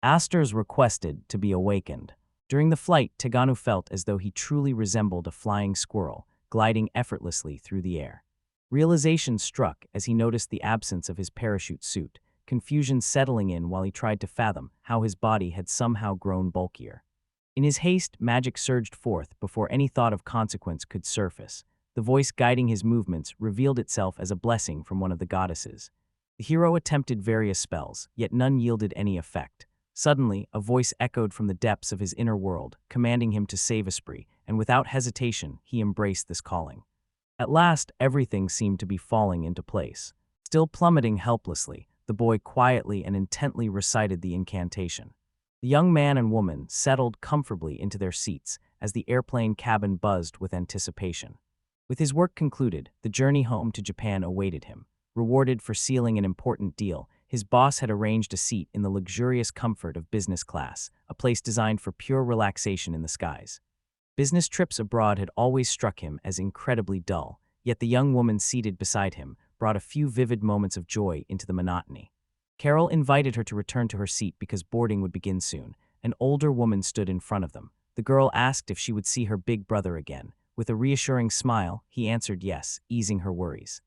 Asters requested to be awakened. During the flight, Teganu felt as though he truly resembled a flying squirrel, gliding effortlessly through the air. Realization struck as he noticed the absence of his parachute suit, confusion settling in while he tried to fathom how his body had somehow grown bulkier. In his haste, magic surged forth before any thought of consequence could surface. The voice guiding his movements revealed itself as a blessing from one of the goddesses. The hero attempted various spells, yet none yielded any effect. Suddenly, a voice echoed from the depths of his inner world, commanding him to save Esprit, and without hesitation, he embraced this calling. At last, everything seemed to be falling into place. Still plummeting helplessly, the boy quietly and intently recited the incantation. The young man and woman settled comfortably into their seats as the airplane cabin buzzed with anticipation. With his work concluded, the journey home to Japan awaited him. Rewarded for sealing an important deal, his boss had arranged a seat in the luxurious comfort of business class, a place designed for pure relaxation in the skies. Business trips abroad had always struck him as incredibly dull, yet the young woman seated beside him brought a few vivid moments of joy into the monotony. Carol invited her to return to her seat because boarding would begin soon. An older woman stood in front of them. The girl asked if she would see her big brother again. With a reassuring smile, he answered yes, easing her worries.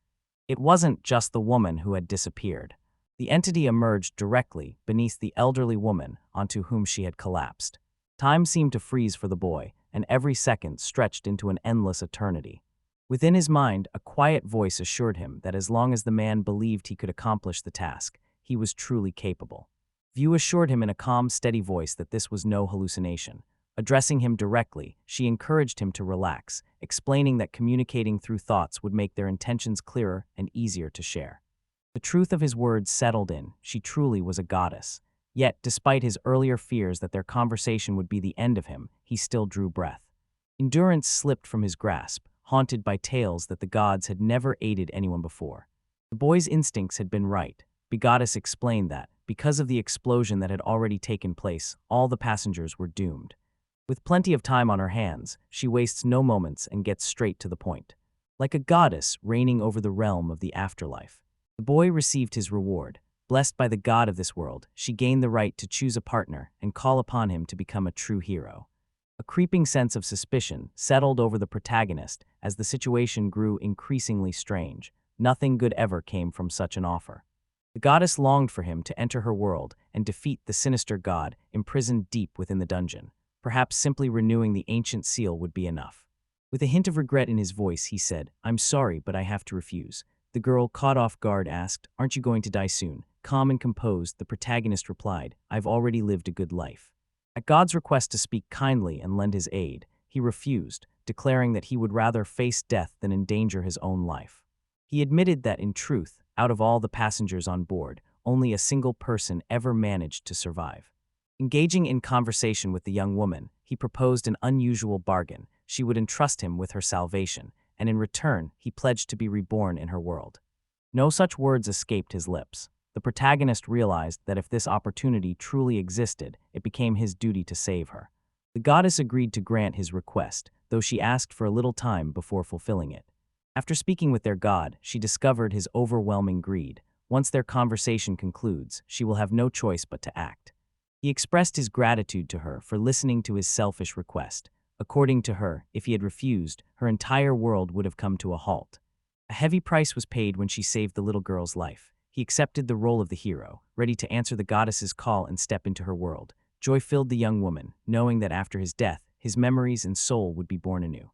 It wasn't just the woman who had disappeared. The entity emerged directly beneath the elderly woman onto whom she had collapsed. Time seemed to freeze for the boy, and every second stretched into an endless eternity. Within his mind, a quiet voice assured him that as long as the man believed he could accomplish the task, he was truly capable. View assured him in a calm, steady voice that this was no hallucination. Addressing him directly, she encouraged him to relax, explaining that communicating through thoughts would make their intentions clearer and easier to share. The truth of his words settled in. She truly was a goddess. Yet, despite his earlier fears that their conversation would be the end of him, he still drew breath. Endurance slipped from his grasp, haunted by tales that the gods had never aided anyone before. The boy's instincts had been right. The goddess explained that, because of the explosion that had already taken place, all the passengers were doomed. With plenty of time on her hands, she wastes no moments and gets straight to the point. Like a goddess reigning over the realm of the afterlife. The boy received his reward. Blessed by the god of this world, she gained the right to choose a partner and call upon him to become a true hero. A creeping sense of suspicion settled over the protagonist as the situation grew increasingly strange. Nothing good ever came from such an offer. The goddess longed for him to enter her world and defeat the sinister god imprisoned deep within the dungeon. Perhaps simply renewing the ancient seal would be enough. With a hint of regret in his voice, he said, "I'm sorry, but I have to refuse." The girl, caught off guard, asked, "Aren't you going to die soon?" Calm and composed, the protagonist replied, "I've already lived a good life." At God's request to speak kindly and lend his aid, he refused, declaring that he would rather face death than endanger his own life. He admitted that, in truth, out of all the passengers on board, only a single person ever managed to survive. Engaging in conversation with the young woman, he proposed an unusual bargain. She would entrust him with her salvation, and in return, he pledged to be reborn in her world. No such words escaped his lips. The protagonist realized that if this opportunity truly existed, it became his duty to save her. The goddess agreed to grant his request, though she asked for a little time before fulfilling it. After speaking with their god, she discovered his overwhelming greed. Once their conversation concludes, she will have no choice but to act. He expressed his gratitude to her for listening to his selfish request. According to her, if he had refused, her entire world would have come to a halt. A heavy price was paid when she saved the little girl's life. He accepted the role of the hero, ready to answer the goddess's call and step into her world. Joy filled the young woman, knowing that after his death, his memories and soul would be born anew.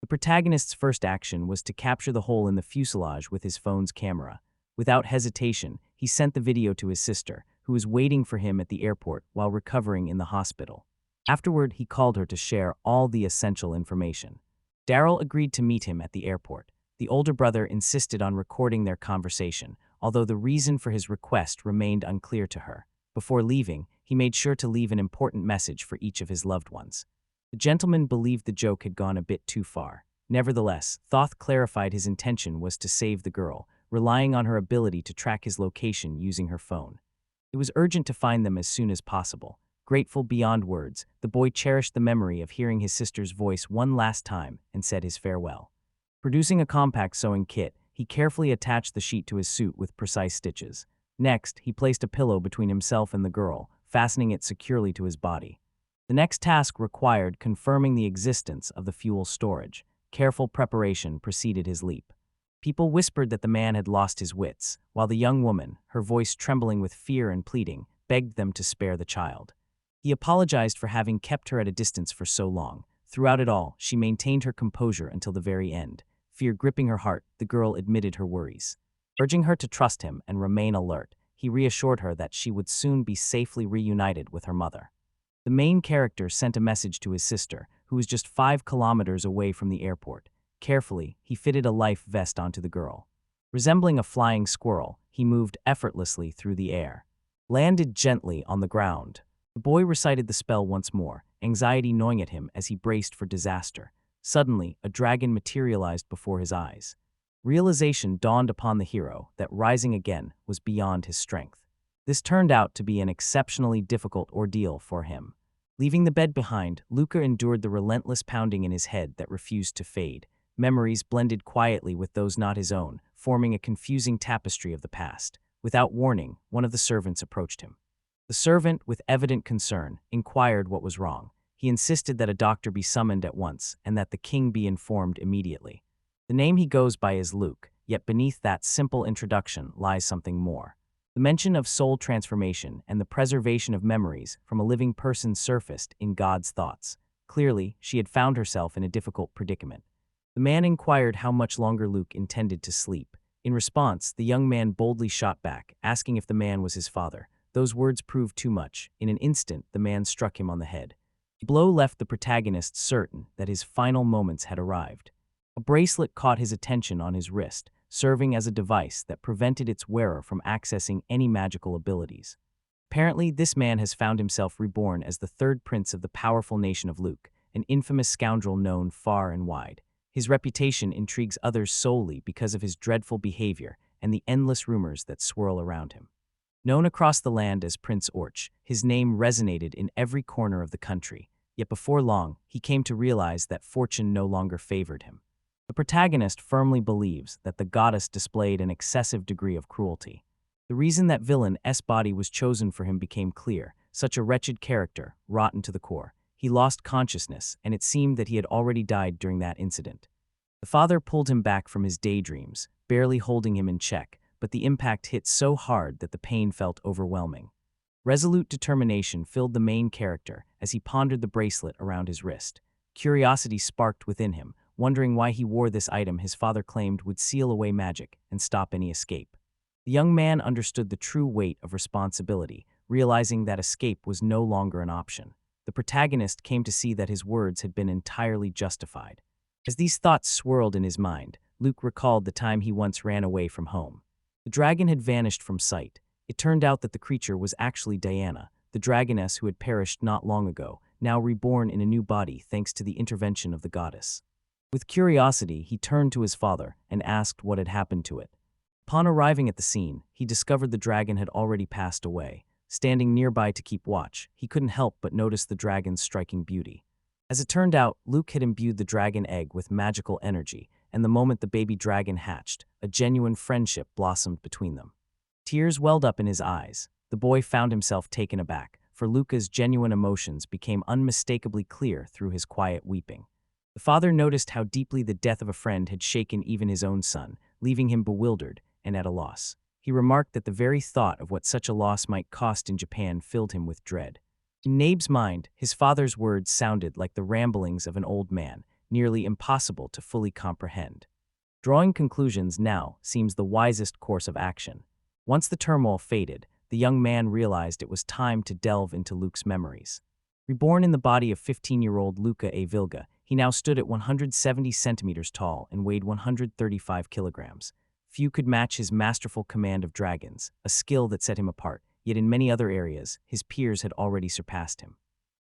The protagonist's first action was to capture the hole in the fuselage with his phone's camera. Without hesitation, he sent the video to his sister, who was waiting for him at the airport while recovering in the hospital. Afterward, he called her to share all the essential information. Daryl agreed to meet him at the airport. The older brother insisted on recording their conversation, although the reason for his request remained unclear to her. Before leaving, he made sure to leave an important message for each of his loved ones. The gentleman believed the joke had gone a bit too far. Nevertheless, Thoth clarified his intention was to save the girl, relying on her ability to track his location using her phone. It was urgent to find them as soon as possible. Grateful beyond words, the boy cherished the memory of hearing his sister's voice one last time and said his farewell. Producing a compact sewing kit, he carefully attached the sheet to his suit with precise stitches. Next, he placed a pillow between himself and the girl, fastening it securely to his body. The next task required confirming the existence of the fuel storage. Careful preparation preceded his leap. People whispered that the man had lost his wits, while the young woman, her voice trembling with fear and pleading, begged them to spare the child. He apologized for having kept her at a distance for so long. Throughout it all, she maintained her composure until the very end. Fear gripping her heart, the girl admitted her worries. Urging her to trust him and remain alert, he reassured her that she would soon be safely reunited with her mother. The main character sent a message to his sister, who was just 5 kilometers away from the airport. Carefully, he fitted a life vest onto the girl. Resembling a flying squirrel, he moved effortlessly through the air. Landed gently on the ground. The boy recited the spell once more, anxiety gnawing at him as he braced for disaster. Suddenly, a dragon materialized before his eyes. Realization dawned upon the hero that rising again was beyond his strength. This turned out to be an exceptionally difficult ordeal for him. Leaving the bed behind, Luca endured the relentless pounding in his head that refused to fade. Memories blended quietly with those not his own, forming a confusing tapestry of the past. Without warning, one of the servants approached him. The servant, with evident concern, inquired what was wrong. He insisted that a doctor be summoned at once and that the king be informed immediately. The name he goes by is Luke, yet beneath that simple introduction lies something more. The mention of soul transformation and the preservation of memories from a living person surfaced in God's thoughts. Clearly, she had found herself in a difficult predicament. The man inquired how much longer Luke intended to sleep. In response, the young man boldly shot back, asking if the man was his father. Those words proved too much. In an instant, the man struck him on the head. The blow left the protagonist certain that his final moments had arrived. A bracelet caught his attention on his wrist, serving as a device that prevented its wearer from accessing any magical abilities. Apparently, this man has found himself reborn as the third prince of the powerful nation of Luke, an infamous scoundrel known far and wide. His reputation intrigues others solely because of his dreadful behavior and the endless rumors that swirl around him. Known across the land as Prince Orch, his name resonated in every corner of the country, yet before long, he came to realize that fortune no longer favored him. The protagonist firmly believes that the goddess displayed an excessive degree of cruelty. The reason that villain S body was chosen for him became clear. Such a wretched character, rotten to the core. He lost consciousness, and it seemed that he had already died during that incident. The father pulled him back from his daydreams, barely holding him in check, but the impact hit so hard that the pain felt overwhelming. Resolute determination filled the main character as he pondered the bracelet around his wrist. Curiosity sparked within him, wondering why he wore this item his father claimed would seal away magic and stop any escape. The young man understood the true weight of responsibility, realizing that escape was no longer an option. The protagonist came to see that his words had been entirely justified. As these thoughts swirled in his mind, Luke recalled the time he once ran away from home. The dragon had vanished from sight. It turned out that the creature was actually Diana, the dragoness who had perished not long ago, now reborn in a new body thanks to the intervention of the goddess. With curiosity, he turned to his father and asked what had happened to it. Upon arriving at the scene, he discovered the dragon had already passed away. Standing nearby to keep watch, he couldn't help but notice the dragon's striking beauty. As it turned out, Luke had imbued the dragon egg with magical energy, and the moment the baby dragon hatched, a genuine friendship blossomed between them. Tears welled up in his eyes. The boy found himself taken aback, for Luca's genuine emotions became unmistakably clear through his quiet weeping. The father noticed how deeply the death of a friend had shaken even his own son, leaving him bewildered and at a loss. He remarked that the very thought of what such a loss might cost in Japan filled him with dread. In Nabe's mind, his father's words sounded like the ramblings of an old man, nearly impossible to fully comprehend. Drawing conclusions now seems the wisest course of action. Once the turmoil faded, the young man realized it was time to delve into Luke's memories. Reborn in the body of 15-year-old Luca A. Vilga, he now stood at 170 centimeters tall and weighed 135 kilograms. Few could match his masterful command of dragons, a skill that set him apart, yet in many other areas, his peers had already surpassed him.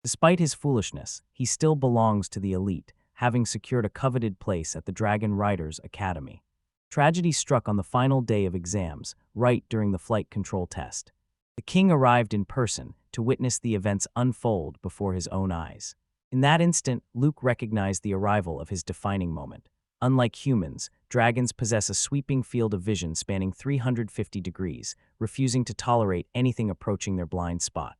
Despite his foolishness, he still belongs to the elite, having secured a coveted place at the Dragon Riders Academy. Tragedy struck on the final day of exams, right during the flight control test. The king arrived in person to witness the events unfold before his own eyes. In that instant, Luke recognized the arrival of his defining moment. Unlike humans, dragons possess a sweeping field of vision spanning 350 degrees, refusing to tolerate anything approaching their blind spot.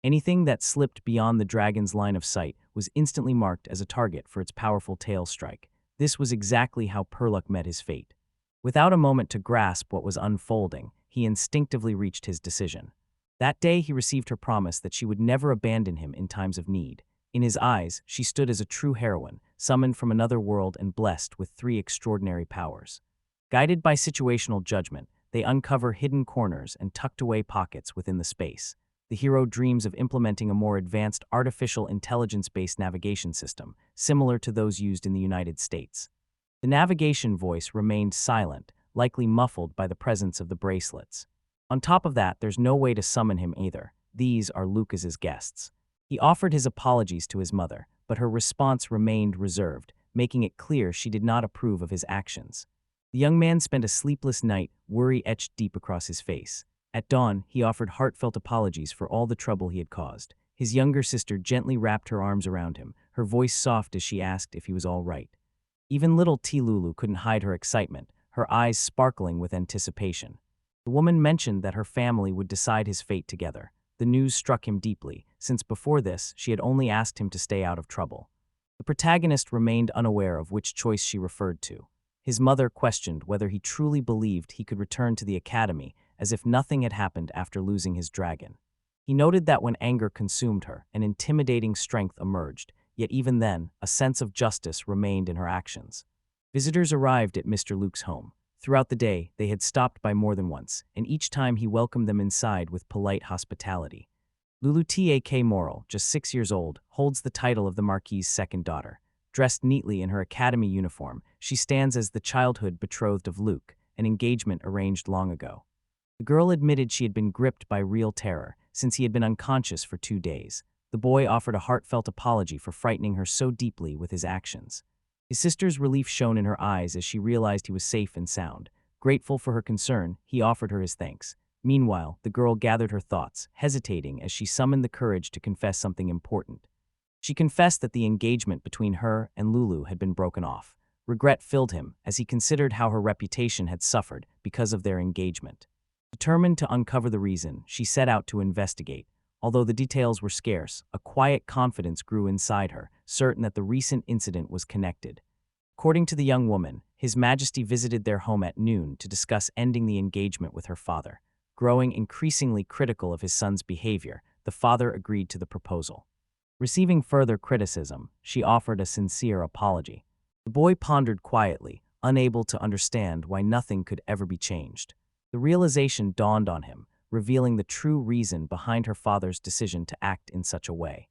Anything that slipped beyond the dragon's line of sight was instantly marked as a target for its powerful tail strike. This was exactly how Perluck met his fate. Without a moment to grasp what was unfolding, he instinctively reached his decision. That day he received her promise that she would never abandon him in times of need. In his eyes, she stood as a true heroine, summoned from another world and blessed with 3 extraordinary powers. Guided by situational judgment, they uncover hidden corners and tucked away pockets within the space. The hero dreams of implementing a more advanced artificial intelligence-based navigation system, similar to those used in the United States. The navigation voice remained silent, likely muffled by the presence of the bracelets. On top of that, there's no way to summon him either. These are Lucas's guests. He offered his apologies to his mother, but her response remained reserved, making it clear she did not approve of his actions. The young man spent a sleepless night, worry etched deep across his face. At dawn, he offered heartfelt apologies for all the trouble he had caused. His younger sister gently wrapped her arms around him, her voice soft as she asked if he was all right. Even little T. Lulu couldn't hide her excitement, her eyes sparkling with anticipation. The woman mentioned that her family would decide his fate together. The news struck him deeply, since before this, she had only asked him to stay out of trouble. The protagonist remained unaware of which choice she referred to. His mother questioned whether he truly believed he could return to the academy, as if nothing had happened after losing his dragon. He noted that when anger consumed her, an intimidating strength emerged, yet even then, a sense of justice remained in her actions. Visitors arrived at Mr. Luke's home. Throughout the day, they had stopped by more than once, and each time he welcomed them inside with polite hospitality. Lulu Tak Moral, just 6 years old, holds the title of the Marquis's second daughter. Dressed neatly in her academy uniform, she stands as the childhood betrothed of Luke, an engagement arranged long ago. The girl admitted she had been gripped by real terror, since he had been unconscious for 2 days. The boy offered a heartfelt apology for frightening her so deeply with his actions. His sister's relief shone in her eyes as she realized he was safe and sound. Grateful for her concern, he offered her his thanks. Meanwhile, the girl gathered her thoughts, hesitating as she summoned the courage to confess something important. She confessed that the engagement between her and Lulu had been broken off. Regret filled him as he considered how her reputation had suffered because of their engagement. Determined to uncover the reason, she set out to investigate. Although the details were scarce, a quiet confidence grew inside her, certain that the recent incident was connected. According to the young woman, His Majesty visited their home at noon to discuss ending the engagement with her father. Growing increasingly critical of his son's behavior, the father agreed to the proposal. Receiving further criticism, she offered a sincere apology. The boy pondered quietly, unable to understand why nothing could ever be changed. The realization dawned on him, revealing the true reason behind her father's decision to act in such a way.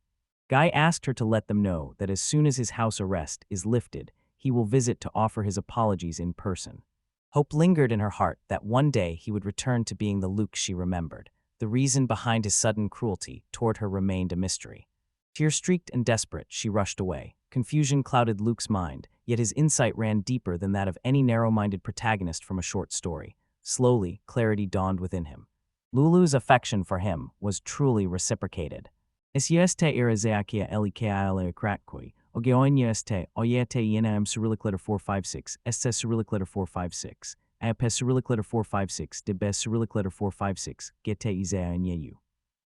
Guy asked her to let them know that as soon as his house arrest is lifted, he will visit to offer his apologies in person. Hope lingered in her heart that one day he would return to being the Luke she remembered. The reason behind his sudden cruelty toward her remained a mystery. Tear-streaked and desperate, she rushed away. Confusion clouded Luke's mind, yet his insight ran deeper than that of any narrow-minded protagonist from a short story. Slowly, clarity dawned within him. Lulu's affection for him was truly reciprocated. Este irazeakia elikale kratkoi, ogeoin este oyete yenam cyrillic letter 456, este cyrillic letter 456, apes cyrillic letter 456, de bes cyrillic letter 456, gete izea nyeyu.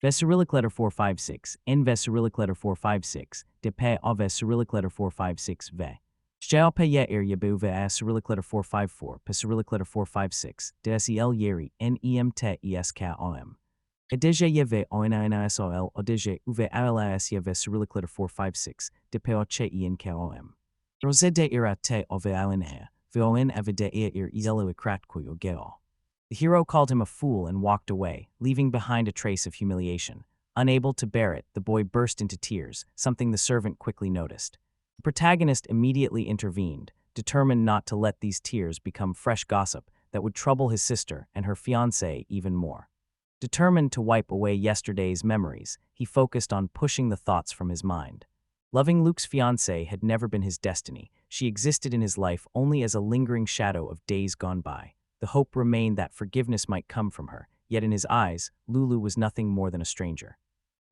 Ves cyrillic letter 456, en ves cyrillic letter 456, de pe aves cyrillic letter 456 ve. Shjalpe ye yebu ve as cyrillic letter 454, pe cyrillic letter 456, de sel yeri nem te eskom. Edege yeve oinasol odege uve alas yeve cyrillic letter 456, de pe oche enkom. Rosede irate ove alenhe, ve oen avide ir izelo ikratkuyo geo. The hero called him a fool and walked away, leaving behind a trace of humiliation. Unable to bear it, the boy burst into tears, something the servant quickly noticed. The protagonist immediately intervened, determined not to let these tears become fresh gossip that would trouble his sister and her fiancé even more. Determined to wipe away yesterday's memories, he focused on pushing the thoughts from his mind. Loving Luke's fiancée had never been his destiny. She existed in his life only as a lingering shadow of days gone by. The hope remained that forgiveness might come from her, yet in his eyes, Lulu was nothing more than a stranger.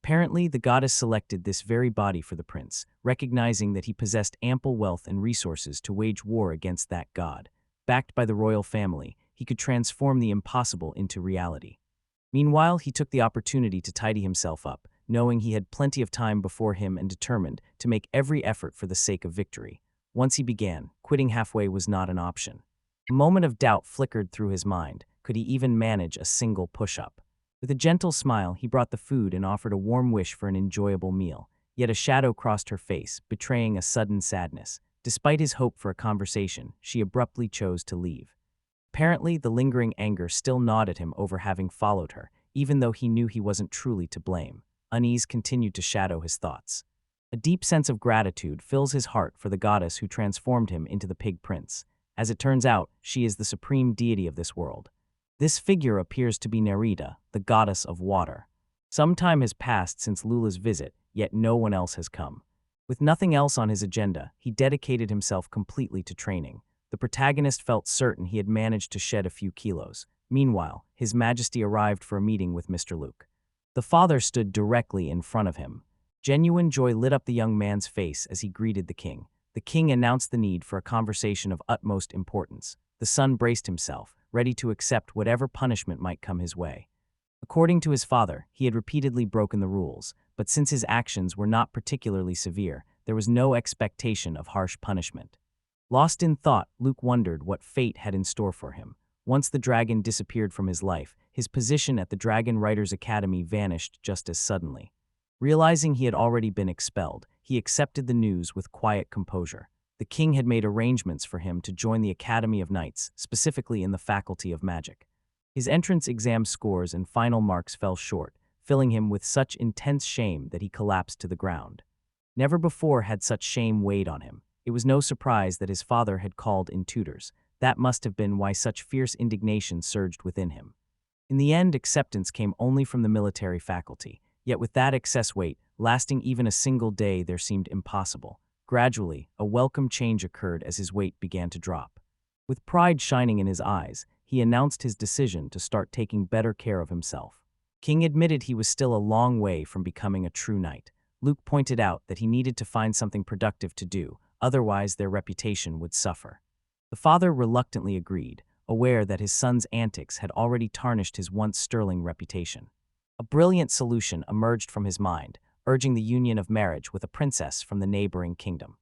Apparently, the goddess selected this very body for the prince, recognizing that he possessed ample wealth and resources to wage war against that god. Backed by the royal family, he could transform the impossible into reality. Meanwhile, he took the opportunity to tidy himself up. knowing he had plenty of time before him and determined to make every effort for the sake of victory. Once he began, quitting halfway was not an option. A moment of doubt flickered through his mind. Could he even manage a single push-up? With a gentle smile, he brought the food and offered a warm wish for an enjoyable meal. Yet a shadow crossed her face, betraying a sudden sadness. Despite his hope for a conversation, she abruptly chose to leave. Apparently, the lingering anger still gnawed at him over having followed her, even though he knew he wasn't truly to blame. Unease continued to shadow his thoughts. A deep sense of gratitude fills his heart for the goddess who transformed him into the pig prince. As it turns out, she is the supreme deity of this world. This figure appears to be Nerida, the goddess of water. Some time has passed since Lula's visit, yet no one else has come. With nothing else on his agenda, he dedicated himself completely to training. The protagonist felt certain he had managed to shed a few kilos. Meanwhile, His Majesty arrived for a meeting with Mr. Luke. The father stood directly in front of him. Genuine joy lit up the young man's face as he greeted the king. The king announced the need for a conversation of utmost importance. The son braced himself, ready to accept whatever punishment might come his way. According to his father, he had repeatedly broken the rules, but since his actions were not particularly severe, there was no expectation of harsh punishment. Lost in thought, Luke wondered what fate had in store for him. Once the dragon disappeared from his life, his position at the Dragon Riders Academy vanished just as suddenly. Realizing he had already been expelled, he accepted the news with quiet composure. The king had made arrangements for him to join the Academy of Knights, specifically in the Faculty of Magic. His entrance exam scores and final marks fell short, filling him with such intense shame that he collapsed to the ground. Never before had such shame weighed on him. It was no surprise that his father had called in tutors. That must have been why such fierce indignation surged within him. In the end, acceptance came only from the military faculty. Yet with that excess weight, lasting even a single day there seemed impossible. Gradually, a welcome change occurred as his weight began to drop. With pride shining in his eyes, he announced his decision to start taking better care of himself. King admitted he was still a long way from becoming a true knight. Luke pointed out that he needed to find something productive to do, otherwise their reputation would suffer. The father reluctantly agreed, aware that his son's antics had already tarnished his once sterling reputation. A brilliant solution emerged from his mind, urging the union of marriage with a princess from the neighboring kingdom.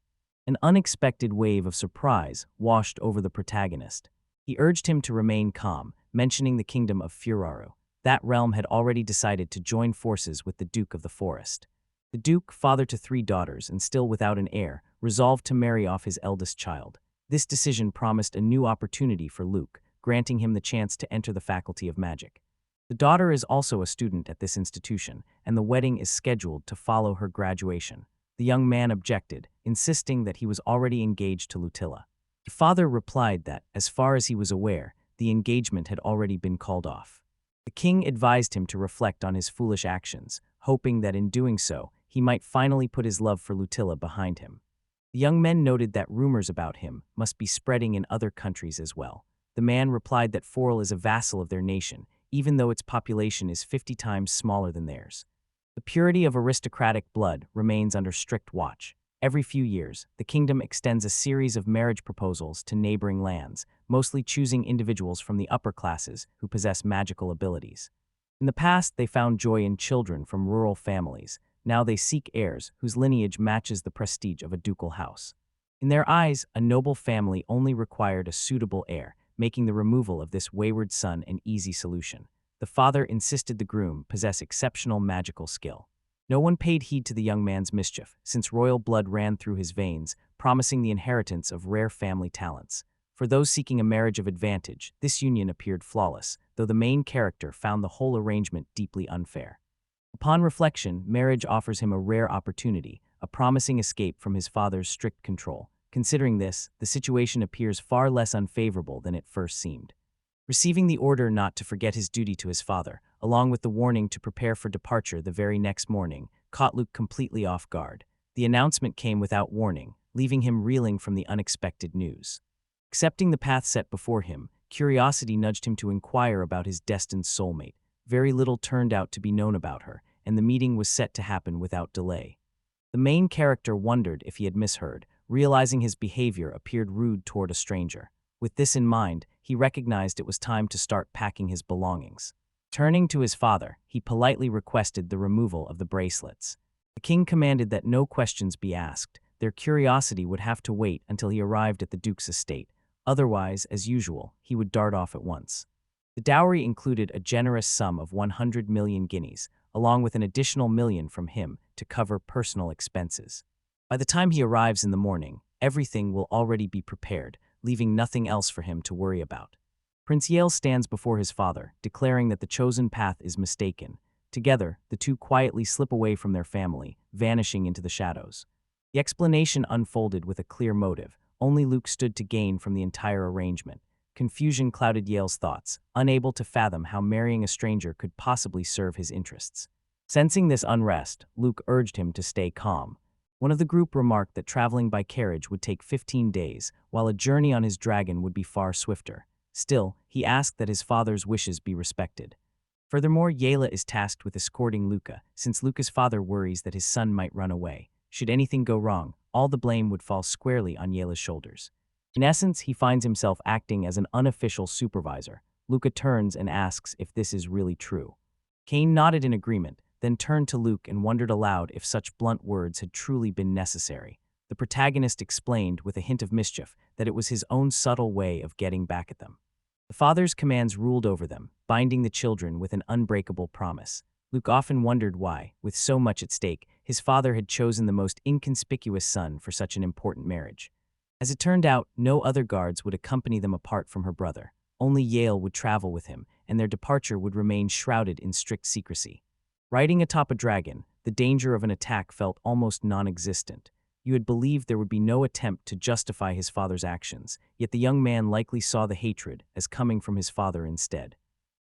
An unexpected wave of surprise washed over the protagonist. He urged him to remain calm, mentioning the kingdom of Furaru. That realm had already decided to join forces with the Duke of the Forest. The Duke, father to 3 daughters and still without an heir, resolved to marry off his eldest child. This decision promised a new opportunity for Luke, granting him the chance to enter the Faculty of Magic. The daughter is also a student at this institution, and the wedding is scheduled to follow her graduation. The young man objected, insisting that he was already engaged to Lutilla. The father replied that, as far as he was aware, the engagement had already been called off. The king advised him to reflect on his foolish actions, hoping that in doing so, he might finally put his love for Lutilla behind him. The young men noted that rumors about him must be spreading in other countries as well. The man replied that Forel is a vassal of their nation, even though its population is 50 times smaller than theirs. The purity of aristocratic blood remains under strict watch. Every few years, the kingdom extends a series of marriage proposals to neighboring lands, mostly choosing individuals from the upper classes who possess magical abilities. In the past, they found joy in children from rural families. Now they seek heirs whose lineage matches the prestige of a ducal house. In their eyes, a noble family only required a suitable heir, making the removal of this wayward son an easy solution. The father insisted the groom possess exceptional magical skill. No one paid heed to the young man's mischief, since royal blood ran through his veins, promising the inheritance of rare family talents. For those seeking a marriage of advantage, this union appeared flawless, though the main character found the whole arrangement deeply unfair. Upon reflection, marriage offers him a rare opportunity, a promising escape from his father's strict control. Considering this, the situation appears far less unfavorable than it first seemed. Receiving the order not to forget his duty to his father, along with the warning to prepare for departure the very next morning, caught Luke completely off guard. The announcement came without warning, leaving him reeling from the unexpected news. Accepting the path set before him, curiosity nudged him to inquire about his destined soulmate. Very little turned out to be known about her, and the meeting was set to happen without delay. The main character wondered if he had misheard, realizing his behavior appeared rude toward a stranger. With this in mind, he recognized it was time to start packing his belongings. Turning to his father, he politely requested the removal of the bracelets. The king commanded that no questions be asked. Their curiosity would have to wait until he arrived at the duke's estate. Otherwise, as usual, he would dart off at once. The dowry included a generous sum of 100 million guineas, along with an additional million from him to cover personal expenses. By the time he arrives in the morning, everything will already be prepared, leaving nothing else for him to worry about. Prince Yale stands before his father, declaring that the chosen path is mistaken. Together, the two quietly slip away from their family, vanishing into the shadows. The explanation unfolded with a clear motive. Only Luke stood to gain from the entire arrangement. Confusion clouded Yale's thoughts, unable to fathom how marrying a stranger could possibly serve his interests. Sensing this unrest, Luke urged him to stay calm. One of the group remarked that traveling by carriage would take 15 days, while a journey on his dragon would be far swifter. Still, he asked that his father's wishes be respected. Furthermore, Yale is tasked with escorting Luca, since Luca's father worries that his son might run away. Should anything go wrong, all the blame would fall squarely on Yale's shoulders. In essence, he finds himself acting as an unofficial supervisor. Luca turns and asks if this is really true. Kane nodded in agreement, then turned to Luke and wondered aloud if such blunt words had truly been necessary. The protagonist explained, with a hint of mischief, that it was his own subtle way of getting back at them. The father's commands ruled over them, binding the children with an unbreakable promise. Luke often wondered why, with so much at stake, his father had chosen the most inconspicuous son for such an important marriage. As it turned out, no other guards would accompany them apart from her brother. Only Yale would travel with him, and their departure would remain shrouded in strict secrecy. Riding atop a dragon, the danger of an attack felt almost non-existent. You had believed there would be no attempt to justify his father's actions, yet the young man likely saw the hatred as coming from his father instead.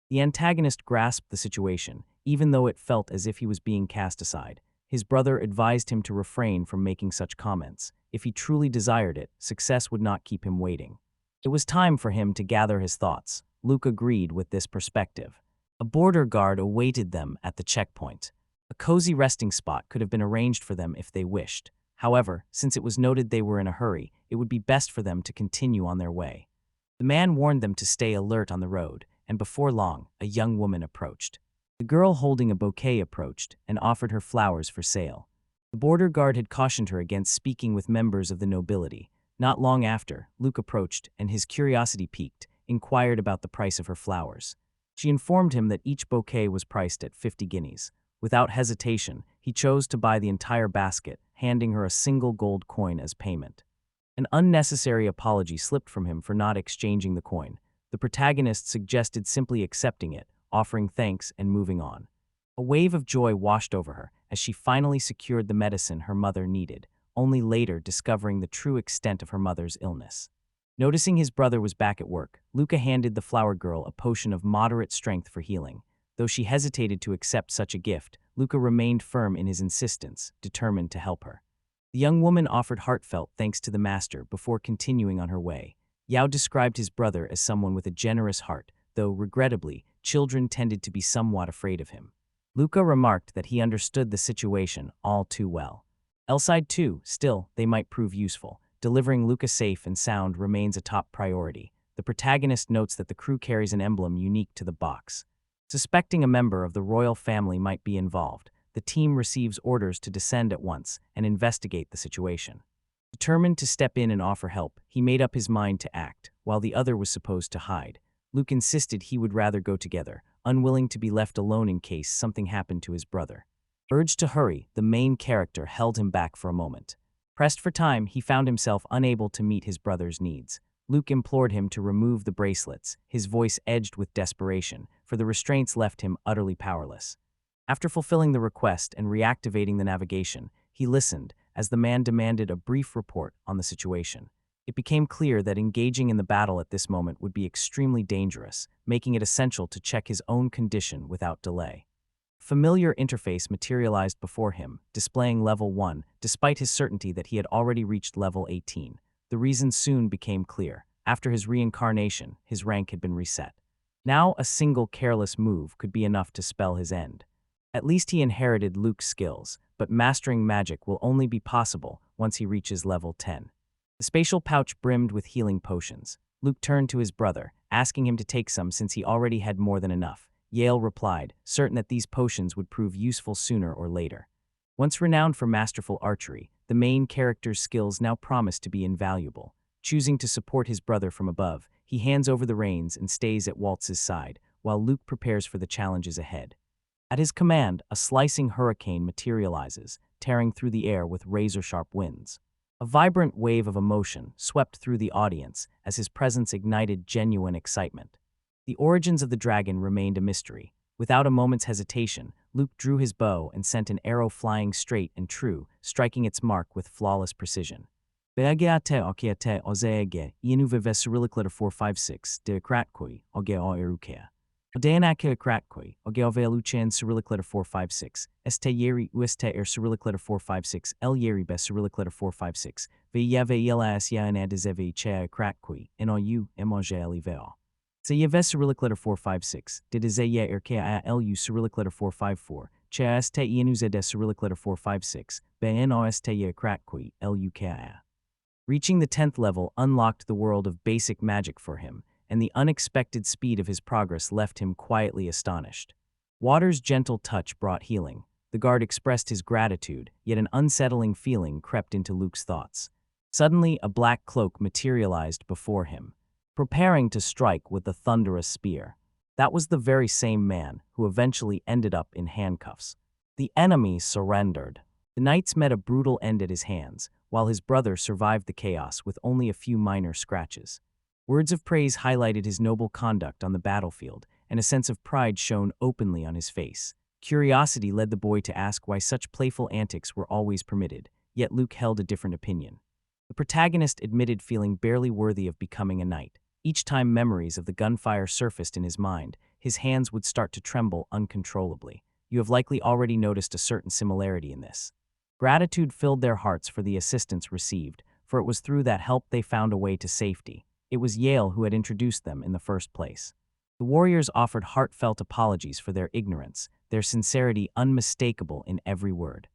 The antagonist grasped the situation, even though it felt as if he was being cast aside. His brother advised him to refrain from making such comments. If he truly desired it, success would not keep him waiting. It was time for him to gather his thoughts. Luke agreed with this perspective. A border guard awaited them at the checkpoint. A cozy resting spot could have been arranged for them if they wished. However, since it was noted they were in a hurry, it would be best for them to continue on their way. The man warned them to stay alert on the road, and before long, a young woman approached. The girl holding a bouquet approached and offered her flowers for sale. The border guard had cautioned her against speaking with members of the nobility. Not long after, Luke approached, and his curiosity piqued, inquired about the price of her flowers. She informed him that each bouquet was priced at 50 guineas. Without hesitation, he chose to buy the entire basket, handing her a single gold coin as payment. An unnecessary apology slipped from him for not exchanging the coin. The protagonist suggested simply accepting it, offering thanks and moving on. A wave of joy washed over her as she finally secured the medicine her mother needed, only later discovering the true extent of her mother's illness. Noticing his brother was back at work, Luca handed the flower girl a potion of moderate strength for healing. Though she hesitated to accept such a gift, Luca remained firm in his insistence, determined to help her. The young woman offered heartfelt thanks to the master before continuing on her way. Yao described his brother as someone with a generous heart, though, regrettably, children tended to be somewhat afraid of him. Luca remarked that he understood the situation all too well. Elside too, still, they might prove useful. Delivering Luca safe and sound remains a top priority. The protagonist notes that the crew carries an emblem unique to the box. Suspecting a member of the royal family might be involved, the team receives orders to descend at once and investigate the situation. Determined to step in and offer help, he made up his mind to act, while the other was supposed to hide. Luke insisted he would rather go together, unwilling to be left alone in case something happened to his brother. Urged to hurry, the main character held him back for a moment. Pressed for time, he found himself unable to meet his brother's needs. Luke implored him to remove the bracelets, his voice edged with desperation, for the restraints left him utterly powerless. After fulfilling the request and reactivating the navigation, he listened as the man demanded a brief report on the situation. It became clear that engaging in the battle at this moment would be extremely dangerous, making it essential to check his own condition without delay. Familiar interface materialized before him, displaying level 1, despite his certainty that he had already reached level 18. The reason soon became clear. After his reincarnation, his rank had been reset. Now a single careless move could be enough to spell his end. At least he inherited Luke's skills, but mastering magic will only be possible once he reaches level 10. The spatial pouch brimmed with healing potions. Luke turned to his brother, asking him to take some since he already had more than enough. Yale replied, certain that these potions would prove useful sooner or later. Once renowned for masterful archery, the main character's skills now promised to be invaluable. Choosing to support his brother from above, he hands over the reins and stays at Waltz's side, while Luke prepares for the challenges ahead. At his command, a slicing hurricane materializes, tearing through the air with razor-sharp winds. A vibrant wave of emotion swept through the audience as his presence ignited genuine excitement. The origins of the dragon remained a mystery. Without a moment's hesitation, Luke drew his bow and sent an arrow flying straight and true, striking its mark with flawless precision. Beageate okiate ozeege, ienuveve cyrillicletter 456, de kratkoi, oge o erukea. Odeanake kratkoi, oge oveluchen cyrillicletter 456, este yeri ueste cyrillicletter 456, el yeri be cyrillicletter 456, ve yave yela es yaanadizeve chea kratkoi, en ou, emoge eliveo. Se yeve cyrillicletter 456, didizeye erkea lu cyrillicletter 454, chea este ienuze de cyrillicletter 456, be en oeste ye kratkoi, lukea. Reaching the 10th level unlocked the world of basic magic for him, and the unexpected speed of his progress left him quietly astonished. Water's gentle touch brought healing. The guard expressed his gratitude, yet an unsettling feeling crept into Luke's thoughts. Suddenly, a black cloak materialized before him, preparing to strike with the thunderous spear. That was the very same man who eventually ended up in handcuffs. The enemy surrendered. The knights met a brutal end at his hands, while his brother survived the chaos with only a few minor scratches. Words of praise highlighted his noble conduct on the battlefield, and a sense of pride shone openly on his face. Curiosity led the boy to ask why such playful antics were always permitted, yet Luke held a different opinion. The protagonist admitted feeling barely worthy of becoming a knight. Each time memories of the gunfire surfaced in his mind, his hands would start to tremble uncontrollably. You have likely already noticed a certain similarity in this. Gratitude filled their hearts for the assistance received, for it was through that help they found a way to safety. It was Yale who had introduced them in the first place. The warriors offered heartfelt apologies for their ignorance, their sincerity unmistakable in every word.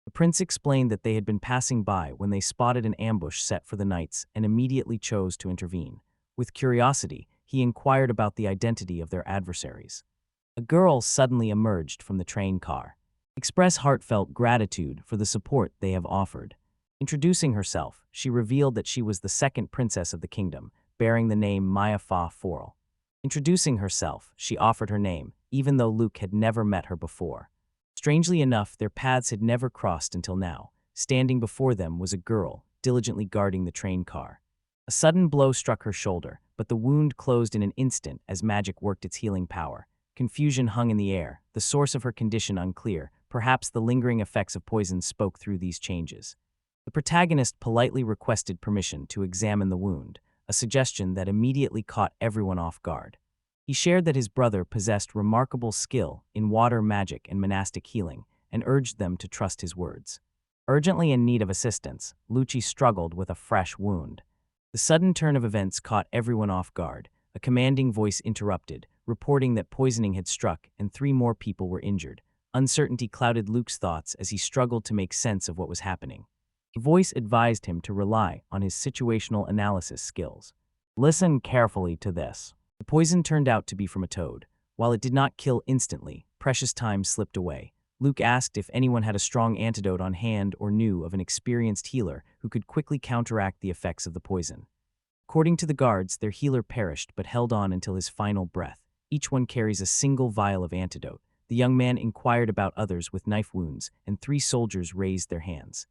The prince explained that they had been passing by when they spotted an ambush set for the knights and immediately chose to intervene. With curiosity, he inquired about the identity of their adversaries. A girl suddenly emerged from the train car. Express heartfelt gratitude for the support they have offered. Introducing herself, she revealed that she was the second princess of the kingdom, bearing the name Maya Fa Forel. Introducing herself, she offered her name, even though Luke had never met her before. Strangely enough, their paths had never crossed until now. Standing before them was a girl, diligently guarding the train car. A sudden blow struck her shoulder, but the wound closed in an instant as magic worked its healing power. Confusion hung in the air, the source of her condition unclear. Perhaps the lingering effects of poison spoke through these changes. The protagonist politely requested permission to examine the wound, a suggestion that immediately caught everyone off guard. He shared that his brother possessed remarkable skill in water magic and monastic healing, and urged them to trust his words. Urgently in need of assistance, Lucci struggled with a fresh wound. The sudden turn of events caught everyone off guard. A commanding voice interrupted, reporting that poisoning had struck and 3 more people were injured. Uncertainty clouded Luke's thoughts as he struggled to make sense of what was happening. The voice advised him to rely on his situational analysis skills. Listen carefully to this. The poison turned out to be from a toad. While it did not kill instantly, precious time slipped away. Luke asked if anyone had a strong antidote on hand or knew of an experienced healer who could quickly counteract the effects of the poison. According to the guards, their healer perished but held on until his final breath. Each one carries a single vial of antidote. The young man inquired about others with knife wounds, and 3 soldiers raised their hands.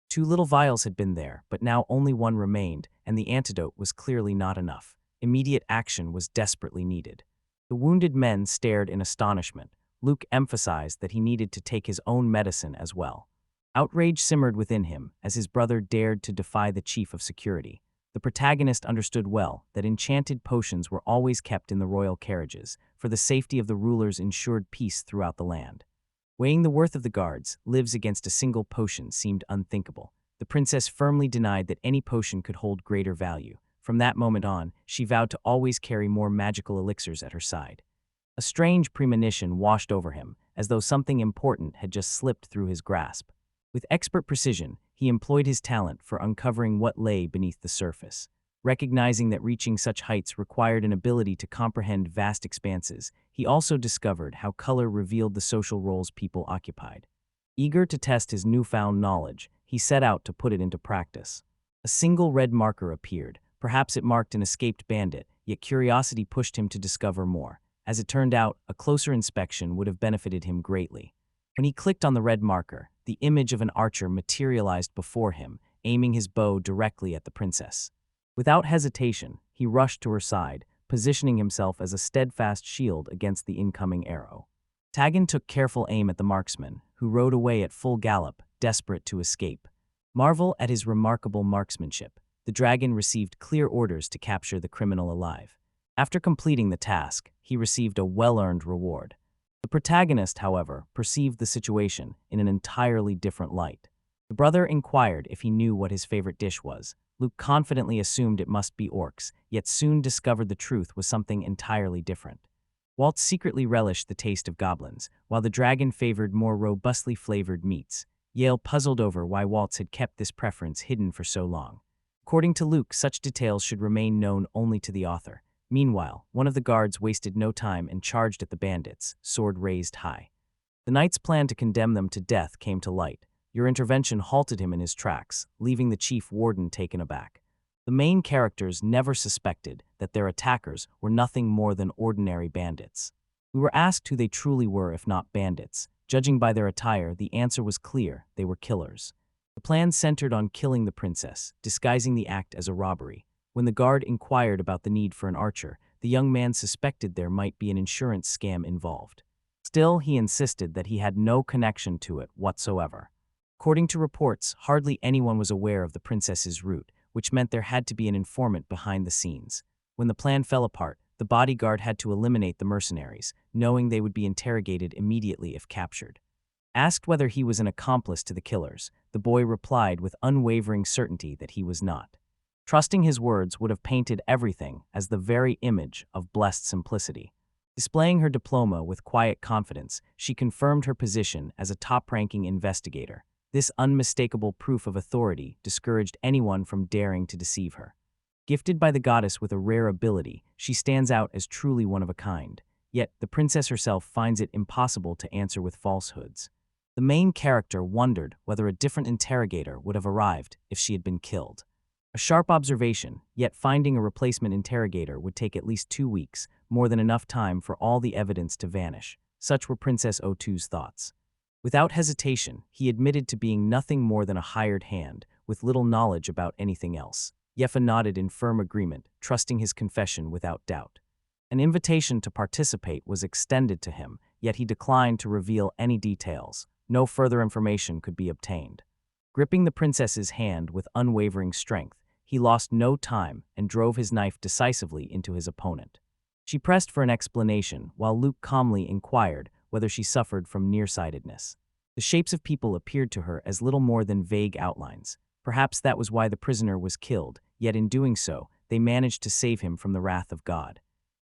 2 little vials had been there, but now only 1 remained, and the antidote was clearly not enough. Immediate action was desperately needed. The wounded men stared in astonishment. Luke emphasized that he needed to take his own medicine as well. Outrage simmered within him as his brother dared to defy the chief of security. The protagonist understood well that enchanted potions were always kept in the royal carriages, for the safety of the rulers ensured peace throughout the land. Weighing the worth of the guards' lives against a single potion seemed unthinkable. The princess firmly denied that any potion could hold greater value. From that moment on, she vowed to always carry more magical elixirs at her side. A strange premonition washed over him, as though something important had just slipped through his grasp. With expert precision, he employed his talent for uncovering what lay beneath the surface. Recognizing that reaching such heights required an ability to comprehend vast expanses, he also discovered how color revealed the social roles people occupied. Eager to test his newfound knowledge, he set out to put it into practice. A single red marker appeared. Perhaps it marked an escaped bandit, yet curiosity pushed him to discover more. As it turned out, a closer inspection would have benefited him greatly. When he clicked on the red marker, the image of an archer materialized before him, aiming his bow directly at the princess. Without hesitation, he rushed to her side, positioning himself as a steadfast shield against the incoming arrow. Tagan took careful aim at the marksman, who rode away at full gallop, desperate to escape. Marvel at his remarkable marksmanship, the dragon received clear orders to capture the criminal alive. After completing the task, he received a well-earned reward. The protagonist, however, perceived the situation in an entirely different light. The brother inquired if he knew what his favorite dish was. Luke confidently assumed it must be orcs, yet soon discovered the truth was something entirely different. Walt secretly relished the taste of goblins, while the dragon favored more robustly flavored meats. Yale puzzled over why Waltz had kept this preference hidden for so long. According to Luke, such details should remain known only to the author. Meanwhile, one of the guards wasted no time and charged at the bandits, sword raised high. The knight's plan to condemn them to death came to light. Your intervention halted him in his tracks, leaving the chief warden taken aback. The main characters never suspected that their attackers were nothing more than ordinary bandits. We were asked who they truly were if not bandits. Judging by their attire, the answer was clear: they were killers. The plan centered on killing the princess, disguising the act as a robbery. When the guard inquired about the need for an archer, the young man suspected there might be an insurance scam involved. Still, he insisted that he had no connection to it whatsoever. According to reports, hardly anyone was aware of the princess's route, which meant there had to be an informant behind the scenes. When the plan fell apart, the bodyguard had to eliminate the mercenaries, knowing they would be interrogated immediately if captured. Asked whether he was an accomplice to the killers, the boy replied with unwavering certainty that he was not. Trusting his words would have painted everything as the very image of blessed simplicity. Displaying her diploma with quiet confidence, she confirmed her position as a top-ranking investigator. This unmistakable proof of authority discouraged anyone from daring to deceive her. Gifted by the goddess with a rare ability, she stands out as truly one of a kind. Yet, the princess herself finds it impossible to answer with falsehoods. The main character wondered whether a different interrogator would have arrived if she had been killed. A sharp observation, yet finding a replacement interrogator would take at least 2 weeks, more than enough time for all the evidence to vanish. Such were Princess O2's thoughts. Without hesitation, he admitted to being nothing more than a hired hand, with little knowledge about anything else. Yefa nodded in firm agreement, trusting his confession without doubt. An invitation to participate was extended to him, yet he declined to reveal any details. No further information could be obtained. Gripping the princess's hand with unwavering strength, he lost no time and drove his knife decisively into his opponent. She pressed for an explanation, while Luke calmly inquired whether she suffered from nearsightedness. The shapes of people appeared to her as little more than vague outlines. Perhaps that was why the prisoner was killed, yet in doing so, they managed to save him from the wrath of God.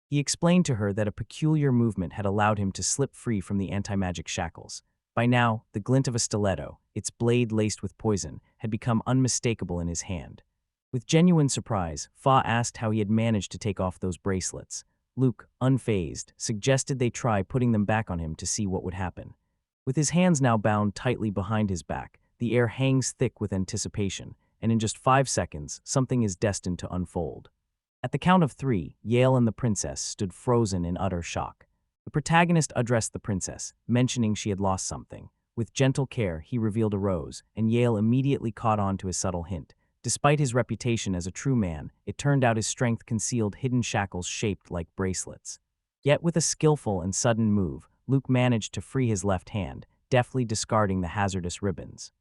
He explained to her that a peculiar movement had allowed him to slip free from the anti-magic shackles. By now, the glint of a stiletto, its blade laced with poison, had become unmistakable in his hand. With genuine surprise, Fa asked how he had managed to take off those bracelets. Luke, unfazed, suggested they try putting them back on him to see what would happen. With his hands now bound tightly behind his back, the air hangs thick with anticipation, and in just 5 seconds, something is destined to unfold. At the count of 3, Yale and the princess stood frozen in utter shock. The protagonist addressed the princess, mentioning she had lost something. With gentle care, he revealed a rose, and Yale immediately caught on to his subtle hint. Despite his reputation as a true man, it turned out his strength concealed hidden shackles shaped like bracelets. Yet with a skillful and sudden move, Luke managed to free his left hand, deftly discarding the hazardous ribbons.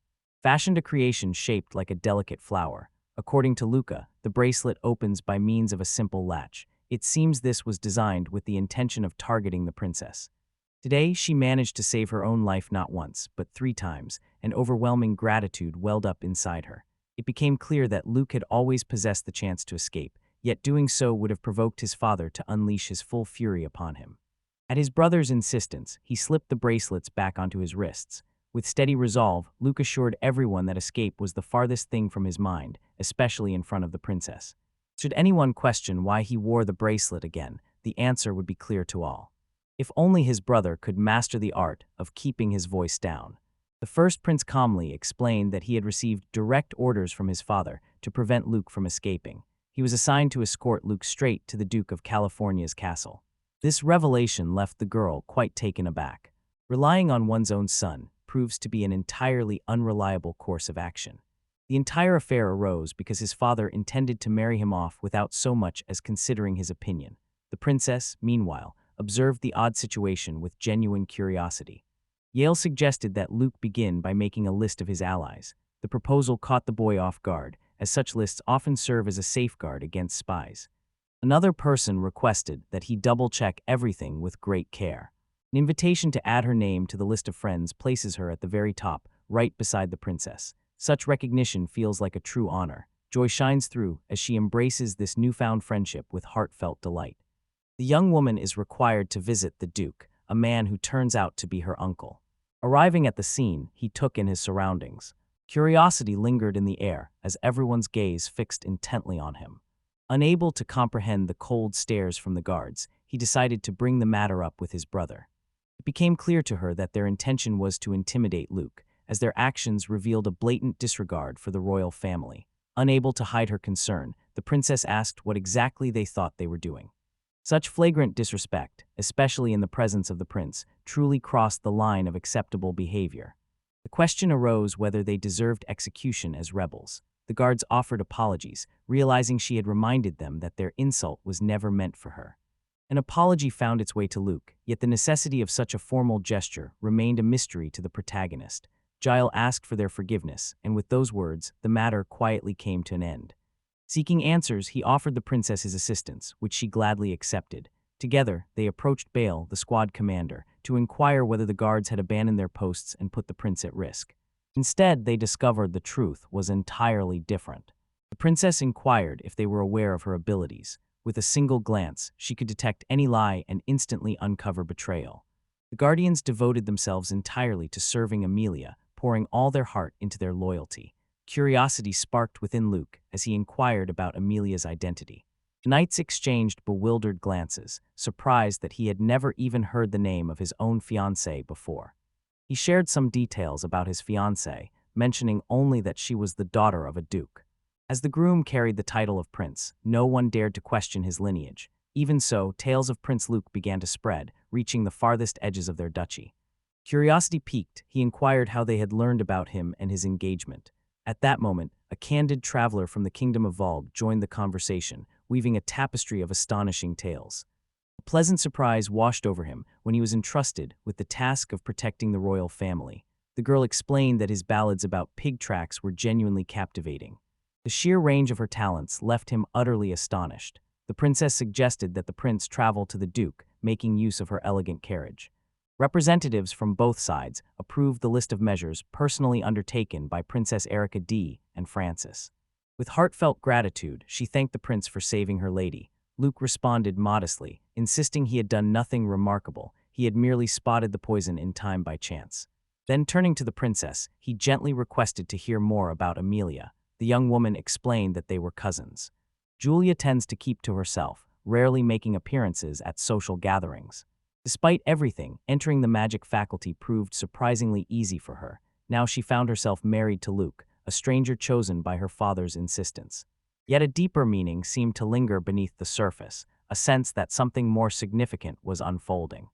Fashioned a creation shaped like a delicate flower. According to Luca, the bracelet opens by means of a simple latch. It seems this was designed with the intention of targeting the princess. Today, she managed to save her own life not once, but 3 times, and overwhelming gratitude welled up inside her. It became clear that Luke had always possessed the chance to escape, yet doing so would have provoked his father to unleash his full fury upon him. At his brother's insistence, he slipped the bracelets back onto his wrists. With steady resolve, Luke assured everyone that escape was the farthest thing from his mind, especially in front of the princess. Should anyone question why he wore the bracelet again, the answer would be clear to all. If only his brother could master the art of keeping his voice down. The first prince calmly explained that he had received direct orders from his father to prevent Luke from escaping. He was assigned to escort Luke straight to the Duke of California's castle. This revelation left the girl quite taken aback. Relying on one's own son proves to be an entirely unreliable course of action. The entire affair arose because his father intended to marry him off without so much as considering his opinion. The princess, meanwhile, observed the odd situation with genuine curiosity. Yale suggested that Luke begin by making a list of his allies. The proposal caught the boy off guard, as such lists often serve as a safeguard against spies. Another person requested that he double-check everything with great care. An invitation to add her name to the list of friends places her at the very top, right beside the princess. Such recognition feels like a true honor. Joy shines through as she embraces this newfound friendship with heartfelt delight. The young woman is required to visit the Duke, a man who turns out to be her uncle. Arriving at the scene, he took in his surroundings. Curiosity lingered in the air as everyone's gaze fixed intently on him. Unable to comprehend the cold stares from the guards, he decided to bring the matter up with his brother. It became clear to her that their intention was to intimidate Luke, as their actions revealed a blatant disregard for the royal family. Unable to hide her concern, the princess asked what exactly they thought they were doing. Such flagrant disrespect, especially in the presence of the prince, truly crossed the line of acceptable behavior. The question arose whether they deserved execution as rebels. The guards offered apologies, realizing she had reminded them that their insult was never meant for her. An apology found its way to Luke, yet the necessity of such a formal gesture remained a mystery to the protagonist. Giles asked for their forgiveness, and with those words, the matter quietly came to an end. Seeking answers, he offered the princess his assistance, which she gladly accepted. Together, they approached Bale, the squad commander, to inquire whether the guards had abandoned their posts and put the prince at risk. Instead, they discovered the truth was entirely different. The princess inquired if they were aware of her abilities. With a single glance, she could detect any lie and instantly uncover betrayal. The guardians devoted themselves entirely to serving Amelia, pouring all their heart into their loyalty. Curiosity sparked within Luke as he inquired about Amelia's identity. The knights exchanged bewildered glances, surprised that he had never even heard the name of his own fiancée before. He shared some details about his fiancée, mentioning only that she was the daughter of a duke. As the groom carried the title of prince, no one dared to question his lineage. Even so, tales of Prince Luke began to spread, reaching the farthest edges of their duchy. Curiosity piqued, he inquired how they had learned about him and his engagement. At that moment, a candid traveler from the kingdom of Valg joined the conversation, weaving a tapestry of astonishing tales. A pleasant surprise washed over him when he was entrusted with the task of protecting the royal family. The girl explained that his ballads about pig tracks were genuinely captivating. The sheer range of her talents left him utterly astonished. The princess suggested that the prince travel to the duke, making use of her elegant carriage. Representatives from both sides approved the list of measures personally undertaken by Princess Erica D. and Francis. With heartfelt gratitude, she thanked the prince for saving her lady. Luke responded modestly, insisting he had done nothing remarkable. He had merely spotted the poison in time by chance. Then turning to the princess, he gently requested to hear more about Amelia. The young woman explained that they were cousins. Julia tends to keep to herself, rarely making appearances at social gatherings. Despite everything, entering the magic faculty proved surprisingly easy for her. Now she found herself married to Luke, a stranger chosen by her father's insistence. Yet a deeper meaning seemed to linger beneath the surface, a sense that something more significant was unfolding.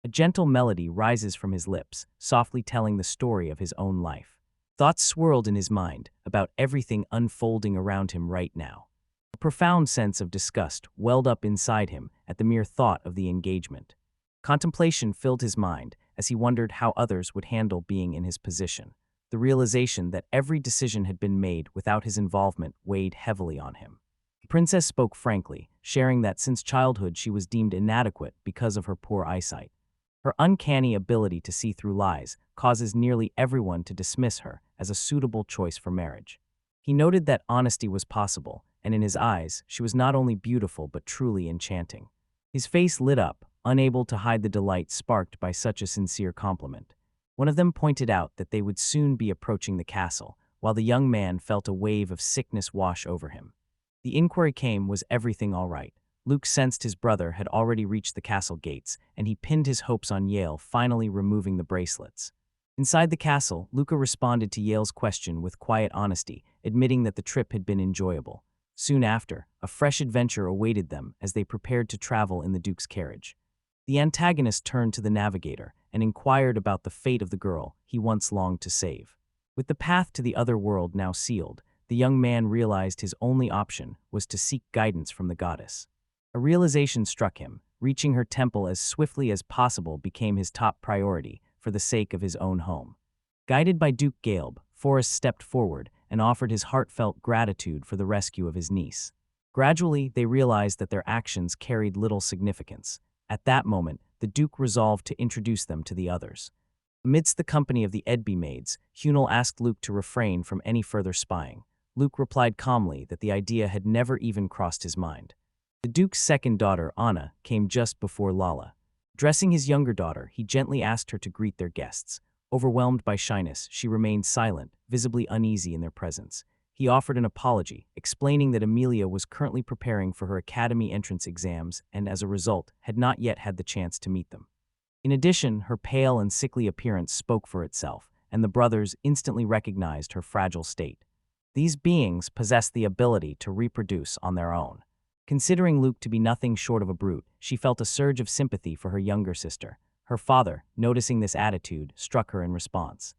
A gentle melody rises from his lips, softly telling the story of his own life. Thoughts swirled in his mind about everything unfolding around him right now. A profound sense of disgust welled up inside him at the mere thought of the engagement. Contemplation filled his mind as he wondered how others would handle being in his position. The realization that every decision had been made without his involvement weighed heavily on him. The princess spoke frankly, sharing that since childhood she was deemed inadequate because of her poor eyesight. Her uncanny ability to see through lies causes nearly everyone to dismiss her as a suitable choice for marriage. He noted that honesty was possible, and in his eyes, she was not only beautiful but truly enchanting. His face lit up, unable to hide the delight sparked by such a sincere compliment. One of them pointed out that they would soon be approaching the castle, while the young man felt a wave of sickness wash over him. The inquiry came, was everything all right? Luke sensed his brother had already reached the castle gates, and he pinned his hopes on Yale finally removing the bracelets. Inside the castle, Luca responded to Yale's question with quiet honesty, admitting that the trip had been enjoyable. Soon after, a fresh adventure awaited them as they prepared to travel in the Duke's carriage. The antagonist turned to the navigator and inquired about the fate of the girl he once longed to save. With the path to the other world now sealed, the young man realized his only option was to seek guidance from the goddess. A realization struck him. Reaching her temple as swiftly as possible became his top priority for the sake of his own home. Guided by Duke Galeb, Forrest stepped forward and offered his heartfelt gratitude for the rescue of his niece. Gradually, they realized that their actions carried little significance. At that moment, the Duke resolved to introduce them to the others. Amidst the company of the Edby maids, Hunel asked Luke to refrain from any further spying. Luke replied calmly that the idea had never even crossed his mind. The Duke's second daughter, Anna, came just before Lala. Dressing his younger daughter, he gently asked her to greet their guests. Overwhelmed by shyness, she remained silent, visibly uneasy in their presence. He offered an apology, explaining that Amelia was currently preparing for her academy entrance exams and, as a result, had not yet had the chance to meet them. In addition, her pale and sickly appearance spoke for itself, and the brothers instantly recognized her fragile state. These beings possessed the ability to reproduce on their own. Considering Luke to be nothing short of a brute, she felt a surge of sympathy for her younger sister. Her father, noticing this attitude, struck her in response.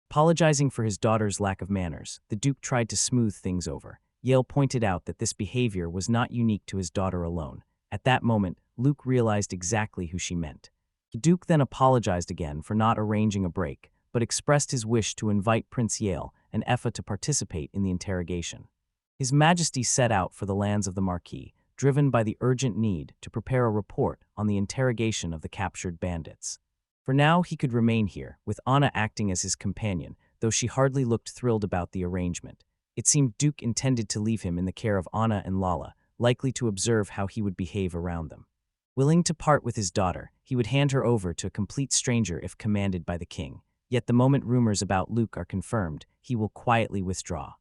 Apologizing for his daughter's lack of manners, the Duke tried to smooth things over. Yale pointed out that this behavior was not unique to his daughter alone. At that moment, Luke realized exactly who she meant. The Duke then apologized again for not arranging a break, but expressed his wish to invite Prince Yale and Effa to participate in the interrogation. His Majesty set out for the lands of the Marquis, driven by the urgent need to prepare a report on the interrogation of the captured bandits. For now, he could remain here, with Anna acting as his companion, though she hardly looked thrilled about the arrangement. It seemed Duke intended to leave him in the care of Anna and Lala, likely to observe how he would behave around them. Willing to part with his daughter, he would hand her over to a complete stranger if commanded by the king. Yet the moment rumors about Luke are confirmed, he will quietly withdraw.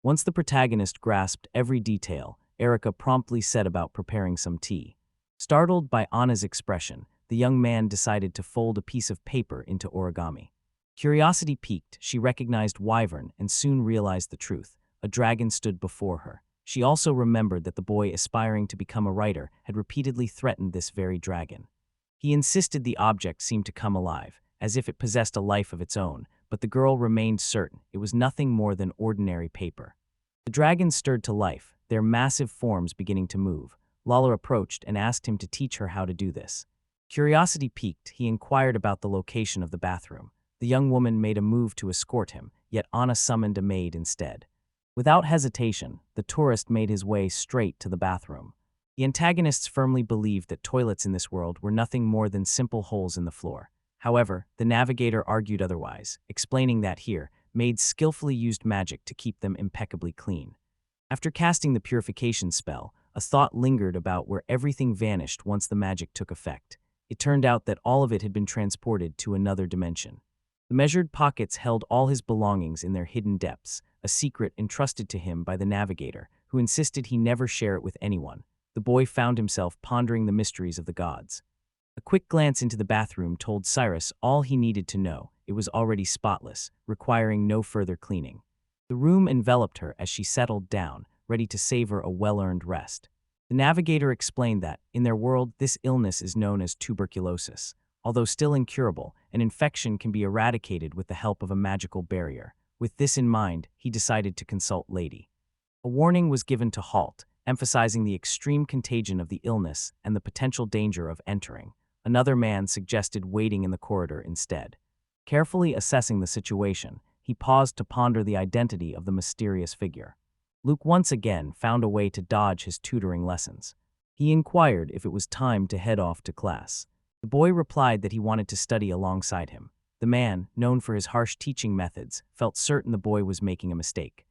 Once the protagonist grasped every detail, Erica promptly set about preparing some tea. Startled by Anna's expression, the young man decided to fold a piece of paper into origami. Curiosity piqued, she recognized Wyvern and soon realized the truth. A dragon stood before her. She also remembered that the boy aspiring to become a writer had repeatedly threatened this very dragon. He insisted the object seemed to come alive, as if it possessed a life of its own, but the girl remained certain it was nothing more than ordinary paper. The dragons stirred to life, their massive forms beginning to move. Lala approached and asked him to teach her how to do this. Curiosity piqued, he inquired about the location of the bathroom. The young woman made a move to escort him, yet Anna summoned a maid instead. Without hesitation, the tourist made his way straight to the bathroom. The antagonists firmly believed that toilets in this world were nothing more than simple holes in the floor. However, the navigator argued otherwise, explaining that here, maids skillfully used magic to keep them impeccably clean. After casting the purification spell, a thought lingered about where everything vanished once the magic took effect. It turned out that all of it had been transported to another dimension. The measured pockets held all his belongings in their hidden depths, a secret entrusted to him by the navigator, who insisted he never share it with anyone. The boy found himself pondering the mysteries of the gods. A quick glance into the bathroom told Cyrus all he needed to know. It was already spotless, requiring no further cleaning. The room enveloped her as she settled down, ready to savor a well-earned rest. The navigator explained that, in their world, this illness is known as tuberculosis. Although still incurable, an infection can be eradicated with the help of a magical barrier. With this in mind, he decided to consult Lady. A warning was given to halt, emphasizing the extreme contagion of the illness and the potential danger of entering. Another man suggested waiting in the corridor instead. Carefully assessing the situation, he paused to ponder the identity of the mysterious figure. Luke once again found a way to dodge his tutoring lessons. He inquired if it was time to head off to class. The boy replied that he wanted to study alongside him. The man, known for his harsh teaching methods, felt certain the boy was making a mistake.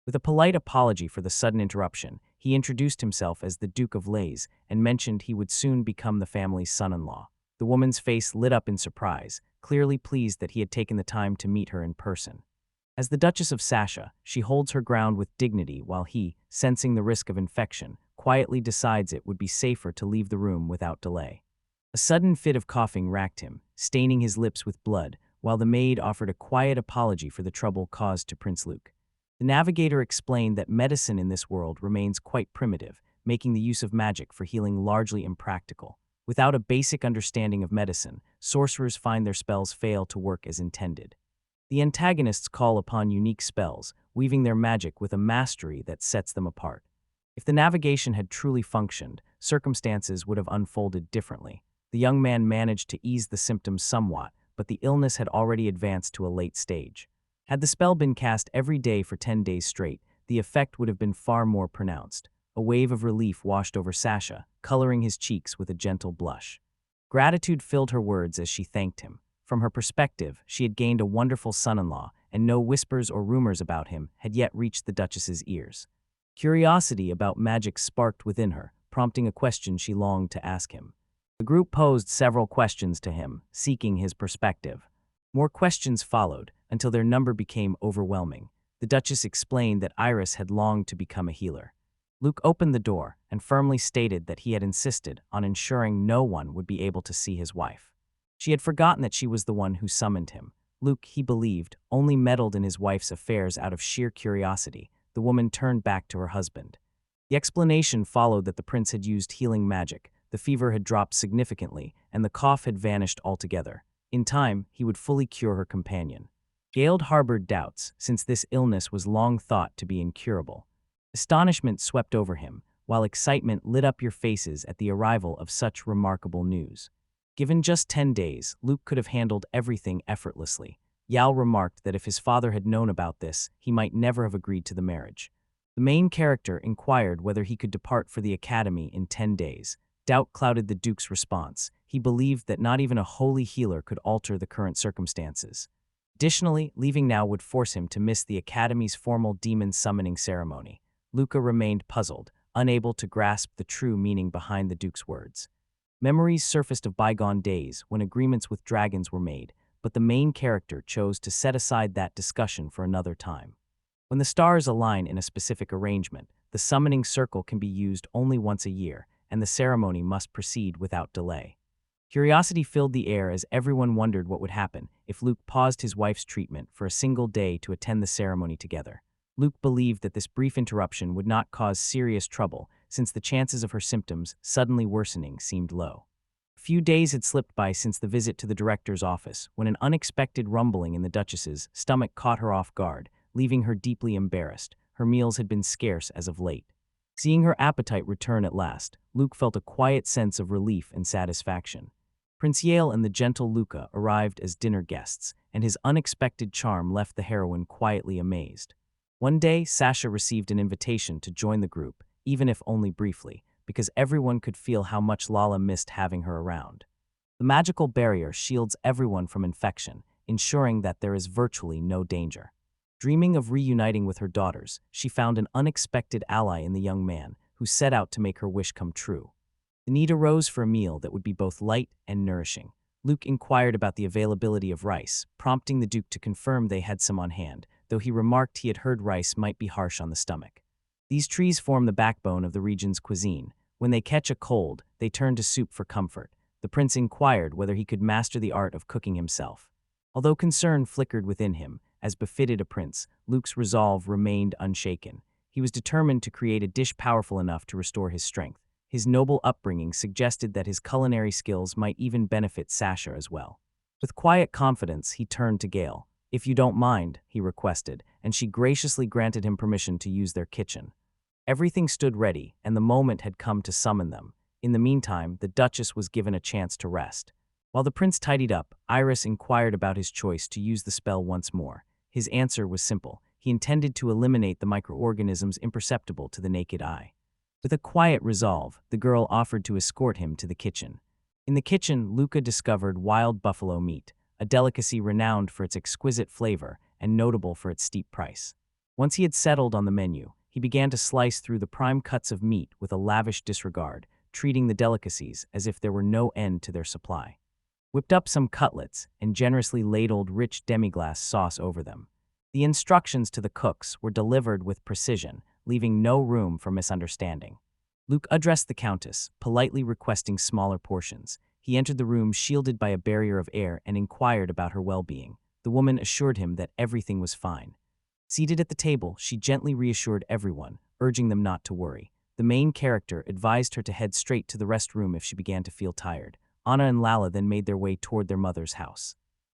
With a polite apology for the sudden interruption, he introduced himself as the Duke of Lays and mentioned he would soon become the family's son-in-law. The woman's face lit up in surprise, clearly pleased that he had taken the time to meet her in person. As the Duchess of Sasha, she holds her ground with dignity while he, sensing the risk of infection, quietly decides it would be safer to leave the room without delay. A sudden fit of coughing racked him, staining his lips with blood, while the maid offered a quiet apology for the trouble caused to Prince Luke. The navigator explained that medicine in this world remains quite primitive, making the use of magic for healing largely impractical. Without a basic understanding of medicine, sorcerers find their spells fail to work as intended. The antagonists call upon unique spells, weaving their magic with a mastery that sets them apart. If the navigation had truly functioned, circumstances would have unfolded differently. The young man managed to ease the symptoms somewhat, but the illness had already advanced to a late stage. Had the spell been cast every day for 10 days straight, the effect would have been far more pronounced. A wave of relief washed over Sasha, coloring his cheeks with a gentle blush. Gratitude filled her words as she thanked him. From her perspective, she had gained a wonderful son-in-law, and no whispers or rumors about him had yet reached the Duchess's ears. Curiosity about magic sparked within her, prompting a question she longed to ask him. The group posed several questions to him, seeking his perspective. More questions followed, until their number became overwhelming. The Duchess explained that Iris had longed to become a healer. Luke opened the door and firmly stated that he had insisted on ensuring no one would be able to see his wife. She had forgotten that she was the one who summoned him. Luke, he believed, only meddled in his wife's affairs out of sheer curiosity. The woman turned back to her husband. The explanation followed that the prince had used healing magic, the fever had dropped significantly, and the cough had vanished altogether. In time, he would fully cure her companion. Gale harbored doubts, since this illness was long thought to be incurable. Astonishment swept over him, while excitement lit up your faces at the arrival of such remarkable news. Given just 10 days, Luke could have handled everything effortlessly. Yao remarked that if his father had known about this, he might never have agreed to the marriage. The main character inquired whether he could depart for the academy in 10 days. Doubt clouded the Duke's response. He believed that not even a holy healer could alter the current circumstances. Additionally, leaving now would force him to miss the academy's formal demon summoning ceremony. Luca remained puzzled, unable to grasp the true meaning behind the Duke's words. Memories surfaced of bygone days when agreements with dragons were made, but the main character chose to set aside that discussion for another time. When the stars align in a specific arrangement, the summoning circle can be used only once a year, and the ceremony must proceed without delay. Curiosity filled the air as everyone wondered what would happen if Luke paused his wife's treatment for a single day to attend the ceremony together. Luke believed that this brief interruption would not cause serious trouble, since the chances of her symptoms suddenly worsening seemed low. A few days had slipped by since the visit to the director's office, when an unexpected rumbling in the Duchess's stomach caught her off guard, leaving her deeply embarrassed. Her meals had been scarce as of late. Seeing her appetite return at last, Luke felt a quiet sense of relief and satisfaction. Prince Yale and the gentle Luca arrived as dinner guests, and his unexpected charm left the heroine quietly amazed. One day, Sasha received an invitation to join the group, even if only briefly, because everyone could feel how much Lala missed having her around. The magical barrier shields everyone from infection, ensuring that there is virtually no danger. Dreaming of reuniting with her daughters, she found an unexpected ally in the young man, who set out to make her wish come true. The need arose for a meal that would be both light and nourishing. Luke inquired about the availability of rice, prompting the Duke to confirm they had some on hand, though he remarked he had heard rice might be harsh on the stomach. These trees form the backbone of the region's cuisine. When they catch a cold, they turn to soup for comfort. The prince inquired whether he could master the art of cooking himself. Although concern flickered within him, as befitted a prince, Luke's resolve remained unshaken. He was determined to create a dish powerful enough to restore his strength. His noble upbringing suggested that his culinary skills might even benefit Sasha as well. With quiet confidence, he turned to Gale. "If you don't mind," he requested, and she graciously granted him permission to use their kitchen. Everything stood ready, and the moment had come to summon them. In the meantime, the Duchess was given a chance to rest. While the prince tidied up, Iris inquired about his choice to use the spell once more. His answer was simple. He intended to eliminate the microorganisms imperceptible to the naked eye. With a quiet resolve, the girl offered to escort him to the kitchen. In the kitchen, Luca discovered wild buffalo meat, a delicacy renowned for its exquisite flavor and notable for its steep price. Once he had settled on the menu, he began to slice through the prime cuts of meat with a lavish disregard, treating the delicacies as if there were no end to their supply. Whipped up some cutlets and generously ladled rich demi-glace sauce over them. The instructions to the cooks were delivered with precision, leaving no room for misunderstanding. Luke addressed the Countess, politely requesting smaller portions. He entered the room shielded by a barrier of air and inquired about her well-being. The woman assured him that everything was fine. Seated at the table, she gently reassured everyone, urging them not to worry. The main character advised her to head straight to the rest room if she began to feel tired. Anna and Lala then made their way toward their mother's house.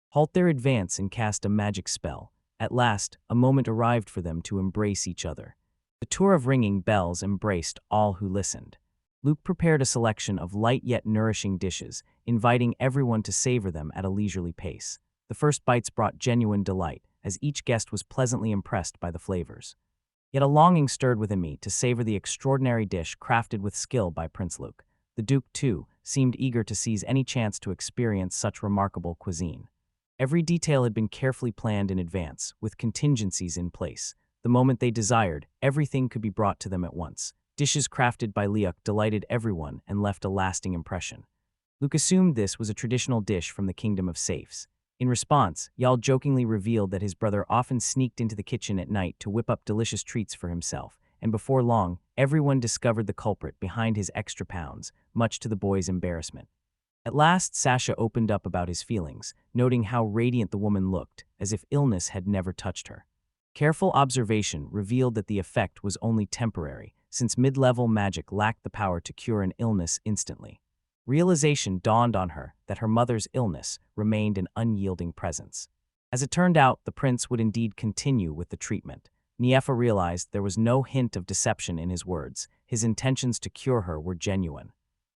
Halt their advance and cast a magic spell. At last, a moment arrived for them to embrace each other. The tour of ringing bells embraced all who listened. Luke prepared a selection of light yet nourishing dishes, inviting everyone to savor them at a leisurely pace. The first bites brought genuine delight, as each guest was pleasantly impressed by the flavors. Yet a longing stirred within me to savor the extraordinary dish crafted with skill by Prince Luke. The Duke, too, seemed eager to seize any chance to experience such remarkable cuisine. Every detail had been carefully planned in advance, with contingencies in place. The moment they desired, everything could be brought to them at once. Dishes crafted by Luke delighted everyone and left a lasting impression. Luke assumed this was a traditional dish from the Kingdom of Safes. In response, Yal jokingly revealed that his brother often sneaked into the kitchen at night to whip up delicious treats for himself, and before long, everyone discovered the culprit behind his extra pounds, much to the boy's embarrassment. At last, Sasha opened up about his feelings, noting how radiant the woman looked, as if illness had never touched her. Careful observation revealed that the effect was only temporary, since mid-level magic lacked the power to cure an illness instantly. Realization dawned on her that her mother's illness remained an unyielding presence. As it turned out, the prince would indeed continue with the treatment. Niefa realized there was no hint of deception in his words. His intentions to cure her were genuine.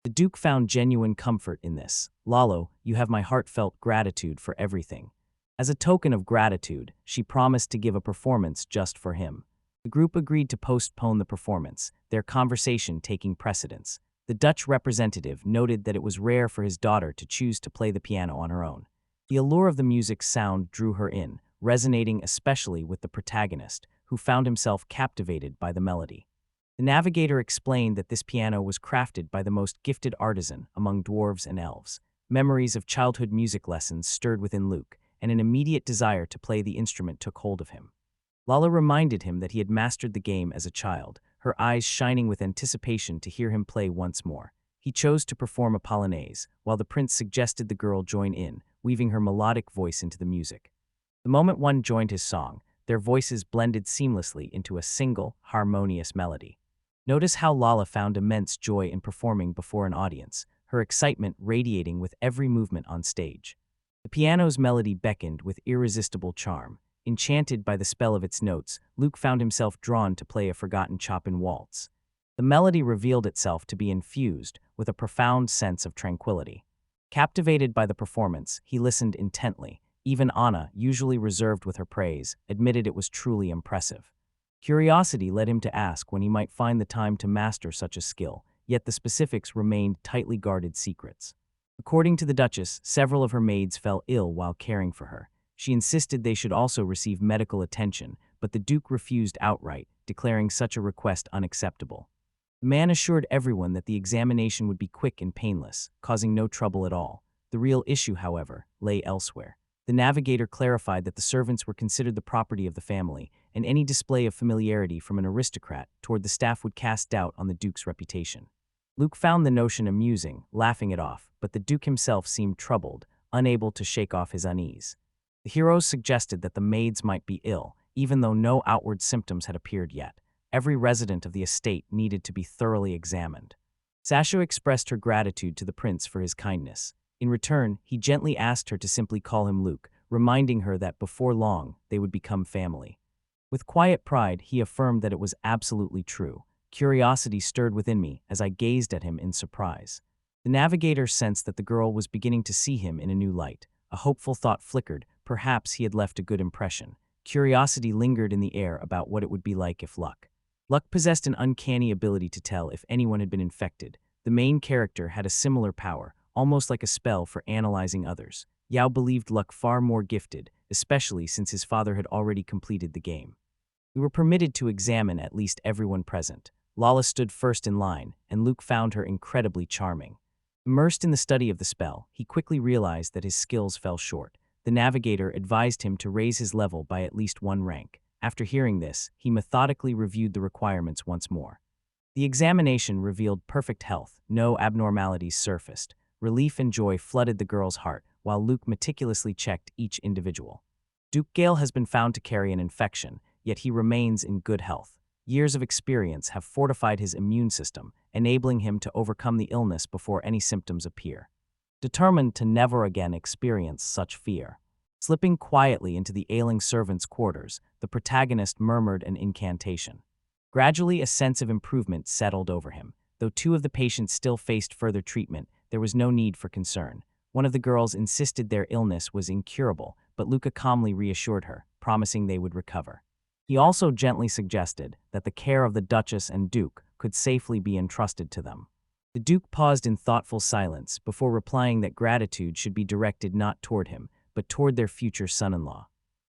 The Duke found genuine comfort in this. "Lalo, you have my heartfelt gratitude for everything." As a token of gratitude, she promised to give a performance just for him. The group agreed to postpone the performance, their conversation taking precedence. The Dutch representative noted that it was rare for his daughter to choose to play the piano on her own. The allure of the music's sound drew her in, resonating especially with the protagonist, who found himself captivated by the melody. The navigator explained that this piano was crafted by the most gifted artisan among dwarves and elves. Memories of childhood music lessons stirred within Luke, and an immediate desire to play the instrument took hold of him. Lala reminded him that he had mastered the game as a child, her eyes shining with anticipation to hear him play once more. He chose to perform a polonaise, while the prince suggested the girl join in, weaving her melodic voice into the music. The moment one joined his song, their voices blended seamlessly into a single, harmonious melody. Notice how Lala found immense joy in performing before an audience, her excitement radiating with every movement on stage. The piano's melody beckoned with irresistible charm. Enchanted by the spell of its notes, Luke found himself drawn to play a forgotten Chopin waltz. The melody revealed itself to be infused with a profound sense of tranquility. Captivated by the performance, he listened intently. Even Anna, usually reserved with her praise, admitted it was truly impressive. Curiosity led him to ask when he might find the time to master such a skill, yet the specifics remained tightly guarded secrets. According to the Duchess, several of her maids fell ill while caring for her. She insisted they should also receive medical attention, but the Duke refused outright, declaring such a request unacceptable. The man assured everyone that the examination would be quick and painless, causing no trouble at all. The real issue, however, lay elsewhere. The navigator clarified that the servants were considered the property of the family, and any display of familiarity from an aristocrat toward the staff would cast doubt on the Duke's reputation. Luke found the notion amusing, laughing it off, but the Duke himself seemed troubled, unable to shake off his unease. The heroes suggested that the maids might be ill, even though no outward symptoms had appeared yet. Every resident of the estate needed to be thoroughly examined. Sasha expressed her gratitude to the prince for his kindness. In return, he gently asked her to simply call him Luke, reminding her that before long, they would become family. With quiet pride, he affirmed that it was absolutely true. Curiosity stirred within me as I gazed at him in surprise. The navigator sensed that the girl was beginning to see him in a new light. A hopeful thought flickered. Perhaps he had left a good impression. Curiosity lingered in the air about what it would be like if Luck possessed an uncanny ability to tell if anyone had been infected. The main character had a similar power, almost like a spell for analyzing others. Yao believed Luck far more gifted, especially since his father had already completed the game. We were permitted to examine at least everyone present. Lala stood first in line, and Luke found her incredibly charming. Immersed in the study of the spell, he quickly realized that his skills fell short. the navigator advised him to raise his level by at least one rank. After hearing this, he methodically reviewed the requirements once more. The examination revealed perfect health, no abnormalities surfaced. Relief and joy flooded the girl's heart, while Luke meticulously checked each individual. Duke Gale has been found to carry an infection, yet he remains in good health. Years of experience have fortified his immune system, enabling him to overcome the illness before any symptoms appear. Determined to never again experience such fear, slipping quietly into the ailing servant's quarters, the protagonist murmured an incantation. Gradually, a sense of improvement settled over him. Though two of the patients still faced further treatment, there was no need for concern. One of the girls insisted their illness was incurable, but Luca calmly reassured her, promising they would recover. He also gently suggested that the care of the Duchess and Duke could safely be entrusted to them. The Duke paused in thoughtful silence before replying that gratitude should be directed not toward him, but toward their future son-in-law.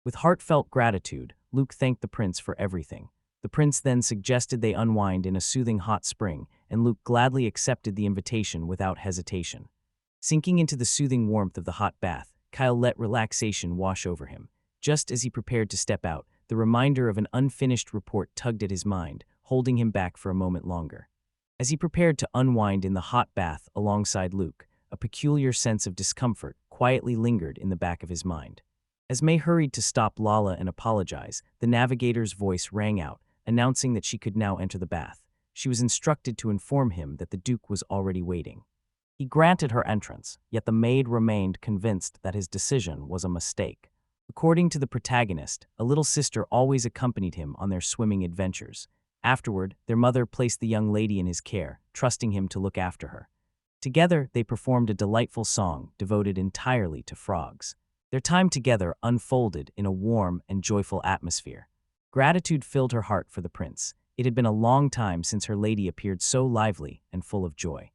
With heartfelt gratitude, Luke thanked the prince for everything. The prince then suggested they unwind in a soothing hot spring, and Luke gladly accepted the invitation without hesitation. Sinking into the soothing warmth of the hot bath, Kyle let relaxation wash over him. Just as he prepared to step out, the reminder of an unfinished report tugged at his mind, holding him back for a moment longer. As he prepared to unwind in the hot bath alongside Luke, a peculiar sense of discomfort quietly lingered in the back of his mind. As May hurried to stop Lala and apologize, the navigator's voice rang out, announcing that she could now enter the bath. She was instructed to inform him that the Duke was already waiting. He granted her entrance, yet the maid remained convinced that his decision was a mistake. According to the protagonist, a little sister always accompanied him on their swimming adventures. Afterward, their mother placed the young lady in his care, trusting him to look after her. Together, they performed a delightful song devoted entirely to frogs. Their time together unfolded in a warm and joyful atmosphere. Gratitude filled her heart for the prince. It had been a long time since her lady appeared so lively and full of joy.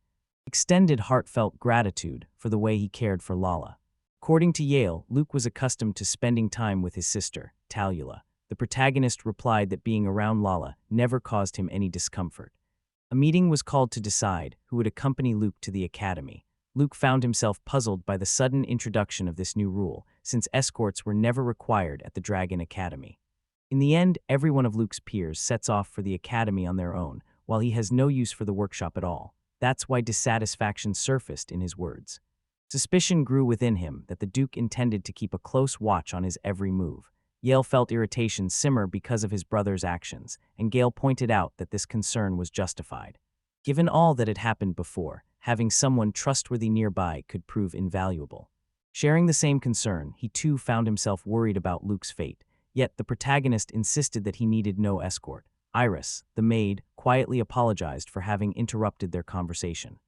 Extended heartfelt gratitude for the way he cared for Lala. According to Yale, Luke was accustomed to spending time with his sister, Talula. The protagonist replied that being around Lala never caused him any discomfort. A meeting was called to decide who would accompany Luke to the academy. Luke found himself puzzled by the sudden introduction of this new rule, since escorts were never required at the Dragon Academy. In the end, every one of Luke's peers sets off for the academy on their own, while he has no use for the workshop at all. That's why dissatisfaction surfaced in his words. Suspicion grew within him that the Duke intended to keep a close watch on his every move. Yale felt irritation simmer because of his brother's actions, and Gale pointed out that this concern was justified. Given all that had happened before, having someone trustworthy nearby could prove invaluable. Sharing the same concern, he too found himself worried about Luke's fate, yet the protagonist insisted that he needed no escort. Iris, the maid, quietly apologized for having interrupted their conversation.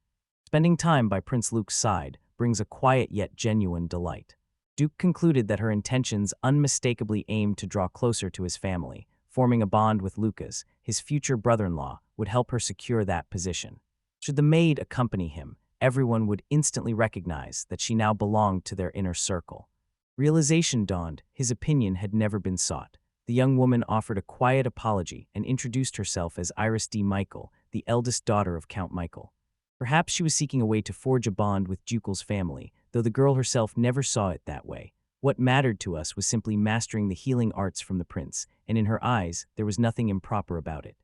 Spending time by Prince Luke's side brings a quiet yet genuine delight. Duke concluded that her intentions unmistakably aimed to draw closer to his family. Forming a bond with Lucas, his future brother-in-law, would help her secure that position. Should the maid accompany him, everyone would instantly recognize that she now belonged to their inner circle. Realization dawned, his opinion had never been sought. The young woman offered a quiet apology and introduced herself as Iris D. Michael, the eldest daughter of Count Michael. Perhaps she was seeking a way to forge a bond with Dukel's family, though the girl herself never saw it that way. What mattered to us was simply mastering the healing arts from the prince, and in her eyes, there was nothing improper about it.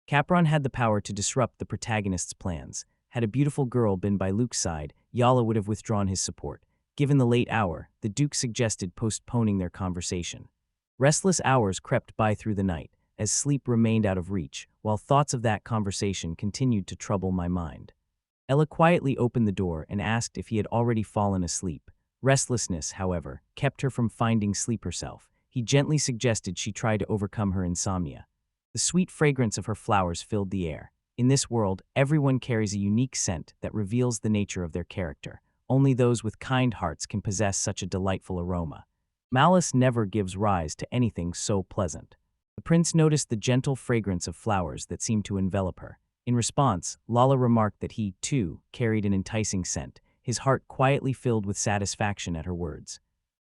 Capron had the power to disrupt the protagonist's plans. Had a beautiful girl been by Luke's side, Yala would have withdrawn his support. Given the late hour, the Duke suggested postponing their conversation. Restless hours crept by through the night, as sleep remained out of reach, while thoughts of that conversation continued to trouble my mind. Ella quietly opened the door and asked if he had already fallen asleep. Restlessness, however, kept her from finding sleep herself. He gently suggested she try to overcome her insomnia. The sweet fragrance of her flowers filled the air. In this world, everyone carries a unique scent that reveals the nature of their character. Only those with kind hearts can possess such a delightful aroma. Malice never gives rise to anything so pleasant. The prince noticed the gentle fragrance of flowers that seemed to envelop her. In response, Lala remarked that he, too, carried an enticing scent, his heart quietly filled with satisfaction at her words.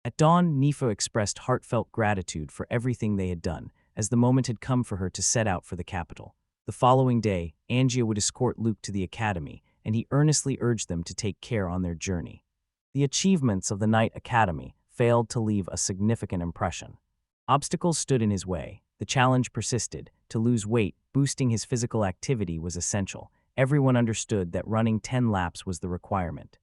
At dawn, Nifa expressed heartfelt gratitude for everything they had done, as the moment had come for her to set out for the capital. The following day, Angia would escort Luke to the academy, and he earnestly urged them to take care on their journey. The achievements of the Night Academy failed to leave a significant impression. Obstacles stood in his way. The challenge persisted. To lose weight, boosting his physical activity was essential. Everyone understood that running 10 laps was the requirement.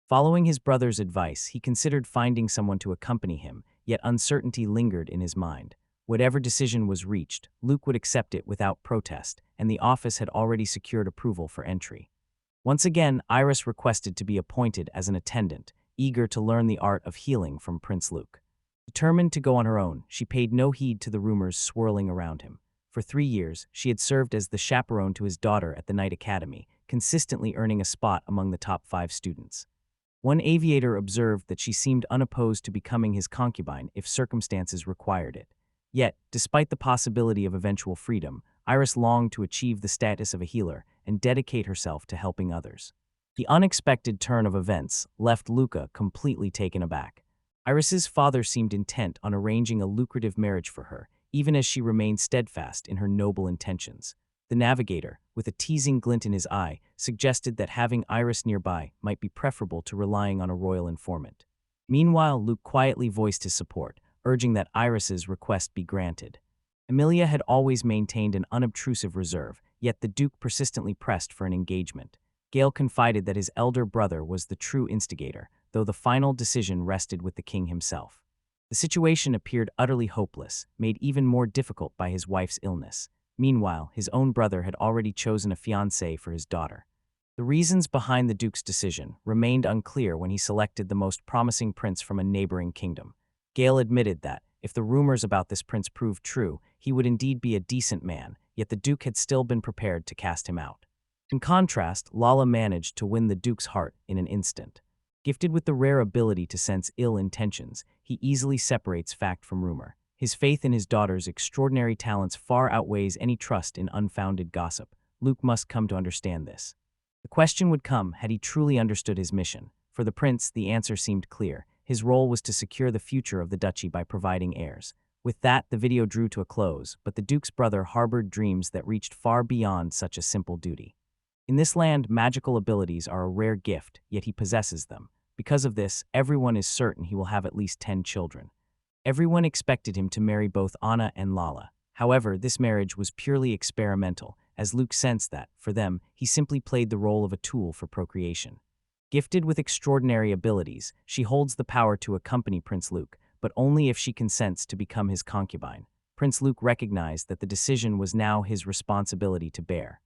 Following his brother's advice, he considered finding someone to accompany him, yet uncertainty lingered in his mind. Whatever decision was reached, Luke would accept it without protest, and the office had already secured approval for entry. Once again, Iris requested to be appointed as an attendant, eager to learn the art of healing from Prince Luke. Determined to go on her own, she paid no heed to the rumors swirling around him. For 3 years, she had served as the chaperone to his daughter at the Night Academy, consistently earning a spot among the top 5 students. One aviator observed that she seemed unopposed to becoming his concubine if circumstances required it. Yet, despite the possibility of eventual freedom, Iris longed to achieve the status of a healer and dedicate herself to helping others. The unexpected turn of events left Luca completely taken aback. Iris's father seemed intent on arranging a lucrative marriage for her, even as she remained steadfast in her noble intentions. The navigator, with a teasing glint in his eye, suggested that having Iris nearby might be preferable to relying on a royal informant. Meanwhile, Luke quietly voiced his support, urging that Iris's request be granted. Emilia had always maintained an unobtrusive reserve, yet the Duke persistently pressed for an engagement. Gale confided that his elder brother was the true instigator, though the final decision rested with the king himself. The situation appeared utterly hopeless, made even more difficult by his wife's illness. Meanwhile, his own brother had already chosen a fiancée for his daughter. The reasons behind the Duke's decision remained unclear when he selected the most promising prince from a neighboring kingdom. Gale admitted that, if the rumors about this prince proved true, he would indeed be a decent man, yet the Duke had still been prepared to cast him out. In contrast, Lala managed to win the Duke's heart in an instant. Gifted with the rare ability to sense ill intentions, he easily separates fact from rumor. His faith in his daughter's extraordinary talents far outweighs any trust in unfounded gossip. Luke must come to understand this. The question would come had he truly understood his mission. For the prince, the answer seemed clear. His role was to secure the future of the duchy by providing heirs. With that, the video drew to a close, but the Duke's brother harbored dreams that reached far beyond such a simple duty. In this land, magical abilities are a rare gift, yet he possesses them. Because of this, everyone is certain he will have at least 10 children. Everyone expected him to marry both Anna and Lala. However, this marriage was purely experimental, as Luke sensed that, for them, he simply played the role of a tool for procreation. Gifted with extraordinary abilities, she holds the power to accompany Prince Luke, but only if she consents to become his concubine. Prince Luke recognized that the decision was now his responsibility to bear.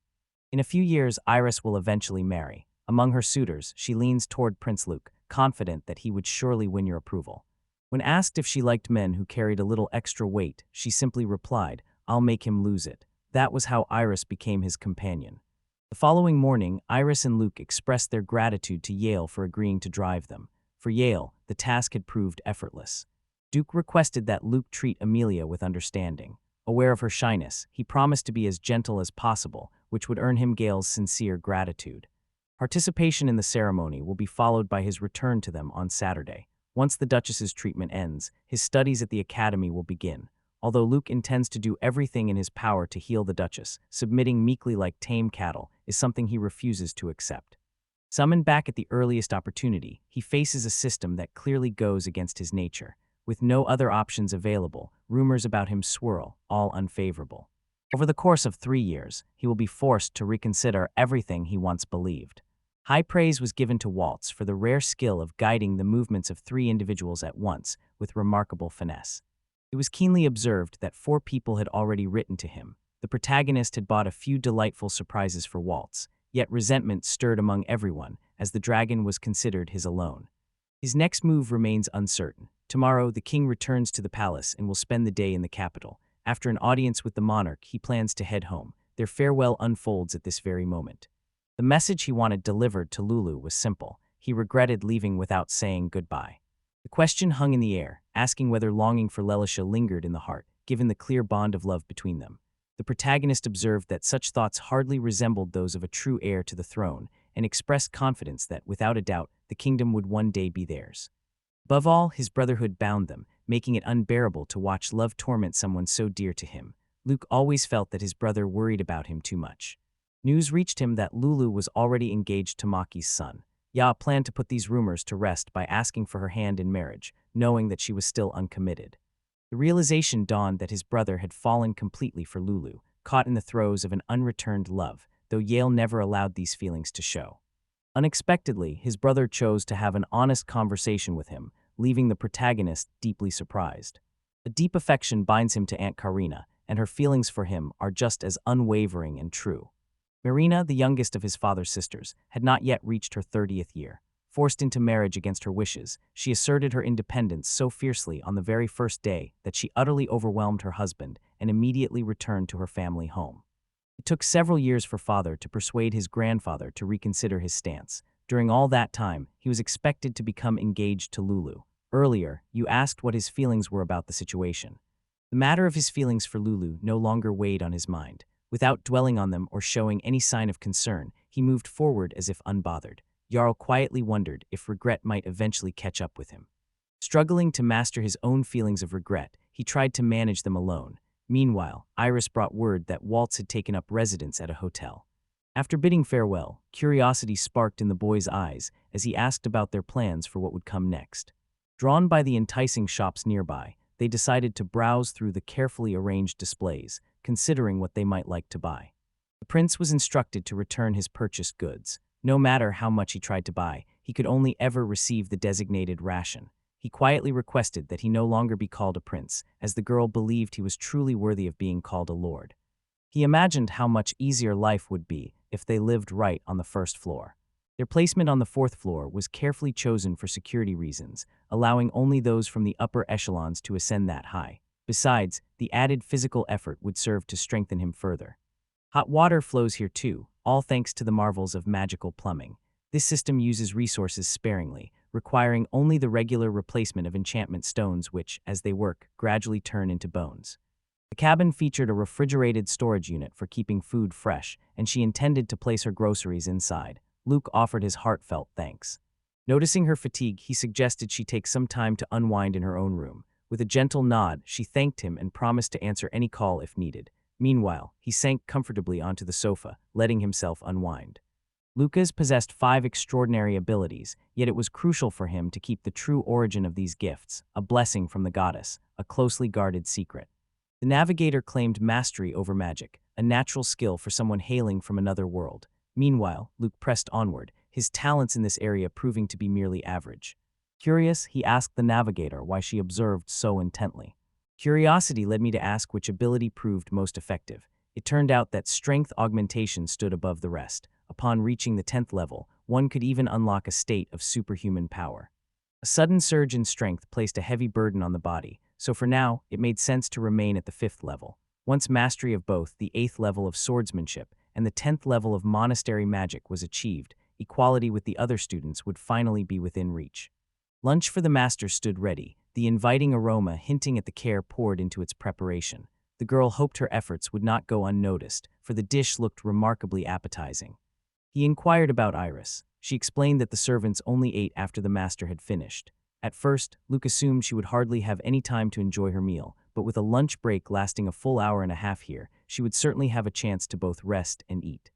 In a few years, Iris will eventually marry. Among her suitors, she leans toward Prince Luke, confident that he would surely win your approval. When asked if she liked men who carried a little extra weight, she simply replied, "I'll make him lose it." That was how Iris became his companion. The following morning, Iris and Luke expressed their gratitude to Yale for agreeing to drive them. For Yale, the task had proved effortless. Duke requested that Luke treat Emilia with understanding. Aware of her shyness, he promised to be as gentle as possible, which would earn him Gale's sincere gratitude. Participation in the ceremony will be followed by his return to them on Saturday. Once the Duchess's treatment ends, his studies at the academy will begin. Although Luke intends to do everything in his power to heal the Duchess, submitting meekly like tame cattle is something he refuses to accept. Summoned back at the earliest opportunity, he faces a system that clearly goes against his nature. With no other options available, rumors about him swirl, all unfavorable. Over the course of 3 years, he will be forced to reconsider everything he once believed. High praise was given to Waltz for the rare skill of guiding the movements of 3 individuals at once with remarkable finesse. It was keenly observed that 4 people had already written to him. The protagonist had bought a few delightful surprises for Waltz, yet resentment stirred among everyone as the dragon was considered his alone. His next move remains uncertain. Tomorrow, the king returns to the palace and will spend the day in the capital. After an audience with the monarch, he plans to head home. Their farewell unfolds at this very moment. The message he wanted delivered to Lulu was simple. He regretted leaving without saying goodbye. The question hung in the air, asking whether longing for Lelisha lingered in the heart, given the clear bond of love between them. The protagonist observed that such thoughts hardly resembled those of a true heir to the throne, and expressed confidence that, without a doubt, the kingdom would one day be theirs. Above all, his brotherhood bound them, making it unbearable to watch love torment someone so dear to him. Luke always felt that his brother worried about him too much. News reached him that Lulu was already engaged to Maki's son. Ya planned to put these rumors to rest by asking for her hand in marriage, knowing that she was still uncommitted. The realization dawned that his brother had fallen completely for Lulu, caught in the throes of an unreturned love, though Yale never allowed these feelings to show. Unexpectedly, his brother chose to have an honest conversation with him, leaving the protagonist deeply surprised. A deep affection binds him to Aunt Karina, and her feelings for him are just as unwavering and true. Marina, the youngest of his father's sisters, had not yet reached her 30th year. Forced into marriage against her wishes, she asserted her independence so fiercely on the very first day that she utterly overwhelmed her husband and immediately returned to her family home. It took several years for father to persuade his grandfather to reconsider his stance. During all that time, he was expected to become engaged to Lulu. Earlier, you asked what his feelings were about the situation. The matter of his feelings for Lulu no longer weighed on his mind. Without dwelling on them or showing any sign of concern, he moved forward as if unbothered. Jarl quietly wondered if regret might eventually catch up with him. Struggling to master his own feelings of regret, he tried to manage them alone. Meanwhile, Iris brought word that Waltz had taken up residence at a hotel. After bidding farewell, curiosity sparked in the boy's eyes as he asked about their plans for what would come next. Drawn by the enticing shops nearby, they decided to browse through the carefully arranged displays, considering what they might like to buy. The prince was instructed to return his purchased goods. No matter how much he tried to buy, he could only ever receive the designated ration. He quietly requested that he no longer be called a prince, as the girl believed he was truly worthy of being called a lord. He imagined how much easier life would be if they lived right on the first floor. Their placement on the fourth floor was carefully chosen for security reasons, allowing only those from the upper echelons to ascend that high. Besides, the added physical effort would serve to strengthen him further. Hot water flows here too, all thanks to the marvels of magical plumbing. This system uses resources sparingly, requiring only the regular replacement of enchantment stones which, as they work, gradually turn into bones. The cabin featured a refrigerated storage unit for keeping food fresh, and she intended to place her groceries inside. Luke offered his heartfelt thanks. Noticing her fatigue, he suggested she take some time to unwind in her own room. With a gentle nod, she thanked him and promised to answer any call if needed. Meanwhile, he sank comfortably onto the sofa, letting himself unwind. Lucas possessed 5 extraordinary abilities, yet it was crucial for him to keep the true origin of these gifts, a blessing from the goddess, a closely guarded secret. The navigator claimed mastery over magic, a natural skill for someone hailing from another world. Meanwhile, Luke pressed onward, his talents in this area proving to be merely average. Curious, he asked the navigator why she observed so intently. Curiosity led me to ask which ability proved most effective. It turned out that strength augmentation stood above the rest. Upon reaching the 10th level, one could even unlock a state of superhuman power. A sudden surge in strength placed a heavy burden on the body, so for now, it made sense to remain at the 5th level. Once mastery of both the 8th level of swordsmanship and the 10th level of monastery magic was achieved, equality with the other students would finally be within reach. Lunch for the master stood ready, the inviting aroma hinting at the care poured into its preparation. The girl hoped her efforts would not go unnoticed, for the dish looked remarkably appetizing. He inquired about Iris. She explained that the servants only ate after the master had finished. At first, Luke assumed she would hardly have any time to enjoy her meal, but with a lunch break lasting a full hour and a half here, she would certainly have a chance to both rest and eat.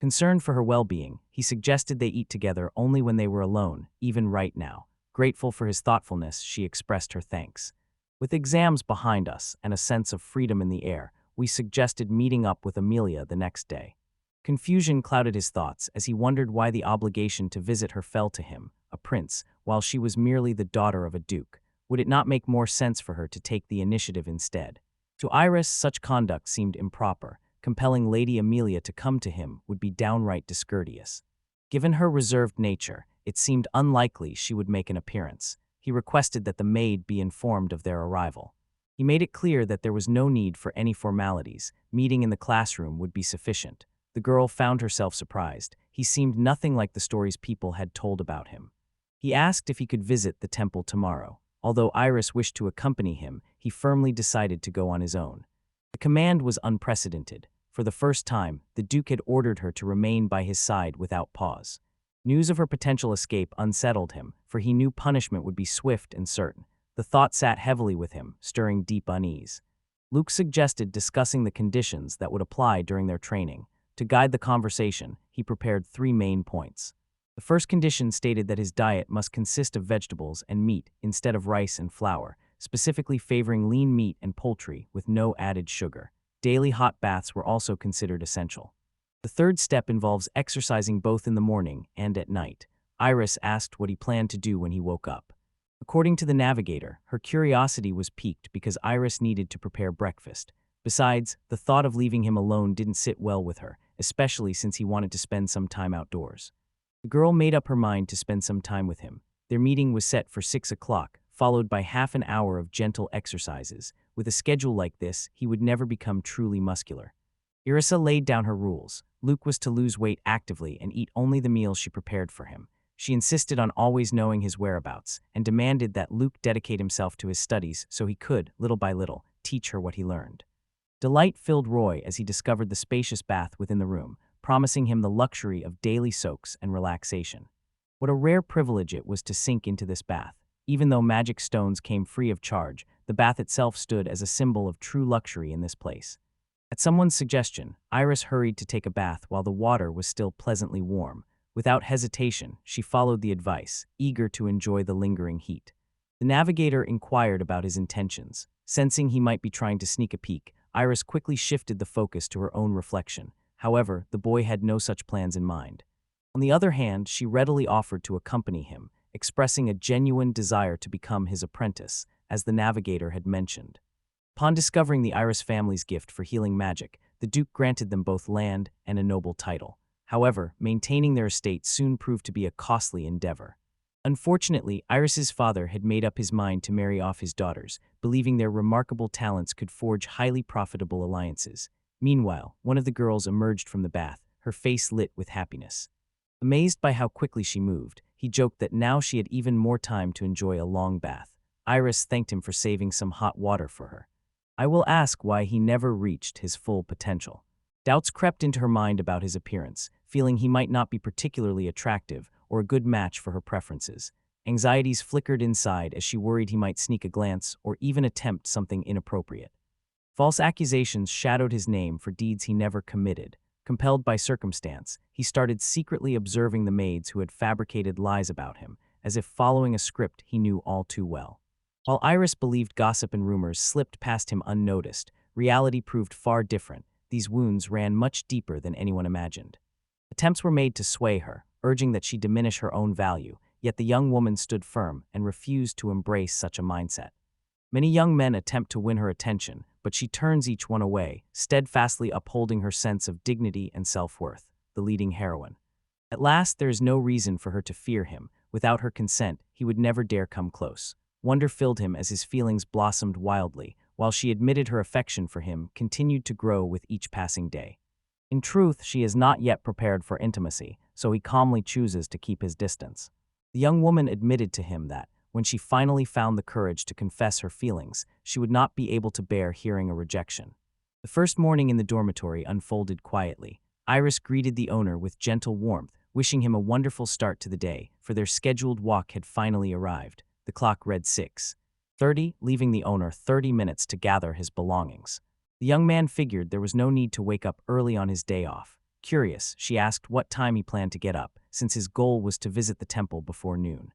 Concerned for her well-being, he suggested they eat together only when they were alone, even right now. Grateful for his thoughtfulness, she expressed her thanks. With exams behind us and a sense of freedom in the air, we suggested meeting up with Amelia the next day. Confusion clouded his thoughts as he wondered why the obligation to visit her fell to him, a prince, while she was merely the daughter of a duke. Would it not make more sense for her to take the initiative instead? To Iris, such conduct seemed improper. Compelling Lady Amelia to come to him would be downright discourteous. Given her reserved nature, it seemed unlikely she would make an appearance. He requested that the maid be informed of their arrival. He made it clear that there was no need for any formalities. Meeting in the classroom would be sufficient. The girl found herself surprised. He seemed nothing like the stories people had told about him. He asked if he could visit the temple tomorrow. Although Iris wished to accompany him, he firmly decided to go on his own. The command was unprecedented. For the first time, the Duke had ordered her to remain by his side without pause. News of her potential escape unsettled him, for he knew punishment would be swift and certain. The thought sat heavily with him, stirring deep unease. Luke suggested discussing the conditions that would apply during their training. To guide the conversation, he prepared 3 main points. The first condition stated that his diet must consist of vegetables and meat instead of rice and flour, specifically favoring lean meat and poultry with no added sugar. Daily hot baths were also considered essential. The third step involves exercising both in the morning and at night. Iris asked what he planned to do when he woke up. According to the navigator, her curiosity was piqued because Iris needed to prepare breakfast. Besides, the thought of leaving him alone didn't sit well with her, especially since he wanted to spend some time outdoors. The girl made up her mind to spend some time with him. Their meeting was set for 6 o'clock, followed by half an hour of gentle exercises. With a schedule like this, he would never become truly muscular. Irisa laid down her rules. Luke was to lose weight actively and eat only the meals she prepared for him. She insisted on always knowing his whereabouts and demanded that Luke dedicate himself to his studies so he could, little by little, teach her what he learned. Delight filled Roy as he discovered the spacious bath within the room, promising him the luxury of daily soaks and relaxation. What a rare privilege it was to sink into this bath. Even though magic stones came free of charge, the bath itself stood as a symbol of true luxury in this place. At someone's suggestion, Iris hurried to take a bath while the water was still pleasantly warm. Without hesitation, she followed the advice, eager to enjoy the lingering heat. The navigator inquired about his intentions. Sensing he might be trying to sneak a peek, Iris quickly shifted the focus to her own reflection. However, the boy had no such plans in mind. On the other hand, she readily offered to accompany him, expressing a genuine desire to become his apprentice, as the navigator had mentioned. Upon discovering the Iris family's gift for healing magic, the Duke granted them both land and a noble title. However, maintaining their estate soon proved to be a costly endeavor. Unfortunately, Iris's father had made up his mind to marry off his daughters, believing their remarkable talents could forge highly profitable alliances. Meanwhile, one of the girls emerged from the bath, her face lit with happiness. Amazed by how quickly she moved, he joked that now she had even more time to enjoy a long bath. Iris thanked him for saving some hot water for her. I will ask why he never reached his full potential. Doubts crept into her mind about his appearance, feeling he might not be particularly attractive or a good match for her preferences. Anxieties flickered inside as she worried he might sneak a glance or even attempt something inappropriate. False accusations shadowed his name for deeds he never committed. Compelled by circumstance, he started secretly observing the maids who had fabricated lies about him, as if following a script he knew all too well. While Iris believed gossip and rumors slipped past him unnoticed, reality proved far different. These wounds ran much deeper than anyone imagined. Attempts were made to sway her, urging that she diminish her own value, yet the young woman stood firm and refused to embrace such a mindset. Many young men attempt to win her attention, but she turns each one away, steadfastly upholding her sense of dignity and self-worth, the leading heroine. At last, there is no reason for her to fear him. Without her consent, he would never dare come close. Wonder filled him as his feelings blossomed wildly, while she admitted her affection for him continued to grow with each passing day. In truth, she is not yet prepared for intimacy, so he calmly chooses to keep his distance. The young woman admitted to him that, when she finally found the courage to confess her feelings, she would not be able to bear hearing a rejection. The first morning in the dormitory unfolded quietly. Iris greeted the owner with gentle warmth, wishing him a wonderful start to the day, for their scheduled walk had finally arrived. The clock read 6:30, leaving the owner 30 minutes to gather his belongings. The young man figured there was no need to wake up early on his day off. Curious, she asked what time he planned to get up, since his goal was to visit the temple before noon.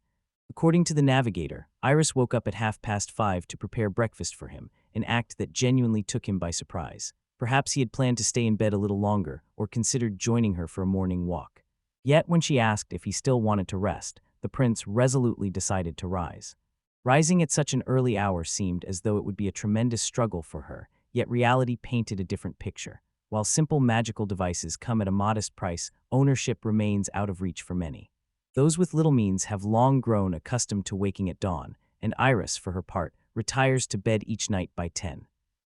According to the navigator, Iris woke up at 5:30 to prepare breakfast for him, an act that genuinely took him by surprise. Perhaps he had planned to stay in bed a little longer or considered joining her for a morning walk. Yet when she asked if he still wanted to rest, the prince resolutely decided to rise. Rising at such an early hour seemed as though it would be a tremendous struggle for her, yet reality painted a different picture. While simple magical devices come at a modest price, ownership remains out of reach for many. Those with little means have long grown accustomed to waking at dawn, and Iris, for her part, retires to bed each night by 10.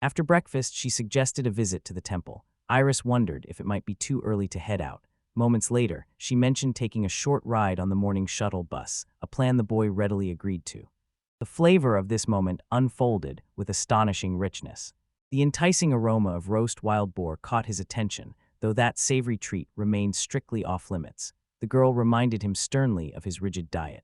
After breakfast, she suggested a visit to the temple. Iris wondered if it might be too early to head out. Moments later, she mentioned taking a short ride on the morning shuttle bus, a plan the boy readily agreed to. The flavor of this moment unfolded with astonishing richness. The enticing aroma of roast wild boar caught his attention, though that savory treat remained strictly off-limits. The girl reminded him sternly of his rigid diet.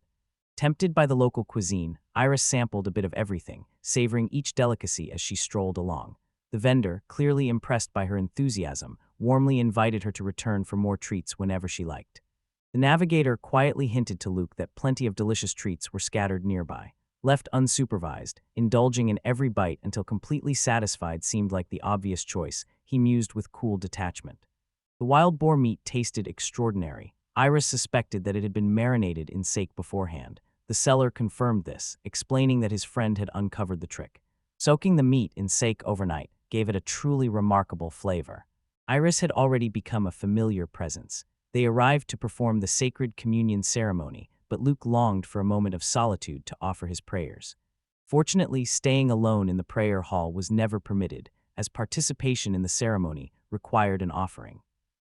Tempted by the local cuisine, Iris sampled a bit of everything, savoring each delicacy as she strolled along. The vendor, clearly impressed by her enthusiasm, warmly invited her to return for more treats whenever she liked. The The navigator quietly hinted to Luke that plenty of delicious treats were scattered nearby. Left unsupervised, indulging in every bite until completely satisfied seemed like the obvious choice, he mused with cool detachment. The wild boar meat tasted extraordinary. Iris suspected that it had been marinated in sake beforehand. The seller confirmed this, explaining that his friend had uncovered the trick. Soaking the meat in sake overnight gave it a truly remarkable flavor. Iris had already become a familiar presence. They arrived to perform the sacred communion ceremony, but Luke longed for a moment of solitude to offer his prayers. Fortunately, staying alone in the prayer hall was never permitted, as participation in the ceremony required an offering.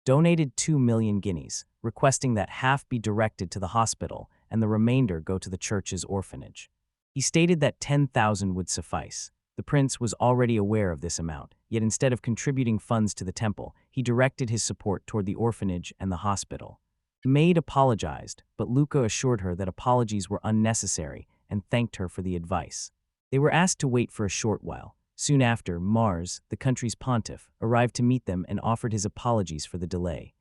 Donated 2 million guineas, requesting that half be directed to the hospital and the remainder go to the church's orphanage. He stated that 10,000 would suffice. The prince was already aware of this amount, yet instead of contributing funds to the temple, he directed his support toward the orphanage and the hospital. The maid apologized, but Luca assured her that apologies were unnecessary and thanked her for the advice. They were asked to wait for a short while. Soon after, Mars, the country's pontiff, arrived to meet them and offered his apologies for the delay.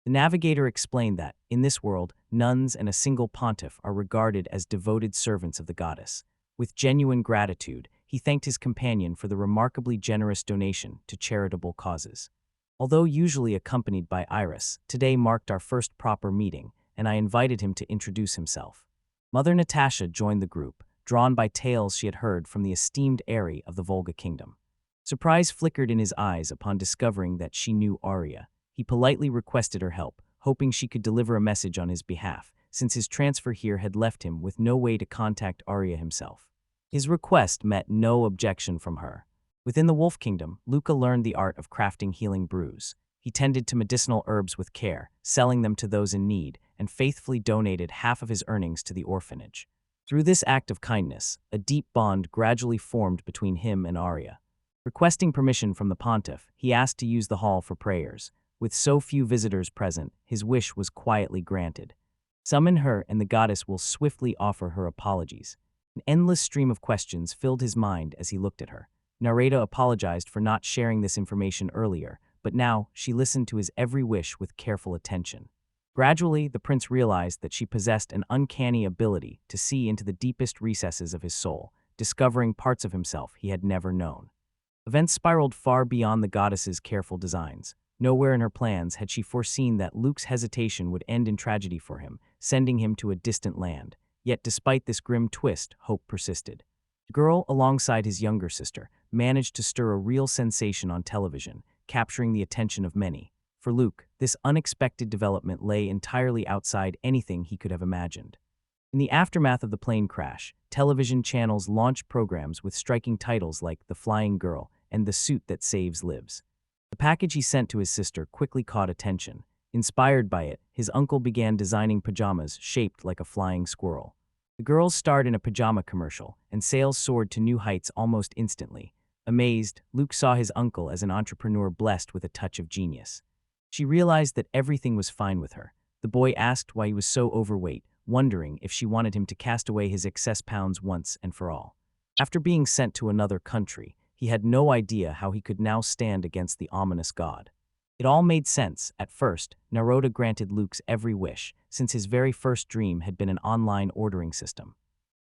The navigator explained that, in this world, nuns and a single pontiff are regarded as devoted servants of the goddess. With genuine gratitude, he thanked his companion for the remarkably generous donation to charitable causes. Although usually accompanied by Iris, today marked our first proper meeting, and I invited him to introduce himself. Mother Natasha joined the group, drawn by tales she had heard from the esteemed Aerie of the Volga kingdom. Surprise flickered in his eyes upon discovering that she knew Arya. He politely requested her help, hoping she could deliver a message on his behalf, since his transfer here had left him with no way to contact Arya himself. His request met no objection from her. Within the Wolf Kingdom, Luca learned the art of crafting healing brews. He tended to medicinal herbs with care, selling them to those in need, and faithfully donated half of his earnings to the orphanage. Through this act of kindness, a deep bond gradually formed between him and Arya. Requesting permission from the pontiff, he asked to use the hall for prayers. With so few visitors present, his wish was quietly granted. Summon her and the goddess will swiftly offer her apologies. An endless stream of questions filled his mind as he looked at her. Nareda apologized for not sharing this information earlier, but now she listened to his every wish with careful attention. Gradually, the prince realized that she possessed an uncanny ability to see into the deepest recesses of his soul, discovering parts of himself he had never known. Events spiraled far beyond the goddess's careful designs. Nowhere in her plans had she foreseen that Luke's hesitation would end in tragedy for him, sending him to a distant land. Yet despite this grim twist, hope persisted. The girl, alongside his younger sister, managed to stir a real sensation on television, capturing the attention of many. For Luke, this unexpected development lay entirely outside anything he could have imagined. In the aftermath of the plane crash, television channels launched programs with striking titles like The Flying Girl and The Suit That Saves Lives. The package he sent to his sister quickly caught attention. Inspired by it, his uncle began designing pajamas shaped like a flying squirrel. The girls starred in a pajama commercial, and sales soared to new heights almost instantly. Amazed, Luke saw his uncle as an entrepreneur blessed with a touch of genius. She realized that everything was fine with her. The boy asked why he was so overweight, wondering if she wanted him to cast away his excess pounds once and for all. After being sent to another country, he had no idea how he could now stand against the ominous god. It all made sense. At first, Nareda granted Luke's every wish, since his very first dream had been an online ordering system.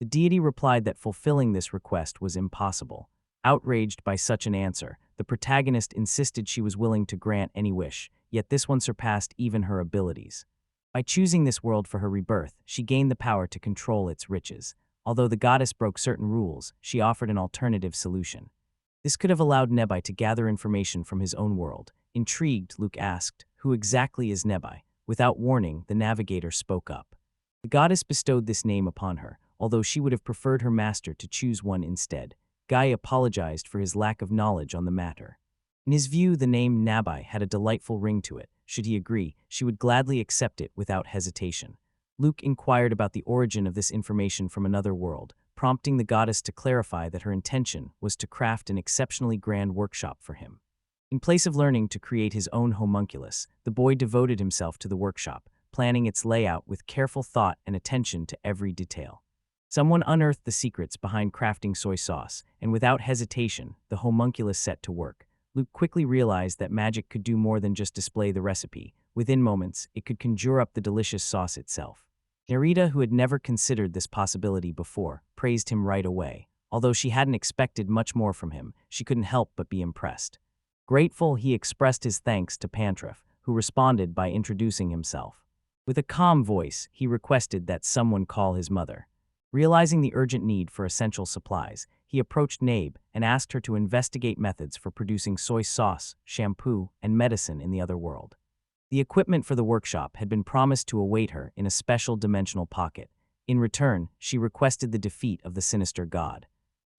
The deity replied that fulfilling this request was impossible. Outraged by such an answer, the protagonist insisted she was willing to grant any wish, yet this one surpassed even her abilities. By choosing this world for her rebirth, she gained the power to control its riches. Although the goddess broke certain rules, she offered an alternative solution. This could have allowed Nebai to gather information from his own world. Intrigued, Luke asked, "Who exactly is Nebai?" Without warning, the navigator spoke up. The goddess bestowed this name upon her, although she would have preferred her master to choose one instead. Guy apologized for his lack of knowledge on the matter. In his view, the name Nebai had a delightful ring to it. Should he agree, she would gladly accept it without hesitation. Luke inquired about the origin of this information from another world, prompting the goddess to clarify that her intention was to craft an exceptionally grand workshop for him. In place of learning to create his own homunculus, the boy devoted himself to the workshop, planning its layout with careful thought and attention to every detail. Someone unearthed the secrets behind crafting soy sauce, and without hesitation, the homunculus set to work. Luke quickly realized that magic could do more than just display the recipe. Within moments, it could conjure up the delicious sauce itself. Narita, who had never considered this possibility before, praised him right away. Although she hadn't expected much more from him, she couldn't help but be impressed. Grateful, he expressed his thanks to Pantraf, who responded by introducing himself. With a calm voice, he requested that someone call his mother. Realizing the urgent need for essential supplies, he approached Nabe and asked her to investigate methods for producing soy sauce, shampoo, and medicine in the other world. The equipment for the workshop had been promised to await her in a special dimensional pocket. In return, she requested the defeat of the sinister god.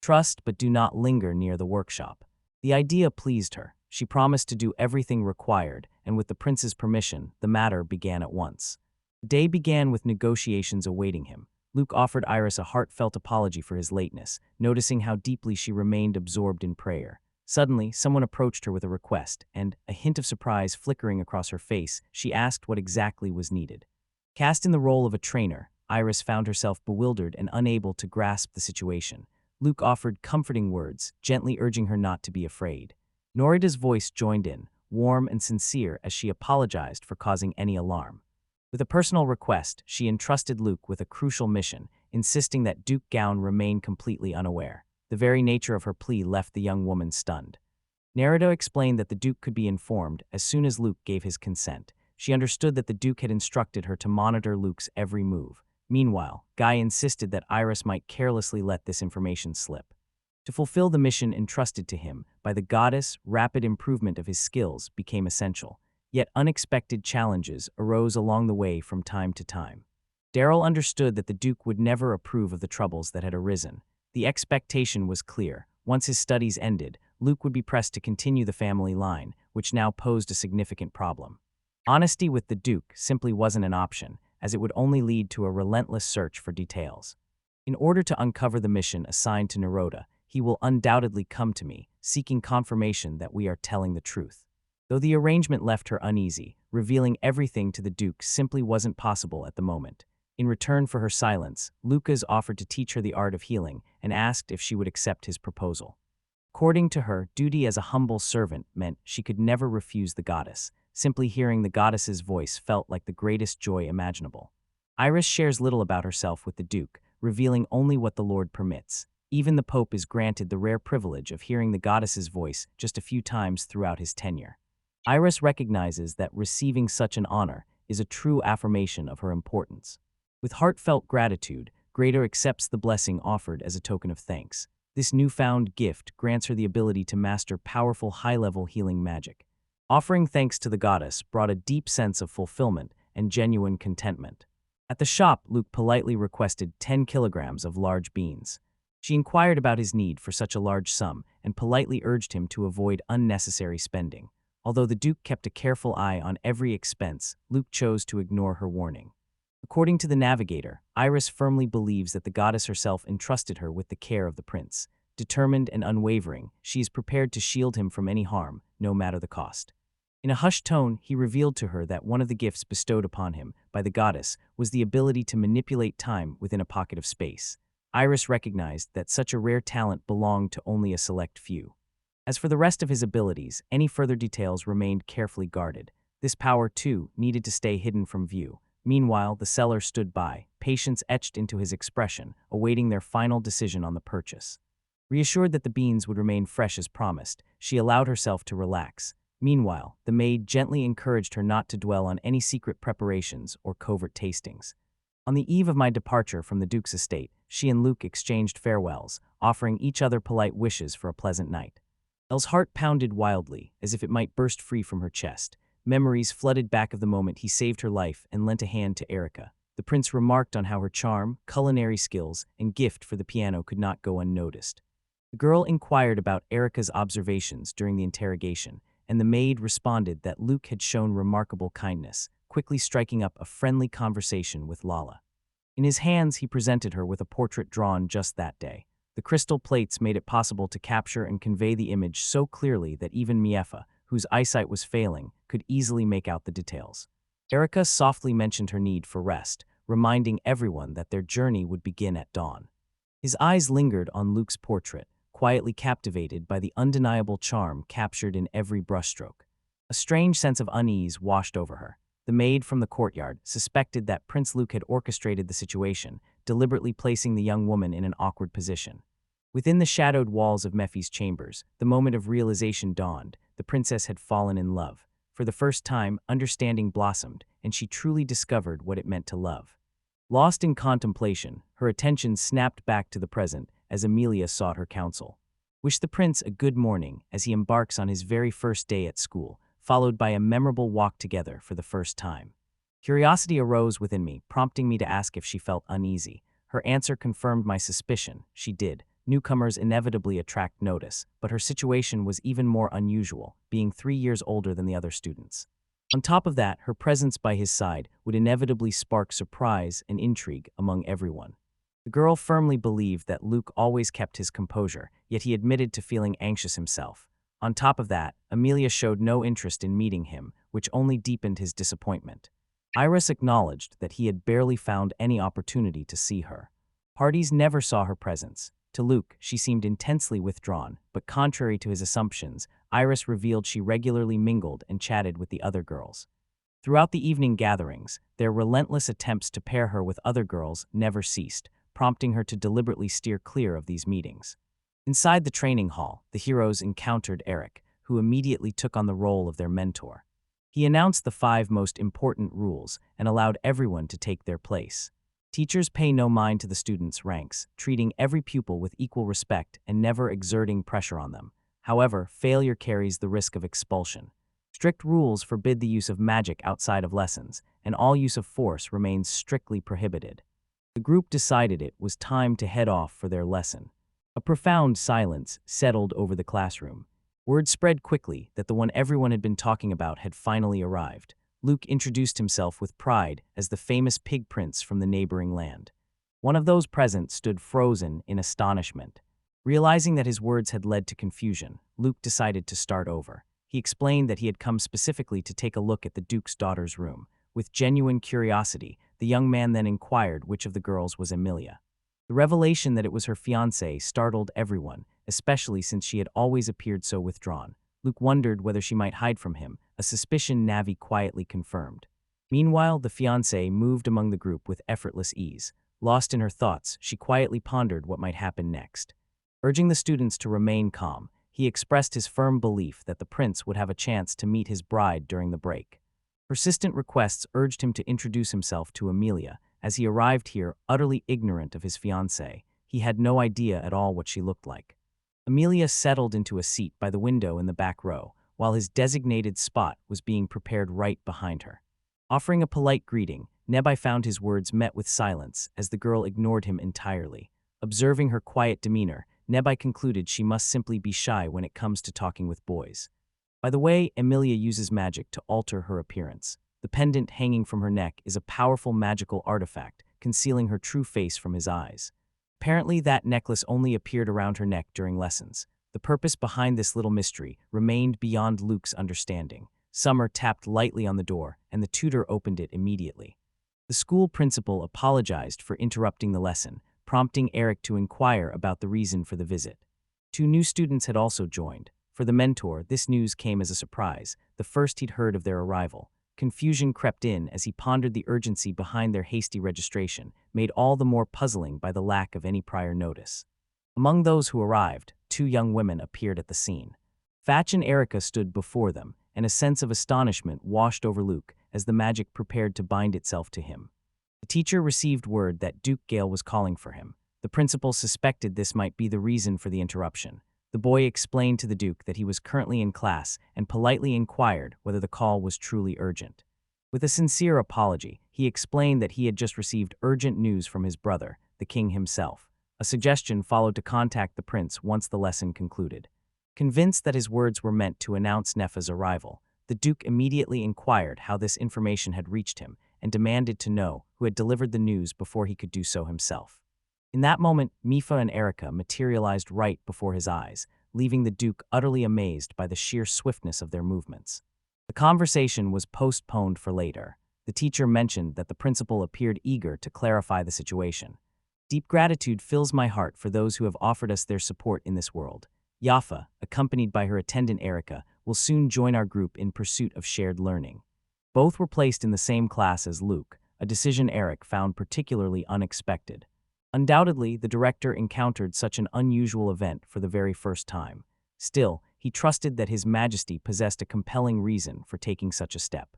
Trust but do not linger near the workshop. The idea pleased her. She promised to do everything required, and with the prince's permission, the matter began at once. The day began with negotiations awaiting him. Luke offered Iris a heartfelt apology for his lateness, noticing how deeply she remained absorbed in prayer. Suddenly, someone approached her with a request, and, a hint of surprise flickering across her face, she asked what exactly was needed. Cast in the role of a trainer, Iris found herself bewildered and unable to grasp the situation. Luke offered comforting words, gently urging her not to be afraid. Norida's voice joined in, warm and sincere as she apologized for causing any alarm. With a personal request, she entrusted Luke with a crucial mission, insisting that Duke Gown remain completely unaware. The very nature of her plea left the young woman stunned. Narita explained that the Duke could be informed as soon as Luke gave his consent. She understood that the Duke had instructed her to monitor Luke's every move. Meanwhile, Guy insisted that Iris might carelessly let this information slip. To fulfill the mission entrusted to him by the goddess, rapid improvement of his skills became essential. Yet unexpected challenges arose along the way from time to time. Daryl understood that the Duke would never approve of the troubles that had arisen. The expectation was clear. Once his studies ended, Luke would be pressed to continue the family line, which now posed a significant problem. Honesty with the Duke simply wasn't an option, as it would only lead to a relentless search for details. In order to uncover the mission assigned to Narita, he will undoubtedly come to me, seeking confirmation that we are telling the truth. Though the arrangement left her uneasy, revealing everything to the Duke simply wasn't possible at the moment. In return for her silence, Lucas offered to teach her the art of healing and asked if she would accept his proposal. According to her, duty as a humble servant meant she could never refuse the goddess. Simply hearing the goddess's voice felt like the greatest joy imaginable. Iris shares little about herself with the Duke, revealing only what the Lord permits. Even the Pope is granted the rare privilege of hearing the goddess's voice just a few times throughout his tenure. Iris recognizes that receiving such an honor is a true affirmation of her importance. With heartfelt gratitude, Greater accepts the blessing offered as a token of thanks. This newfound gift grants her the ability to master powerful high-level healing magic. Offering thanks to the goddess brought a deep sense of fulfillment and genuine contentment. At the shop, Luke politely requested 10 kilograms of large beans. She inquired about his need for such a large sum and politely urged him to avoid unnecessary spending. Although the Duke kept a careful eye on every expense, Luke chose to ignore her warning. According to the navigator, Iris firmly believes that the goddess herself entrusted her with the care of the prince. Determined and unwavering, she is prepared to shield him from any harm, no matter the cost. In a hushed tone, he revealed to her that one of the gifts bestowed upon him by the goddess was the ability to manipulate time within a pocket of space. Iris recognized that such a rare talent belonged to only a select few. As for the rest of his abilities, any further details remained carefully guarded. This power, too, needed to stay hidden from view. Meanwhile, the seller stood by, patience etched into his expression, awaiting their final decision on the purchase. Reassured that the beans would remain fresh as promised, she allowed herself to relax. Meanwhile, the maid gently encouraged her not to dwell on any secret preparations or covert tastings. On the eve of my departure from the Duke's estate, she and Luke exchanged farewells, offering each other polite wishes for a pleasant night. Elle's heart pounded wildly, as if it might burst free from her chest. Memories flooded back of the moment he saved her life and lent a hand to Erica. The prince remarked on how her charm, culinary skills, and gift for the piano could not go unnoticed. The girl inquired about Erica's observations during the interrogation, and the maid responded that Luke had shown remarkable kindness, quickly striking up a friendly conversation with Lala. In his hands, he presented her with a portrait drawn just that day. The crystal plates made it possible to capture and convey the image so clearly that even Miefa, whose eyesight was failing, could easily make out the details. Erica softly mentioned her need for rest, reminding everyone that their journey would begin at dawn. His eyes lingered on Luke's portrait, quietly captivated by the undeniable charm captured in every brushstroke. A strange sense of unease washed over her. The maid from the courtyard suspected that Prince Luke had orchestrated the situation, deliberately placing the young woman in an awkward position. Within the shadowed walls of Mephi's chambers, the moment of realization dawned. The princess had fallen in love. For the first time, understanding blossomed, and she truly discovered what it meant to love. Lost in contemplation, her attention snapped back to the present as Amelia sought her counsel. Wish the prince a good morning as he embarks on his very first day at school, followed by a memorable walk together for the first time. Curiosity arose within me, prompting me to ask if she felt uneasy. Her answer confirmed my suspicion. She did. Newcomers inevitably attract notice, but her situation was even more unusual, being 3 years older than the other students. On top of that, her presence by his side would inevitably spark surprise and intrigue among everyone. The girl firmly believed that Luke always kept his composure, yet he admitted to feeling anxious himself. On top of that, Amelia showed no interest in meeting him, which only deepened his disappointment. Iris acknowledged that he had barely found any opportunity to see her. Parties never saw her presence. To Luke, she seemed intensely withdrawn, but contrary to his assumptions, Iris revealed she regularly mingled and chatted with the other girls. Throughout the evening gatherings, their relentless attempts to pair her with other girls never ceased, prompting her to deliberately steer clear of these meetings. Inside the training hall, the heroes encountered Eric, who immediately took on the role of their mentor. He announced the 5 most important rules and allowed everyone to take their place. Teachers pay no mind to the students' ranks, treating every pupil with equal respect and never exerting pressure on them. However, failure carries the risk of expulsion. Strict rules forbid the use of magic outside of lessons, and all use of force remains strictly prohibited. The group decided it was time to head off for their lesson. A profound silence settled over the classroom. Word spread quickly that the one everyone had been talking about had finally arrived. Luke introduced himself with pride as the famous pig prince from the neighboring land. One of those present stood frozen in astonishment. Realizing that his words had led to confusion, Luke decided to start over. He explained that he had come specifically to take a look at the Duke's daughter's room. With genuine curiosity, the young man then inquired which of the girls was Amelia. The revelation that it was her fiancé startled everyone, especially since she had always appeared so withdrawn. Luke wondered whether she might hide from him, a suspicion Navi quietly confirmed. Meanwhile, the fiancé moved among the group with effortless ease. Lost in her thoughts, she quietly pondered what might happen next. Urging the students to remain calm, he expressed his firm belief that the prince would have a chance to meet his bride during the break. Persistent requests urged him to introduce himself to Amelia. As he arrived here, utterly ignorant of his fiancée, he had no idea at all what she looked like. Amelia settled into a seat by the window in the back row, while his designated spot was being prepared right behind her. Offering a polite greeting, Nebai found his words met with silence as the girl ignored him entirely. Observing her quiet demeanor, Nebai concluded she must simply be shy when it comes to talking with boys. By the way, Amelia uses magic to alter her appearance. The pendant hanging from her neck is a powerful magical artifact, concealing her true face from his eyes. Apparently, that necklace only appeared around her neck during lessons. The purpose behind this little mystery remained beyond Luke's understanding. Summer tapped lightly on the door, and the tutor opened it immediately. The school principal apologized for interrupting the lesson, prompting Eric to inquire about the reason for the visit. 2 new students had also joined. For the mentor, this news came as a surprise, the first he'd heard of their arrival. Confusion crept in as he pondered the urgency behind their hasty registration, made all the more puzzling by the lack of any prior notice. Among those who arrived, 2 young women appeared at the scene. Fatch and Erica stood before them, and a sense of astonishment washed over Luke as the magic prepared to bind itself to him. The teacher received word that Duke Gale was calling for him. The principal suspected this might be the reason for the interruption. The boy explained to the Duke that he was currently in class and politely inquired whether the call was truly urgent. With a sincere apology, he explained that he had just received urgent news from his brother, the king himself. A suggestion followed to contact the prince once the lesson concluded. Convinced that his words were meant to announce Nefa's arrival, the Duke immediately inquired how this information had reached him and demanded to know who had delivered the news before he could do so himself. In that moment, Mifa and Erica materialized right before his eyes, leaving the Duke utterly amazed by the sheer swiftness of their movements. The conversation was postponed for later. The teacher mentioned that the principal appeared eager to clarify the situation. Deep gratitude fills my heart for those who have offered us their support in this world. Yafa, accompanied by her attendant Erica, will soon join our group in pursuit of shared learning. Both were placed in the same class as Luke, a decision Eric found particularly unexpected. Undoubtedly, the director encountered such an unusual event for the very first time. Still, he trusted that His Majesty possessed a compelling reason for taking such a step.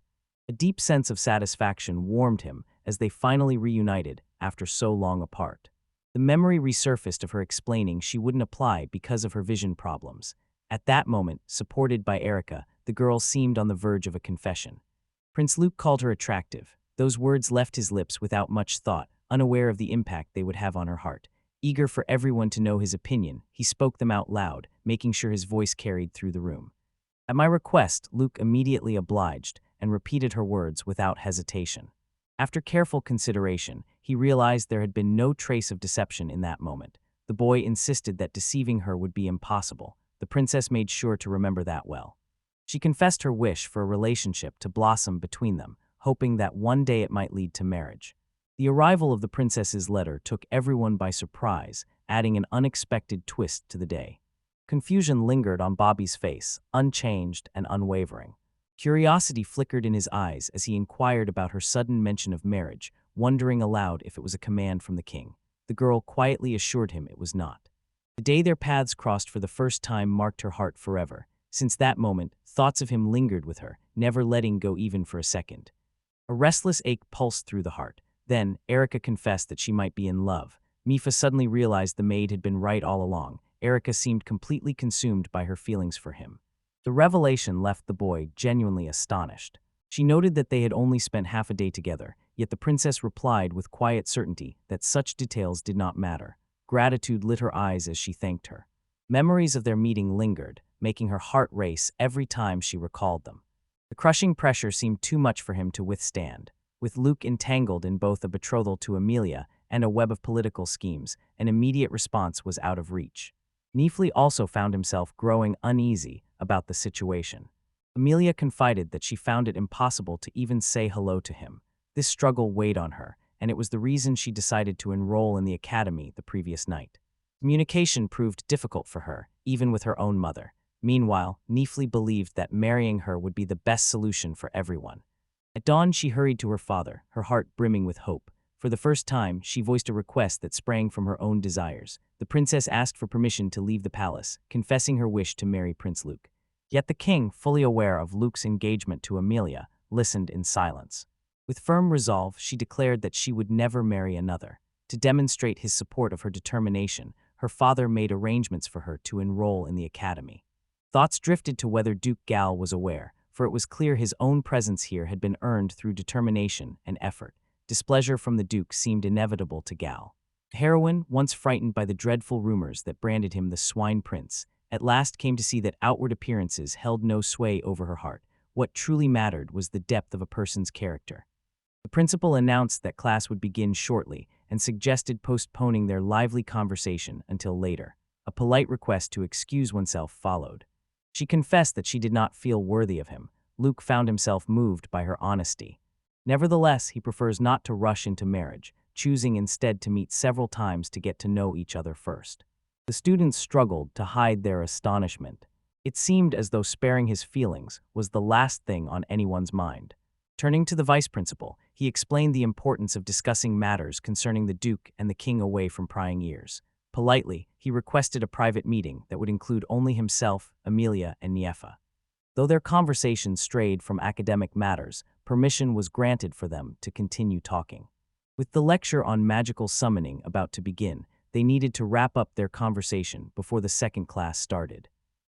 A deep sense of satisfaction warmed him as they finally reunited after so long apart. The memory resurfaced of her explaining she wouldn't apply because of her vision problems. At that moment, supported by Erica, the girl seemed on the verge of a confession. Prince Luke called her attractive. Those words left his lips without much thought, unaware of the impact they would have on her heart. Eager for everyone to know his opinion, he spoke them out loud, making sure his voice carried through the room. At my request, Luke immediately obliged and repeated her words without hesitation. After careful consideration, he realized there had been no trace of deception in that moment. The boy insisted that deceiving her would be impossible. The princess made sure to remember that well. She confessed her wish for a relationship to blossom between them, hoping that one day it might lead to marriage. The arrival of the princess's letter took everyone by surprise, adding an unexpected twist to the day. Confusion lingered on Bobby's face, unchanged and unwavering. Curiosity flickered in his eyes as he inquired about her sudden mention of marriage, wondering aloud if it was a command from the king. The girl quietly assured him it was not. The day their paths crossed for the first time marked her heart forever. Since that moment, thoughts of him lingered with her, never letting go even for a second. A restless ache pulsed through the heart. Then, Erica confessed that she might be in love. Mifa suddenly realized the maid had been right all along. Erica seemed completely consumed by her feelings for him. The revelation left the boy genuinely astonished. She noted that they had only spent half a day together, yet the princess replied with quiet certainty that such details did not matter. Gratitude lit her eyes as she thanked her. Memories of their meeting lingered, making her heart race every time she recalled them. The crushing pressure seemed too much for him to withstand. With Luke entangled in both a betrothal to Amelia and a web of political schemes, an immediate response was out of reach. Neefly also found himself growing uneasy about the situation. Amelia confided that she found it impossible to even say hello to him. This struggle weighed on her, and it was the reason she decided to enroll in the academy the previous night. Communication proved difficult for her, even with her own mother. Meanwhile, Neefly believed that marrying her would be the best solution for everyone. At dawn, she hurried to her father, her heart brimming with hope. For the first time, she voiced a request that sprang from her own desires. The princess asked for permission to leave the palace, confessing her wish to marry Prince Luke. Yet the king, fully aware of Luke's engagement to Amelia, listened in silence. With firm resolve, she declared that she would never marry another. To demonstrate his support of her determination, her father made arrangements for her to enroll in the academy. Thoughts drifted to whether Duke Gal was aware, for it was clear his own presence here had been earned through determination and effort. Displeasure from the Duke seemed inevitable to Gal. The heroine, once frightened by the dreadful rumors that branded him the Swine Prince, at last came to see that outward appearances held no sway over her heart. What truly mattered was the depth of a person's character. The principal announced that class would begin shortly and suggested postponing their lively conversation until later. A polite request to excuse oneself followed. She confessed that she did not feel worthy of him. Luke found himself moved by her honesty. Nevertheless, he prefers not to rush into marriage, choosing instead to meet several times to get to know each other first. The students struggled to hide their astonishment. It seemed as though sparing his feelings was the last thing on anyone's mind. Turning to the vice principal, he explained the importance of discussing matters concerning the Duke and the king away from prying ears. Politely, he requested a private meeting that would include only himself, Amelia, and Niefa. Though their conversation strayed from academic matters, permission was granted for them to continue talking. With the lecture on magical summoning about to begin, they needed to wrap up their conversation before the second class started.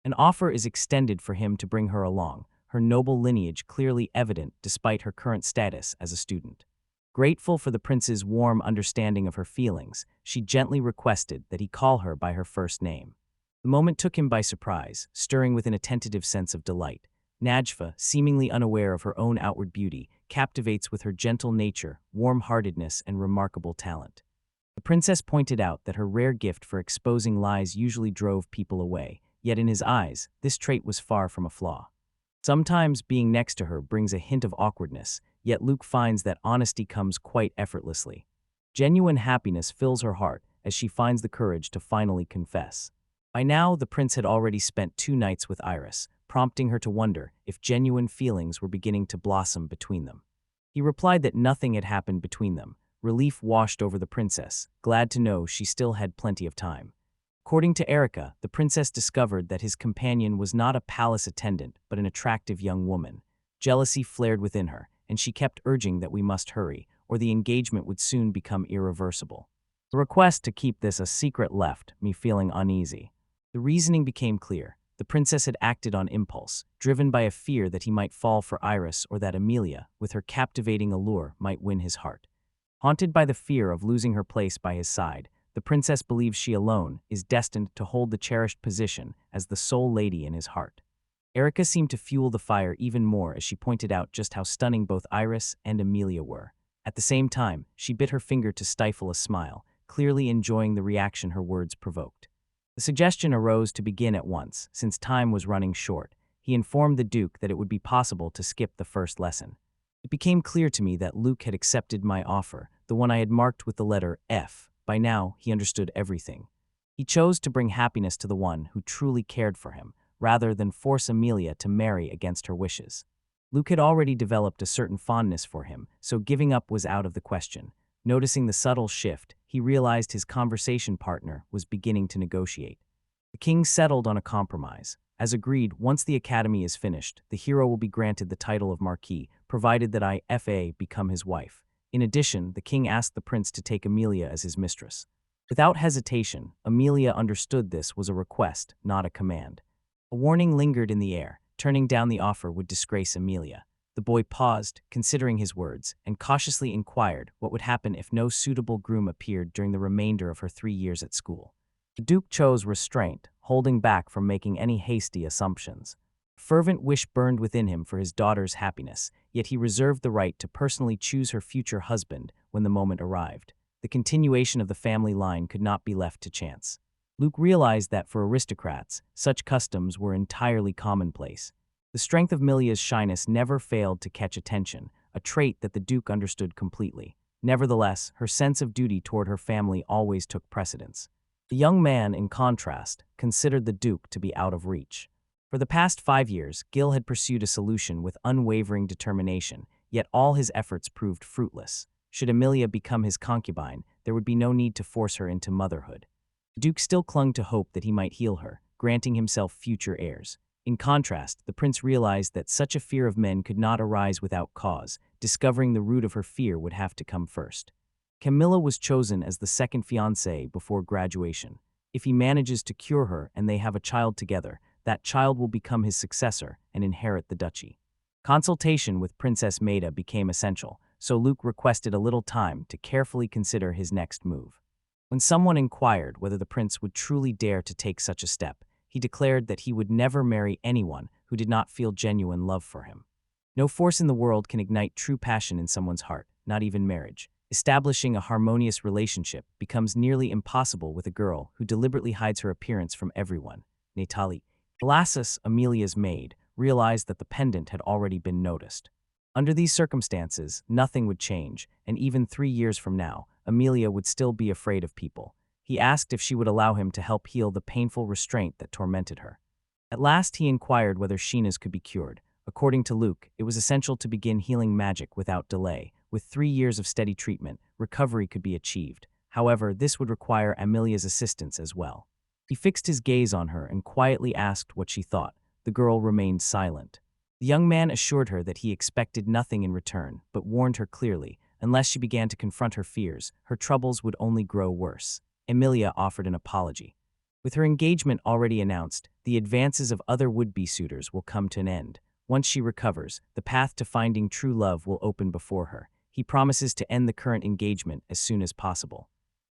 An offer is extended for him to bring her along, her noble lineage clearly evident despite her current status as a student. Grateful for the prince's warm understanding of her feelings, she gently requested that he call her by her first name. The moment took him by surprise, stirring within a tentative sense of delight. Najfa, seemingly unaware of her own outward beauty, captivates with her gentle nature, warm-heartedness, and remarkable talent. The princess pointed out that her rare gift for exposing lies usually drove people away, yet in his eyes, this trait was far from a flaw. Sometimes being next to her brings a hint of awkwardness, yet Luke finds that honesty comes quite effortlessly. Genuine happiness fills her heart as she finds the courage to finally confess. By now, the prince had already spent 2 nights with Iris, prompting her to wonder if genuine feelings were beginning to blossom between them. He replied that nothing had happened between them. Relief washed over the princess, glad to know she still had plenty of time. According to Erica, the princess discovered that his companion was not a palace attendant but an attractive young woman. Jealousy flared within her, and she kept urging that we must hurry, or the engagement would soon become irreversible. The request to keep this a secret left me feeling uneasy. The reasoning became clear. The princess had acted on impulse, driven by a fear that he might fall for Iris or that Amelia, with her captivating allure, might win his heart. Haunted by the fear of losing her place by his side, the princess believes she alone is destined to hold the cherished position as the sole lady in his heart. Erica seemed to fuel the fire even more as she pointed out just how stunning both Iris and Amelia were. At the same time, she bit her finger to stifle a smile, clearly enjoying the reaction her words provoked. The suggestion arose to begin at once, since time was running short. He informed the Duke that it would be possible to skip the first lesson. It became clear to me that Luke had accepted my offer, the one I had marked with the letter F. By now, he understood everything. He chose to bring happiness to the one who truly cared for him, rather than force Amelia to marry against her wishes. Luke had already developed a certain fondness for him, so giving up was out of the question. Noticing the subtle shift, he realized his conversation partner was beginning to negotiate. The king settled on a compromise. As agreed, once the academy is finished, the hero will be granted the title of Marquis, provided that I, F.A., become his wife. In addition, the king asked the prince to take Amelia as his mistress. Without hesitation, Amelia understood this was a request, not a command. A warning lingered in the air. Turning down the offer would disgrace Amelia. The boy paused, considering his words, and cautiously inquired what would happen if no suitable groom appeared during the remainder of her 3 years at school. The Duke chose restraint, holding back from making any hasty assumptions. A fervent wish burned within him for his daughter's happiness, yet he reserved the right to personally choose her future husband when the moment arrived. The continuation of the family line could not be left to chance. Luke realized that for aristocrats, such customs were entirely commonplace. The strength of Amelia's shyness never failed to catch attention, a trait that the Duke understood completely. Nevertheless, her sense of duty toward her family always took precedence. The young man, in contrast, considered the Duke to be out of reach. For the past 5 years, Gil had pursued a solution with unwavering determination, yet all his efforts proved fruitless. Should Amelia become his concubine, there would be no need to force her into motherhood. The Duke still clung to hope that he might heal her, granting himself future heirs. In contrast, the prince realized that such a fear of men could not arise without cause. Discovering the root of her fear would have to come first. Camilla was chosen as the second fiancée before graduation. If he manages to cure her and they have a child together, that child will become his successor and inherit the duchy. Consultation with Princess Maida became essential, so Luke requested a little time to carefully consider his next move. When someone inquired whether the prince would truly dare to take such a step, he declared that he would never marry anyone who did not feel genuine love for him. No force in the world can ignite true passion in someone's heart, not even marriage. Establishing a harmonious relationship becomes nearly impossible with a girl who deliberately hides her appearance from everyone. Natali, Lassus, Amelia's maid, realized that the pendant had already been noticed. Under these circumstances, nothing would change, and even 3 years from now, Amelia would still be afraid of people. He asked if she would allow him to help heal the painful restraint that tormented her. At last he inquired whether Sheena's could be cured. According to Luke, it was essential to begin healing magic without delay. With 3 years of steady treatment, recovery could be achieved. However, this would require Amelia's assistance as well. He fixed his gaze on her and quietly asked what she thought. The girl remained silent. The young man assured her that he expected nothing in return, but warned her clearly, unless she began to confront her fears, her troubles would only grow worse. Amelia offered an apology. With her engagement already announced, the advances of other would-be suitors will come to an end. Once she recovers, the path to finding true love will open before her. He promises to end the current engagement as soon as possible.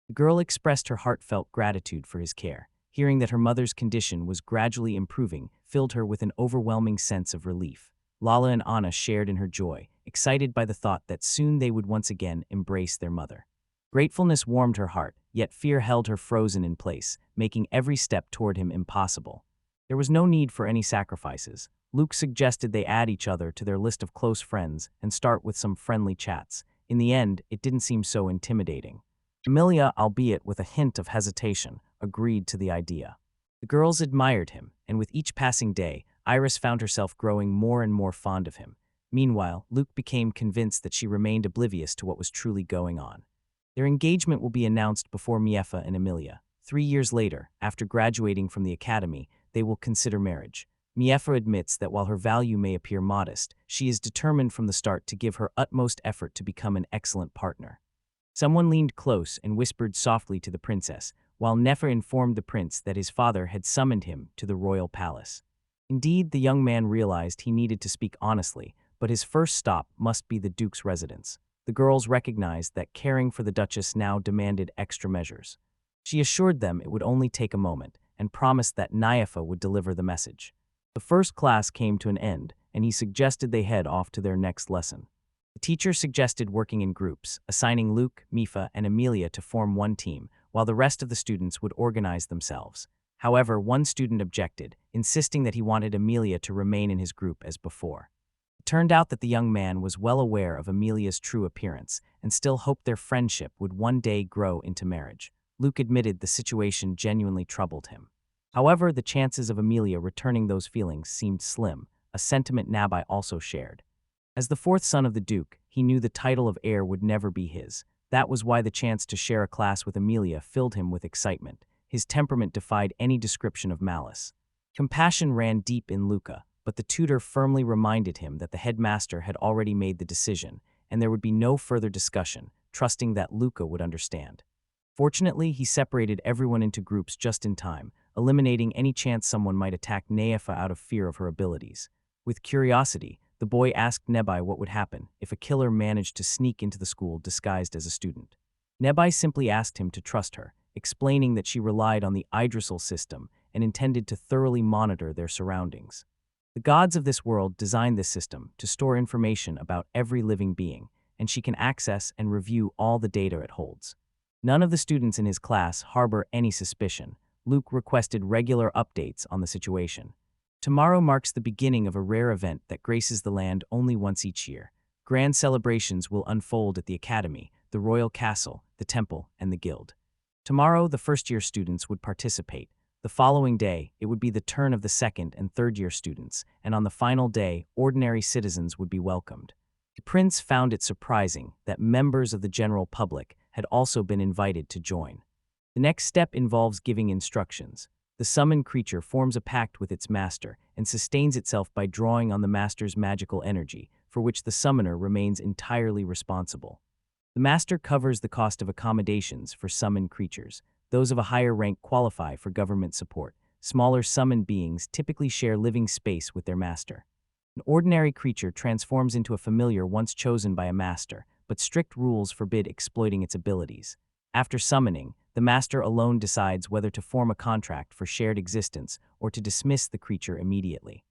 The girl expressed her heartfelt gratitude for his care. Hearing that her mother's condition was gradually improving filled her with an overwhelming sense of relief. Lala and Anna shared in her joy, excited by the thought that soon they would once again embrace their mother. Gratefulness warmed her heart, yet fear held her frozen in place, making every step toward him impossible. There was no need for any sacrifices. Luke suggested they add each other to their list of close friends and start with some friendly chats. In the end, it didn't seem so intimidating. Amelia, albeit with a hint of hesitation, agreed to the idea. The girls admired him, and with each passing day, Iris found herself growing more and more fond of him. Meanwhile, Luke became convinced that she remained oblivious to what was truly going on. Their engagement will be announced before Miefa and Emilia. 3 years later, after graduating from the academy, they will consider marriage. Miefa admits that while her value may appear modest, she is determined from the start to give her utmost effort to become an excellent partner. Someone leaned close and whispered softly to the princess, while Nefer informed the prince that his father had summoned him to the royal palace. Indeed, the young man realized he needed to speak honestly, but his first stop must be the duke's residence. The girls recognized that caring for the duchess now demanded extra measures. She assured them it would only take a moment, and promised that Naifa would deliver the message. The first class came to an end, and he suggested they head off to their next lesson. The teacher suggested working in groups, assigning Luke, Mifa, and Emilia to form one team, while the rest of the students would organize themselves. However, one student objected, insisting that he wanted Emilia to remain in his group as before. It turned out that the young man was well aware of Emilia's true appearance, and still hoped their friendship would one day grow into marriage. Luke admitted the situation genuinely troubled him. However, the chances of Emilia returning those feelings seemed slim, a sentiment Nabai also shared. As the fourth son of the Duke, he knew the title of heir would never be his. That was why the chance to share a class with Emilia filled him with excitement. His temperament defied any description of malice. Compassion ran deep in Luca, but the tutor firmly reminded him that the headmaster had already made the decision, and there would be no further discussion, trusting that Luca would understand. Fortunately, he separated everyone into groups just in time, eliminating any chance someone might attack Naifa out of fear of her abilities. With curiosity, the boy asked Nebai what would happen if a killer managed to sneak into the school disguised as a student. Nebai simply asked him to trust her, explaining that she relied on the Idrisil system and intended to thoroughly monitor their surroundings. The gods of this world designed this system to store information about every living being, and she can access and review all the data it holds. None of the students in his class harbor any suspicion. Luke requested regular updates on the situation. Tomorrow marks the beginning of a rare event that graces the land only once each year. Grand celebrations will unfold at the academy, the royal castle, the temple, and the guild. Tomorrow, the first-year students would participate. The following day, it would be the turn of the second and third-year students, and on the final day, ordinary citizens would be welcomed. The prince found it surprising that members of the general public had also been invited to join. The next step involves giving instructions. The summoned creature forms a pact with its master and sustains itself by drawing on the master's magical energy, for which the summoner remains entirely responsible. The master covers the cost of accommodations for summoned creatures. Those of a higher rank qualify for government support. Smaller summoned beings typically share living space with their master. An ordinary creature transforms into a familiar once chosen by a master, but strict rules forbid exploiting its abilities. After summoning, the master alone decides whether to form a contract for shared existence or to dismiss the creature immediately.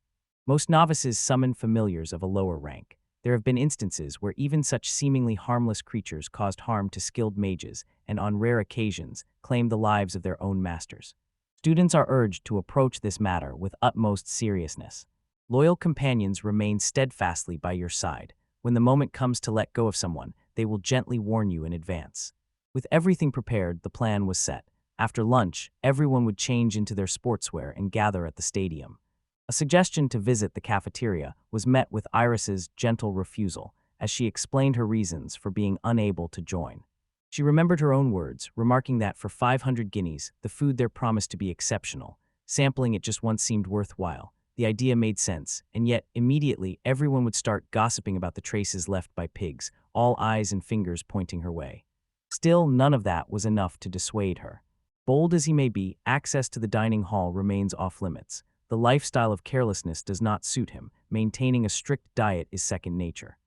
Most novices summon familiars of a lower rank. There have been instances where even such seemingly harmless creatures caused harm to skilled mages and, on rare occasions, claimed the lives of their own masters. Students are urged to approach this matter with utmost seriousness. Loyal companions remain steadfastly by your side. When the moment comes to let go of someone, they will gently warn you in advance. With everything prepared, the plan was set. After lunch, everyone would change into their sportswear and gather at the stadium. A suggestion to visit the cafeteria was met with Iris's gentle refusal, as she explained her reasons for being unable to join. She remembered her own words, remarking that for 500 guineas, the food there promised to be exceptional. Sampling it just once seemed worthwhile. The idea made sense, and yet immediately everyone would start gossiping about the traces left by pigs, all eyes and fingers pointing her way. Still, none of that was enough to dissuade her. Bold as he may be, access to the dining hall remains off-limits. The lifestyle of carelessness does not suit him. Maintaining a strict diet is second nature.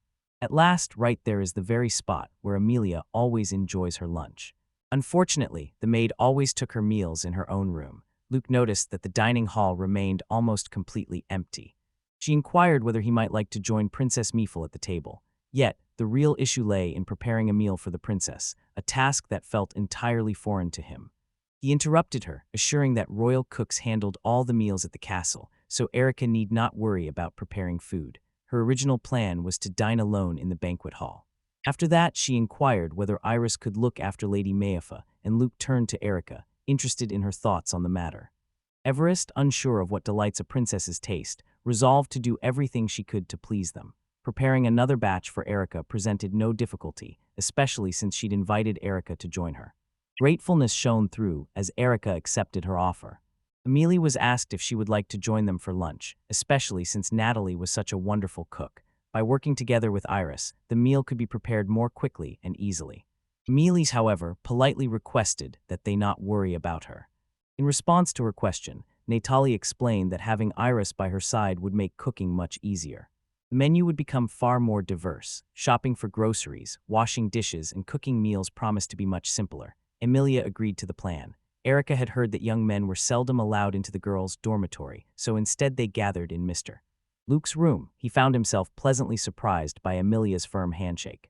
At last, right there is the very spot where Emilia always enjoys her lunch. Unfortunately, the maid always took her meals in her own room. Luke noticed that the dining hall remained almost completely empty. She inquired whether he might like to join Princess Mifel at the table. Yet, the real issue lay in preparing a meal for the princess, a task that felt entirely foreign to him. He interrupted her, assuring that royal cooks handled all the meals at the castle, so Erica need not worry about preparing food. Her original plan was to dine alone in the banquet hall. After that, she inquired whether Iris could look after Lady Maefa, and Luke turned to Erica, interested in her thoughts on the matter. Everest, unsure of what delights a princess's taste, resolved to do everything she could to please them. Preparing another batch for Erica presented no difficulty, especially since she'd invited Erica to join her. Gratefulness shone through as Erica accepted her offer. Amelia was asked if she would like to join them for lunch, especially since Natalie was such a wonderful cook. By working together with Iris, the meal could be prepared more quickly and easily. Amelia, however, politely requested that they not worry about her. In response to her question, Natalie explained that having Iris by her side would make cooking much easier. The menu would become far more diverse. Shopping for groceries, washing dishes, and cooking meals promised to be much simpler. Amelia agreed to the plan. Erica had heard that young men were seldom allowed into the girls' dormitory, so instead they gathered in Mr. Luke's room. He found himself pleasantly surprised by Amelia's firm handshake.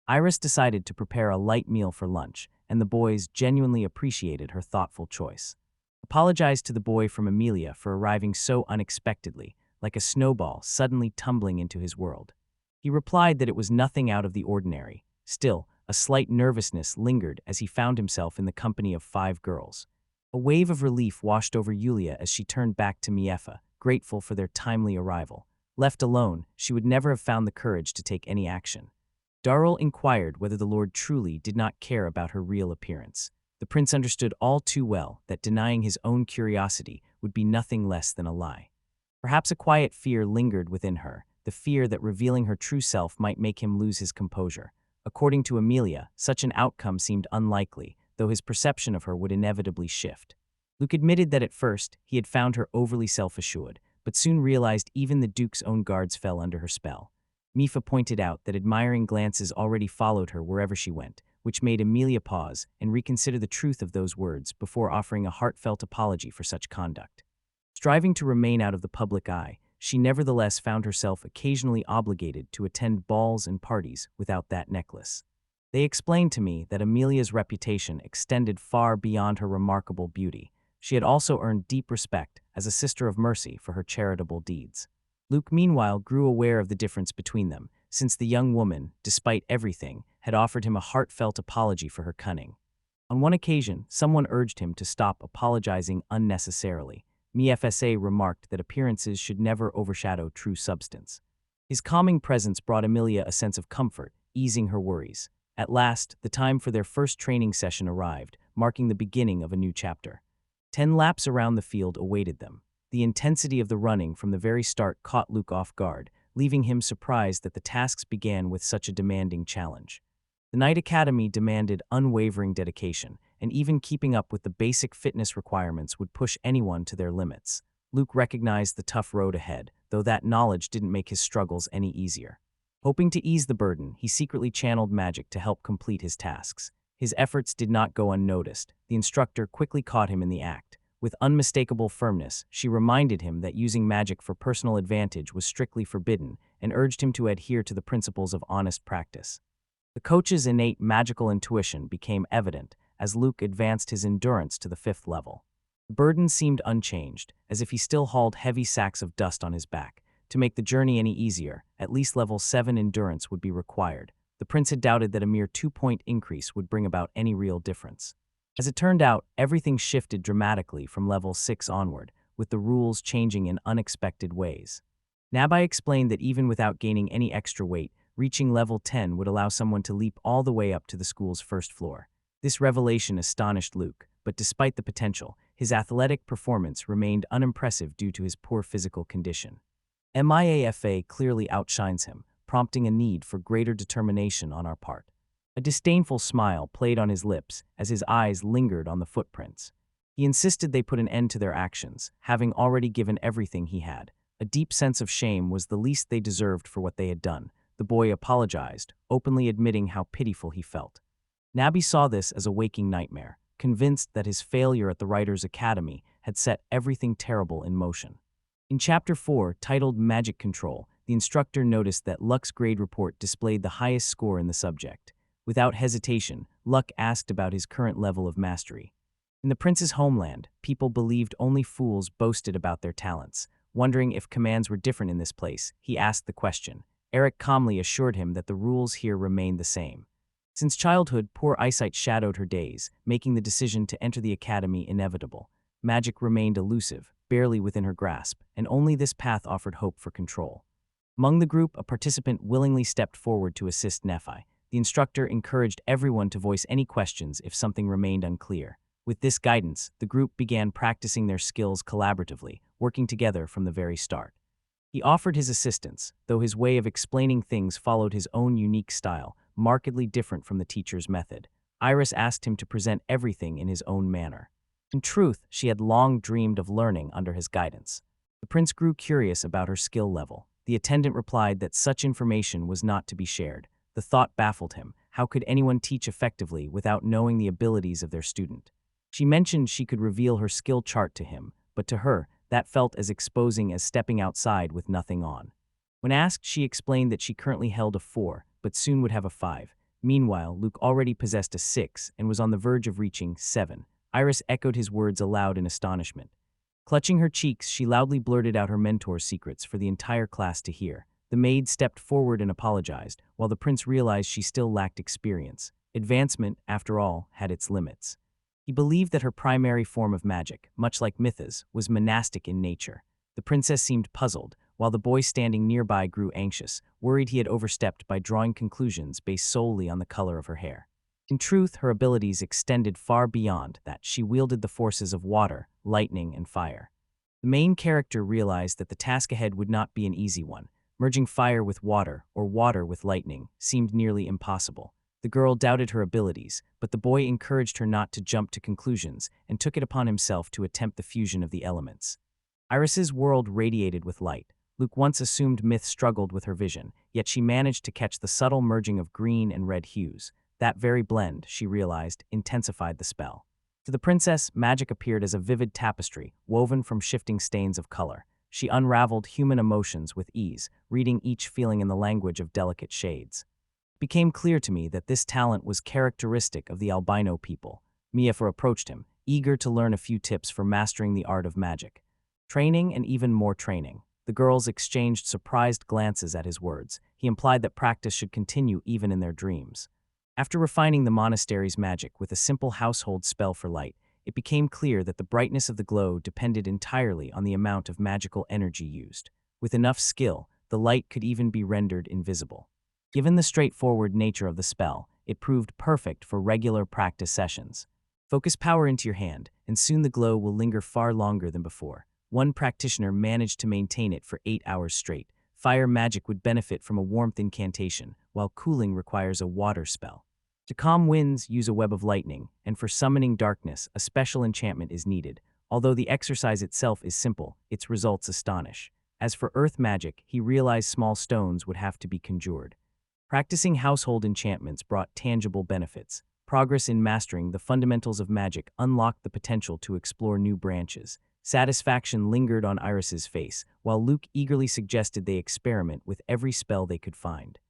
Iris decided to prepare a light meal for lunch, and the boys genuinely appreciated her thoughtful choice. Apologized to the boy from Amelia for arriving so unexpectedly, like a snowball suddenly tumbling into his world. He replied that it was nothing out of the ordinary. Still, a slight nervousness lingered as he found himself in the company of 5 girls. A wave of relief washed over Yulia as she turned back to Miefa, grateful for their timely arrival. Left alone, she would never have found the courage to take any action. Darrell inquired whether the Lord truly did not care about her real appearance. The prince understood all too well that denying his own curiosity would be nothing less than a lie. Perhaps a quiet fear lingered within her, the fear that revealing her true self might make him lose his composure. According to Amelia, such an outcome seemed unlikely, though his perception of her would inevitably shift. Luke admitted that at first he had found her overly self-assured, but soon realized even the Duke's own guards fell under her spell. Mifa pointed out that admiring glances already followed her wherever she went, which made Amelia pause and reconsider the truth of those words before offering a heartfelt apology for such conduct. Striving to remain out of the public eye, she nevertheless found herself occasionally obligated to attend balls and parties without that necklace. They explained to me that Amelia's reputation extended far beyond her remarkable beauty. She had also earned deep respect as a sister of mercy for her charitable deeds. Luke, meanwhile, grew aware of the difference between them, since the young woman, despite everything, had offered him a heartfelt apology for her cunning. On one occasion, someone urged him to stop apologizing unnecessarily. MFSA remarked that appearances should never overshadow true substance. His calming presence brought Amelia a sense of comfort, easing her worries. At last, the time for their first training session arrived, marking the beginning of a new chapter. 10 laps around the field awaited them. The intensity of the running from the very start caught Luke off guard, leaving him surprised that the tasks began with such a demanding challenge. The Night Academy demanded unwavering dedication, and even keeping up with the basic fitness requirements would push anyone to their limits. Luke recognized the tough road ahead, though that knowledge didn't make his struggles any easier. Hoping to ease the burden, he secretly channeled magic to help complete his tasks. His efforts did not go unnoticed. The instructor quickly caught him in the act. With unmistakable firmness, she reminded him that using magic for personal advantage was strictly forbidden and urged him to adhere to the principles of honest practice. The coach's innate magical intuition became evident as Luke advanced his endurance to the 5th level. The burden seemed unchanged, as if he still hauled heavy sacks of dust on his back. To make the journey any easier, at least level 7 endurance would be required. The prince had doubted that a mere 2-point increase would bring about any real difference. As it turned out, everything shifted dramatically from level 6 onward, with the rules changing in unexpected ways. Nabai explained that even without gaining any extra weight, reaching level 10 would allow someone to leap all the way up to the school's 1st floor. This revelation astonished Luke, but despite the potential, his athletic performance remained unimpressive due to his poor physical condition. MIAFA clearly outshines him, prompting a need for greater determination on our part. A disdainful smile played on his lips as his eyes lingered on the footprints. He insisted they put an end to their actions, having already given everything he had. A deep sense of shame was the least they deserved for what they had done. The boy apologized, openly admitting how pitiful he felt. Nabi saw this as a waking nightmare, convinced that his failure at the Writers' Academy had set everything terrible in motion. In Chapter 4, titled Magic Control, the instructor noticed that Luck's grade report displayed the highest score in the subject. Without hesitation, Luck asked about his current level of mastery. In the prince's homeland, people believed only fools boasted about their talents. Wondering if commands were different in this place, he asked the question. Eric calmly assured him that the rules here remained the same. Since childhood, poor eyesight shadowed her days, making the decision to enter the academy inevitable. Magic remained elusive, barely within her grasp, and only this path offered hope for control. Among the group, a participant willingly stepped forward to assist Nephi. The instructor encouraged everyone to voice any questions if something remained unclear. With this guidance, the group began practicing their skills collaboratively, working together from the very start. He offered his assistance, though his way of explaining things followed his own unique style, markedly different from the teacher's method. Iris asked him to present everything in his own manner. In truth, she had long dreamed of learning under his guidance. The prince grew curious about her skill level. The attendant replied that such information was not to be shared. The thought baffled him. How could anyone teach effectively without knowing the abilities of their student? She mentioned she could reveal her skill chart to him, but to her, that felt as exposing as stepping outside with nothing on. When asked, she explained that she currently held a 4, but soon would have a 5. Meanwhile, Luke already possessed a 6 and was on the verge of reaching 7. Iris echoed his words aloud in astonishment. Clutching her cheeks, she loudly blurted out her mentor's secrets for the entire class to hear. The maid stepped forward and apologized, while the prince realized she still lacked experience. Advancement, after all, had its limits. He believed that her primary form of magic, much like Mytha's, was monastic in nature. The princess seemed puzzled, while the boy standing nearby grew anxious, worried he had overstepped by drawing conclusions based solely on the color of her hair. In truth, her abilities extended far beyond that. She wielded the forces of water, lightning, and fire. The main character realized that the task ahead would not be an easy one. Merging fire with water, or water with lightning, seemed nearly impossible. The girl doubted her abilities, but the boy encouraged her not to jump to conclusions and took it upon himself to attempt the fusion of the elements. Iris's world radiated with light. Luke once assumed Myth struggled with her vision, yet she managed to catch the subtle merging of green and red hues. That very blend, she realized, intensified the spell. To the princess, magic appeared as a vivid tapestry, woven from shifting stains of color. She unraveled human emotions with ease, reading each feeling in the language of delicate shades. It became clear to me that this talent was characteristic of the albino people. Miafa approached him, eager to learn a few tips for mastering the art of magic. Training and even more training. The girls exchanged surprised glances at his words. He implied that practice should continue even in their dreams. After refining the monastery's magic with a simple household spell for light, it became clear that the brightness of the glow depended entirely on the amount of magical energy used. With enough skill, the light could even be rendered invisible. Given the straightforward nature of the spell, it proved perfect for regular practice sessions. Focus power into your hand, and soon the glow will linger far longer than before. One practitioner managed to maintain it for 8 hours straight. Fire magic would benefit from a warmth incantation, while cooling requires a water spell. To calm winds, use a web of lightning, and for summoning darkness, a special enchantment is needed. Although the exercise itself is simple, its results astonish. As for earth magic, he realized small stones would have to be conjured. Practicing household enchantments brought tangible benefits. Progress in mastering the fundamentals of magic unlocked the potential to explore new branches. Satisfaction lingered on Iris's face, while Luke eagerly suggested they experiment with every spell they could find.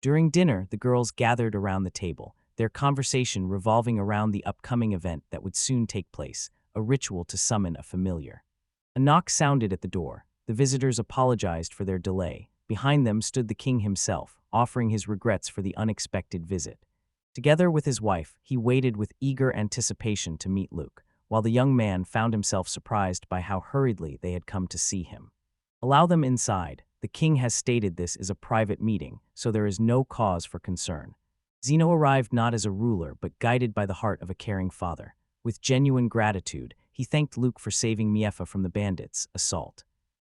During dinner, the girls gathered around the table, their conversation revolving around the upcoming event that would soon take place, a ritual to summon a familiar. A knock sounded at the door. The visitors apologized for their delay. Behind them stood the king himself, offering his regrets for the unexpected visit. Together with his wife, he waited with eager anticipation to meet Luke, while the young man found himself surprised by how hurriedly they had come to see him. Allow them inside. The king has stated this is a private meeting, so there is no cause for concern. Zeno arrived not as a ruler, but guided by the heart of a caring father. With genuine gratitude, he thanked Luke for saving Miafa from the bandits' assault.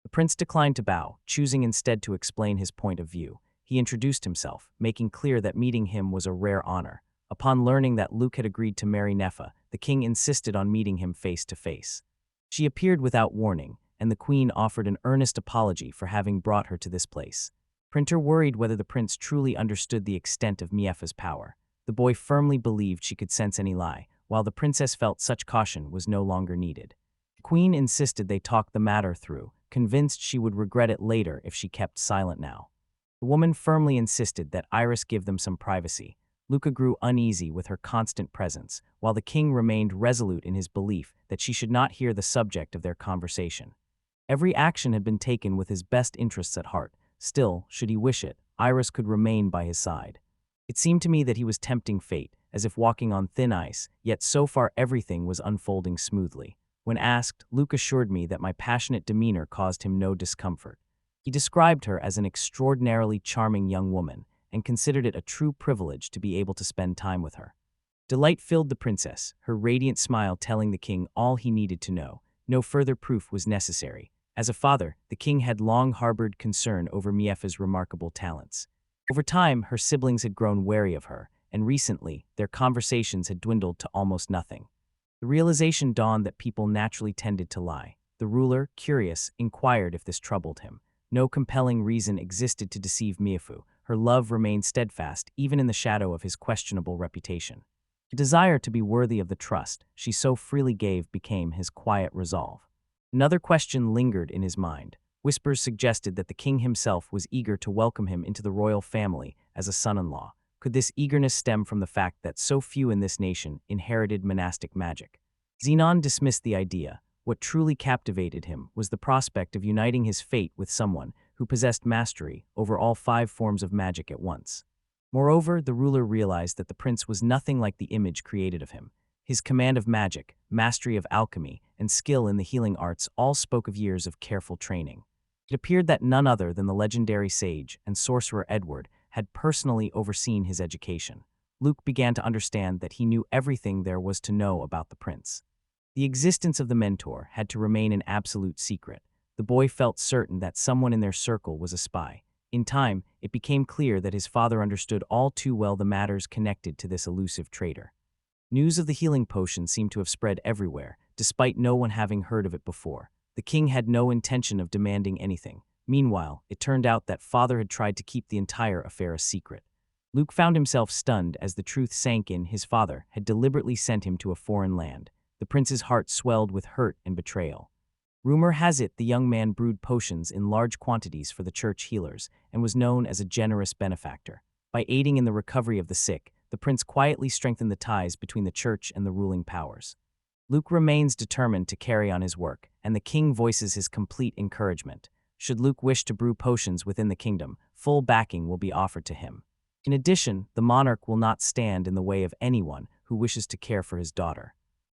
The prince declined to bow, choosing instead to explain his point of view. He introduced himself, making clear that meeting him was a rare honor. Upon learning that Luke had agreed to marry Nepha, the king insisted on meeting him face to face. She appeared without warning, and the queen offered an earnest apology for having brought her to this place. Printer worried whether the prince truly understood the extent of Miafa's power. The boy firmly believed she could sense any lie, while the princess felt such caution was no longer needed. The queen insisted they talk the matter through, convinced she would regret it later if she kept silent now. The woman firmly insisted that Iris give them some privacy. Luca grew uneasy with her constant presence, while the king remained resolute in his belief that she should not hear the subject of their conversation. Every action had been taken with his best interests at heart. Still, should he wish it, Iris could remain by his side. It seemed to me that he was tempting fate, as if walking on thin ice, yet so far everything was unfolding smoothly. When asked, Luke assured me that my passionate demeanor caused him no discomfort. He described her as an extraordinarily charming young woman and considered it a true privilege to be able to spend time with her. Delight filled the princess, her radiant smile telling the king all he needed to know. No further proof was necessary. As a father, the king had long harbored concern over Miefa's remarkable talents. Over time, her siblings had grown wary of her, and recently, their conversations had dwindled to almost nothing. The realization dawned that people naturally tended to lie. The ruler, curious, inquired if this troubled him. No compelling reason existed to deceive Miefu. Her love remained steadfast even in the shadow of his questionable reputation. The desire to be worthy of the trust she so freely gave became his quiet resolve. Another question lingered in his mind. Whispers suggested that the king himself was eager to welcome him into the royal family as a son-in-law. Could this eagerness stem from the fact that so few in this nation inherited monastic magic? Zenon dismissed the idea. What truly captivated him was the prospect of uniting his fate with someone who possessed mastery over all 5 forms of magic at once. Moreover, the ruler realized that the prince was nothing like the image created of him. His command of magic, mastery of alchemy, and skill in the healing arts all spoke of years of careful training. It appeared that none other than the legendary sage and sorcerer Edward had personally overseen his education. Luke began to understand that he knew everything there was to know about the prince. The existence of the mentor had to remain an absolute secret. The boy felt certain that someone in their circle was a spy. In time, it became clear that his father understood all too well the matters connected to this elusive traitor. News of the healing potion seemed to have spread everywhere, despite no one having heard of it before. The king had no intention of demanding anything. Meanwhile, it turned out that father had tried to keep the entire affair a secret. Luke found himself stunned as the truth sank in. His father had deliberately sent him to a foreign land. The prince's heart swelled with hurt and betrayal. Rumor has it the young man brewed potions in large quantities for the church healers and was known as a generous benefactor. By aiding in the recovery of the sick, the prince quietly strengthened the ties between the church and the ruling powers. Luke remains determined to carry on his work, and the king voices his complete encouragement. Should Luke wish to brew potions within the kingdom, full backing will be offered to him. In addition, the monarch will not stand in the way of anyone who wishes to care for his daughter.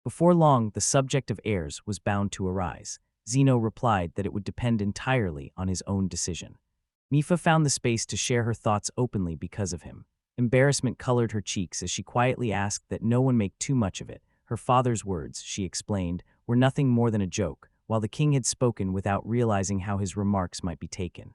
Before long, the subject of heirs was bound to arise. Zeno replied that it would depend entirely on his own decision. Mifa found the space to share her thoughts openly because of him. Embarrassment colored her cheeks as she quietly asked that no one make too much of it. Her father's words, she explained, were nothing more than a joke, while the king had spoken without realizing how his remarks might be taken.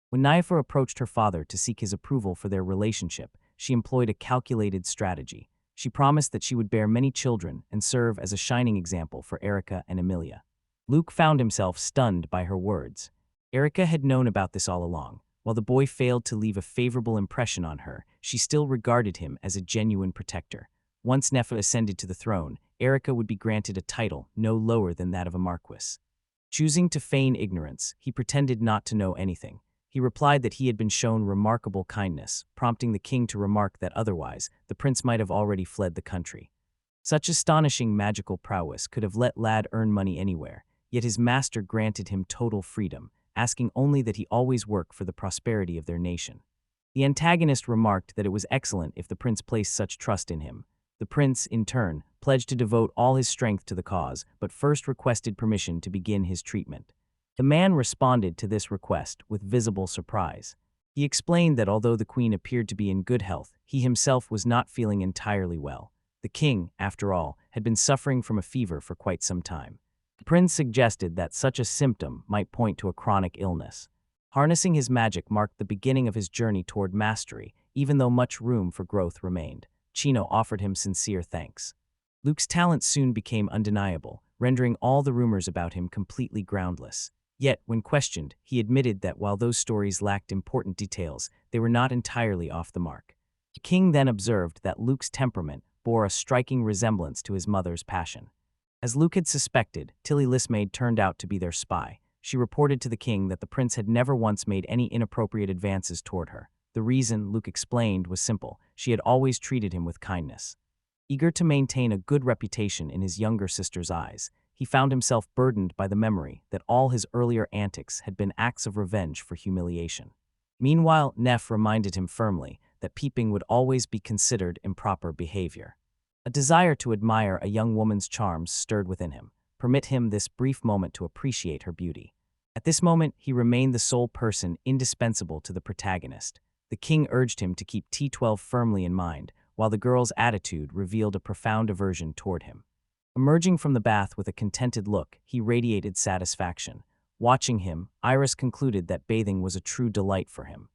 When Nyfer approached her father to seek his approval for their relationship, she employed a calculated strategy. She promised that she would bear many children and serve as a shining example for Erica and Emilia. Luke found himself stunned by her words. Erica had known about this all along. While the boy failed to leave a favorable impression on her, she still regarded him as a genuine protector. Once Nefa ascended to the throne, Erica would be granted a title no lower than that of a marquis. Choosing to feign ignorance, he pretended not to know anything. He replied that he had been shown remarkable kindness, prompting the king to remark that otherwise, the prince might have already fled the country. Such astonishing magical prowess could have let Lad earn money anywhere, yet his master granted him total freedom, asking only that he always work for the prosperity of their nation. The antagonist remarked that it was excellent if the prince placed such trust in him. The prince, in turn, pledged to devote all his strength to the cause, but first requested permission to begin his treatment. The man responded to this request with visible surprise. He explained that although the queen appeared to be in good health, he himself was not feeling entirely well. The king, after all, had been suffering from a fever for quite some time. The prince suggested that such a symptom might point to a chronic illness. Harnessing his magic marked the beginning of his journey toward mastery, even though much room for growth remained. Chino offered him sincere thanks. Luke's talent soon became undeniable, rendering all the rumors about him completely groundless. Yet, when questioned, he admitted that while those stories lacked important details, they were not entirely off the mark. The king then observed that Luke's temperament bore a striking resemblance to his mother's passion. As Luke had suspected, Tilly Lismaid turned out to be their spy. She reported to the king that the prince had never once made any inappropriate advances toward her. The reason, Luke explained, was simple. She had always treated him with kindness. Eager to maintain a good reputation in his younger sister's eyes, he found himself burdened by the memory that all his earlier antics had been acts of revenge for humiliation. Meanwhile, Neff reminded him firmly that peeping would always be considered improper behavior. A desire to admire a young woman's charms stirred within him. permit him this brief moment to appreciate her beauty. At this moment, he remained the sole person indispensable to the protagonist. The king urged him to keep T12 firmly in mind, while the girl's attitude revealed a profound aversion toward him. Emerging from the bath with a contented look, he radiated satisfaction. Watching him, Iris concluded that bathing was a true delight for him.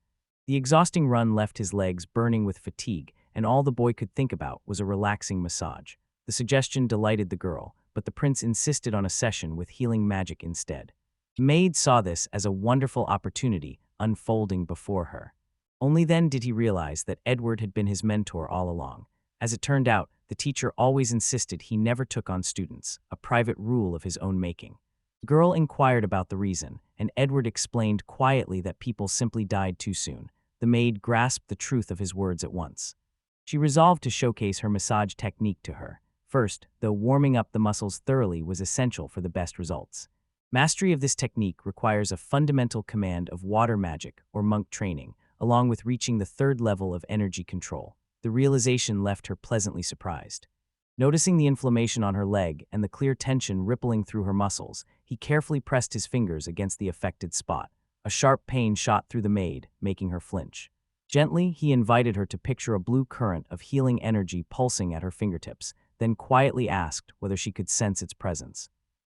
The exhausting run left his legs burning with fatigue, and all the boy could think about was a relaxing massage. The suggestion delighted the girl, but the prince insisted on a session with healing magic instead. The maid saw this as a wonderful opportunity unfolding before her. Only then did he realize that Edward had been his mentor all along. As it turned out, the teacher always insisted he never took on students, a private rule of his own making. The girl inquired about the reason, and Edward explained quietly that people simply died too soon. The maid grasped the truth of his words at once. She resolved to showcase her massage technique to her. First, though warming up the muscles thoroughly was essential for the best results. Mastery of this technique requires a fundamental command of water magic or monk training, along with reaching the third level of energy control. The realization left her pleasantly surprised. Noticing the inflammation on her leg and the clear tension rippling through her muscles, he carefully pressed his fingers against the affected spot. A sharp pain shot through the maid, making her flinch. Gently, he invited her to picture a blue current of healing energy pulsing at her fingertips, then quietly asked whether she could sense its presence.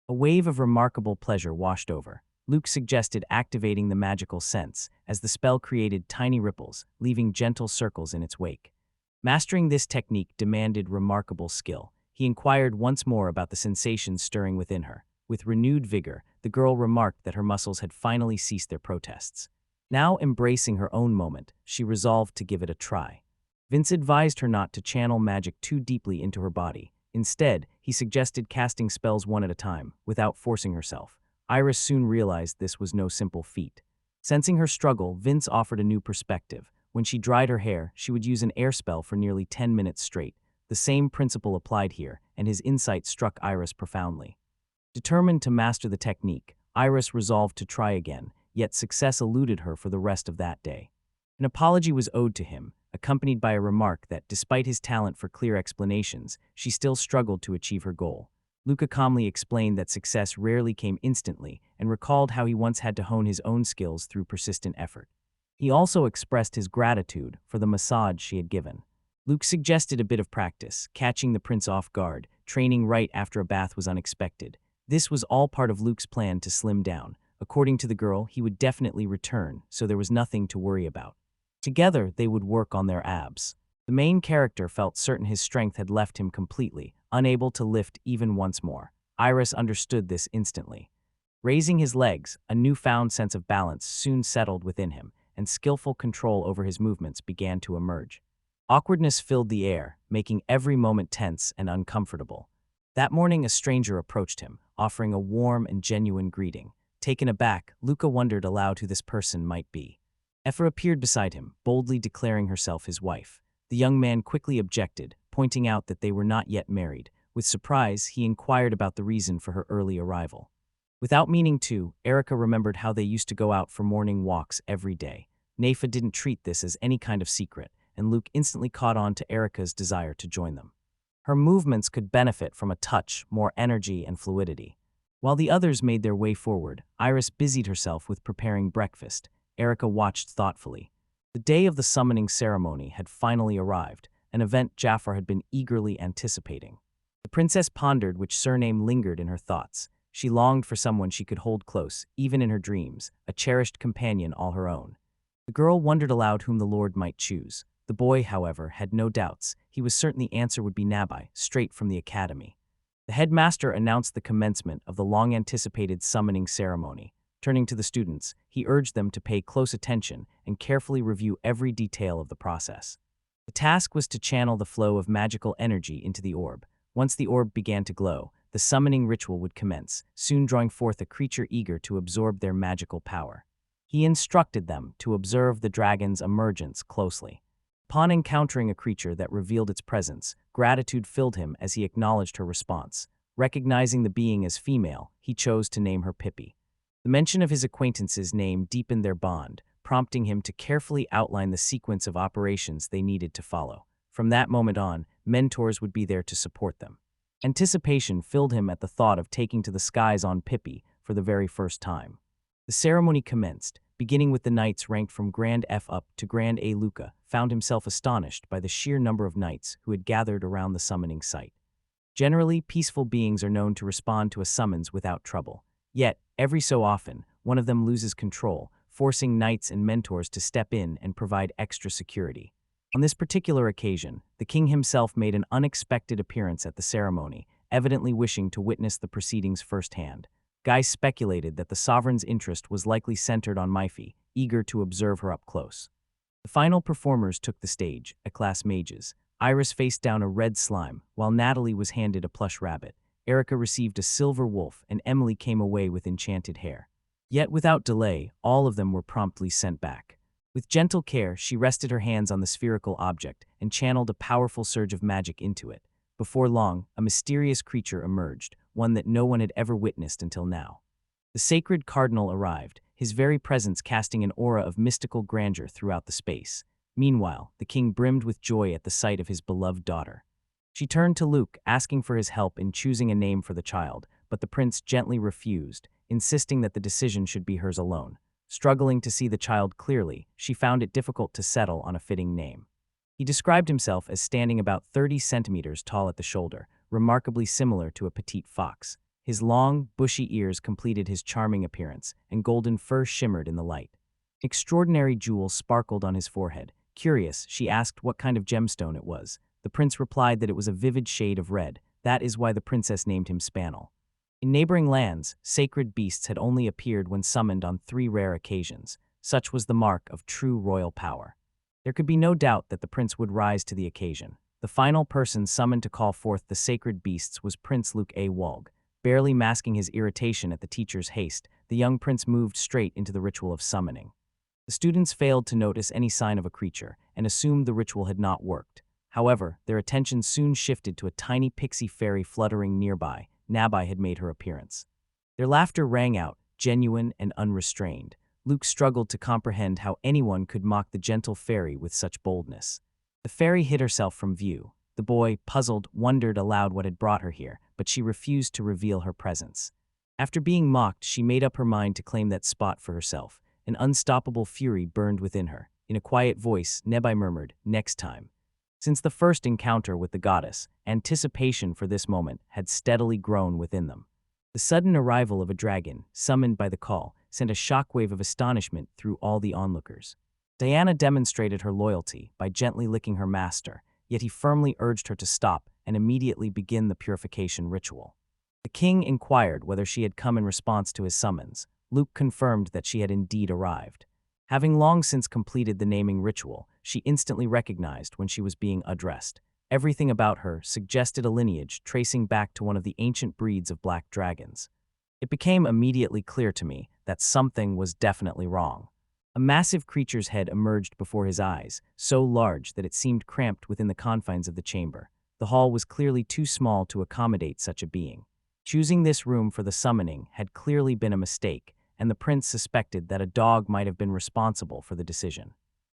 A wave of remarkable pleasure washed over. Luke suggested activating the magical sense, as the spell created tiny ripples, leaving gentle circles in its wake. Mastering this technique demanded remarkable skill. He inquired once more about the sensations stirring within her. With renewed vigor, the girl remarked that her muscles had finally ceased their protests. Now embracing her own moment, she resolved to give it a try. Vince advised her not to channel magic too deeply into her body. Instead, he suggested casting spells one at a time, without forcing herself. Iris soon realized this was no simple feat. Sensing her struggle, Vince offered a new perspective. When she dried her hair, she would use an air spell for nearly 10 minutes straight. The same principle applied here, and his insight struck Iris profoundly. Determined to master the technique, Iris resolved to try again, yet success eluded her for the rest of that day. An apology was owed to him, accompanied by a remark that, despite his talent for clear explanations, she still struggled to achieve her goal. Luca calmly explained that success rarely came instantly and recalled how he once had to hone his own skills through persistent effort. He also expressed his gratitude for the massage she had given. Luke suggested a bit of practice, catching the prince off guard. Training right after a bath was unexpected. This was all part of Luke's plan to slim down. According to the girl, he would definitely return, so there was nothing to worry about. Together, they would work on their abs. The main character felt certain his strength had left him completely, unable to lift even once more. Iris understood this instantly. Raising his legs, a newfound sense of balance soon settled within him, and skillful control over his movements began to emerge. Awkwardness filled the air, making every moment tense and uncomfortable. That morning, a stranger approached him, offering a warm and genuine greeting. Taken aback, Luca wondered aloud who this person might be. Effa appeared beside him, boldly declaring herself his wife. The young man quickly objected, pointing out that they were not yet married. With surprise, he inquired about the reason for her early arrival. Without meaning to, Erica remembered how they used to go out for morning walks every day. Nafa didn't treat this as any kind of secret, and Luke instantly caught on to Erica's desire to join them. Her movements could benefit from a touch, more energy and fluidity. While the others made their way forward, Iris busied herself with preparing breakfast. Erica watched thoughtfully. The day of the summoning ceremony had finally arrived, an event Jafar had been eagerly anticipating. The princess pondered which surname lingered in her thoughts. She longed for someone she could hold close, even in her dreams, a cherished companion all her own. The girl wondered aloud whom the Lord might choose. The boy, however, had no doubts. He was certain the answer would be Nabai, straight from the academy. The headmaster announced the commencement of the long-anticipated summoning ceremony. Turning to the students, he urged them to pay close attention and carefully review every detail of the process. The task was to channel the flow of magical energy into the orb. Once the orb began to glow, the summoning ritual would commence, soon drawing forth a creature eager to absorb their magical power. He instructed them to observe the dragon's emergence closely. Upon encountering a creature that revealed its presence, gratitude filled him as he acknowledged her response. Recognizing the being as female, he chose to name her Pippi. The mention of his acquaintance's name deepened their bond, prompting him to carefully outline the sequence of operations they needed to follow. From that moment on, mentors would be there to support them. Anticipation filled him at the thought of taking to the skies on Pippi for the very first time. The ceremony commenced, beginning with the knights ranked from Grand F up to Grand A. Luca found himself astonished by the sheer number of knights who had gathered around the summoning site. Generally, peaceful beings are known to respond to a summons without trouble. Yet, every so often, one of them loses control, forcing knights and mentors to step in and provide extra security. On this particular occasion, the king himself made an unexpected appearance at the ceremony, evidently wishing to witness the proceedings firsthand. Guy speculated that the sovereign's interest was likely centered on Myphi, eager to observe her up close. The final performers took the stage, A-class mages. Iris faced down a red slime, while Natalie was handed a plush rabbit. Erica received a silver wolf, and Emily came away with enchanted hair. Yet without delay, all of them were promptly sent back. With gentle care, she rested her hands on the spherical object and channeled a powerful surge of magic into it. Before long, a mysterious creature emerged, one that no one had ever witnessed until now. The sacred cardinal arrived, his very presence casting an aura of mystical grandeur throughout the space. Meanwhile, the king brimmed with joy at the sight of his beloved daughter. She turned to Luke, asking for his help in choosing a name for the child, but the prince gently refused, insisting that the decision should be hers alone. Struggling to see the child clearly, she found it difficult to settle on a fitting name. He described himself as standing about 30 centimeters tall at the shoulder, remarkably similar to a petite fox. His long, bushy ears completed his charming appearance, and golden fur shimmered in the light. Extraordinary jewels sparkled on his forehead. Curious, she asked what kind of gemstone it was. The prince replied that it was a vivid shade of red. That is why the princess named him Spannel. In neighboring lands, sacred beasts had only appeared when summoned on 3 rare occasions. Such was the mark of true royal power. There could be no doubt that the prince would rise to the occasion. The final person summoned to call forth the sacred beasts was Prince Luke A. Walg. Barely masking his irritation at the teacher's haste, the young prince moved straight into the ritual of summoning. The students failed to notice any sign of a creature and assumed the ritual had not worked. However, their attention soon shifted to a tiny pixie fairy fluttering nearby. Nabai had made her appearance. Their laughter rang out, genuine and unrestrained. Luke struggled to comprehend how anyone could mock the gentle fairy with such boldness. The fairy hid herself from view. The boy, puzzled, wondered aloud what had brought her here, but she refused to reveal her presence. After being mocked, she made up her mind to claim that spot for herself. An unstoppable fury burned within her. In a quiet voice, Nebai murmured, "Next time." Since the first encounter with the goddess, anticipation for this moment had steadily grown within them. The sudden arrival of a dragon, summoned by the call, sent a shockwave of astonishment through all the onlookers. Diana demonstrated her loyalty by gently licking her master, yet he firmly urged her to stop and immediately begin the purification ritual. The king inquired whether she had come in response to his summons. Luke confirmed that she had indeed arrived. Having long since completed the naming ritual, she instantly recognized when she was being addressed. Everything about her suggested a lineage tracing back to one of the ancient breeds of black dragons. It became immediately clear to me that something was definitely wrong. A massive creature's head emerged before his eyes, so large that it seemed cramped within the confines of the chamber. The hall was clearly too small to accommodate such a being. Choosing this room for the summoning had clearly been a mistake, and the prince suspected that a dog might have been responsible for the decision.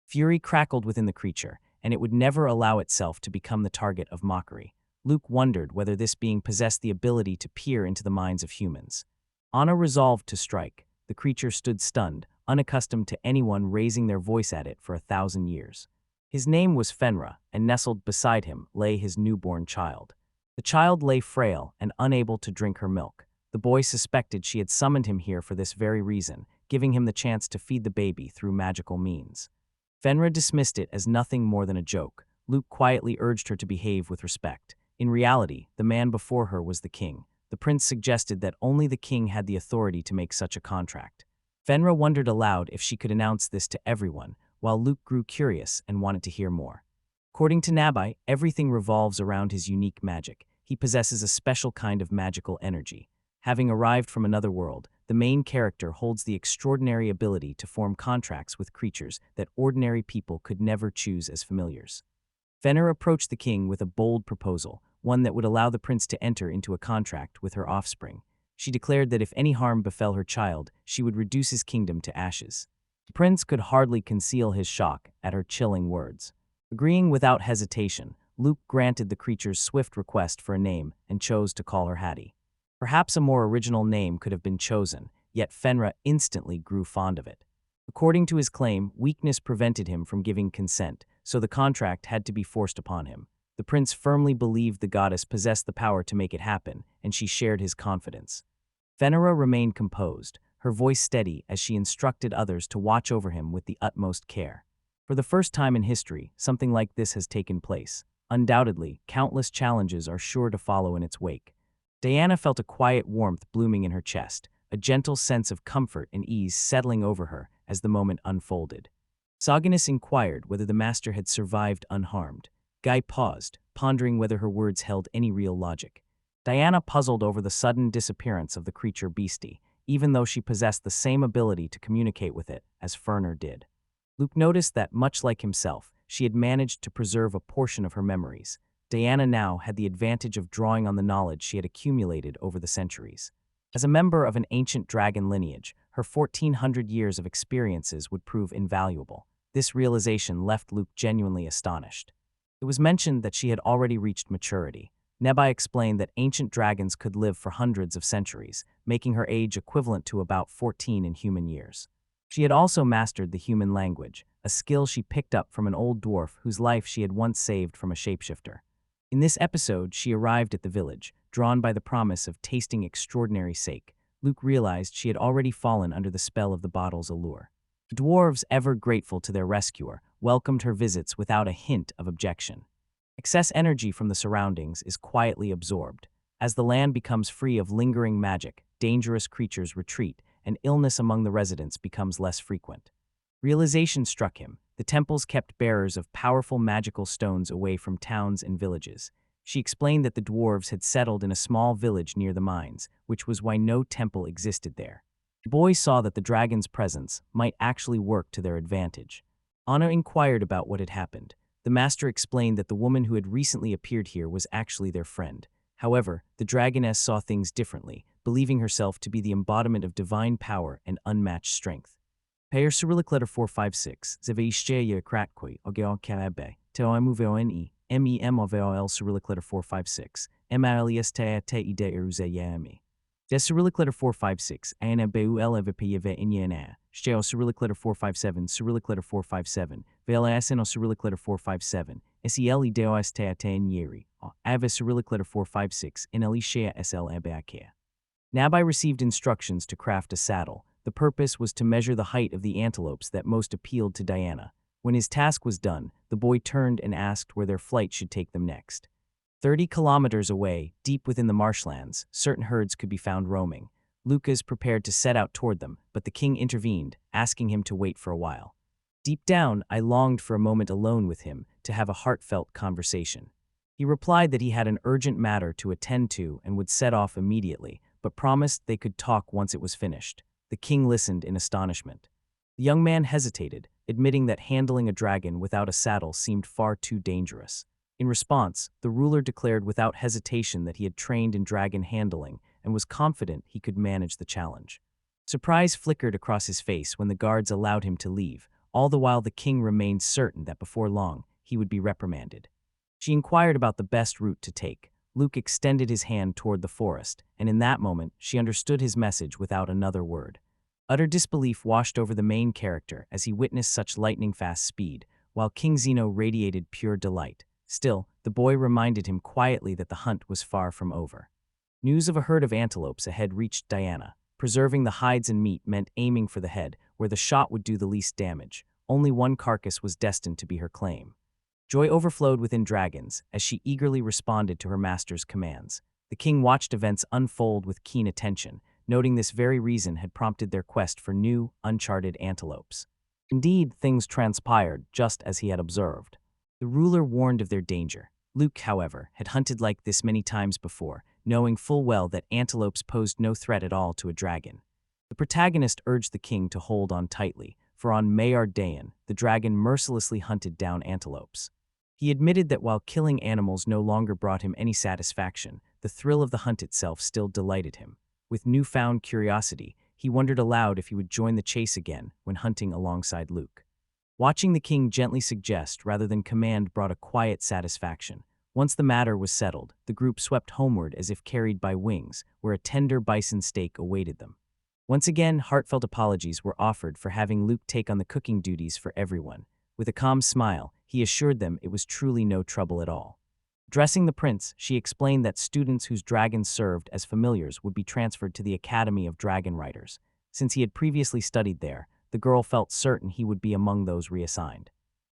Fury crackled within the creature, and it would never allow itself to become the target of mockery. Luke wondered whether this being possessed the ability to peer into the minds of humans. Anna resolved to strike. The creature stood stunned, unaccustomed to anyone raising their voice at it for 1,000 years. His name was Fenra, and nestled beside him lay his newborn child. The child lay frail and unable to drink her milk. The boy suspected she had summoned him here for this very reason, giving him the chance to feed the baby through magical means. Fenra dismissed it as nothing more than a joke. Luke quietly urged her to behave with respect. In reality, the man before her was the king. The prince suggested that only the king had the authority to make such a contract. Fenra wondered aloud if she could announce this to everyone, while Luke grew curious and wanted to hear more. According to Nabai, everything revolves around his unique magic. He possesses a special kind of magical energy. Having arrived from another world, the main character holds the extraordinary ability to form contracts with creatures that ordinary people could never choose as familiars. Fenra approached the king with a bold proposal, one that would allow the prince to enter into a contract with her offspring. She declared that if any harm befell her child, she would reduce his kingdom to ashes. The prince could hardly conceal his shock at her chilling words. Agreeing without hesitation, Luke granted the creature's swift request for a name and chose to call her Hattie. Perhaps a more original name could have been chosen, yet Fenra instantly grew fond of it. According to his claim, weakness prevented him from giving consent, so the contract had to be forced upon him. The prince firmly believed the goddess possessed the power to make it happen, and she shared his confidence. Fenra remained composed, her voice steady as she instructed others to watch over him with the utmost care. For the first time in history, something like this has taken place. Undoubtedly, countless challenges are sure to follow in its wake. Diana felt a quiet warmth blooming in her chest, a gentle sense of comfort and ease settling over her as the moment unfolded. Soginus inquired whether the master had survived unharmed. Guy paused, pondering whether her words held any real logic. Diana puzzled over the sudden disappearance of the creature beastie, even though she possessed the same ability to communicate with it as Ferner did. Luke noticed that, much like himself, she had managed to preserve a portion of her memories. Diana now had the advantage of drawing on the knowledge she had accumulated over the centuries. As a member of an ancient dragon lineage, her 1,400 years of experiences would prove invaluable. This realization left Luke genuinely astonished. It was mentioned that she had already reached maturity. Nebai explained that ancient dragons could live for hundreds of centuries, making her age equivalent to about 14 in human years. She had also mastered the human language, a skill she picked up from an old dwarf whose life she had once saved from a shapeshifter. In this episode, she arrived at the village, drawn by the promise of tasting extraordinary sake. Luke realized she had already fallen under the spell of the bottle's allure. The dwarves, ever grateful to their rescuer, welcomed her visits without a hint of objection. Excess energy from the surroundings is quietly absorbed. As the land becomes free of lingering magic, dangerous creatures retreat, and illness among the residents becomes less frequent. Realization struck him. The temples kept bearers of powerful magical stones away from towns and villages. She explained that the dwarves had settled in a small village near the mines, which was why no temple existed there. The boy saw that the dragon's presence might actually work to their advantage. Anna inquired about what had happened. The master explained that the woman who had recently appeared here was actually their friend. However, the dragoness saw things differently, believing herself to be the embodiment of divine power and unmatched strength. Payer Cyrillic letter 456, Zeveishcheya Kratkoi, Ogeo Karabe, Teoemuvoni, MEMOVOL Cyrillic letter 456, Emaliestea Te Ide Eruzeyami. Des Cyrillic letter 456, Ana Beu Elevipiyeve Inyana, Steo Cyrillic letter 457, Cyrillic letter 457, Vela Aseno Cyrillic letter 457, Sel Ideos Teatean Yeri, Ave Cyrillic letter 456, in Elishea SL Abeakea. Nabai received instructions to craft a saddle. The purpose was to measure the height of the antelopes that most appealed to Diana. When his task was done, the boy turned and asked where their flight should take them next. 30 kilometers away, deep within the marshlands, certain herds could be found roaming. Lucas prepared to set out toward them, but the king intervened, asking him to wait for a while. Deep down, I longed for a moment alone with him, to have a heartfelt conversation. He replied that he had an urgent matter to attend to and would set off immediately, but promised they could talk once it was finished. The king listened in astonishment. The young man hesitated, admitting that handling a dragon without a saddle seemed far too dangerous. In response, the ruler declared without hesitation that he had trained in dragon handling and was confident he could manage the challenge. Surprise flickered across his face when the guards allowed him to leave, all the while the king remained certain that before long he would be reprimanded. She inquired about the best route to take. Luke extended his hand toward the forest, and in that moment she understood his message without another word. Utter disbelief washed over the main character as he witnessed such lightning-fast speed, while King Zeno radiated pure delight. Still, the boy reminded him quietly that the hunt was far from over. News of a herd of antelopes ahead reached Diana. Preserving the hides and meat meant aiming for the head, where the shot would do the least damage. Only one carcass was destined to be her claim. Joy overflowed within dragons as she eagerly responded to her master's commands. The king watched events unfold with keen attention, noting this very reason had prompted their quest for new, uncharted antelopes. Indeed, things transpired just as he had observed. The ruler warned of their danger. Luke, however, had hunted like this many times before, knowing full well that antelopes posed no threat at all to a dragon. The protagonist urged the king to hold on tightly, for on Mayard Dayan, the dragon mercilessly hunted down antelopes. He admitted that while killing animals no longer brought him any satisfaction, the thrill of the hunt itself still delighted him. With newfound curiosity, he wondered aloud if he would join the chase again when hunting alongside Luke. Watching the king gently suggest rather than command brought a quiet satisfaction. Once the matter was settled, the group swept homeward as if carried by wings, where a tender bison steak awaited them. Once again, heartfelt apologies were offered for having Luke take on the cooking duties for everyone. With a calm smile, he assured them it was truly no trouble at all. Addressing the prince, she explained that students whose dragons served as familiars would be transferred to the Academy of Dragon Riders. Since he had previously studied there, the girl felt certain he would be among those reassigned.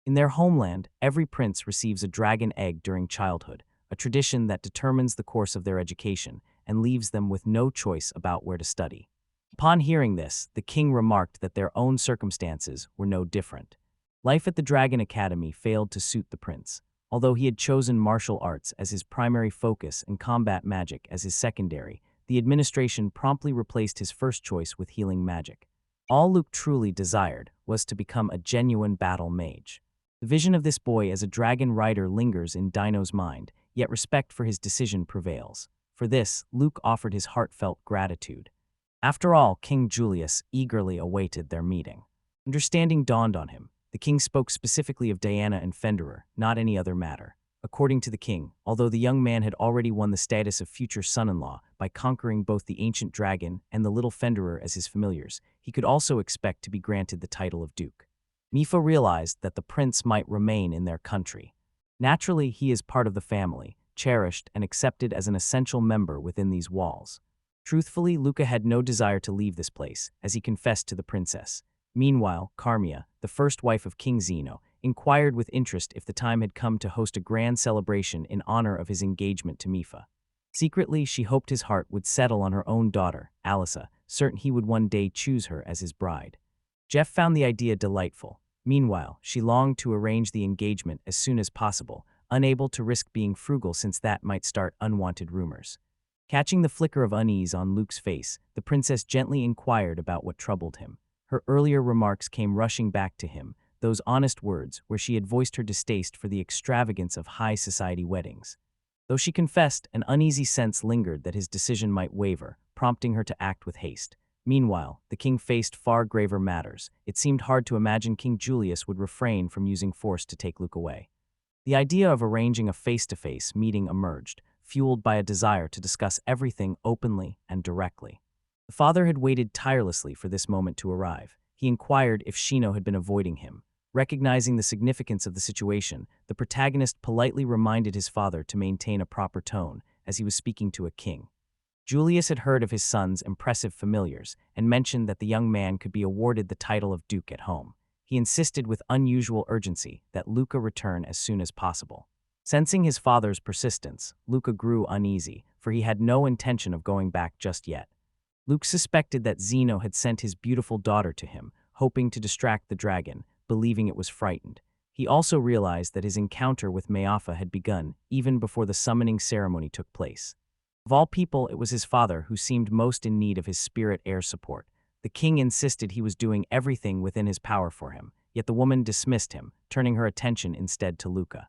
In their homeland, every prince receives a dragon egg during childhood, a tradition that determines the course of their education and leaves them with no choice about where to study. Upon hearing this, the king remarked that their own circumstances were no different. Life at the Dragon Academy failed to suit the prince. Although he had chosen martial arts as his primary focus and combat magic as his secondary, the administration promptly replaced his first choice with healing magic. All Luke truly desired was to become a genuine battle mage. The vision of this boy as a dragon rider lingers in Dino's mind, yet respect for his decision prevails. For this, Luke offered his heartfelt gratitude. After all, King Julius eagerly awaited their meeting. Understanding dawned on him. The king spoke specifically of Diana and Fenderer, not any other matter. According to the king, although the young man had already won the status of future son-in-law by conquering both the ancient dragon and the little Fenderer as his familiars, he could also expect to be granted the title of duke. Mifa realized that the prince might remain in their country. Naturally, he is part of the family, cherished and accepted as an essential member within these walls. Truthfully, Luca had no desire to leave this place, as he confessed to the princess. Meanwhile, Carmia, the first wife of King Zeno, inquired with interest if the time had come to host a grand celebration in honor of his engagement to Mifa. Secretly, she hoped his heart would settle on her own daughter, Alyssa, certain he would one day choose her as his bride. Jeff found the idea delightful. Meanwhile, she longed to arrange the engagement as soon as possible, unable to risk being frugal since that might start unwanted rumors. Catching the flicker of unease on Luke's face, the princess gently inquired about what troubled him. Her earlier remarks came rushing back to him, those honest words where she had voiced her distaste for the extravagance of high society weddings. Though she confessed, an uneasy sense lingered that his decision might waver, prompting her to act with haste. Meanwhile, the king faced far graver matters. It seemed hard to imagine King Julius would refrain from using force to take Luke away. The idea of arranging a face-to-face meeting emerged, fueled by a desire to discuss everything openly and directly. The father had waited tirelessly for this moment to arrive. He inquired if Shino had been avoiding him. Recognizing the significance of the situation, the protagonist politely reminded his father to maintain a proper tone, as he was speaking to a king. Julius had heard of his son's impressive familiars, and mentioned that the young man could be awarded the title of duke at home. He insisted with unusual urgency that Luca return as soon as possible. Sensing his father's persistence, Luca grew uneasy, for he had no intention of going back just yet. Luke suspected that Zeno had sent his beautiful daughter to him, hoping to distract the dragon, believing it was frightened. He also realized that his encounter with Maeafa had begun even before the summoning ceremony took place. Of all people, it was his father who seemed most in need of his spirit heir support. The king insisted he was doing everything within his power for him, yet the woman dismissed him, turning her attention instead to Luca.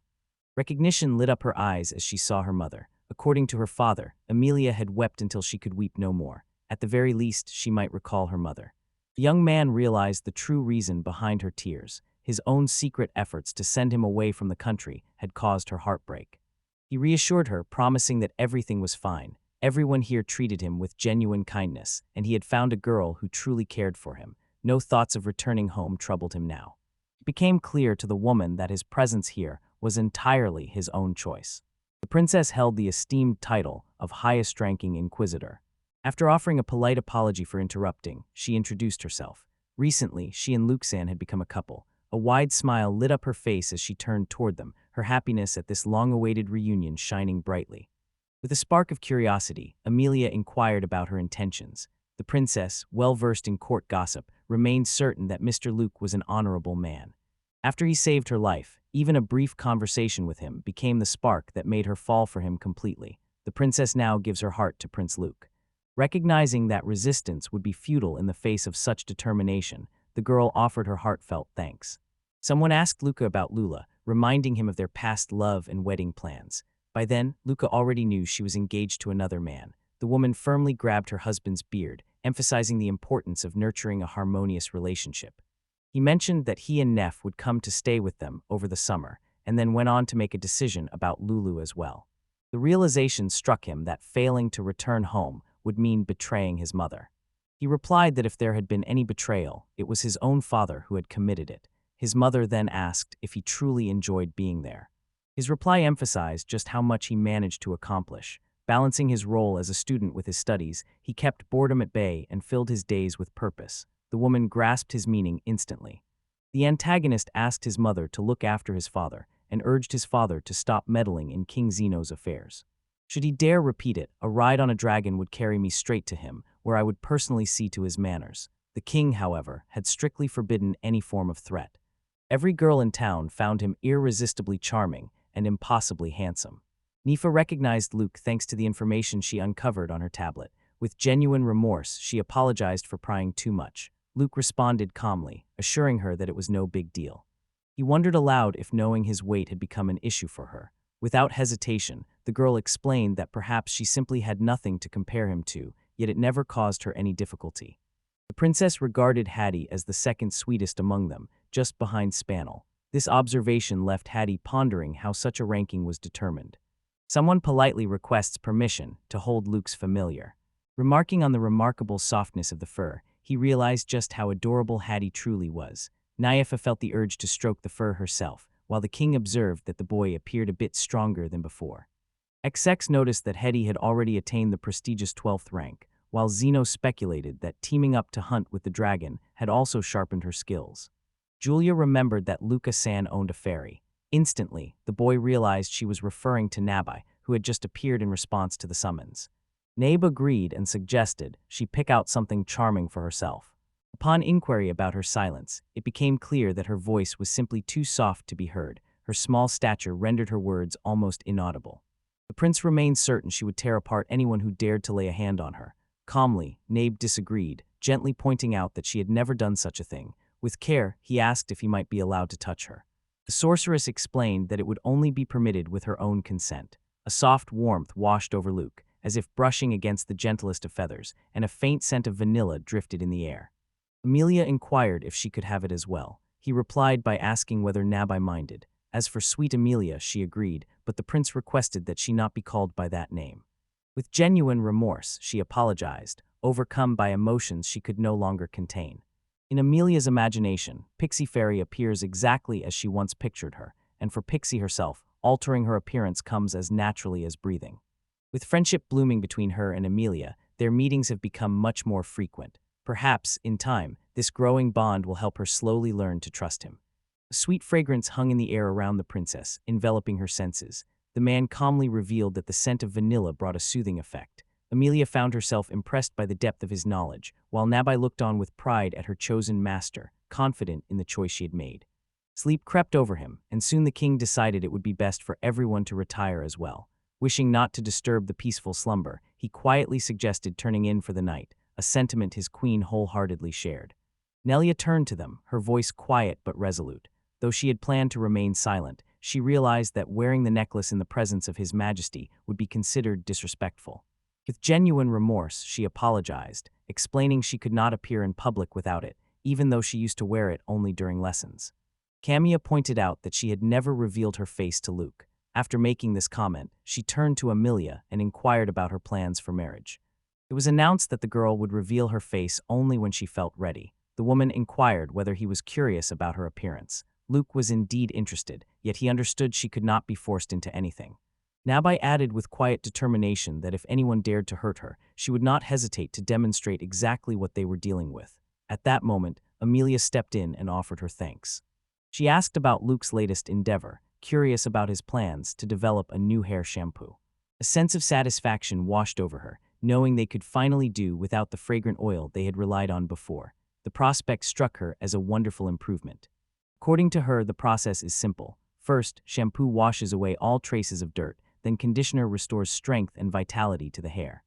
Recognition lit up her eyes as she saw her mother. According to her father, Emilia had wept until she could weep no more. At the very least, she might recall her mother. The young man realized the true reason behind her tears. His own secret efforts to send him away from the country had caused her heartbreak. He reassured her, promising that everything was fine. Everyone here treated him with genuine kindness, and he had found a girl who truly cared for him. No thoughts of returning home troubled him now. It became clear to the woman that his presence here was entirely his own choice. The princess held the esteemed title of highest-ranking inquisitor. After offering a polite apology for interrupting, she introduced herself. Recently, she and Luxan had become a couple. A wide smile lit up her face as she turned toward them, her happiness at this long-awaited reunion shining brightly. With a spark of curiosity, Emilia inquired about her intentions. The princess, well-versed in court gossip, remained certain that Mr. Luke was an honorable man. After he saved her life, even a brief conversation with him became the spark that made her fall for him completely. The princess now gives her heart to Prince Luke. Recognizing that resistance would be futile in the face of such determination, the girl offered her heartfelt thanks. Someone asked Luca about Lula, reminding him of their past love and wedding plans. By then, Luca already knew she was engaged to another man. The woman firmly grabbed her husband's beard, emphasizing the importance of nurturing a harmonious relationship. He mentioned that he and Neff would come to stay with them over the summer, and then went on to make a decision about Lulu as well. The realization struck him that failing to return home would mean betraying his mother. He replied that if there had been any betrayal, it was his own father who had committed it. His mother then asked if he truly enjoyed being there. His reply emphasized just how much he managed to accomplish. Balancing his role as a student with his studies, he kept boredom at bay and filled his days with purpose. The woman grasped his meaning instantly. The antagonist asked his mother to look after his father and urged his father to stop meddling in King Zeno's affairs. Should he dare repeat it, a ride on a dragon would carry me straight to him, where I would personally see to his manners. The king, however, had strictly forbidden any form of threat. Every girl in town found him irresistibly charming and impossibly handsome. Nifa recognized Luke thanks to the information she uncovered on her tablet. With genuine remorse, she apologized for prying too much. Luke responded calmly, assuring her that it was no big deal. He wondered aloud if knowing his weight had become an issue for her. Without hesitation, the girl explained that perhaps she simply had nothing to compare him to, yet it never caused her any difficulty. The princess regarded Hattie as the second sweetest among them, just behind Spannel. This observation left Hattie pondering how such a ranking was determined. Someone politely requests permission to hold Luke's familiar. Remarking on the remarkable softness of the fur, he realized just how adorable Hattie truly was. Nyepha felt the urge to stroke the fur herself, while the king observed that the boy appeared a bit stronger than before. XX noticed that Hetty had already attained the prestigious 12th rank, while Zeno speculated that teaming up to hunt with the dragon had also sharpened her skills. Julia remembered that Luca-san owned a fairy. Instantly, the boy realized she was referring to Nabai, who had just appeared in response to the summons. Nabe agreed and suggested she pick out something charming for herself. Upon inquiry about her silence, it became clear that her voice was simply too soft to be heard. Her small stature rendered her words almost inaudible. The prince remained certain she would tear apart anyone who dared to lay a hand on her. Calmly, Nabe disagreed, gently pointing out that she had never done such a thing. With care, he asked if he might be allowed to touch her. The sorceress explained that it would only be permitted with her own consent. A soft warmth washed over Luke, as if brushing against the gentlest of feathers, and a faint scent of vanilla drifted in the air. Amelia inquired if she could have it as well. He replied by asking whether Nabai minded. As for sweet Amelia, she agreed, but the prince requested that she not be called by that name. With genuine remorse, she apologized, overcome by emotions she could no longer contain. In Amelia's imagination, Pixie Fairy appears exactly as she once pictured her, and for Pixie herself, altering her appearance comes as naturally as breathing. With friendship blooming between her and Amelia, their meetings have become much more frequent. Perhaps, in time, this growing bond will help her slowly learn to trust him. A sweet fragrance hung in the air around the princess, enveloping her senses. The man calmly revealed that the scent of vanilla brought a soothing effect. Amelia found herself impressed by the depth of his knowledge, while Nabai looked on with pride at her chosen master, confident in the choice she had made. Sleep crept over him, and soon the king decided it would be best for everyone to retire as well. Wishing not to disturb the peaceful slumber, he quietly suggested turning in for the night, a sentiment his queen wholeheartedly shared. Nelia turned to them, her voice quiet but resolute. Though she had planned to remain silent, she realized that wearing the necklace in the presence of His Majesty would be considered disrespectful. With genuine remorse, she apologized, explaining she could not appear in public without it, even though she used to wear it only during lessons. Camilla pointed out that she had never revealed her face to Luke. After making this comment, she turned to Amelia and inquired about her plans for marriage. It was announced that the girl would reveal her face only when she felt ready. The woman inquired whether he was curious about her appearance. Luke was indeed interested, yet he understood she could not be forced into anything. Nabai added with quiet determination that if anyone dared to hurt her, she would not hesitate to demonstrate exactly what they were dealing with. At that moment, Amelia stepped in and offered her thanks. She asked about Luke's latest endeavor, curious about his plans to develop a new hair shampoo. A sense of satisfaction washed over her, knowing they could finally do without the fragrant oil they had relied on before. The prospect struck her as a wonderful improvement. According to her, the process is simple. First, shampoo washes away all traces of dirt, then conditioner restores strength and vitality to the hair.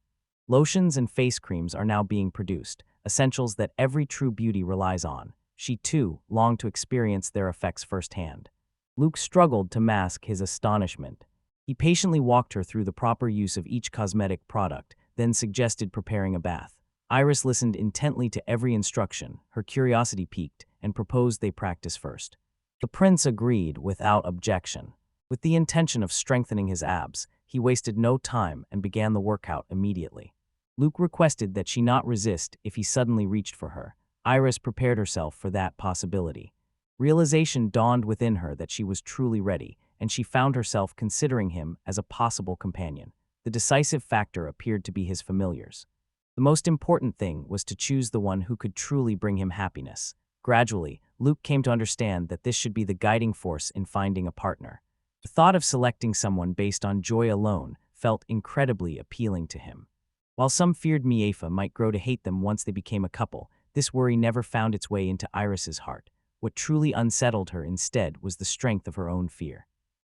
Lotions and face creams are now being produced, essentials that every true beauty relies on. She, too, longed to experience their effects firsthand. Luke struggled to mask his astonishment. He patiently walked her through the proper use of each cosmetic product, then suggested preparing a bath. Iris listened intently to every instruction, her curiosity piqued, and proposed they practice first. The prince agreed without objection. With the intention of strengthening his abs, he wasted no time and began the workout immediately. Luke requested that she not resist if he suddenly reached for her. Iris prepared herself for that possibility. Realization dawned within her that she was truly ready, and she found herself considering him as a possible companion. The decisive factor appeared to be his familiars. The most important thing was to choose the one who could truly bring him happiness. Gradually, Luke came to understand that this should be the guiding force in finding a partner. The thought of selecting someone based on joy alone felt incredibly appealing to him. While some feared Miefa might grow to hate them once they became a couple, this worry never found its way into Iris's heart. What truly unsettled her instead was the strength of her own fear.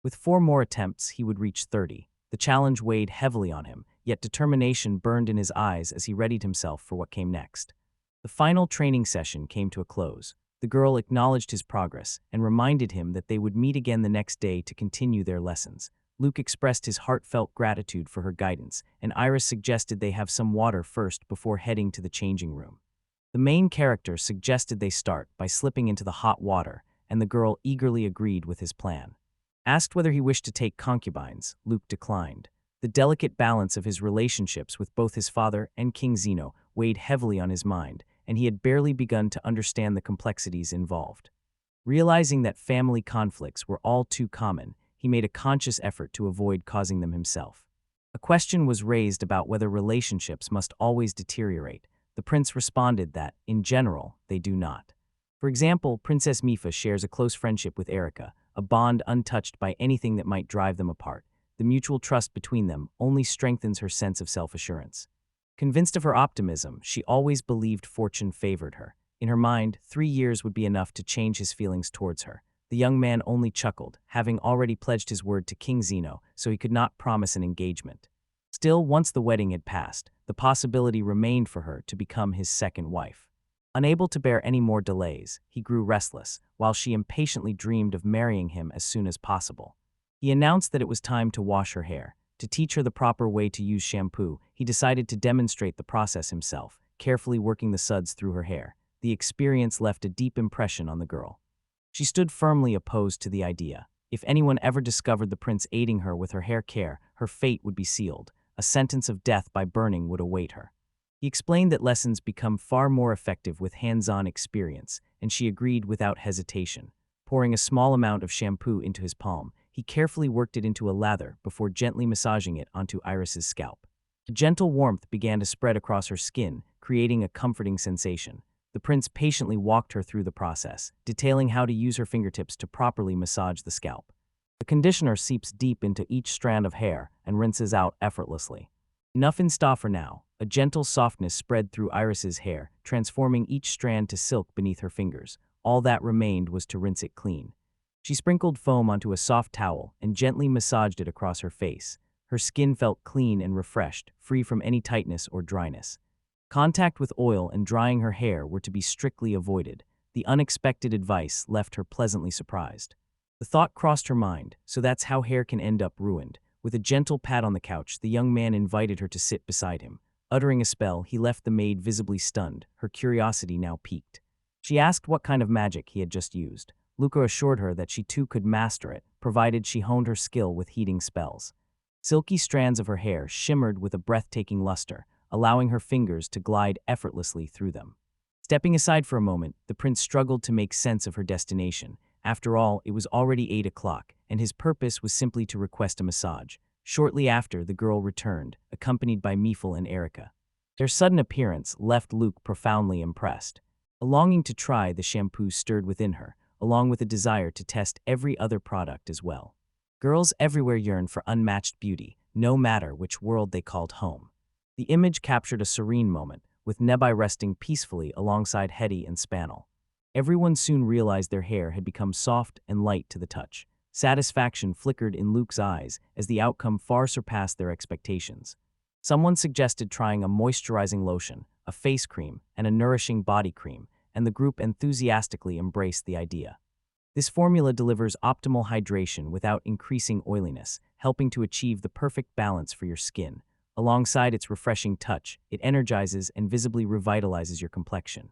With 4 more attempts, he would reach 30. The challenge weighed heavily on him, yet determination burned in his eyes as he readied himself for what came next. The final training session came to a close. The girl acknowledged his progress and reminded him that they would meet again the next day to continue their lessons. Luke expressed his heartfelt gratitude for her guidance, and Iris suggested they have some water first before heading to the changing room. The main character suggested they start by slipping into the hot water, and the girl eagerly agreed with his plan. Asked whether he wished to take concubines, Luke declined. The delicate balance of his relationships with both his father and King Zeno weighed heavily on his mind, and he had barely begun to understand the complexities involved. Realizing that family conflicts were all too common, he made a conscious effort to avoid causing them himself. A question was raised about whether relationships must always deteriorate. The prince responded that, in general, they do not. For example, Princess Miefa shares a close friendship with Erica, a bond untouched by anything that might drive them apart. The mutual trust between them only strengthens her sense of self-assurance. Convinced of her optimism, she always believed fortune favored her. In her mind, 3 years would be enough to change his feelings towards her. The young man only chuckled, having already pledged his word to King Zeno, so he could not promise an engagement. Still, once the wedding had passed, the possibility remained for her to become his second wife. Unable to bear any more delays, he grew restless, while she impatiently dreamed of marrying him as soon as possible. He announced that it was time to wash her hair. To teach her the proper way to use shampoo, he decided to demonstrate the process himself, carefully working the suds through her hair. The experience left a deep impression on the girl. She stood firmly opposed to the idea. If anyone ever discovered the prince aiding her with her hair care, her fate would be sealed. A sentence of death by burning would await her. He explained that lessons become far more effective with hands-on experience, and she agreed without hesitation. Pouring a small amount of shampoo into his palm, he carefully worked it into a lather before gently massaging it onto Iris's scalp. A gentle warmth began to spread across her skin, creating a comforting sensation. The prince patiently walked her through the process, detailing how to use her fingertips to properly massage the scalp. The conditioner seeps deep into each strand of hair and rinses out effortlessly. Enough in store for now. A gentle softness spread through Iris's hair, transforming each strand to silk beneath her fingers. All that remained was to rinse it clean. She sprinkled foam onto a soft towel and gently massaged it across her face. Her skin felt clean and refreshed, free from any tightness or dryness. Contact with oil and drying her hair were to be strictly avoided. The unexpected advice left her pleasantly surprised. The thought crossed her mind, so that's how hair can end up ruined. With a gentle pat on the couch, the young man invited her to sit beside him. Uttering a spell, he left the maid visibly stunned, her curiosity now piqued. She asked what kind of magic he had just used. Luca assured her that she too could master it, provided she honed her skill with heating spells. Silky strands of her hair shimmered with a breathtaking luster, allowing her fingers to glide effortlessly through them. Stepping aside for a moment, the prince struggled to make sense of her destination. After all, it was already 8 o'clock, and his purpose was simply to request a massage. Shortly after, the girl returned, accompanied by Miefel and Erica. Their sudden appearance left Luke profoundly impressed. A longing to try the shampoo stirred within her, along with a desire to test every other product as well. Girls everywhere yearned for unmatched beauty, no matter which world they called home. The image captured a serene moment, with Nebai resting peacefully alongside Hetty and Spannel. Everyone soon realized their hair had become soft and light to the touch. Satisfaction flickered in Luke's eyes as the outcome far surpassed their expectations. Someone suggested trying a moisturizing lotion, a face cream, and a nourishing body cream, and the group enthusiastically embraced the idea. This formula delivers optimal hydration without increasing oiliness, helping to achieve the perfect balance for your skin. Alongside its refreshing touch, it energizes and visibly revitalizes your complexion.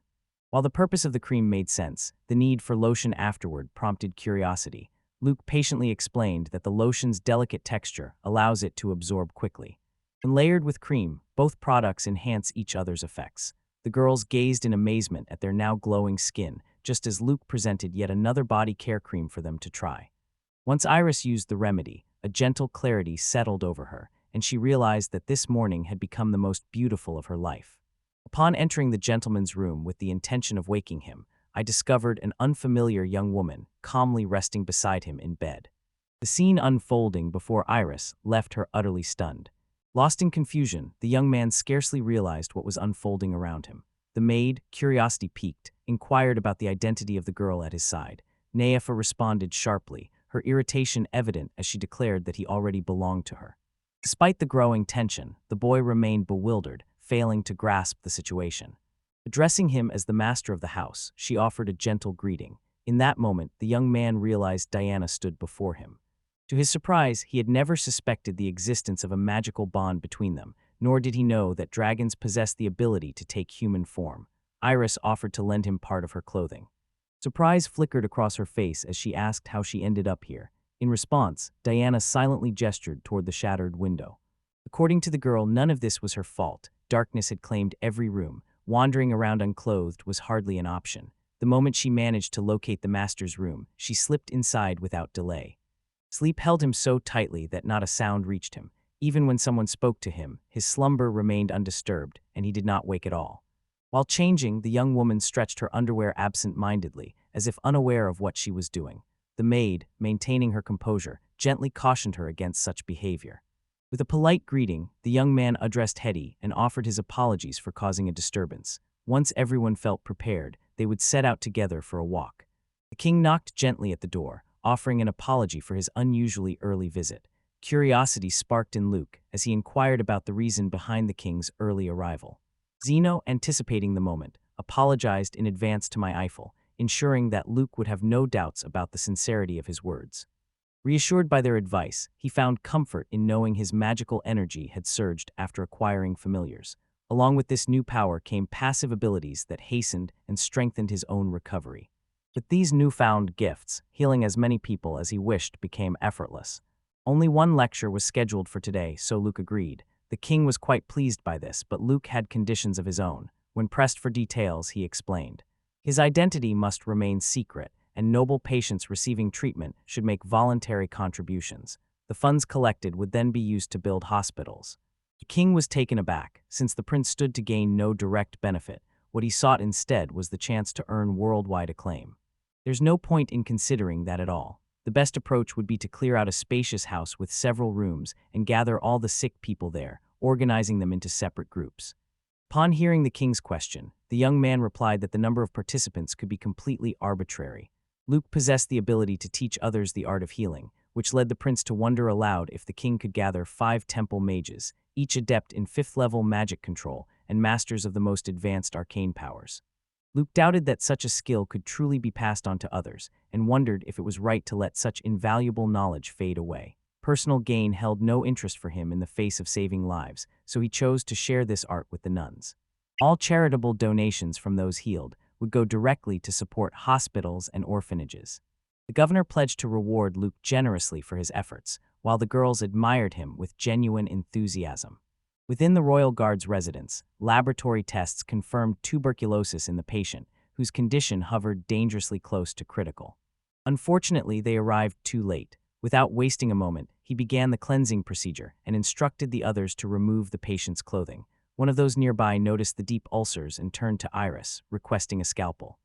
While the purpose of the cream made sense, the need for lotion afterward prompted curiosity. Luke patiently explained that the lotion's delicate texture allows it to absorb quickly. When layered with cream, both products enhance each other's effects. The girls gazed in amazement at their now glowing skin, just as Luke presented yet another body care cream for them to try. Once Iris used the remedy, a gentle clarity settled over her, and she realized that this morning had become the most beautiful of her life. Upon entering the gentleman's room with the intention of waking him, I discovered an unfamiliar young woman calmly resting beside him in bed. The scene unfolding before Iris left her utterly stunned. Lost in confusion, the young man scarcely realized what was unfolding around him. The maid, curiosity piqued, inquired about the identity of the girl at his side. Neafa responded sharply, her irritation evident as she declared that he already belonged to her. Despite the growing tension, the boy remained bewildered, failing to grasp the situation. Addressing him as the master of the house, she offered a gentle greeting. In that moment, the young man realized Diana stood before him. To his surprise, he had never suspected the existence of a magical bond between them, nor did he know that dragons possess the ability to take human form. Iris offered to lend him part of her clothing. Surprise flickered across her face as she asked how she ended up here. In response, Diana silently gestured toward the shattered window. According to the girl, none of this was her fault. Darkness had claimed every room. Wandering around unclothed was hardly an option. The moment she managed to locate the master's room, she slipped inside without delay. Sleep held him so tightly that not a sound reached him. Even when someone spoke to him, his slumber remained undisturbed, and he did not wake at all. While changing, the young woman stretched her underwear absent-mindedly, as if unaware of what she was doing. The maid, maintaining her composure, gently cautioned her against such behavior. With a polite greeting, the young man addressed Hetty and offered his apologies for causing a disturbance. Once everyone felt prepared, they would set out together for a walk. The king knocked gently at the door, offering an apology for his unusually early visit. Curiosity sparked in Luke as he inquired about the reason behind the king's early arrival. Zeno, anticipating the moment, apologized in advance to my Eiffel, ensuring that Luke would have no doubts about the sincerity of his words. Reassured by their advice, he found comfort in knowing his magical energy had surged after acquiring familiars. Along with this new power came passive abilities that hastened and strengthened his own recovery. With these newfound gifts, healing as many people as he wished became effortless. Only one lecture was scheduled for today, so Luke agreed. The king was quite pleased by this, but Luke had conditions of his own. When pressed for details, he explained. His identity must remain secret, and noble patients receiving treatment should make voluntary contributions. The funds collected would then be used to build hospitals. The king was taken aback, since the prince stood to gain no direct benefit. What he sought instead was the chance to earn worldwide acclaim. There's no point in considering that at all. The best approach would be to clear out a spacious house with several rooms and gather all the sick people there, organizing them into separate groups. Upon hearing the king's question, the young man replied that the number of participants could be completely arbitrary. Luke possessed the ability to teach others the art of healing, which led the prince to wonder aloud if the king could gather 5 temple mages, each adept in 5th-level magic control and masters of the most advanced arcane powers. Luke doubted that such a skill could truly be passed on to others, and wondered if it was right to let such invaluable knowledge fade away. Personal gain held no interest for him in the face of saving lives, so he chose to share this art with the nuns. All charitable donations from those healed would go directly to support hospitals and orphanages. The governor pledged to reward Luke generously for his efforts, while the girls admired him with genuine enthusiasm. Within the royal guard's residence, laboratory tests confirmed tuberculosis in the patient, whose condition hovered dangerously close to critical. Unfortunately, they arrived too late. Without wasting a moment, he began the cleansing procedure and instructed the others to remove the patient's clothing. One of those nearby noticed the deep ulcers and turned to Iris, requesting a scalpel.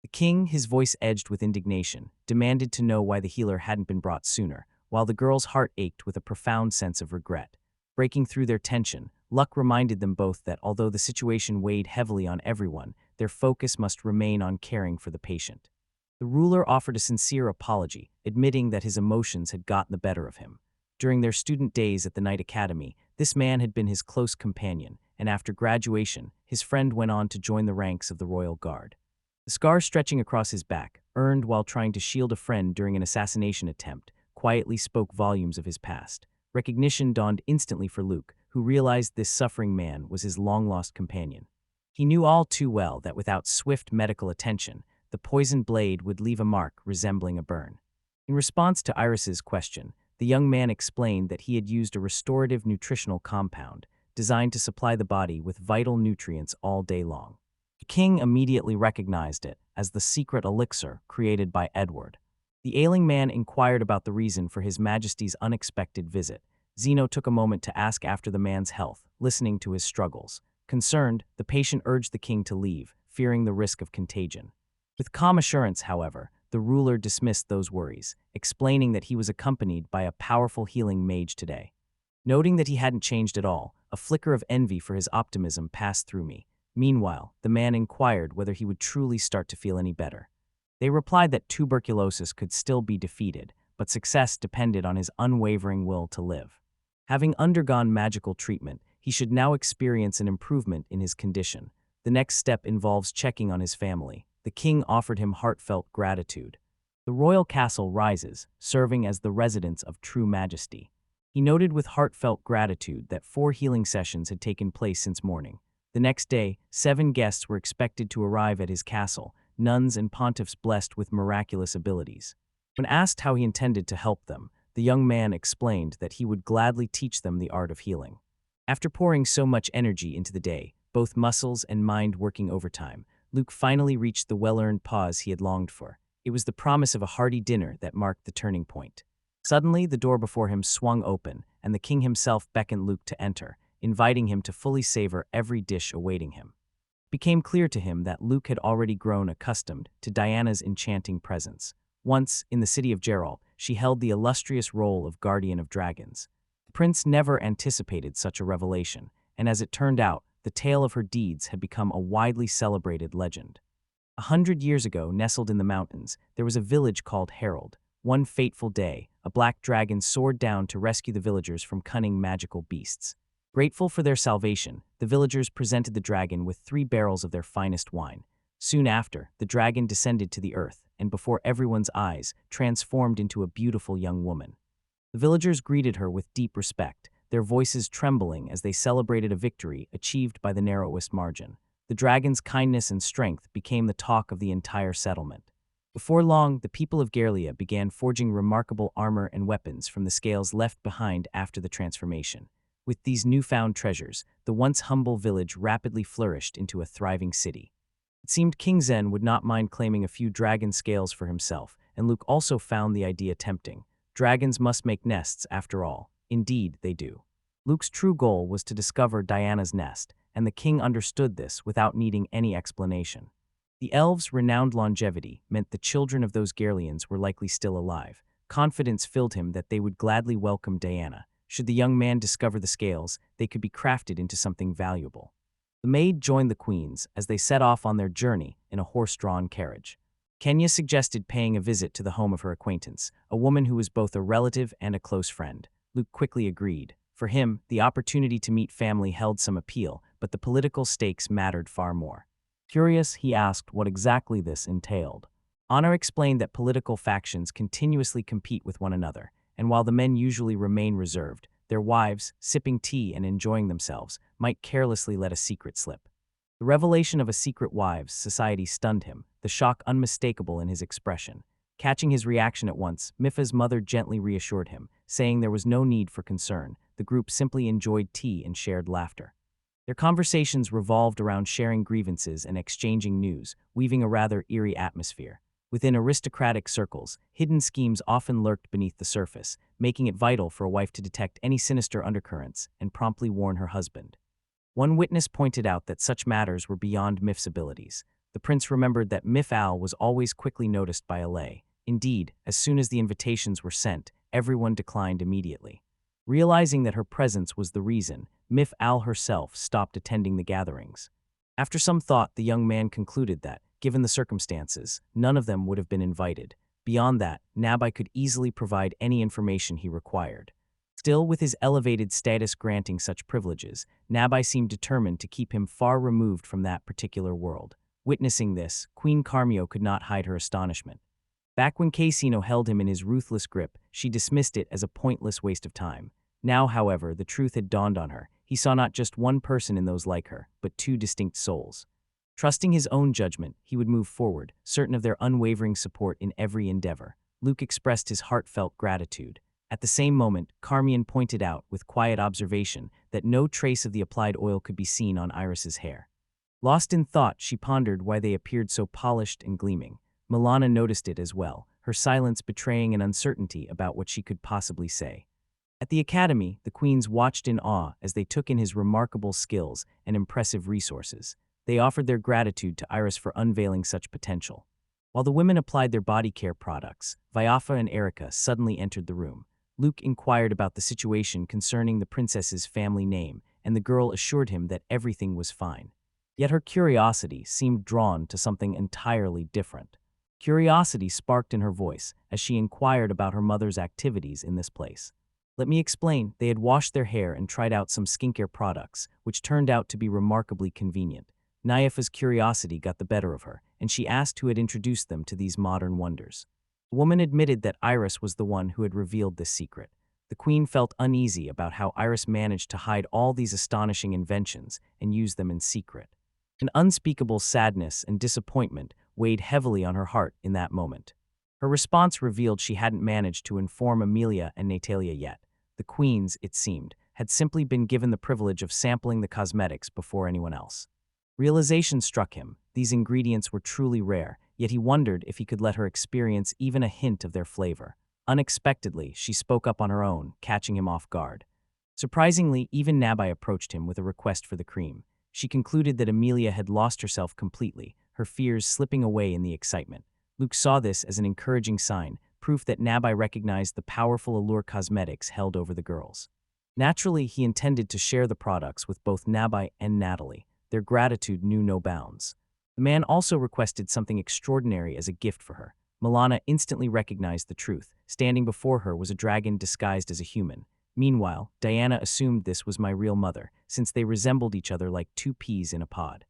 The king, his voice edged with indignation, demanded to know why the healer hadn't been brought sooner, while the girl's heart ached with a profound sense of regret. Breaking through their tension, luck reminded them both that although the situation weighed heavily on everyone, their focus must remain on caring for the patient. The ruler offered a sincere apology, admitting that his emotions had gotten the better of him. During their student days at the Night Academy, this man had been his close companion, and after graduation, his friend went on to join the ranks of the Royal Guard. The scar stretching across his back, earned while trying to shield a friend during an assassination attempt, quietly spoke volumes of his past. Recognition dawned instantly for Luke, who realized this suffering man was his long-lost companion. He knew all too well that without swift medical attention, the poisoned blade would leave a mark resembling a burn. In response to Iris's question, the young man explained that he had used a restorative nutritional compound designed to supply the body with vital nutrients all day long. The king immediately recognized it as the secret elixir created by Edward. The ailing man inquired about the reason for His Majesty's unexpected visit. Zeno took a moment to ask after the man's health, listening to his struggles. Concerned, the patient urged the king to leave, fearing the risk of contagion. With calm assurance, however, the ruler dismissed those worries, explaining that he was accompanied by a powerful healing mage today. Noting that he hadn't changed at all, a flicker of envy for his optimism passed through me. Meanwhile, the man inquired whether he would truly start to feel any better. They replied that tuberculosis could still be defeated, but success depended on his unwavering will to live. Having undergone magical treatment, he should now experience an improvement in his condition. The next step involves checking on his family. The king offered him heartfelt gratitude. The royal castle rises, serving as the residence of true majesty. He noted with heartfelt gratitude that 4 healing sessions had taken place since morning. The next day, 7 guests were expected to arrive at his castle, nuns and pontiffs blessed with miraculous abilities. When asked how he intended to help them, the young man explained that he would gladly teach them the art of healing. After pouring so much energy into the day, both muscles and mind working overtime, Luke finally reached the well-earned pause he had longed for. It was the promise of a hearty dinner that marked the turning point. Suddenly, the door before him swung open, and the king himself beckoned Luke to enter, inviting him to fully savor every dish awaiting him. It became clear to him that Luke had already grown accustomed to Diana's enchanting presence. Once, in the city of Geralt, she held the illustrious role of guardian of dragons. The prince never anticipated such a revelation, and as it turned out, the tale of her deeds had become a widely celebrated legend. 100 years ago, nestled in the mountains, there was a village called Harold. One fateful day, a black dragon soared down to rescue the villagers from cunning magical beasts. Grateful for their salvation, the villagers presented the dragon with 3 barrels of their finest wine. Soon after, the dragon descended to the earth, and before everyone's eyes, transformed into a beautiful young woman. The villagers greeted her with deep respect, their voices trembling as they celebrated a victory achieved by the narrowest margin. The dragon's kindness and strength became the talk of the entire settlement. Before long, the people of Gerlia began forging remarkable armor and weapons from the scales left behind after the transformation. With these newfound treasures, the once humble village rapidly flourished into a thriving city. It seemed King Zen would not mind claiming a few dragon scales for himself, and Luke also found the idea tempting. Dragons must make nests, after all. Indeed, they do. Luke's true goal was to discover Diana's nest, and the king understood this without needing any explanation. The elves' renowned longevity meant the children of those Gerlians were likely still alive. Confidence filled him that they would gladly welcome Diana. Should the young man discover the scales, they could be crafted into something valuable. The maid joined the queens as they set off on their journey in a horse-drawn carriage. Kenya suggested paying a visit to the home of her acquaintance, a woman who was both a relative and a close friend. Luke quickly agreed. For him, the opportunity to meet family held some appeal, but the political stakes mattered far more. Curious, he asked what exactly this entailed. Honor explained that political factions continuously compete with one another, and while the men usually remain reserved, their wives, sipping tea and enjoying themselves, might carelessly let a secret slip. The revelation of a secret wives' society stunned him, the shock unmistakable in his expression. Catching his reaction at once, Mifa's mother gently reassured him, saying there was no need for concern. The group simply enjoyed tea and shared laughter. Their conversations revolved around sharing grievances and exchanging news, weaving a rather eerie atmosphere. Within aristocratic circles, hidden schemes often lurked beneath the surface, making it vital for a wife to detect any sinister undercurrents and promptly warn her husband. One witness pointed out that such matters were beyond Mif's abilities. The prince remembered that Mif Al was always quickly noticed by Alay. Indeed, as soon as the invitations were sent, everyone declined immediately. Realizing that her presence was the reason, Mif Al herself stopped attending the gatherings. After some thought, the young man concluded that, given the circumstances, none of them would have been invited. Beyond that, Nabai could easily provide any information he required. Still, with his elevated status granting such privileges, Nabai seemed determined to keep him far removed from that particular world. Witnessing this, Queen Carmio could not hide her astonishment. Back when Cassino held him in his ruthless grip, she dismissed it as a pointless waste of time. Now, however, the truth had dawned on her. he saw not just one person in those like her, but two distinct souls. Trusting his own judgment, he would move forward, certain of their unwavering support in every endeavor. Luke expressed his heartfelt gratitude. At the same moment, Carmian pointed out, with quiet observation, that no trace of the applied oil could be seen on Iris's hair. Lost in thought, she pondered why they appeared so polished and gleaming. Milana noticed it as well, her silence betraying an uncertainty about what she could possibly say. At the academy, the queens watched in awe as they took in his remarkable skills and impressive resources. They offered their gratitude to Iris for unveiling such potential. While the women applied their body care products, Vyafa and Erica suddenly entered the room. Luke inquired about the situation concerning the princess's family name, and the girl assured him that everything was fine. Yet her curiosity seemed drawn to something entirely different. Curiosity sparked in her voice as she inquired about her mother's activities in this place. Let me explain. They had washed their hair and tried out some skincare products, which turned out to be remarkably convenient. Nyafa's curiosity got the better of her, and she asked who had introduced them to these modern wonders. The woman admitted that Iris was the one who had revealed this secret. The queen felt uneasy about how Iris managed to hide all these astonishing inventions and use them in secret. An unspeakable sadness and disappointment weighed heavily on her heart in that moment. Her response revealed she hadn't managed to inform Amelia and Natalia yet. The queens, it seemed, had simply been given the privilege of sampling the cosmetics before anyone else. Realization struck him. These ingredients were truly rare, yet he wondered if he could let her experience even a hint of their flavor. Unexpectedly, she spoke up on her own, catching him off guard. Surprisingly, even Nabai approached him with a request for the cream. She concluded that Amelia had lost herself completely, her fears slipping away in the excitement. Luke saw this as an encouraging sign, proof that Nabai recognized the powerful allure cosmetics held over the girls. Naturally, he intended to share the products with both Nabai and Natalie. Their gratitude knew no bounds. The man also requested something extraordinary as a gift for her. Milana instantly recognized the truth. Standing before her was a dragon disguised as a human. Meanwhile, Diana assumed this was my real mother, since they resembled each other like two peas in a pod.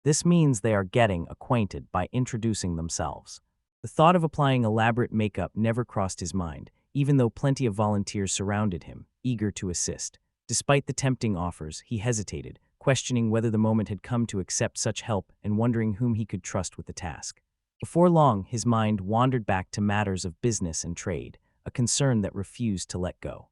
This means they are getting acquainted by introducing themselves. The thought of applying elaborate makeup never crossed his mind, even though plenty of volunteers surrounded him, eager to assist. Despite the tempting offers, he hesitated, questioning whether the moment had come to accept such help and wondering whom he could trust with the task. Before long, his mind wandered back to matters of business and trade, a concern that refused to let go.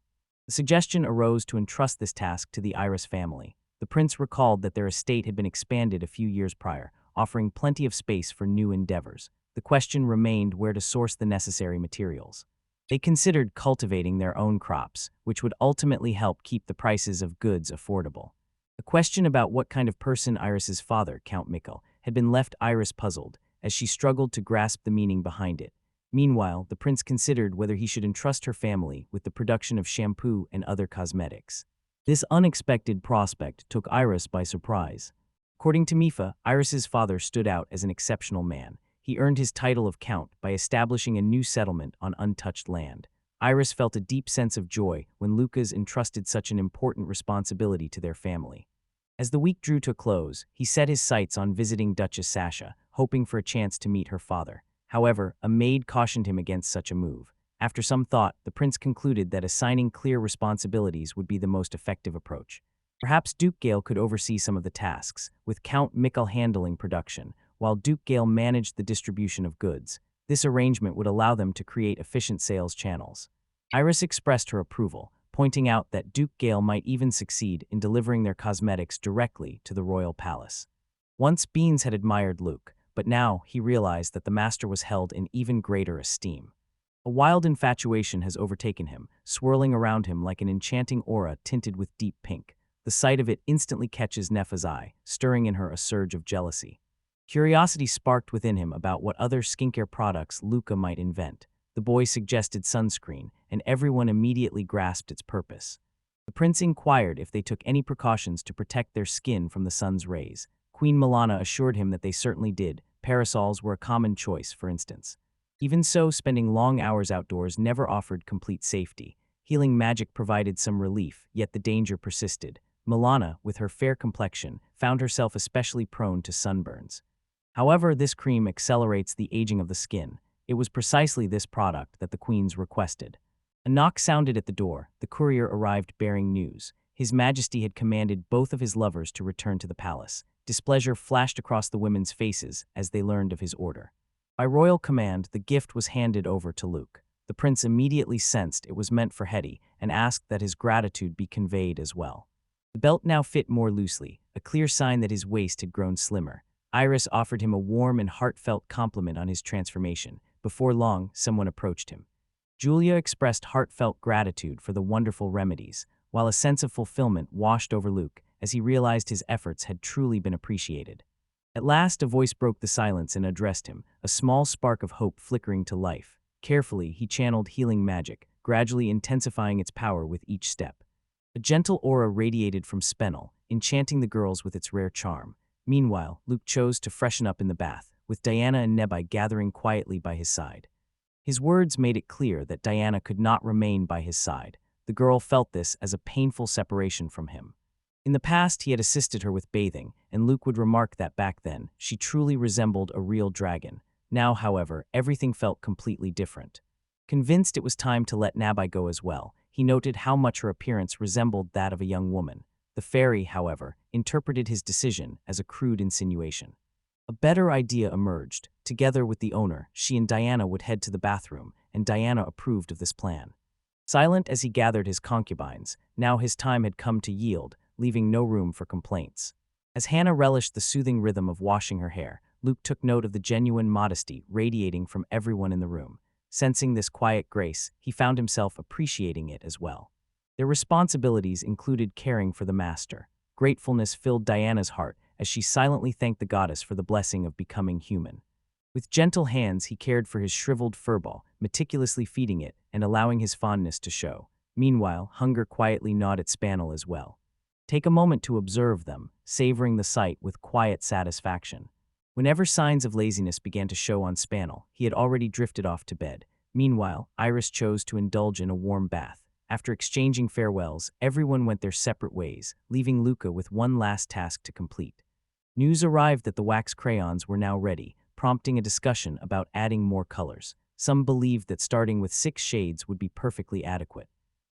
The suggestion arose to entrust this task to the Iris family. The prince recalled that their estate had been expanded a few years prior, offering plenty of space for new endeavors. The question remained where to source the necessary materials. They considered cultivating their own crops, which would ultimately help keep the prices of goods affordable. The question about what kind of person Iris's father, Count Mikkel, had been left Iris puzzled, as she struggled to grasp the meaning behind it. Meanwhile, the prince considered whether he should entrust her family with the production of shampoo and other cosmetics. This unexpected prospect took Iris by surprise. According to Mifa, Iris's father stood out as an exceptional man. He earned his title of count by establishing a new settlement on untouched land. Iris felt a deep sense of joy when Lucas entrusted such an important responsibility to their family. As the week drew to a close, he set his sights on visiting Duchess Sasha, hoping for a chance to meet her father. However, a maid cautioned him against such a move. After some thought, the prince concluded that assigning clear responsibilities would be the most effective approach. Perhaps Duke Gale could oversee some of the tasks, with Count Mikkel handling production, while Duke Gale managed the distribution of goods. This arrangement would allow them to create efficient sales channels. Iris expressed her approval, pointing out that Duke Gale might even succeed in delivering their cosmetics directly to the royal palace. Once Beans had admired Luke, but now he realized that the master was held in even greater esteem. A wild infatuation has overtaken him, swirling around him like an enchanting aura tinted with deep pink. The sight of it instantly catches Nefa's eye, stirring in her a surge of jealousy. Curiosity sparked within him about what other skincare products Luca might invent. The boy suggested sunscreen, and everyone immediately grasped its purpose. The prince inquired if they took any precautions to protect their skin from the sun's rays. Queen Milana assured him that they certainly did. Parasols were a common choice, for instance. Even so, spending long hours outdoors never offered complete safety. Healing magic provided some relief, yet the danger persisted. Milana, with her fair complexion, found herself especially prone to sunburns. However, this cream accelerates the aging of the skin. It was precisely this product that the queens requested. A knock sounded at the door. The courier arrived bearing news. His Majesty had commanded both of his lovers to return to the palace. Displeasure flashed across the women's faces as they learned of his order. By royal command, the gift was handed over to Luke. The prince immediately sensed it was meant for Hetty and asked that his gratitude be conveyed as well. The belt now fit more loosely, a clear sign that his waist had grown slimmer. Iris offered him a warm and heartfelt compliment on his transformation. Before long, someone approached him. Julia expressed heartfelt gratitude for the wonderful remedies, while a sense of fulfillment washed over Luke as he realized his efforts had truly been appreciated. At last, a voice broke the silence and addressed him, a small spark of hope flickering to life. Carefully, he channeled healing magic, gradually intensifying its power with each step. A gentle aura radiated from Spenel, enchanting the girls with its rare charm. Meanwhile, Luke chose to freshen up in the bath, with Diana and Nebai gathering quietly by his side. His words made it clear that Diana could not remain by his side. The girl felt this as a painful separation from him. In the past, he had assisted her with bathing, and Luke would remark that back then, she truly resembled a real dragon. Now, however, everything felt completely different. Convinced it was time to let Nebai go as well, he noted how much her appearance resembled that of a young woman. The fairy, however, interpreted his decision as a crude insinuation. A better idea emerged. Together with the owner, she and Diana would head to the bathroom, and Diana approved of this plan. Silent as he gathered his concubines, now his time had come to yield, leaving no room for complaints. As Hannah relished the soothing rhythm of washing her hair, Luke took note of the genuine modesty radiating from everyone in the room. Sensing this quiet grace, he found himself appreciating it as well. Their responsibilities included caring for the master. Gratefulness filled Diana's heart as she silently thanked the goddess for the blessing of becoming human. With gentle hands, he cared for his shriveled furball, meticulously feeding it and allowing his fondness to show. Meanwhile, hunger quietly gnawed at Spanel as well. Take a moment to observe them, savoring the sight with quiet satisfaction. Whenever signs of laziness began to show on Spanel, he had already drifted off to bed. Meanwhile, Iris chose to indulge in a warm bath. After exchanging farewells, everyone went their separate ways, leaving Luca with one last task to complete. News arrived that the wax crayons were now ready, prompting a discussion about adding more colors. Some believed that starting with 6 shades would be perfectly adequate.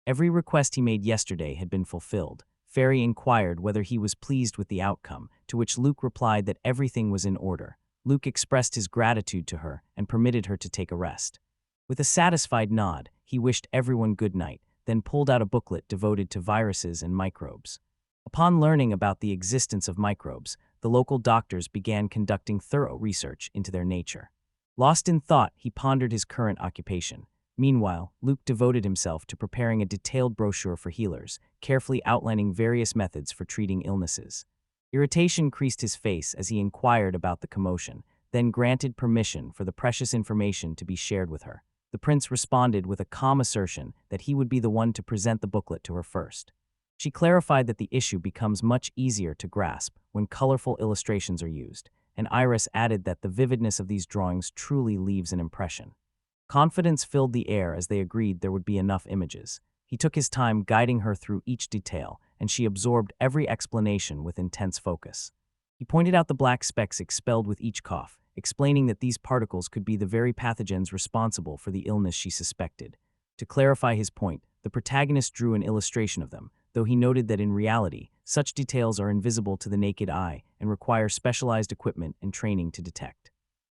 Every request he made yesterday had been fulfilled. Fairy inquired whether he was pleased with the outcome, to which Luke replied that everything was in order. Luke expressed his gratitude to her and permitted her to take a rest. With a satisfied nod, he wished everyone good night, then pulled out a booklet devoted to viruses and microbes. Upon learning about the existence of microbes, the local doctors began conducting thorough research into their nature. Lost in thought, he pondered his current occupation. Meanwhile, Luke devoted himself to preparing a detailed brochure for healers, carefully outlining various methods for treating illnesses. Irritation creased his face as he inquired about the commotion, then granted permission for the precious information to be shared with her. The prince responded with a calm assertion that he would be the one to present the booklet to her first. She clarified that the issue becomes much easier to grasp when colorful illustrations are used, and Iris added that the vividness of these drawings truly leaves an impression. Confidence filled the air as they agreed there would be enough images. He took his time guiding her through each detail, and she absorbed every explanation with intense focus. He pointed out the black specks expelled with each cough, explaining that these particles could be the very pathogens responsible for the illness she suspected. To clarify his point, the protagonist drew an illustration of them, though he noted that in reality, such details are invisible to the naked eye and require specialized equipment and training to detect.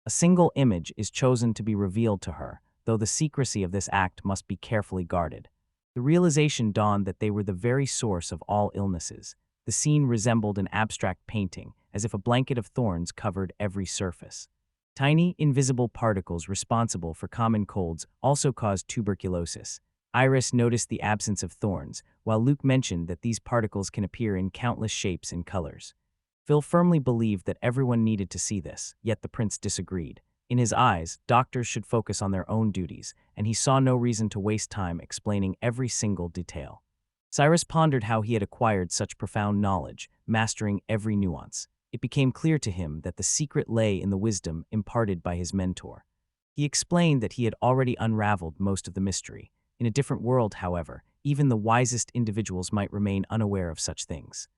A single image is chosen to be revealed to her, though the secrecy of this act must be carefully guarded. The realization dawned that they were the very source of all illnesses. The scene resembled an abstract painting, as if a blanket of thorns covered every surface. Tiny, invisible particles responsible for common colds also caused tuberculosis. Iris noticed the absence of thorns, while Luke mentioned that these particles can appear in countless shapes and colors. Phil firmly believed that everyone needed to see this, yet the prince disagreed. In his eyes, doctors should focus on their own duties, and he saw no reason to waste time explaining every single detail. Cyrus pondered how he had acquired such profound knowledge, mastering every nuance. It became clear to him that the secret lay in the wisdom imparted by his mentor. He explained that he had already unraveled most of the mystery. In a different world, however, even the wisest individuals might remain unaware of such things.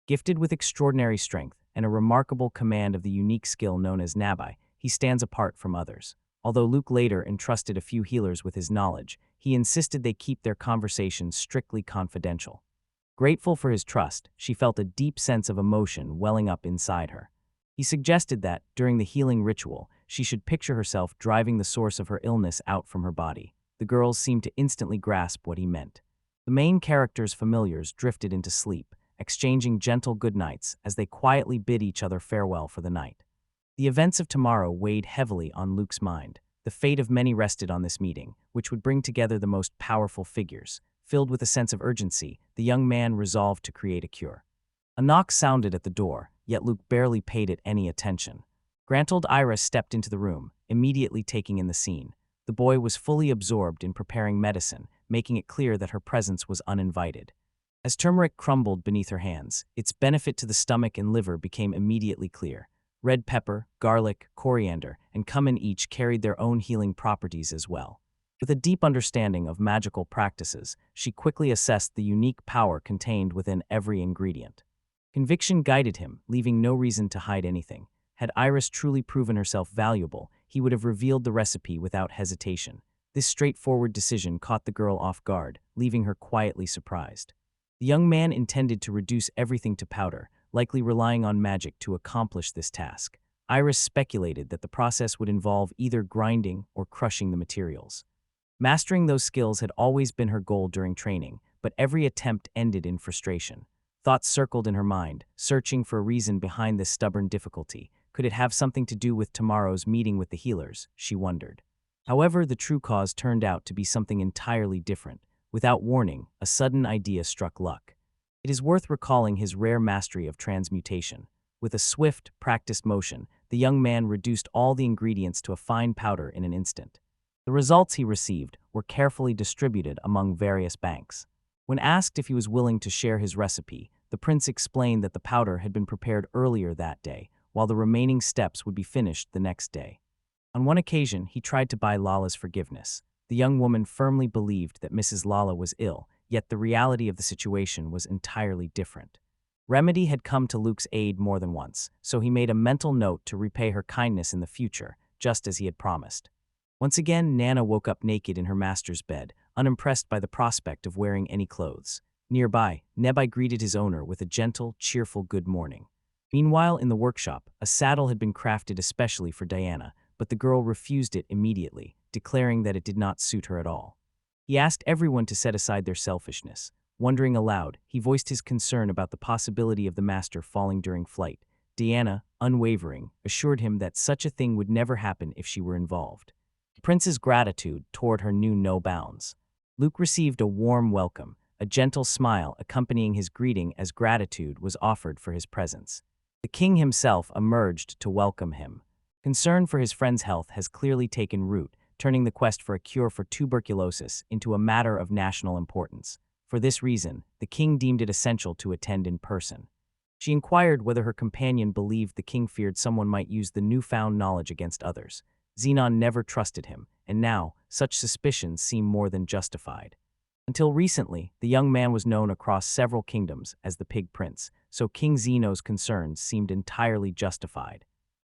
Gifted with extraordinary strength and a remarkable command of the unique skill known as Nabai, he stands apart from others. Although Luke later entrusted a few healers with his knowledge, he insisted they keep their conversations strictly confidential. Grateful for his trust, she felt a deep sense of emotion welling up inside her. He suggested that, during the healing ritual, she should picture herself driving the source of her illness out from her body. The girls seemed to instantly grasp what he meant. The main character's familiars drifted into sleep, exchanging gentle goodnights as they quietly bid each other farewell for the night. The events of tomorrow weighed heavily on Luke's mind. The fate of many rested on this meeting, which would bring together the most powerful figures. Filled with a sense of urgency, the young man resolved to create a cure. A knock sounded at the door, yet Luke barely paid it any attention. Grantold Iris stepped into the room, immediately taking in the scene. The boy was fully absorbed in preparing medicine, making it clear that her presence was uninvited. As turmeric crumbled beneath her hands, its benefit to the stomach and liver became immediately clear. Red pepper, garlic, coriander, and cumin each carried their own healing properties as well. With a deep understanding of magical practices, she quickly assessed the unique power contained within every ingredient. Conviction guided him, leaving no reason to hide anything. Had Iris truly proven herself valuable, he would have revealed the recipe without hesitation. This straightforward decision caught the girl off guard, leaving her quietly surprised. The young man intended to reduce everything to powder, likely relying on magic to accomplish this task. Iris speculated that the process would involve either grinding or crushing the materials. Mastering those skills had always been her goal during training, but every attempt ended in frustration. Thoughts circled in her mind, searching for a reason behind this stubborn difficulty. Could it have something to do with tomorrow's meeting with the healers, she wondered. However, the true cause turned out to be something entirely different. Without warning, a sudden idea struck Luck. It is worth recalling his rare mastery of transmutation. With a swift, practiced motion, the young man reduced all the ingredients to a fine powder in an instant. The results he received were carefully distributed among various banks. When asked if he was willing to share his recipe, the prince explained that the powder had been prepared earlier that day, while the remaining steps would be finished the next day. On one occasion, he tried to buy Lala's forgiveness. The young woman firmly believed that Mrs. Lala was ill, yet the reality of the situation was entirely different. Remedy had come to Luke's aid more than once, so he made a mental note to repay her kindness in the future, just as he had promised. Once again, Nana woke up naked in her master's bed, unimpressed by the prospect of wearing any clothes. Nearby, Nebai greeted his owner with a gentle, cheerful good morning. Meanwhile, in the workshop, a saddle had been crafted especially for Diana, but the girl refused it immediately, declaring that it did not suit her at all. He asked everyone to set aside their selfishness. Wondering aloud, he voiced his concern about the possibility of the master falling during flight. Diana, unwavering, assured him that such a thing would never happen if she were involved. The prince's gratitude toward her knew no bounds. Luke received a warm welcome, a gentle smile accompanying his greeting as gratitude was offered for his presence. The king himself emerged to welcome him. Concern for his friend's health has clearly taken root, turning the quest for a cure for tuberculosis into a matter of national importance. For this reason, the king deemed it essential to attend in person. She inquired whether her companion believed the king feared someone might use the newfound knowledge against others. Xenon never trusted him, and now, such suspicions seem more than justified. Until recently, the young man was known across several kingdoms as the Pig Prince, so King Zeno's concerns seemed entirely justified.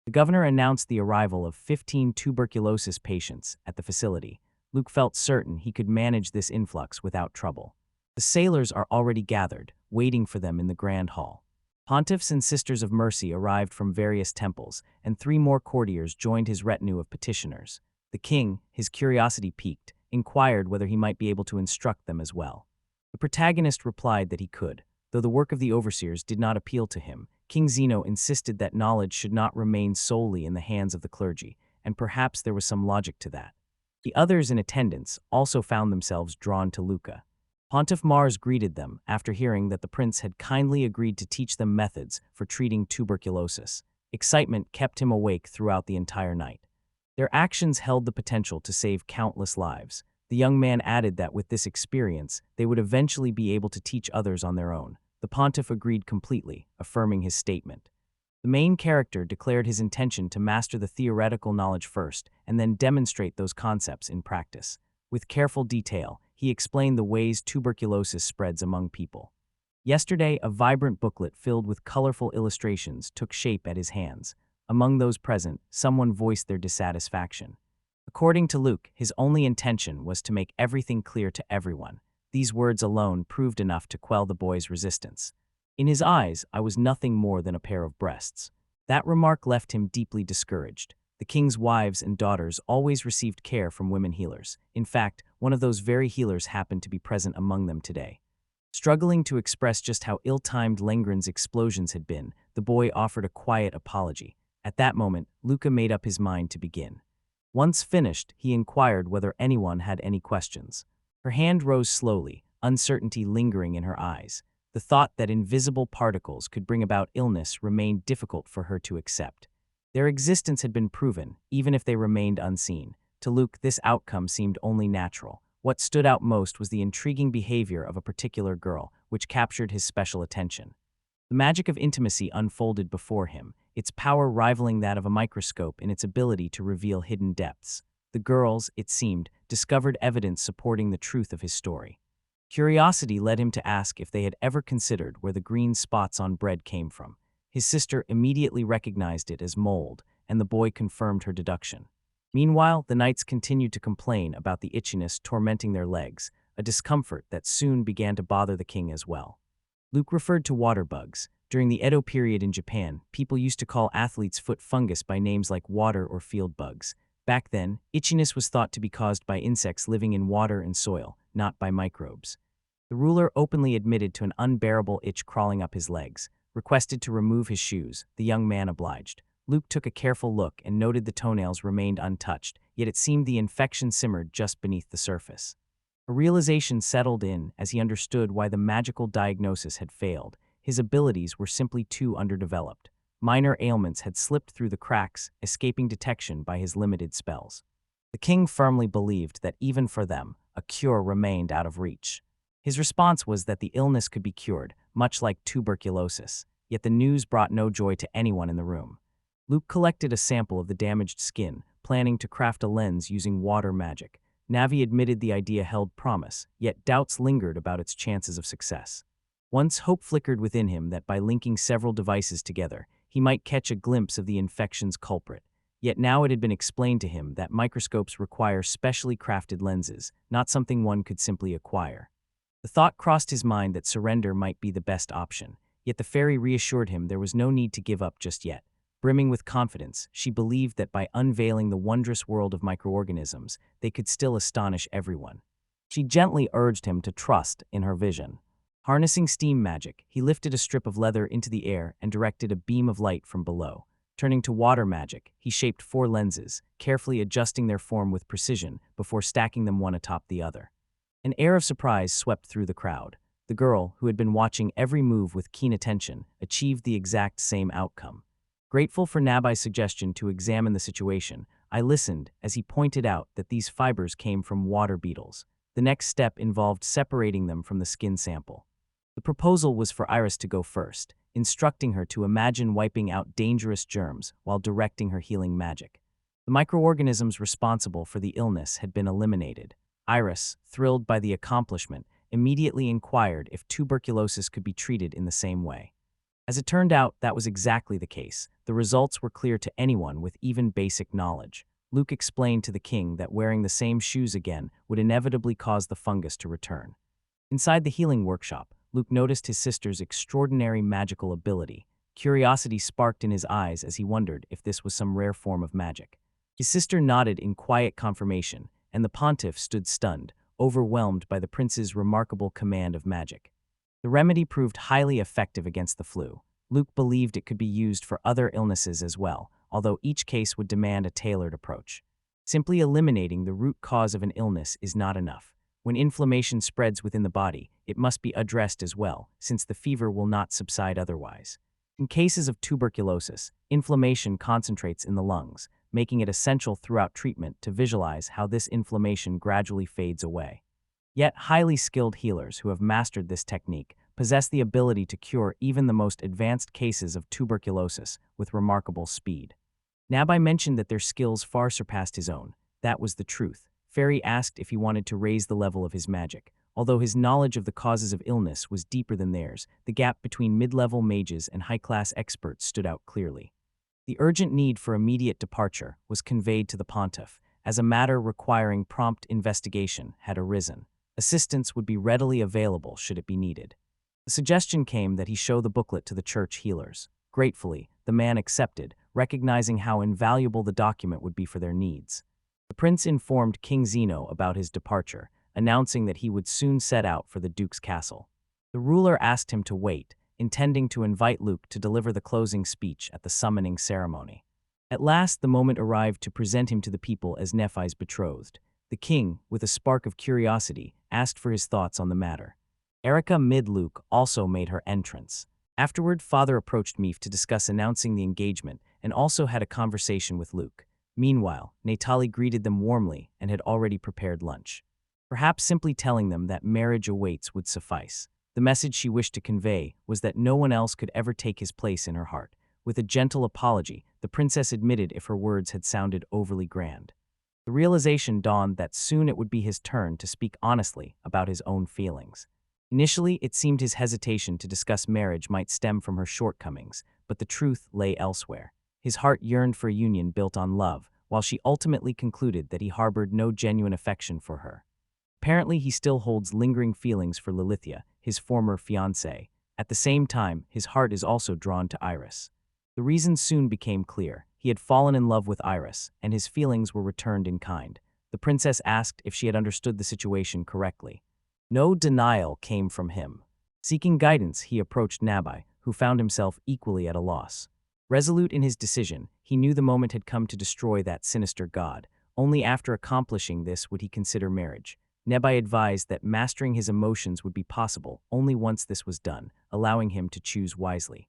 The governor announced the arrival of 15 tuberculosis patients at the facility. Luke felt certain he could manage this influx without trouble. The sailors are already gathered, waiting for them in the Grand Hall. Pontiffs and Sisters of Mercy arrived from various temples, and 3 more courtiers joined his retinue of petitioners. The king, his curiosity piqued, inquired whether he might be able to instruct them as well. The protagonist replied that he could. Though the work of the overseers did not appeal to him, King Zeno insisted that knowledge should not remain solely in the hands of the clergy, and perhaps there was some logic to that. The others in attendance also found themselves drawn to Luca. Pontiff Mars greeted them after hearing that the prince had kindly agreed to teach them methods for treating tuberculosis. Excitement kept him awake throughout the entire night. Their actions held the potential to save countless lives. The young man added that with this experience, they would eventually be able to teach others on their own. The pontiff agreed completely, affirming his statement. The main character declared his intention to master the theoretical knowledge first and then demonstrate those concepts in practice. With careful detail, he explained the ways tuberculosis spreads among people. Yesterday, a vibrant booklet filled with colorful illustrations took shape at his hands. Among those present, someone voiced their dissatisfaction. According to Luke, his only intention was to make everything clear to everyone. These words alone proved enough to quell the boy's resistance. In his eyes, I was nothing more than a pair of breasts. That remark left him deeply discouraged. The king's wives and daughters always received care from women healers. In fact, one of those very healers happened to be present among them today. Struggling to express just how ill-timed Lengren's explosions had been, the boy offered a quiet apology. At that moment, Luca made up his mind to begin. Once finished, he inquired whether anyone had any questions. Her hand rose slowly, uncertainty lingering in her eyes. The thought that invisible particles could bring about illness remained difficult for her to accept. Their existence had been proven, even if they remained unseen. To Luke, this outcome seemed only natural. What stood out most was the intriguing behavior of a particular girl, which captured his special attention. The magic of intimacy unfolded before him, its power rivaling that of a microscope in its ability to reveal hidden depths. The girls, it seemed, discovered evidence supporting the truth of his story. Curiosity led him to ask if they had ever considered where the green spots on bread came from. His sister immediately recognized it as mold, and the boy confirmed her deduction. Meanwhile, the knights continued to complain about the itchiness tormenting their legs, a discomfort that soon began to bother the king as well. Luke referred to water bugs. During the Edo period in Japan, people used to call athletes' foot fungus by names like water or field bugs. Back then, itchiness was thought to be caused by insects living in water and soil, not by microbes. The ruler openly admitted to an unbearable itch crawling up his legs. Requested to remove his shoes, the young man obliged. Luke took a careful look and noted the toenails remained untouched, yet it seemed the infection simmered just beneath the surface. A realization settled in as he understood why the magical diagnosis had failed. His abilities were simply too underdeveloped. Minor ailments had slipped through the cracks, escaping detection by his limited spells. The king firmly believed that even for them, a cure remained out of reach. His response was that the illness could be cured, much like tuberculosis, yet the news brought no joy to anyone in the room. Luke collected a sample of the damaged skin, planning to craft a lens using water magic. Navi admitted the idea held promise, yet doubts lingered about its chances of success. Once hope flickered within him that by linking several devices together, he might catch a glimpse of the infection's culprit. Yet now it had been explained to him that microscopes require specially crafted lenses, not something one could simply acquire. The thought crossed his mind that surrender might be the best option, yet the fairy reassured him there was no need to give up just yet. Brimming with confidence, she believed that by unveiling the wondrous world of microorganisms, they could still astonish everyone. She gently urged him to trust in her vision. Harnessing steam magic, he lifted a strip of leather into the air and directed a beam of light from below. Turning to water magic, he shaped 4 lenses, carefully adjusting their form with precision before stacking them one atop the other. An air of surprise swept through the crowd. The girl, who had been watching every move with keen attention, achieved the exact same outcome. Grateful for Nabi's suggestion to examine the situation, I listened as he pointed out that these fibers came from water beetles. The next step involved separating them from the skin sample. The proposal was for Iris to go first, instructing her to imagine wiping out dangerous germs while directing her healing magic. The microorganisms responsible for the illness had been eliminated. Iris, thrilled by the accomplishment, immediately inquired if tuberculosis could be treated in the same way. As it turned out, that was exactly the case. The results were clear to anyone with even basic knowledge. Luke explained to the king that wearing the same shoes again would inevitably cause the fungus to return. Inside the healing workshop, Luke noticed his sister's extraordinary magical ability. Curiosity sparked in his eyes as he wondered if this was some rare form of magic. His sister nodded in quiet confirmation, and the pontiff stood stunned, overwhelmed by the prince's remarkable command of magic. The remedy proved highly effective against the flu. Luke believed it could be used for other illnesses as well, although each case would demand a tailored approach. Simply eliminating the root cause of an illness is not enough. When inflammation spreads within the body, it must be addressed as well, since the fever will not subside otherwise. In cases of tuberculosis, inflammation concentrates in the lungs, making it essential throughout treatment to visualize how this inflammation gradually fades away. Yet highly skilled healers who have mastered this technique possess the ability to cure even the most advanced cases of tuberculosis with remarkable speed. Nabi mentioned that their skills far surpassed his own. That was the truth. Fairy asked if he wanted to raise the level of his magic. Although his knowledge of the causes of illness was deeper than theirs, the gap between mid-level mages and high-class experts stood out clearly. The urgent need for immediate departure was conveyed to the pontiff, as a matter requiring prompt investigation had arisen. Assistance would be readily available should it be needed. The suggestion came that he show the booklet to the church healers. Gratefully, the man accepted, recognizing how invaluable the document would be for their needs. The prince informed King Zeno about his departure, announcing that he would soon set out for the duke's castle. The ruler asked him to wait, intending to invite Luke to deliver the closing speech at the summoning ceremony. At last, the moment arrived to present him to the people as Nephi's betrothed. The king, with a spark of curiosity, asked for his thoughts on the matter. Erica Mid-Luke also made her entrance. Afterward, father approached Meef to discuss announcing the engagement and also had a conversation with Luke. Meanwhile, Natali greeted them warmly and had already prepared lunch. Perhaps simply telling them that marriage awaits would suffice. The message she wished to convey was that no one else could ever take his place in her heart. With a gentle apology, the princess admitted if her words had sounded overly grand. The realization dawned that soon it would be his turn to speak honestly about his own feelings. Initially, it seemed his hesitation to discuss marriage might stem from her shortcomings, but the truth lay elsewhere. His heart yearned for a union built on love, while she ultimately concluded that he harbored no genuine affection for her. Apparently, he still holds lingering feelings for Lilithia, his former fiancée. At the same time, his heart is also drawn to Iris. The reason soon became clear. He had fallen in love with Iris, and his feelings were returned in kind. The princess asked if she had understood the situation correctly. No denial came from him. Seeking guidance, he approached Nabai, who found himself equally at a loss. Resolute in his decision, he knew the moment had come to destroy that sinister god. Only after accomplishing this would he consider marriage. Nebai advised that mastering his emotions would be possible only once this was done, allowing him to choose wisely.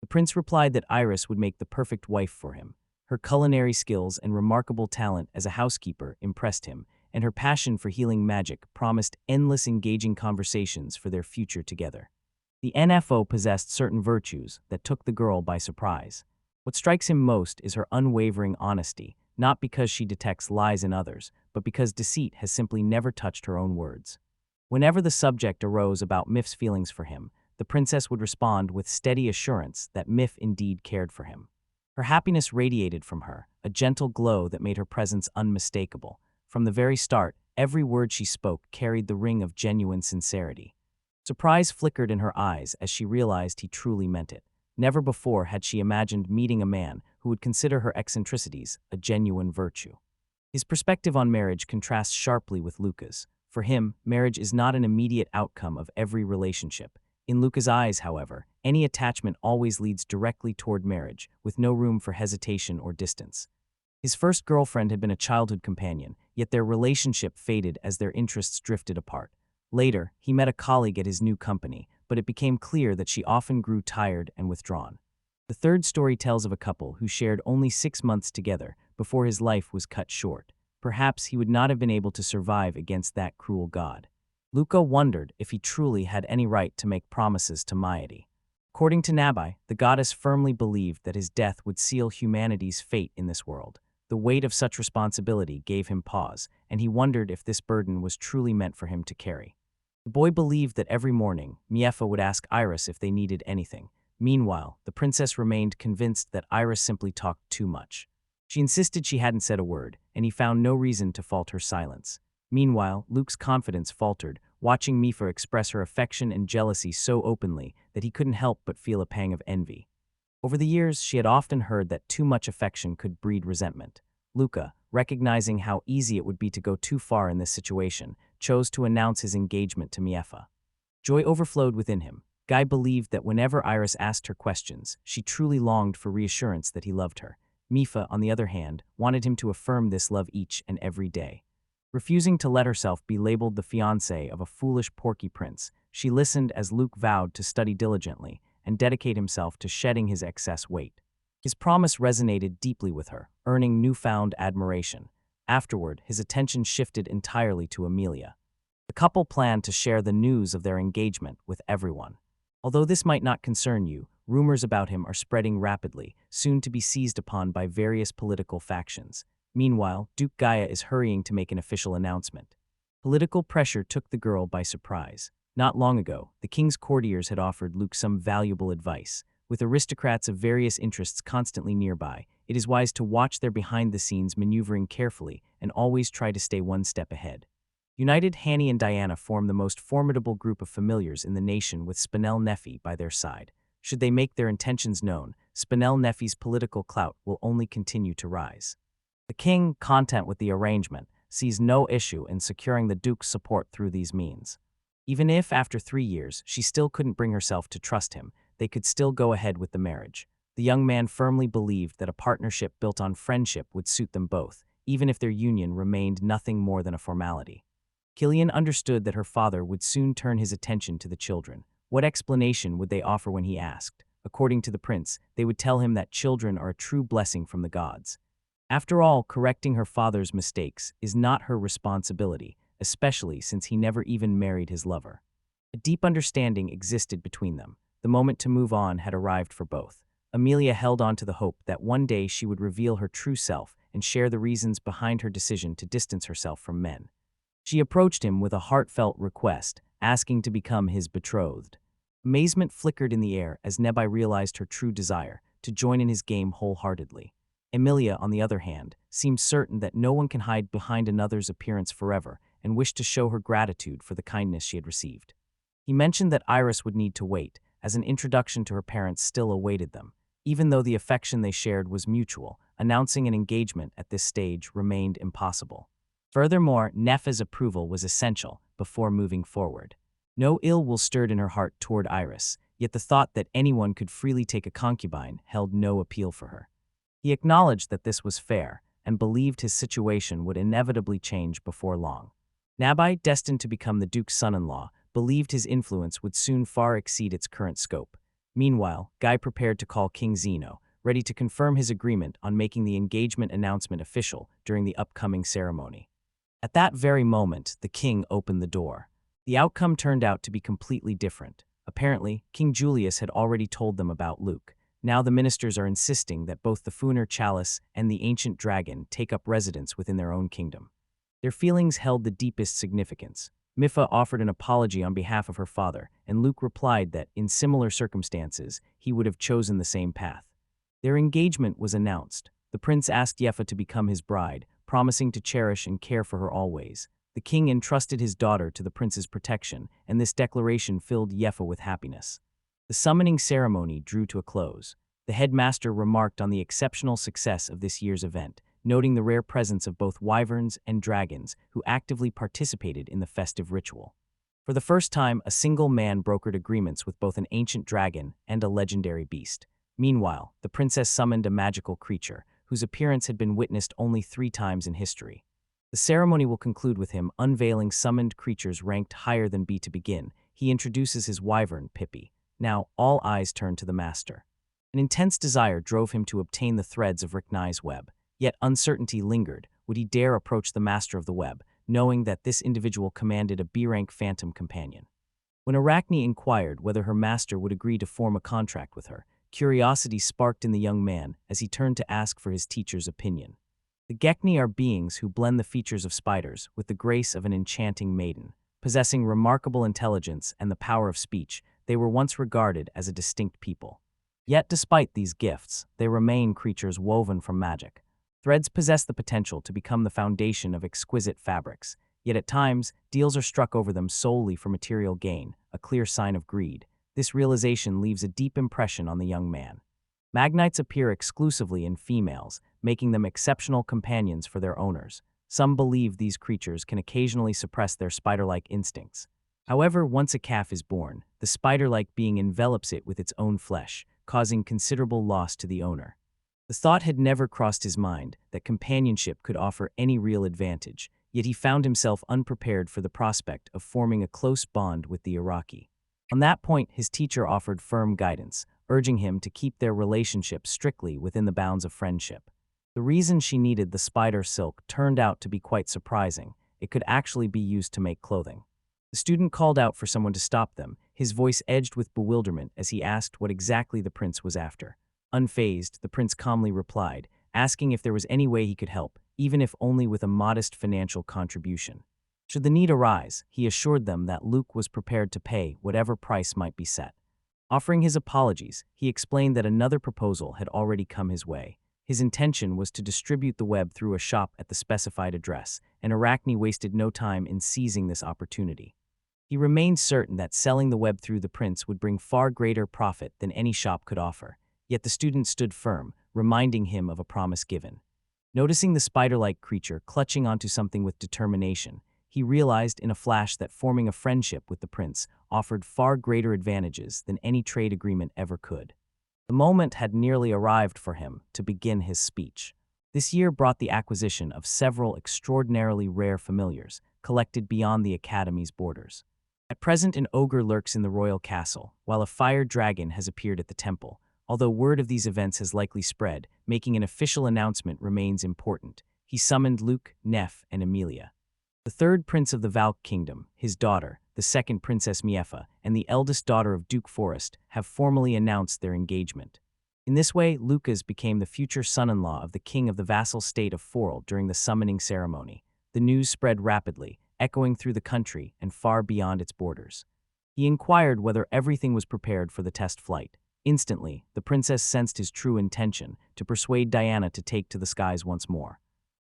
The prince replied that Iris would make the perfect wife for him. Her culinary skills and remarkable talent as a housekeeper impressed him, and her passion for healing magic promised endless engaging conversations for their future together. The NFO possessed certain virtues that took the girl by surprise. What strikes him most is her unwavering honesty, not because she detects lies in others, but because deceit has simply never touched her own words. Whenever the subject arose about Mif's feelings for him, the princess would respond with steady assurance that Mif indeed cared for him. Her happiness radiated from her, a gentle glow that made her presence unmistakable. From the very start, every word she spoke carried the ring of genuine sincerity. Surprise flickered in her eyes as she realized he truly meant it. Never before had she imagined meeting a man who would consider her eccentricities a genuine virtue. His perspective on marriage contrasts sharply with Luca's. For him, marriage is not an immediate outcome of every relationship. In Luca's eyes, however, any attachment always leads directly toward marriage, with no room for hesitation or distance. His first girlfriend had been a childhood companion, yet their relationship faded as their interests drifted apart. Later, he met a colleague at his new company, but it became clear that she often grew tired and withdrawn. The third story tells of a couple who shared only 6 months together before his life was cut short. Perhaps he would not have been able to survive against that cruel god. Luca wondered if he truly had any right to make promises to Maïdi. According to Nabai, the goddess firmly believed that his death would seal humanity's fate in this world. The weight of such responsibility gave him pause, and he wondered if this burden was truly meant for him to carry. The boy believed that every morning, Miefa would ask Iris if they needed anything. Meanwhile, the princess remained convinced that Iris simply talked too much. She insisted she hadn't said a word, and he found no reason to fault her silence. Meanwhile, Luke's confidence faltered, watching Miefa express her affection and jealousy so openly that he couldn't help but feel a pang of envy. Over the years, she had often heard that too much affection could breed resentment. Luca, recognizing how easy it would be to go too far in this situation, chose to announce his engagement to Miefa. Joy overflowed within him. Guy believed that whenever Iris asked her questions, she truly longed for reassurance that he loved her. Miefa, on the other hand, wanted him to affirm this love each and every day. Refusing to let herself be labeled the fiancée of a foolish porky prince, she listened as Luke vowed to study diligently and dedicate himself to shedding his excess weight. His promise resonated deeply with her, earning newfound admiration. Afterward, his attention shifted entirely to Amelia. The couple planned to share the news of their engagement with everyone. Although this might not concern you, rumors about him are spreading rapidly, soon to be seized upon by various political factions. Meanwhile, Duke Gaia is hurrying to make an official announcement. Political pressure took the girl by surprise. Not long ago, the king's courtiers had offered Luke some valuable advice. With aristocrats of various interests constantly nearby, it is wise to watch their behind-the-scenes maneuvering carefully and always try to stay one step ahead. United, Hanny and Diana form the most formidable group of familiars in the nation with Spinel Nefi by their side. Should they make their intentions known, Spinel Nefi's political clout will only continue to rise. The king, content with the arrangement, sees no issue in securing the duke's support through these means. Even if, after 3 years, she still couldn't bring herself to trust him, they could still go ahead with the marriage. The young man firmly believed that a partnership built on friendship would suit them both, even if their union remained nothing more than a formality. Killian understood that her father would soon turn his attention to the children. What explanation would they offer when he asked? According to the prince, they would tell him that children are a true blessing from the gods. After all, correcting her father's mistakes is not her responsibility, especially since he never even married his lover. A deep understanding existed between them. The moment to move on had arrived for both. Amelia held on to the hope that one day she would reveal her true self and share the reasons behind her decision to distance herself from men. She approached him with a heartfelt request, asking to become his betrothed. Amazement flickered in the air as Nebai realized her true desire, to join in his game wholeheartedly. Emilia, on the other hand, seemed certain that no one can hide behind another's appearance forever and wished to show her gratitude for the kindness she had received. He mentioned that Iris would need to wait, as an introduction to her parents still awaited them. Even though the affection they shared was mutual, announcing an engagement at this stage remained impossible. Furthermore, Nefa's approval was essential before moving forward. No ill will stirred in her heart toward Iris, yet the thought that anyone could freely take a concubine held no appeal for her. He acknowledged that this was fair, and believed his situation would inevitably change before long. Nabai, destined to become the duke's son-in-law, believed his influence would soon far exceed its current scope. Meanwhile, Guy prepared to call King Zeno, ready to confirm his agreement on making the engagement announcement official during the upcoming ceremony. At that very moment, the king opened the door. The outcome turned out to be completely different. Apparently, King Julius had already told them about Luke. Now the ministers are insisting that both the Funer Chalice and the ancient dragon take up residence within their own kingdom. Their feelings held the deepest significance. Mifa offered an apology on behalf of her father, and Luke replied that, in similar circumstances, he would have chosen the same path. Their engagement was announced. The prince asked Yefa to become his bride, promising to cherish and care for her always. The king entrusted his daughter to the prince's protection, and this declaration filled Yefa with happiness. The summoning ceremony drew to a close. The headmaster remarked on the exceptional success of this year's event, noting the rare presence of both wyverns and dragons who actively participated in the festive ritual. For the first time, a single man brokered agreements with both an ancient dragon and a legendary beast. Meanwhile, the princess summoned a magical creature, whose appearance had been witnessed only 3 times in history. The ceremony will conclude with him unveiling summoned creatures ranked higher than B to begin. He introduces his wyvern, Pippi. Now, all eyes turn to the master. An intense desire drove him to obtain the threads of Riknai's web. Yet uncertainty lingered. Would he dare approach the master of the web, knowing that this individual commanded a B-rank phantom companion? When Arachne inquired whether her master would agree to form a contract with her, curiosity sparked in the young man as he turned to ask for his teacher's opinion. The Gekni are beings who blend the features of spiders with the grace of an enchanting maiden. Possessing remarkable intelligence and the power of speech, they were once regarded as a distinct people. Yet despite these gifts, they remain creatures woven from magic. Threads possess the potential to become the foundation of exquisite fabrics, yet at times, deals are struck over them solely for material gain, a clear sign of greed. This realization leaves a deep impression on the young man. Magnites appear exclusively in females, making them exceptional companions for their owners. Some believe these creatures can occasionally suppress their spider-like instincts. However, once a calf is born, the spider-like being envelops it with its own flesh, causing considerable loss to the owner. The thought had never crossed his mind that companionship could offer any real advantage, yet he found himself unprepared for the prospect of forming a close bond with the Iraqi. On that point, his teacher offered firm guidance, urging him to keep their relationship strictly within the bounds of friendship. The reason she needed the spider silk turned out to be quite surprising. It could actually be used to make clothing. The student called out for someone to stop them, his voice edged with bewilderment as he asked what exactly the prince was after. Unfazed, the prince calmly replied, asking if there was any way he could help, even if only with a modest financial contribution. Should the need arise, he assured them that Luke was prepared to pay whatever price might be set. Offering his apologies, he explained that another proposal had already come his way. His intention was to distribute the web through a shop at the specified address, and Arachne wasted no time in seizing this opportunity. He remained certain that selling the web through the prince would bring far greater profit than any shop could offer, yet the student stood firm, reminding him of a promise given. Noticing the spider-like creature clutching onto something with determination, he realized in a flash that forming a friendship with the prince offered far greater advantages than any trade agreement ever could. The moment had nearly arrived for him to begin his speech. This year brought the acquisition of several extraordinarily rare familiars, collected beyond the academy's borders. At present, an ogre lurks in the royal castle, while a fire dragon has appeared at the temple. Although word of these events has likely spread, making an official announcement remains important. He summoned Luke, Neff, and Emilia. The third prince of the Valk kingdom, his daughter, the second Princess Miefa, and the eldest daughter of Duke Forest have formally announced their engagement. In this way, Lucas became the future son-in-law of the king of the vassal state of Forel during the summoning ceremony. The news spread rapidly, echoing through the country and far beyond its borders. He inquired whether everything was prepared for the test flight. Instantly, the princess sensed his true intention to persuade Diana to take to the skies once more.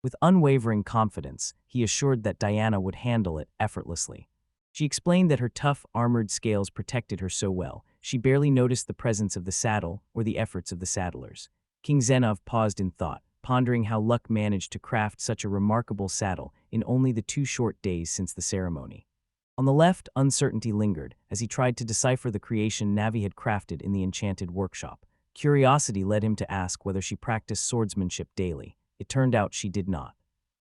With unwavering confidence, he assured that Diana would handle it effortlessly. She explained that her tough, armored scales protected her so well, she barely noticed the presence of the saddle or the efforts of the saddlers. King Zenov paused in thought, pondering how Luck managed to craft such a remarkable saddle in only the 2 short days since the ceremony. On the left, uncertainty lingered as he tried to decipher the creation Navi had crafted in the enchanted workshop. Curiosity led him to ask whether she practiced swordsmanship daily. It turned out she did not.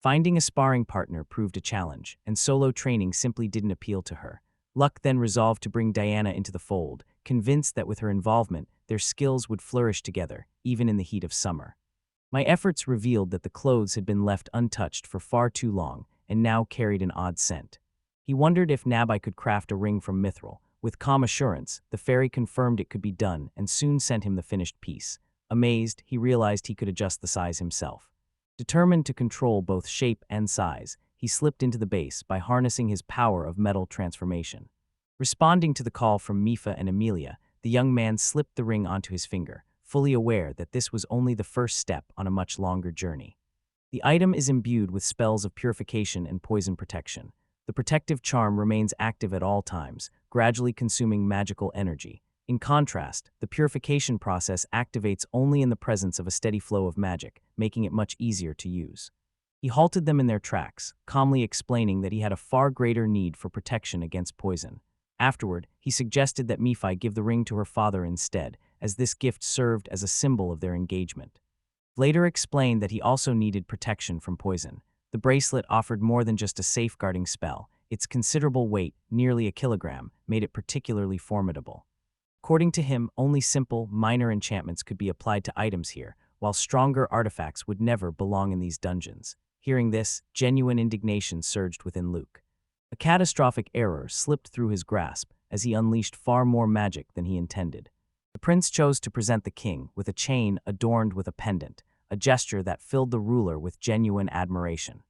Finding a sparring partner proved a challenge, and solo training simply didn't appeal to her. Luck then resolved to bring Diana into the fold, convinced that with her involvement, their skills would flourish together, even in the heat of summer. My efforts revealed that the clothes had been left untouched for far too long, and now carried an odd scent. He wondered if Nabai could craft a ring from mithril. With calm assurance, the fairy confirmed it could be done and soon sent him the finished piece. Amazed, he realized he could adjust the size himself. Determined to control both shape and size, he slipped into the base by harnessing his power of metal transformation. Responding to the call from Mifa and Emilia, the young man slipped the ring onto his finger, fully aware that this was only the first step on a much longer journey. The item is imbued with spells of purification and poison protection. The protective charm remains active at all times, gradually consuming magical energy. In contrast, the purification process activates only in the presence of a steady flow of magic, making it much easier to use. He halted them in their tracks, calmly explaining that he had a far greater need for protection against poison. Afterward, he suggested that Mifi give the ring to her father instead, as this gift served as a symbol of their engagement. Later explained that he also needed protection from poison. The bracelet offered more than just a safeguarding spell. Its considerable weight, nearly a kilogram, made it particularly formidable. According to him, only simple, minor enchantments could be applied to items here, while stronger artifacts would never belong in these dungeons. Hearing this, genuine indignation surged within Luke. A catastrophic error slipped through his grasp as he unleashed far more magic than he intended. The prince chose to present the king with a chain adorned with a pendant, a gesture that filled the ruler with genuine admiration.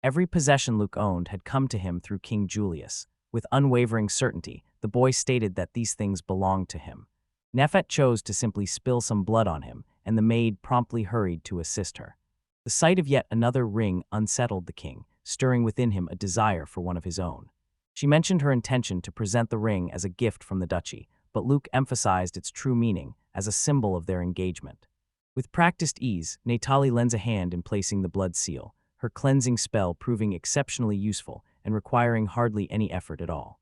Every possession Luke owned had come to him through King Julius. With unwavering certainty, the boy stated that these things belonged to him. Nefet chose to simply spill some blood on him, and the maid promptly hurried to assist her. The sight of yet another ring unsettled the king, stirring within him a desire for one of his own. She mentioned her intention to present the ring as a gift from the duchy, but Luke emphasized its true meaning as a symbol of their engagement. With practiced ease, Natali lends a hand in placing the blood seal, her cleansing spell proving exceptionally useful and requiring hardly any effort at all.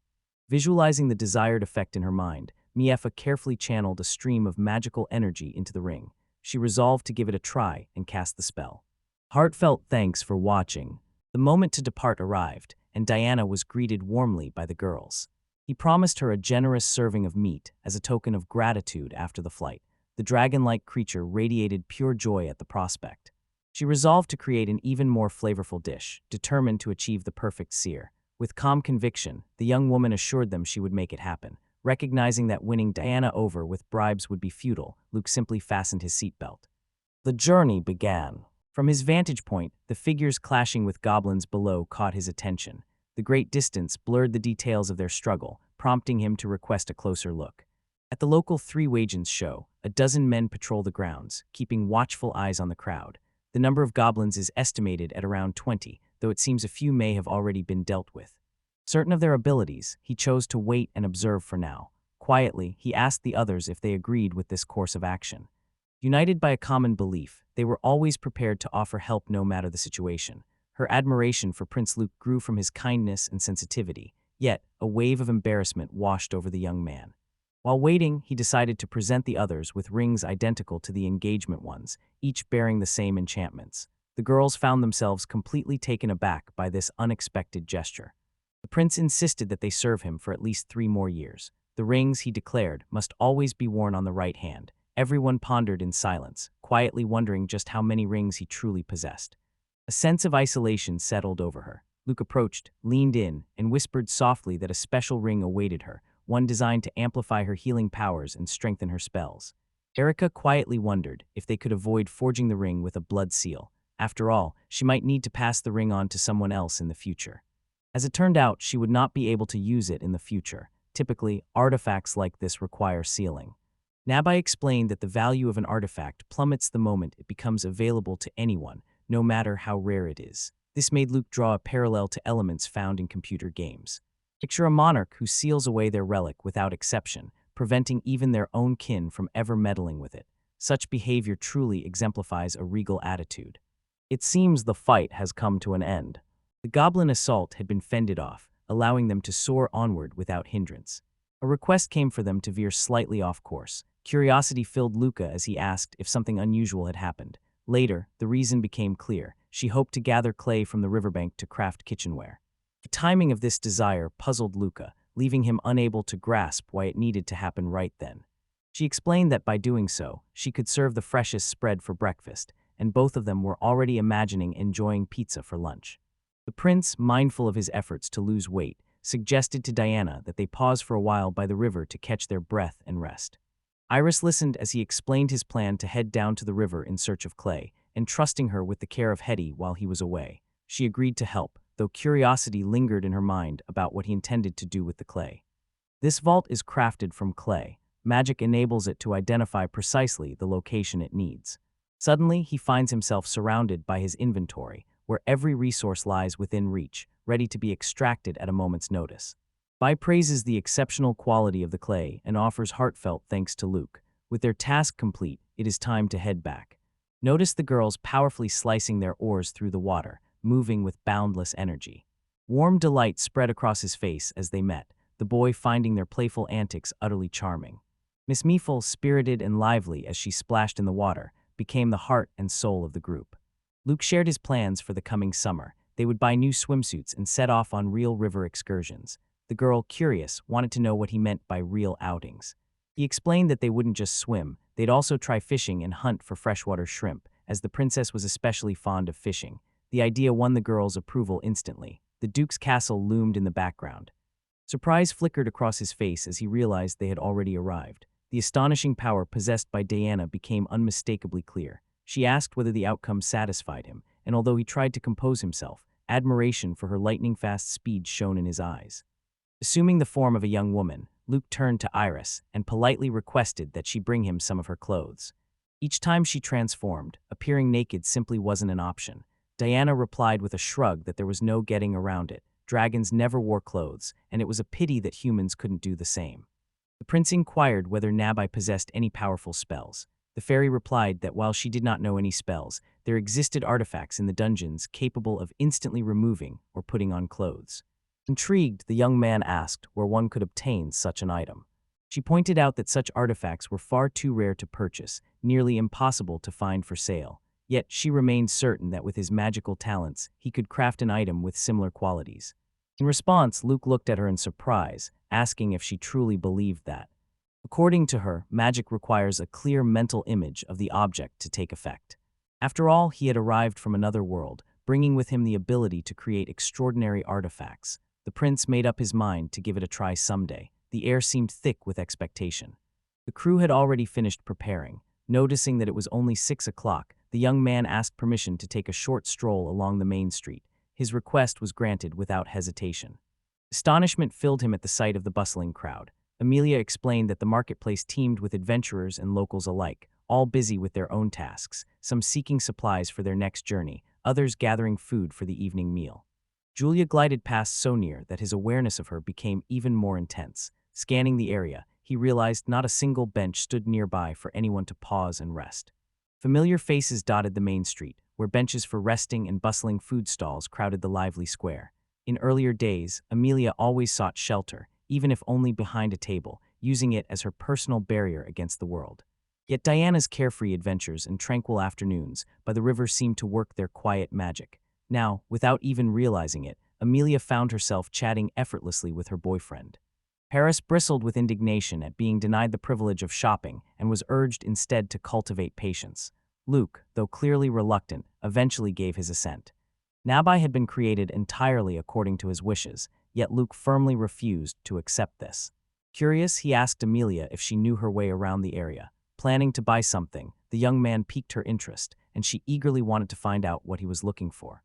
Visualizing the desired effect in her mind, Miefa carefully channeled a stream of magical energy into the ring. She resolved to give it a try and cast the spell. Heartfelt thanks for watching. The moment to depart arrived, and Diana was greeted warmly by the girls. He promised her a generous serving of meat as a token of gratitude after the flight. The dragon-like creature radiated pure joy at the prospect. She resolved to create an even more flavorful dish, determined to achieve the perfect sear. With calm conviction, the young woman assured them she would make it happen. Recognizing that winning Diana over with bribes would be futile, Luke simply fastened his seatbelt. The journey began. From his vantage point, the figures clashing with goblins below caught his attention. The great distance blurred the details of their struggle, prompting him to request a closer look. At the local Three Wagens show, a dozen men patrol the grounds, keeping watchful eyes on the crowd. The number of goblins is estimated at around 20, though it seems a few may have already been dealt with. Certain of their abilities, he chose to wait and observe for now. Quietly, he asked the others if they agreed with this course of action. United by a common belief, they were always prepared to offer help no matter the situation. Her admiration for Prince Luke grew from his kindness and sensitivity, yet a wave of embarrassment washed over the young man. While waiting, he decided to present the others with rings identical to the engagement ones, each bearing the same enchantments. The girls found themselves completely taken aback by this unexpected gesture. The prince insisted that they serve him for at least 3 more years. The rings, he declared, must always be worn on the right hand. Everyone pondered in silence, quietly wondering just how many rings he truly possessed. A sense of isolation settled over her. Luke approached, leaned in, and whispered softly that a special ring awaited her, one designed to amplify her healing powers and strengthen her spells. Erica quietly wondered if they could avoid forging the ring with a blood seal. After all, she might need to pass the ring on to someone else in the future. As it turned out, she would not be able to use it in the future. Typically, artifacts like this require sealing. Nabai explained that the value of an artifact plummets the moment it becomes available to anyone, no matter how rare it is. This made Luke draw a parallel to elements found in computer games. Picture a monarch who seals away their relic without exception, preventing even their own kin from ever meddling with it. Such behavior truly exemplifies a regal attitude. It seems the fight has come to an end. The goblin assault had been fended off, allowing them to soar onward without hindrance. A request came for them to veer slightly off course. Curiosity filled Luca as he asked if something unusual had happened. Later, the reason became clear. She hoped to gather clay from the riverbank to craft kitchenware. The timing of this desire puzzled Luca, leaving him unable to grasp why it needed to happen right then. She explained that by doing so, she could serve the freshest spread for breakfast, and both of them were already imagining enjoying pizza for lunch. The prince, mindful of his efforts to lose weight, suggested to Diana that they pause for a while by the river to catch their breath and rest. Iris listened as he explained his plan to head down to the river in search of clay, entrusting her with the care of Hetty while he was away. She agreed to help, though curiosity lingered in her mind about what he intended to do with the clay. This vault is crafted from clay. Magic enables it to identify precisely the location it needs. Suddenly, he finds himself surrounded by his inventory, where every resource lies within reach, ready to be extracted at a moment's notice. Bai praises the exceptional quality of the clay and offers heartfelt thanks to Luke. With their task complete, it is time to head back. Notice the girls powerfully slicing their oars through the water, moving with boundless energy. Warm delight spread across his face as they met, the boy finding their playful antics utterly charming. Miss Meeful, spirited and lively as she splashed in the water, became the heart and soul of the group. Luke shared his plans for the coming summer. They would buy new swimsuits and set off on real river excursions. The girl, curious, wanted to know what he meant by real outings. He explained that they wouldn't just swim, they'd also try fishing and hunt for freshwater shrimp, as the princess was especially fond of fishing. The idea won the girls' approval instantly. The Duke's castle loomed in the background. Surprise flickered across his face as he realized they had already arrived. The astonishing power possessed by Diana became unmistakably clear. She asked whether the outcome satisfied him, and although he tried to compose himself, admiration for her lightning-fast speed shone in his eyes. Assuming the form of a young woman, Luke turned to Iris and politely requested that she bring him some of her clothes. Each time she transformed, appearing naked simply wasn't an option. Diana replied with a shrug that there was no getting around it. Dragons never wore clothes, and it was a pity that humans couldn't do the same. The prince inquired whether Nabai possessed any powerful spells. The fairy replied that while she did not know any spells, there existed artifacts in the dungeons capable of instantly removing or putting on clothes. Intrigued, the young man asked where one could obtain such an item. She pointed out that such artifacts were far too rare to purchase, nearly impossible to find for sale. Yet she remained certain that with his magical talents, he could craft an item with similar qualities. In response, Luke looked at her in surprise, asking if she truly believed that. According to her, magic requires a clear mental image of the object to take effect. After all, he had arrived from another world, bringing with him the ability to create extraordinary artifacts. The prince made up his mind to give it a try someday. The air seemed thick with expectation. The crew had already finished preparing. Noticing that it was only 6 o'clock, the young man asked permission to take a short stroll along the main street. His request was granted without hesitation. Astonishment filled him at the sight of the bustling crowd. Amelia explained that the marketplace teemed with adventurers and locals alike, all busy with their own tasks, some seeking supplies for their next journey, others gathering food for the evening meal. Julia glided past so near that his awareness of her became even more intense. Scanning the area, he realized not a single bench stood nearby for anyone to pause and rest. Familiar faces dotted the main street, where benches for resting and bustling food stalls crowded the lively square. In earlier days, Amelia always sought shelter, even if only behind a table, using it as her personal barrier against the world. Yet Diana's carefree adventures and tranquil afternoons by the river seemed to work their quiet magic. Now, without even realizing it, Amelia found herself chatting effortlessly with her boyfriend. Paris bristled with indignation at being denied the privilege of shopping and was urged instead to cultivate patience. Luke, though clearly reluctant, eventually gave his assent. Nabai had been created entirely according to his wishes, yet Luke firmly refused to accept this. Curious, he asked Amelia if she knew her way around the area. Planning to buy something, the young man piqued her interest, and she eagerly wanted to find out what he was looking for.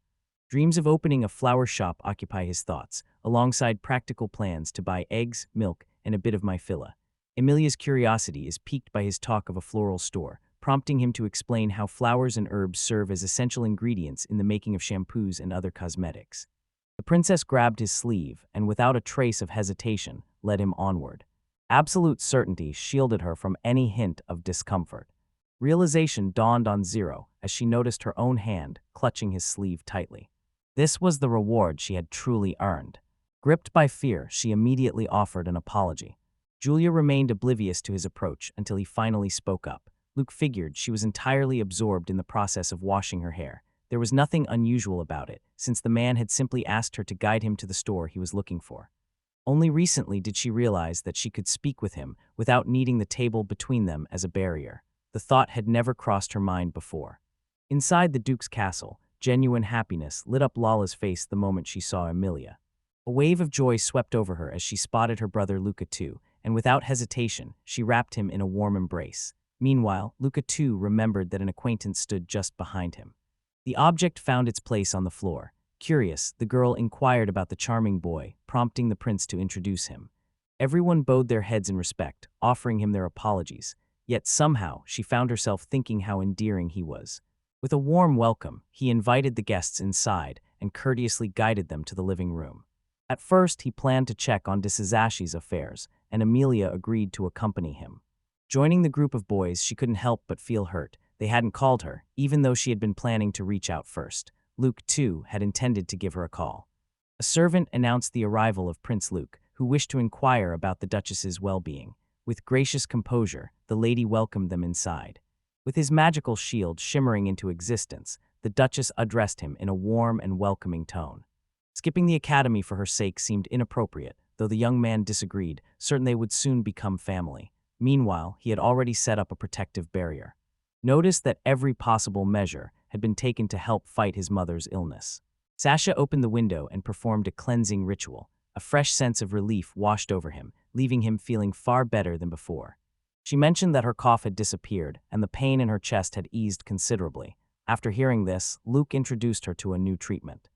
Dreams of opening a flower shop occupy his thoughts, alongside practical plans to buy eggs, milk, and a bit of myphila. Amelia's curiosity is piqued by his talk of a floral store, prompting him to explain how flowers and herbs serve as essential ingredients in the making of shampoos and other cosmetics. The princess grabbed his sleeve and, without a trace of hesitation, led him onward. Absolute certainty shielded her from any hint of discomfort. Realization dawned on Zero as she noticed her own hand clutching his sleeve tightly. This was the reward she had truly earned. Gripped by fear, she immediately offered an apology. Julia remained oblivious to his approach until he finally spoke up. Luke figured she was entirely absorbed in the process of washing her hair. There was nothing unusual about it, since the man had simply asked her to guide him to the store he was looking for. Only recently did she realize that she could speak with him without needing the table between them as a barrier. The thought had never crossed her mind before. Inside the Duke's castle, genuine happiness lit up Lala's face the moment she saw Amelia. A wave of joy swept over her as she spotted her brother Luca too, and without hesitation, she wrapped him in a warm embrace. Meanwhile, Luca too remembered that an acquaintance stood just behind him. The object found its place on the floor. Curious, the girl inquired about the charming boy, prompting the prince to introduce him. Everyone bowed their heads in respect, offering him their apologies, yet somehow she found herself thinking how endearing he was. With a warm welcome, he invited the guests inside and courteously guided them to the living room. At first, he planned to check on Disazashi's affairs, and Amelia agreed to accompany him. Joining the group of boys, she couldn't help but feel hurt. They hadn't called her, even though she had been planning to reach out first. Luke, too, had intended to give her a call. A servant announced the arrival of Prince Luke, who wished to inquire about the Duchess's well-being. With gracious composure, the lady welcomed them inside. With his magical shield shimmering into existence, the Duchess addressed him in a warm and welcoming tone. Skipping the academy for her sake seemed inappropriate, though the young man disagreed, certain they would soon become family. Meanwhile, he had already set up a protective barrier. Noticed that every possible measure had been taken to help fight his mother's illness. Sasha opened the window and performed a cleansing ritual. A fresh sense of relief washed over him, leaving him feeling far better than before. She mentioned that her cough had disappeared and the pain in her chest had eased considerably. After hearing this, Luke introduced her to a new treatment.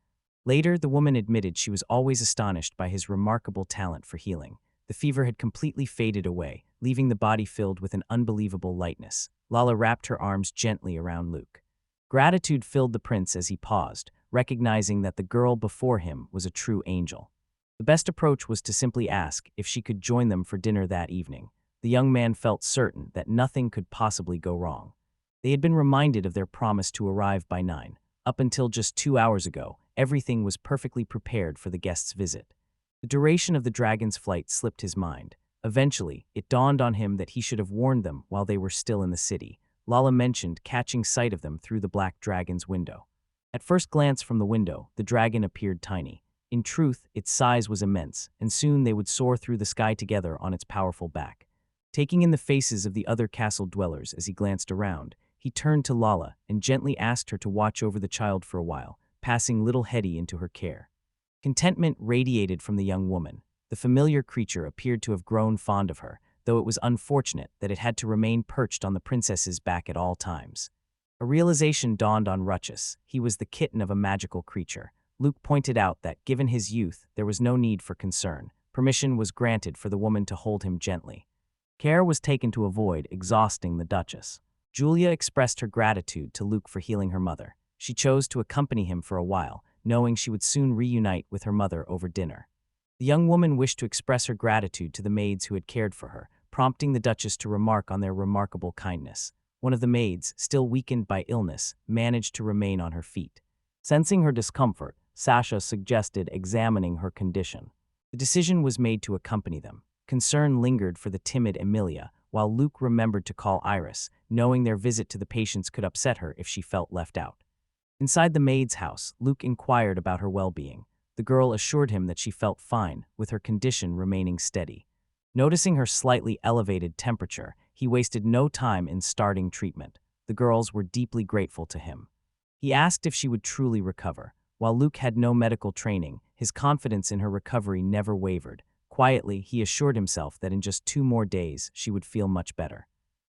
Later, the woman admitted she was always astonished by his remarkable talent for healing. The fever had completely faded away, leaving the body filled with an unbelievable lightness. Lala wrapped her arms gently around Luke. Gratitude filled the prince as he paused, recognizing that the girl before him was a true angel. The best approach was to simply ask if she could join them for dinner that evening. The young man felt certain that nothing could possibly go wrong. They had been reminded of their promise to arrive by 9. Up until just 2 hours ago, everything was perfectly prepared for the guest's visit. The duration of the dragon's flight slipped his mind. Eventually, it dawned on him that he should have warned them while they were still in the city. Lala mentioned catching sight of them through the black dragon's window. At first glance from the window, the dragon appeared tiny. In truth, its size was immense, and soon they would soar through the sky together on its powerful back. Taking in the faces of the other castle dwellers as he glanced around, he turned to Lala and gently asked her to watch over the child for a while, passing little Hetty into her care. Contentment radiated from the young woman. The familiar creature appeared to have grown fond of her, though it was unfortunate that it had to remain perched on the princess's back at all times. A realization dawned on Ruchus. He was the kitten of a magical creature. Luke pointed out that, given his youth, there was no need for concern, Permission was granted for the woman to hold him gently. Care was taken to avoid exhausting the Duchess. Julia expressed her gratitude to Luke for healing her mother. She chose to accompany him for a while, knowing she would soon reunite with her mother over dinner. The young woman wished to express her gratitude to the maids who had cared for her, prompting the Duchess to remark on their remarkable kindness. One of the maids, still weakened by illness, managed to remain on her feet. Sensing her discomfort, Sasha suggested examining her condition. The decision was made to accompany them. Concern lingered for the timid Emilia, while Luke remembered to call Iris, knowing their visit to the patients could upset her if she felt left out. Inside the maid's house, Luke inquired about her well-being. The girl assured him that she felt fine, with her condition remaining steady. Noticing her slightly elevated temperature, he wasted no time in starting treatment. The girls were deeply grateful to him. He asked if she would truly recover. While Luke had no medical training, his confidence in her recovery never wavered. Quietly, he assured himself that in just 2 more days, she would feel much better.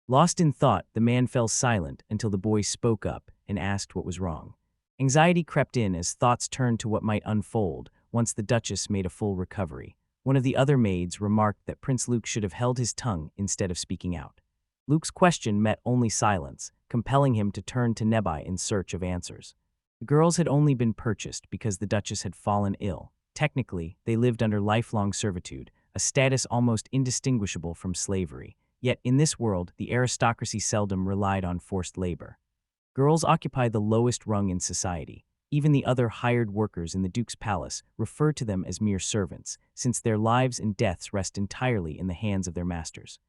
Lost in thought, the man fell silent until the boy spoke up and asked what was wrong. Anxiety crept in as thoughts turned to what might unfold once the Duchess made a full recovery. One of the other maids remarked that Prince Luke should have held his tongue instead of speaking out. Luke's question met only silence, compelling him to turn to Nebai in search of answers. The girls had only been purchased because the Duchess had fallen ill. Technically, they lived under lifelong servitude, a status almost indistinguishable from slavery. Yet in this world, the aristocracy seldom relied on forced labor. Girls occupied the lowest rung in society. Even the other hired workers in the Duke's palace referred to them as mere servants, since their lives and deaths rest entirely in the hands of their masters.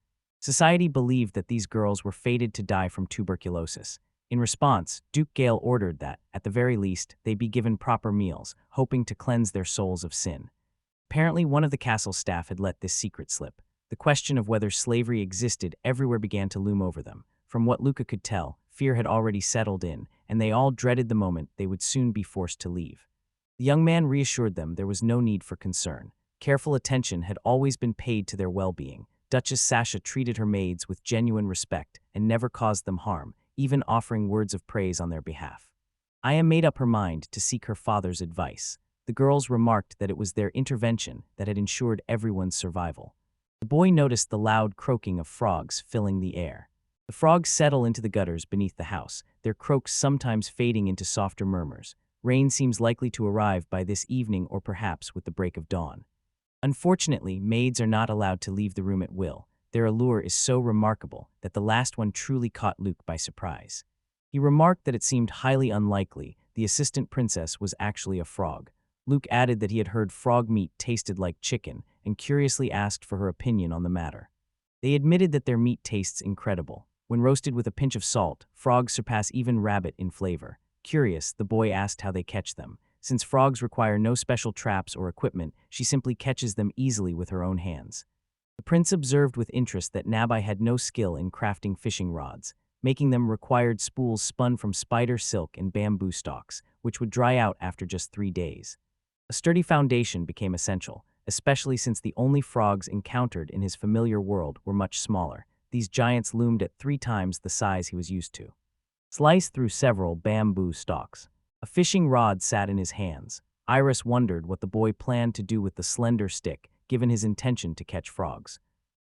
Society believed that these girls were fated to die from tuberculosis. In response, Duke Gale ordered that, at the very least, they be given proper meals, hoping to cleanse their souls of sin. Apparently, one of the castle staff had let this secret slip. The question of whether slavery existed everywhere began to loom over them. From what Luca could tell, fear had already settled in, and they all dreaded the moment they would soon be forced to leave. The young man reassured them there was no need for concern. Careful attention had always been paid to their well-being. Duchess Sasha treated her maids with genuine respect and never caused them harm, even offering words of praise on their behalf. Aya made up her mind to seek her father's advice. The girls remarked that it was their intervention that had ensured everyone's survival. The boy noticed the loud croaking of frogs filling the air. The frogs settle into the gutters beneath the house, their croaks sometimes fading into softer murmurs. Rain seems likely to arrive by this evening or perhaps with the break of dawn. Unfortunately, maids are not allowed to leave the room at will. Their allure is so remarkable that the last one truly caught Luke by surprise. He remarked that it seemed highly unlikely the assistant princess was actually a frog. Luke added that he had heard frog meat tasted like chicken and curiously asked for her opinion on the matter. They admitted that their meat tastes incredible. When roasted with a pinch of salt, frogs surpass even rabbit in flavor. Curious, the boy asked how they catch them. Since frogs require no special traps or equipment, she simply catches them easily with her own hands. The prince observed with interest that Nabai had no skill in crafting fishing rods. Making them required spools spun from spider silk and bamboo stalks, which would dry out after just 3 days. A sturdy foundation became essential, especially since the only frogs encountered in his familiar world were much smaller. These giants loomed at 3 times the size he was used to. Sliced through several bamboo stalks, a fishing rod sat in his hands. Iris wondered what the boy planned to do with the slender stick, given his intention to catch frogs.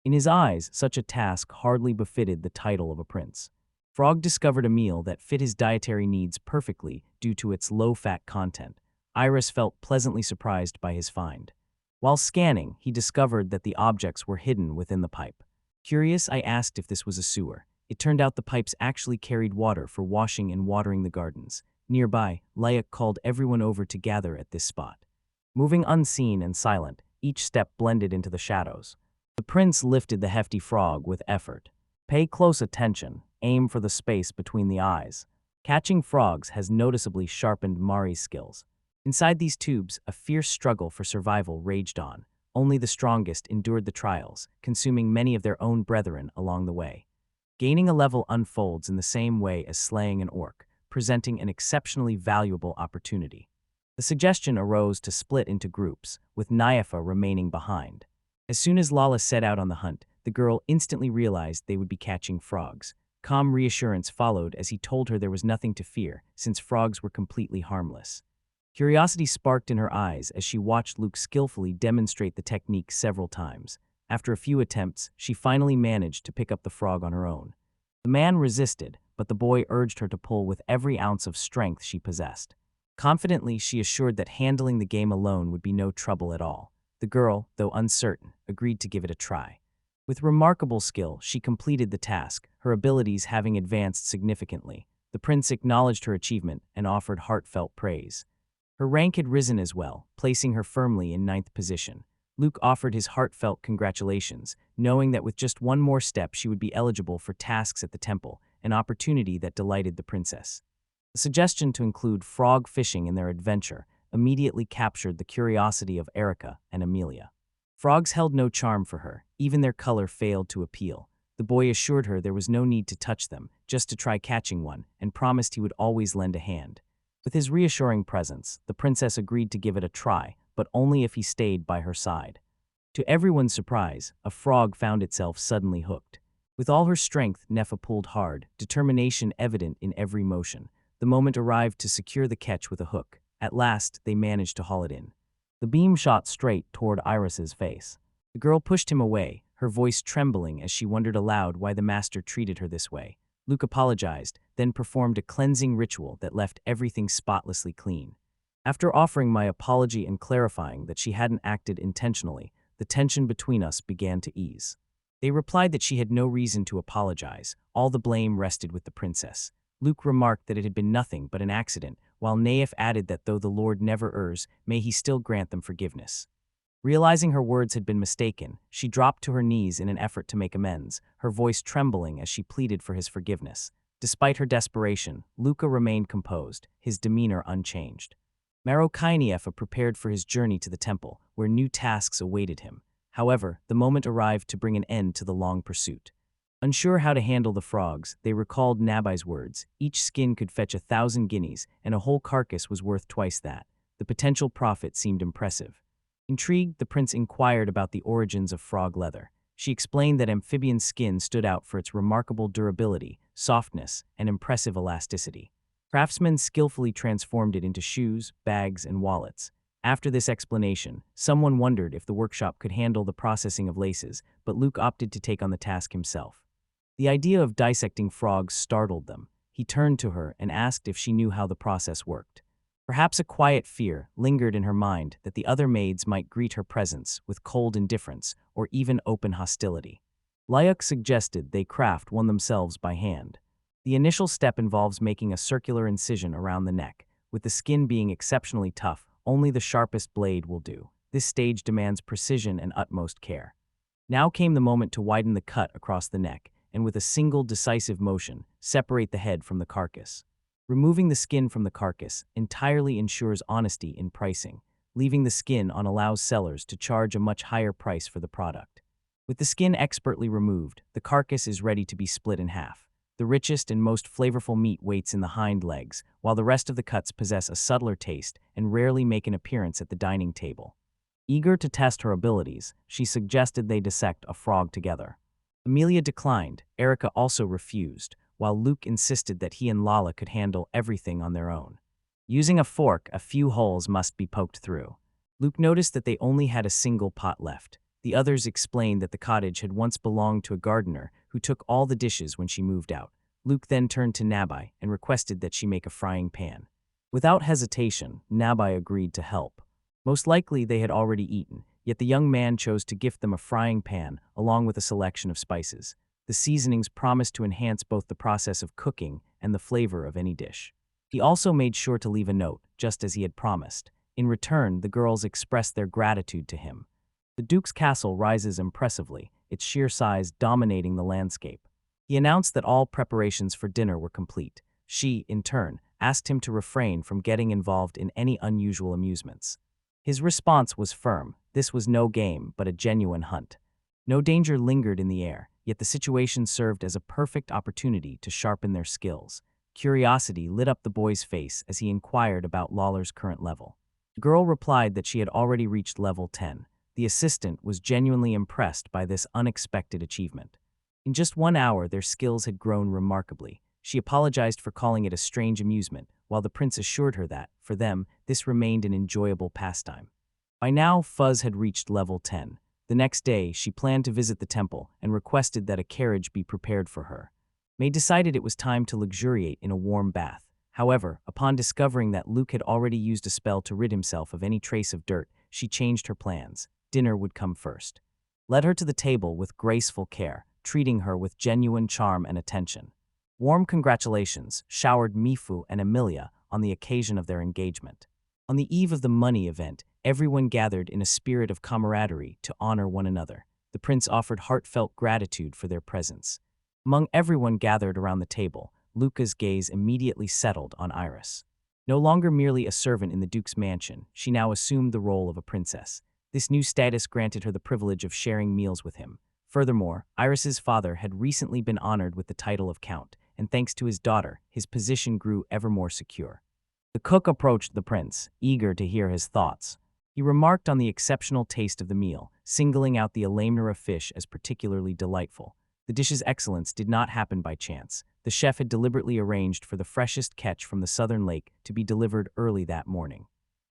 In his eyes, such a task hardly befitted the title of a prince. Frog discovered a meal that fit his dietary needs perfectly due to its low-fat content. Iris felt pleasantly surprised by his find. While scanning, he discovered that the objects were hidden within the pipe. Curious, I asked if this was a sewer. It turned out the pipes actually carried water for washing and watering the gardens. Nearby, Layak called everyone over to gather at this spot. Moving unseen and silent, each step blended into the shadows. The prince lifted the hefty frog with effort. Pay close attention, aim for the space between the eyes. Catching frogs has noticeably sharpened Mari's skills. Inside these tubes, a fierce struggle for survival raged on. Only the strongest endured the trials, consuming many of their own brethren along the way. Gaining a level unfolds in the same way as slaying an orc, presenting an exceptionally valuable opportunity. The suggestion arose to split into groups, with Naifa remaining behind. As soon as Lala set out on the hunt, the girl instantly realized they would be catching frogs. Calm reassurance followed as he told her there was nothing to fear, since frogs were completely harmless. Curiosity sparked in her eyes as she watched Luke skillfully demonstrate the technique several times. After a few attempts, she finally managed to pick up the frog on her own. The man resisted, but the boy urged her to pull with every ounce of strength she possessed. Confidently, she assured that handling the game alone would be no trouble at all. The girl, though uncertain, agreed to give it a try. With remarkable skill, she completed the task, her abilities having advanced significantly. The prince acknowledged her achievement and offered heartfelt praise. Her rank had risen as well, placing her firmly in ninth position. Luke offered his heartfelt congratulations, knowing that with just one more step she would be eligible for tasks at the temple, an opportunity that delighted the princess. The suggestion to include frog fishing in their adventure immediately captured the curiosity of Erica and Amelia. Frogs held no charm for her, even their color failed to appeal. The boy assured her there was no need to touch them, just to try catching one, and promised he would always lend a hand. With his reassuring presence, the princess agreed to give it a try, but only if he stayed by her side. To everyone's surprise, a frog found itself suddenly hooked. With all her strength, Nefa pulled hard, determination evident in every motion. The moment arrived to secure the catch with a hook. At last, they managed to haul it in. The beam shot straight toward Iris's face. The girl pushed him away, her voice trembling as she wondered aloud why the master treated her this way. Luke apologized, then performed a cleansing ritual that left everything spotlessly clean. After offering my apology and clarifying that she hadn't acted intentionally, the tension between us began to ease. They replied that she had no reason to apologize. All the blame rested with the princess. Luke remarked that it had been nothing but an accident, while Naif added that though the Lord never errs, may he still grant them forgiveness. Realizing her words had been mistaken, she dropped to her knees in an effort to make amends, her voice trembling as she pleaded for his forgiveness. Despite her desperation, Luca remained composed, his demeanor unchanged. Marokainiefa prepared for his journey to the temple, where new tasks awaited him. However, the moment arrived to bring an end to the long pursuit. Unsure how to handle the frogs, they recalled Nabai's words. Each skin could fetch 1,000 guineas, and a whole carcass was worth twice that. The potential profit seemed impressive. Intrigued, the prince inquired about the origins of frog leather. She explained that amphibian skin stood out for its remarkable durability, softness, and impressive elasticity. Craftsmen skillfully transformed it into shoes, bags, and wallets. After this explanation, someone wondered if the workshop could handle the processing of laces, but Luke opted to take on the task himself. The idea of dissecting frogs startled them. He turned to her and asked if she knew how the process worked. Perhaps a quiet fear lingered in her mind that the other maids might greet her presence with cold indifference or even open hostility. Lyuk suggested they craft one themselves by hand. The initial step involves making a circular incision around the neck. With the skin being exceptionally tough, only the sharpest blade will do. This stage demands precision and utmost care. Now came the moment to widen the cut across the neck, and with a single decisive motion, separate the head from the carcass. Removing the skin from the carcass entirely ensures honesty in pricing. Leaving the skin on allows sellers to charge a much higher price for the product. With the skin expertly removed, the carcass is ready to be split in half. The richest and most flavorful meat waits in the hind legs, while the rest of the cuts possess a subtler taste and rarely make an appearance at the dining table. Eager to test her abilities, she suggested they dissect a frog together. Amelia declined, Erica also refused, while Luke insisted that he and Lala could handle everything on their own. Using a fork, a few holes must be poked through. Luke noticed that they only had a single pot left. The others explained that the cottage had once belonged to a gardener who took all the dishes when she moved out. Luke then turned to Nabai and requested that she make a frying pan. Without hesitation, Nabai agreed to help. Most likely they had already eaten, yet the young man chose to gift them a frying pan along with a selection of spices. The seasonings promised to enhance both the process of cooking and the flavor of any dish. He also made sure to leave a note, just as he had promised. In return, the girls expressed their gratitude to him. The Duke's castle rises impressively, its sheer size dominating the landscape. He announced that all preparations for dinner were complete. She, in turn, asked him to refrain from getting involved in any unusual amusements. His response was firm. This was no game, but a genuine hunt. No danger lingered in the air, yet the situation served as a perfect opportunity to sharpen their skills. Curiosity lit up the boy's face as he inquired about Lawler's current level. The girl replied that she had already reached level 10. The assistant was genuinely impressed by this unexpected achievement. In just 1 hour, their skills had grown remarkably. She apologized for calling it a strange amusement, while the prince assured her that, for them, this remained an enjoyable pastime. By now, Fuzz had reached level 10. The next day, she planned to visit the temple and requested that a carriage be prepared for her. May decided it was time to luxuriate in a warm bath. However, upon discovering that Luke had already used a spell to rid himself of any trace of dirt, she changed her plans. Dinner would come first. Led her to the table with graceful care, treating her with genuine charm and attention. Warm congratulations showered Mifu and Emilia on the occasion of their engagement. On the eve of the money event, everyone gathered in a spirit of camaraderie to honor one another. The prince offered heartfelt gratitude for their presence. Among everyone gathered around the table, Luca's gaze immediately settled on Iris. No longer merely a servant in the duke's mansion, she now assumed the role of a princess. This new status granted her the privilege of sharing meals with him. Furthermore, Iris's father had recently been honored with the title of count, and thanks to his daughter, his position grew ever more secure. The cook approached the prince, eager to hear his thoughts. He remarked on the exceptional taste of the meal, singling out the alamnera fish as particularly delightful. The dish's excellence did not happen by chance. The chef had deliberately arranged for the freshest catch from the southern lake to be delivered early that morning.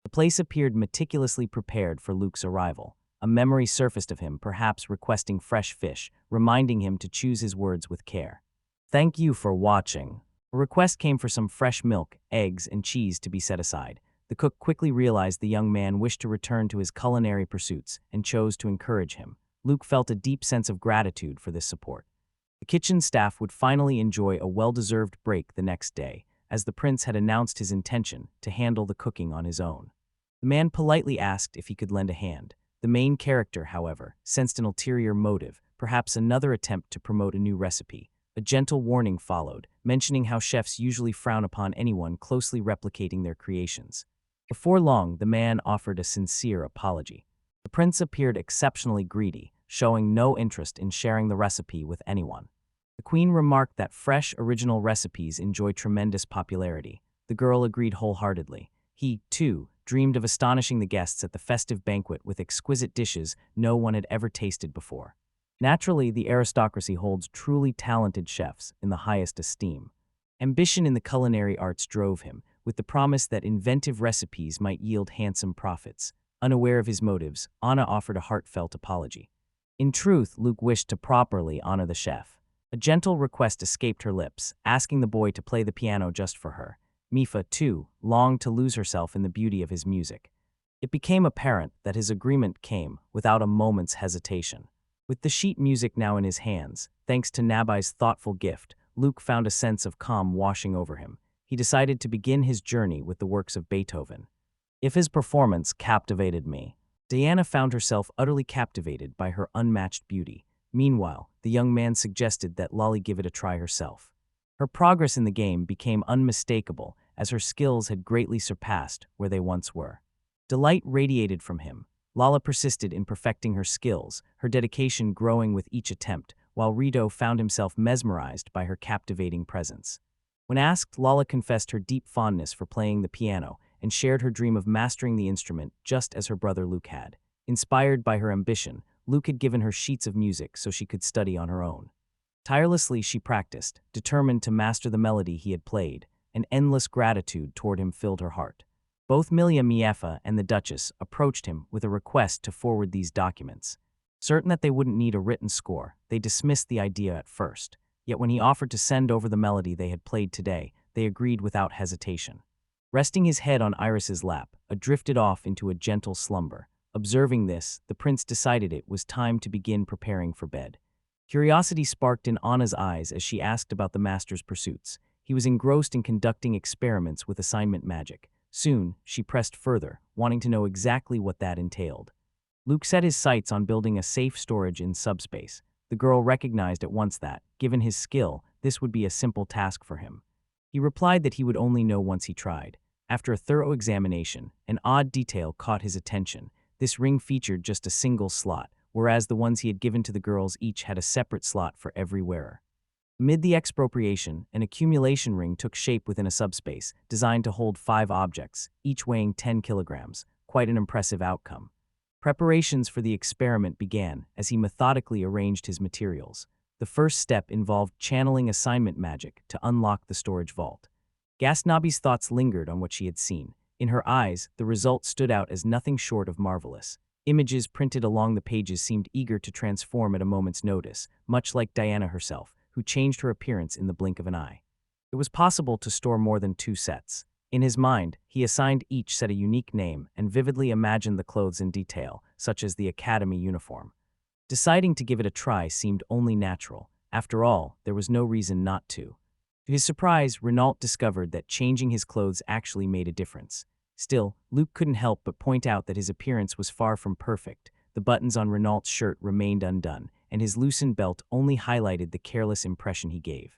The place appeared meticulously prepared for Luke's arrival. A memory surfaced of him, perhaps requesting fresh fish, reminding him to choose his words with care. "Thank you for watching." A request came for some fresh milk, eggs, and cheese to be set aside. The cook quickly realized the young man wished to return to his culinary pursuits and chose to encourage him. Luke felt a deep sense of gratitude for this support. The kitchen staff would finally enjoy a well-deserved break the next day, as the prince had announced his intention to handle the cooking on his own. The man politely asked if he could lend a hand. The main character, however, sensed an ulterior motive, perhaps another attempt to promote a new recipe. A gentle warning followed, mentioning how chefs usually frown upon anyone closely replicating their creations. Before long, the man offered a sincere apology. The prince appeared exceptionally greedy, showing no interest in sharing the recipe with anyone. The queen remarked that fresh, original recipes enjoy tremendous popularity. The girl agreed wholeheartedly. He, too, dreamed of astonishing the guests at the festive banquet with exquisite dishes no one had ever tasted before. Naturally, the aristocracy holds truly talented chefs in the highest esteem. Ambition in the culinary arts drove him, with the promise that inventive recipes might yield handsome profits. Unaware of his motives, Anna offered a heartfelt apology. In truth, Luke wished to properly honor the chef. A gentle request escaped her lips, asking the boy to play the piano just for her. Mifa, too, longed to lose herself in the beauty of his music. It became apparent that his agreement came without a moment's hesitation. With the sheet music now in his hands, thanks to Nabai's thoughtful gift, Luke found a sense of calm washing over him. He decided to begin his journey with the works of Beethoven. If his performance captivated me, Diana found herself utterly captivated by her unmatched beauty. Meanwhile, the young man suggested that Lolly give it a try herself. Her progress in the game became unmistakable, as her skills had greatly surpassed where they once were. Delight radiated from him. Lala persisted in perfecting her skills, her dedication growing with each attempt, while Rito found himself mesmerized by her captivating presence. When asked, Lala confessed her deep fondness for playing the piano and shared her dream of mastering the instrument just as her brother Luke had. Inspired by her ambition, Luke had given her sheets of music so she could study on her own. Tirelessly she practiced, determined to master the melody he had played. An endless gratitude toward him filled her heart. Both Milia Miefa and the Duchess approached him with a request to forward these documents. Certain that they wouldn't need a written score, they dismissed the idea at first. Yet when he offered to send over the melody they had played today, they agreed without hesitation. Resting his head on Iris's lap, drifted off into a gentle slumber. Observing this, the prince decided it was time to begin preparing for bed. Curiosity sparked in Anna's eyes as she asked about the master's pursuits. He was engrossed in conducting experiments with assignment magic. Soon, she pressed further, wanting to know exactly what that entailed. Luke set his sights on building a safe storage in subspace. The girl recognized at once that, given his skill, this would be a simple task for him. He replied that he would only know once he tried. After a thorough examination, an odd detail caught his attention. This ring featured just a single slot, whereas the ones he had given to the girls each had a separate slot for every wearer. Amid the expropriation, an accumulation ring took shape within a subspace, designed to hold 5 objects, each weighing 10 kilograms, quite an impressive outcome. Preparations for the experiment began as he methodically arranged his materials. The first step involved channeling assignment magic to unlock the storage vault. Gasnabi's thoughts lingered on what she had seen. In her eyes, the result stood out as nothing short of marvelous. Images printed along the pages seemed eager to transform at a moment's notice, much like Diana herself, who changed her appearance in the blink of an eye. It was possible to store more than 2 sets. In his mind, he assigned each set a unique name and vividly imagined the clothes in detail, such as the academy uniform. Deciding to give it a try seemed only natural. After all, there was no reason not to. To his surprise, Renault discovered that changing his clothes actually made a difference. Still, Luke couldn't help but point out that his appearance was far from perfect. The buttons on Renault's shirt remained undone, and his loosened belt only highlighted the careless impression he gave.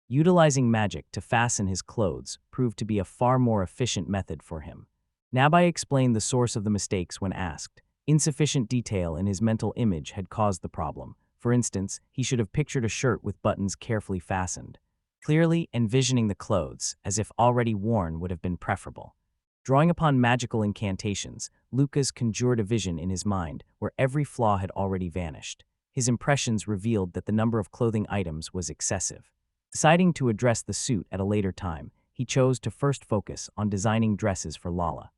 Utilizing magic to fasten his clothes proved to be a far more efficient method for him. Nabai explained the source of the mistakes when asked. Insufficient detail in his mental image had caused the problem. For instance, he should have pictured a shirt with buttons carefully fastened. Clearly envisioning the clothes, as if already worn, would have been preferable. Drawing upon magical incantations, Lucas conjured a vision in his mind where every flaw had already vanished. His impressions revealed that the number of clothing items was excessive. Deciding to address the suit at a later time, he chose to first focus on designing dresses for Lala.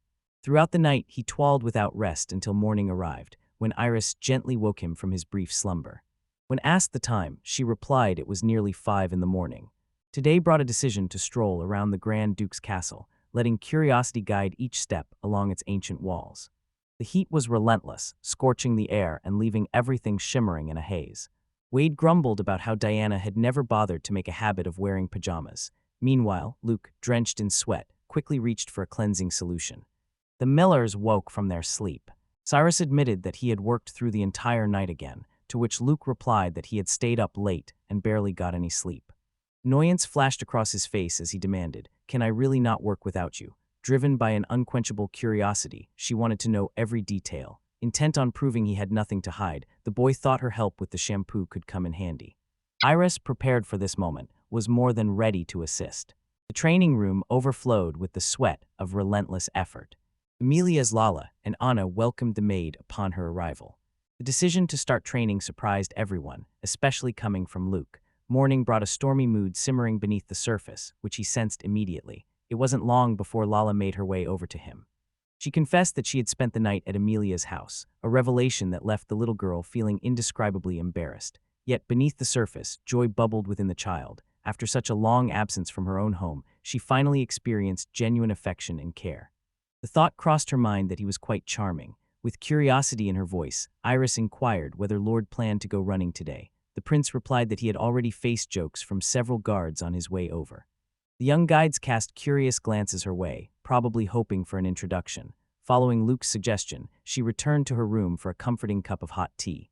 Throughout the night, he toiled without rest until morning arrived, when Iris gently woke him from his brief slumber. When asked the time, she replied it was nearly 5 in the morning. Today brought a decision to stroll around the Grand Duke's castle, letting curiosity guide each step along its ancient walls. The heat was relentless, scorching the air and leaving everything shimmering in a haze. Wade grumbled about how Diana had never bothered to make a habit of wearing pajamas. Meanwhile, Luke, drenched in sweat, quickly reached for a cleansing solution. The Millers woke from their sleep. Cyrus admitted that he had worked through the entire night again, to which Luke replied that he had stayed up late and barely got any sleep. Annoyance flashed across his face as he demanded, "Can I really not work without you?" Driven by an unquenchable curiosity, she wanted to know every detail. Intent on proving he had nothing to hide, the boy thought her help with the shampoo could come in handy. Iris, prepared for this moment, was more than ready to assist. The training room overflowed with the sweat of relentless effort. Amelia's Lala and Anna welcomed the maid upon her arrival. The decision to start training surprised everyone, especially coming from Luke. Morning brought a stormy mood simmering beneath the surface, which he sensed immediately. It wasn't long before Lala made her way over to him. She confessed that she had spent the night at Amelia's house, a revelation that left the little girl feeling indescribably embarrassed. Yet beneath the surface, joy bubbled within the child. After such a long absence from her own home, she finally experienced genuine affection and care. The thought crossed her mind that he was quite charming. With curiosity in her voice, Iris inquired whether Lord planned to go running today. The prince replied that he had already faced jokes from several guards on his way over. The young guides cast curious glances her way, probably hoping for an introduction. Following Luke's suggestion, she returned to her room for a comforting cup of hot tea.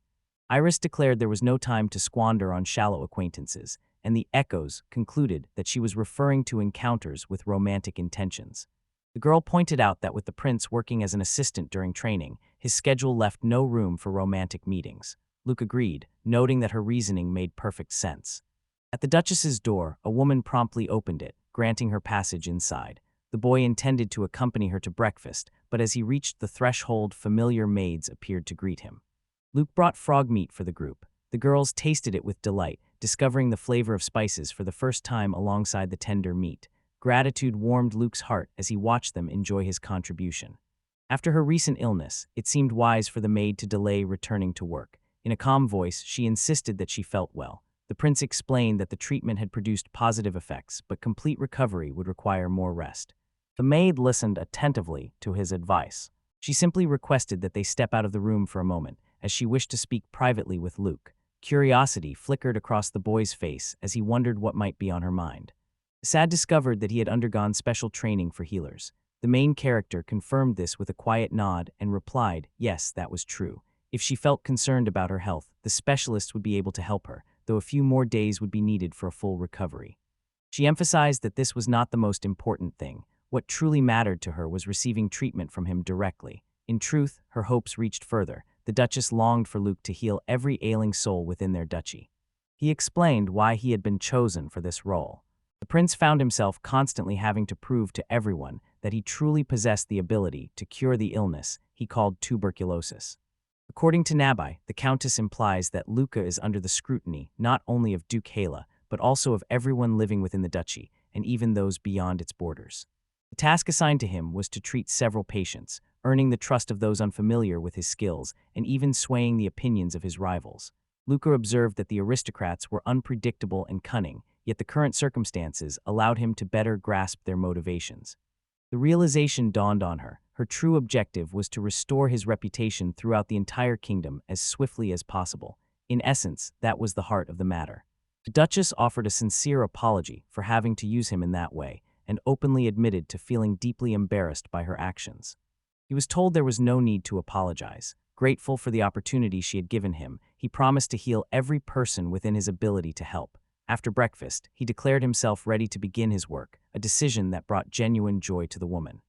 Iris declared there was no time to squander on shallow acquaintances, and the echoes concluded that she was referring to encounters with romantic intentions. The girl pointed out that with the prince working as an assistant during training, his schedule left no room for romantic meetings. Luke agreed, noting that her reasoning made perfect sense. At the Duchess's door, a woman promptly opened it, granting her passage inside. The boy intended to accompany her to breakfast, but as he reached the threshold, familiar maids appeared to greet him. Luke brought frog meat for the group. The girls tasted it with delight, discovering the flavor of spices for the first time alongside the tender meat. Gratitude warmed Luke's heart as he watched them enjoy his contribution. After her recent illness, it seemed wise for the maid to delay returning to work. In a calm voice, she insisted that she felt well. The prince explained that the treatment had produced positive effects, but complete recovery would require more rest. The maid listened attentively to his advice. She simply requested that they step out of the room for a moment, as she wished to speak privately with Luke. Curiosity flickered across the boy's face as he wondered what might be on her mind. Sad discovered that he had undergone special training for healers. The main character confirmed this with a quiet nod and replied, yes, that was true. If she felt concerned about her health, the specialists would be able to help her, though a few more days would be needed for a full recovery. She emphasized that this was not the most important thing. What truly mattered to her was receiving treatment from him directly. In truth, her hopes reached further. The Duchess longed for Luke to heal every ailing soul within their duchy. He explained why he had been chosen for this role. The prince found himself constantly having to prove to everyone that he truly possessed the ability to cure the illness he called tuberculosis. According to Nabai, the Countess implies that Luca is under the scrutiny not only of Duke Hala, but also of everyone living within the duchy, and even those beyond its borders. The task assigned to him was to treat several patients, earning the trust of those unfamiliar with his skills and even swaying the opinions of his rivals. Luca observed that the aristocrats were unpredictable and cunning, yet the current circumstances allowed him to better grasp their motivations. The realization dawned on her. Her true objective was to restore his reputation throughout the entire kingdom as swiftly as possible. In essence, that was the heart of the matter. The Duchess offered a sincere apology for having to use him in that way, and openly admitted to feeling deeply embarrassed by her actions. He was told there was no need to apologize. Grateful for the opportunity she had given him, he promised to heal every person within his ability to help. After breakfast, he declared himself ready to begin his work, a decision that brought genuine joy to the woman.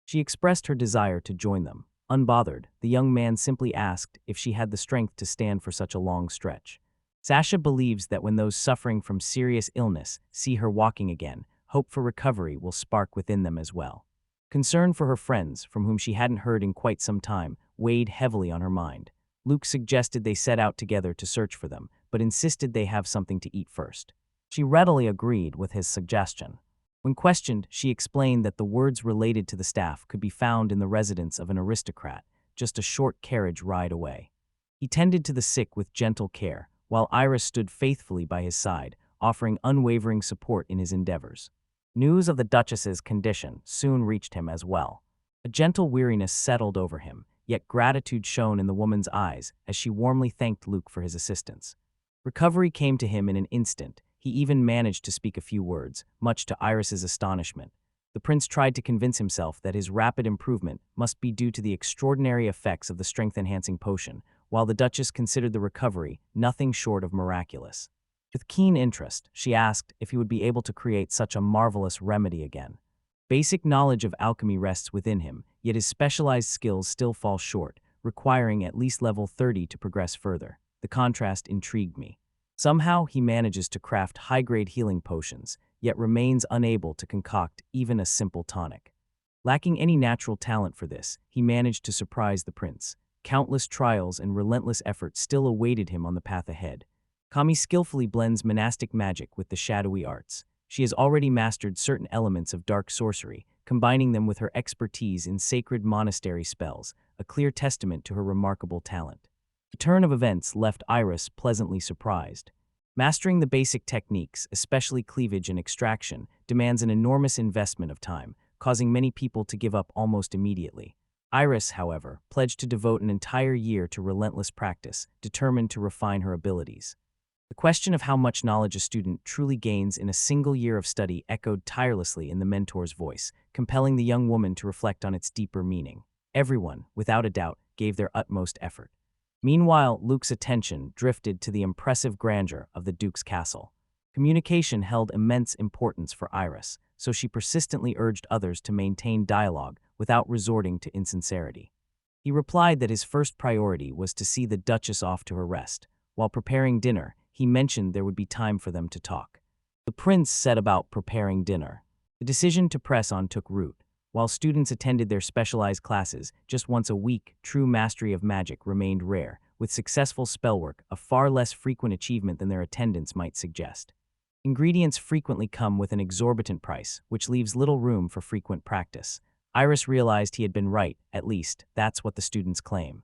She expressed her desire to join them. Unbothered, the young man simply asked if she had the strength to stand for such a long stretch. Sasha believes that when those suffering from serious illness see her walking again, hope for recovery will spark within them as well. Concern for her friends, from whom she hadn't heard in quite some time, weighed heavily on her mind. Luke suggested they set out together to search for them, but insisted they have something to eat first. She readily agreed with his suggestion. When questioned, she explained that the words related to the staff could be found in the residence of an aristocrat, just a short carriage ride away. He tended to the sick with gentle care, while Iris stood faithfully by his side, offering unwavering support in his endeavors. News of the Duchess's condition soon reached him as well. A gentle weariness settled over him, yet gratitude shone in the woman's eyes as she warmly thanked Luke for his assistance. Recovery came to him in an instant. He even managed to speak a few words, much to Iris's astonishment. The prince tried to convince himself that his rapid improvement must be due to the extraordinary effects of the strength-enhancing potion, while the Duchess considered the recovery nothing short of miraculous. With keen interest, she asked if he would be able to create such a marvelous remedy again. Basic knowledge of alchemy rests within him, yet his specialized skills still fall short, requiring at least level 30 to progress further. The contrast intrigued me. Somehow, he manages to craft high-grade healing potions, yet remains unable to concoct even a simple tonic. Lacking any natural talent for this, he managed to surprise the prince. Countless trials and relentless effort still awaited him on the path ahead. Kami skillfully blends monastic magic with the shadowy arts. She has already mastered certain elements of dark sorcery, combining them with her expertise in sacred monastery spells, a clear testament to her remarkable talent. The turn of events left Iris pleasantly surprised. Mastering the basic techniques, especially cleavage and extraction, demands an enormous investment of time, causing many people to give up almost immediately. Iris, however, pledged to devote an entire year to relentless practice, determined to refine her abilities. The question of how much knowledge a student truly gains in a single year of study echoed tirelessly in the mentor's voice, compelling the young woman to reflect on its deeper meaning. Everyone, without a doubt, gave their utmost effort. Meanwhile, Luke's attention drifted to the impressive grandeur of the Duke's castle. Communication held immense importance for Iris, so she persistently urged others to maintain dialogue without resorting to insincerity. He replied that his first priority was to see the Duchess off to her rest. While preparing dinner, he mentioned there would be time for them to talk. The prince set about preparing dinner. The decision to press on took root. While students attended their specialized classes just once a week, true mastery of magic remained rare, with successful spellwork a far less frequent achievement than their attendance might suggest. Ingredients frequently come with an exorbitant price, which leaves little room for frequent practice. Iris realized he had been right, at least, that's what the students claim.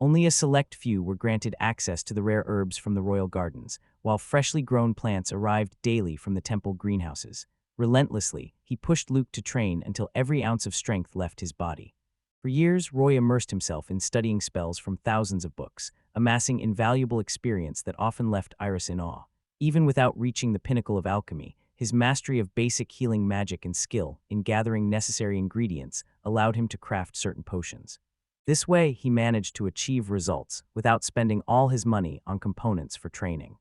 Only a select few were granted access to the rare herbs from the royal gardens, while freshly grown plants arrived daily from the temple greenhouses. Relentlessly, he pushed Luke to train until every ounce of strength left his body. For years, Roy immersed himself in studying spells from thousands of books, amassing invaluable experience that often left Iris in awe. Even without reaching the pinnacle of alchemy, his mastery of basic healing magic and skill in gathering necessary ingredients allowed him to craft certain potions. This way, he managed to achieve results without spending all his money on components for training.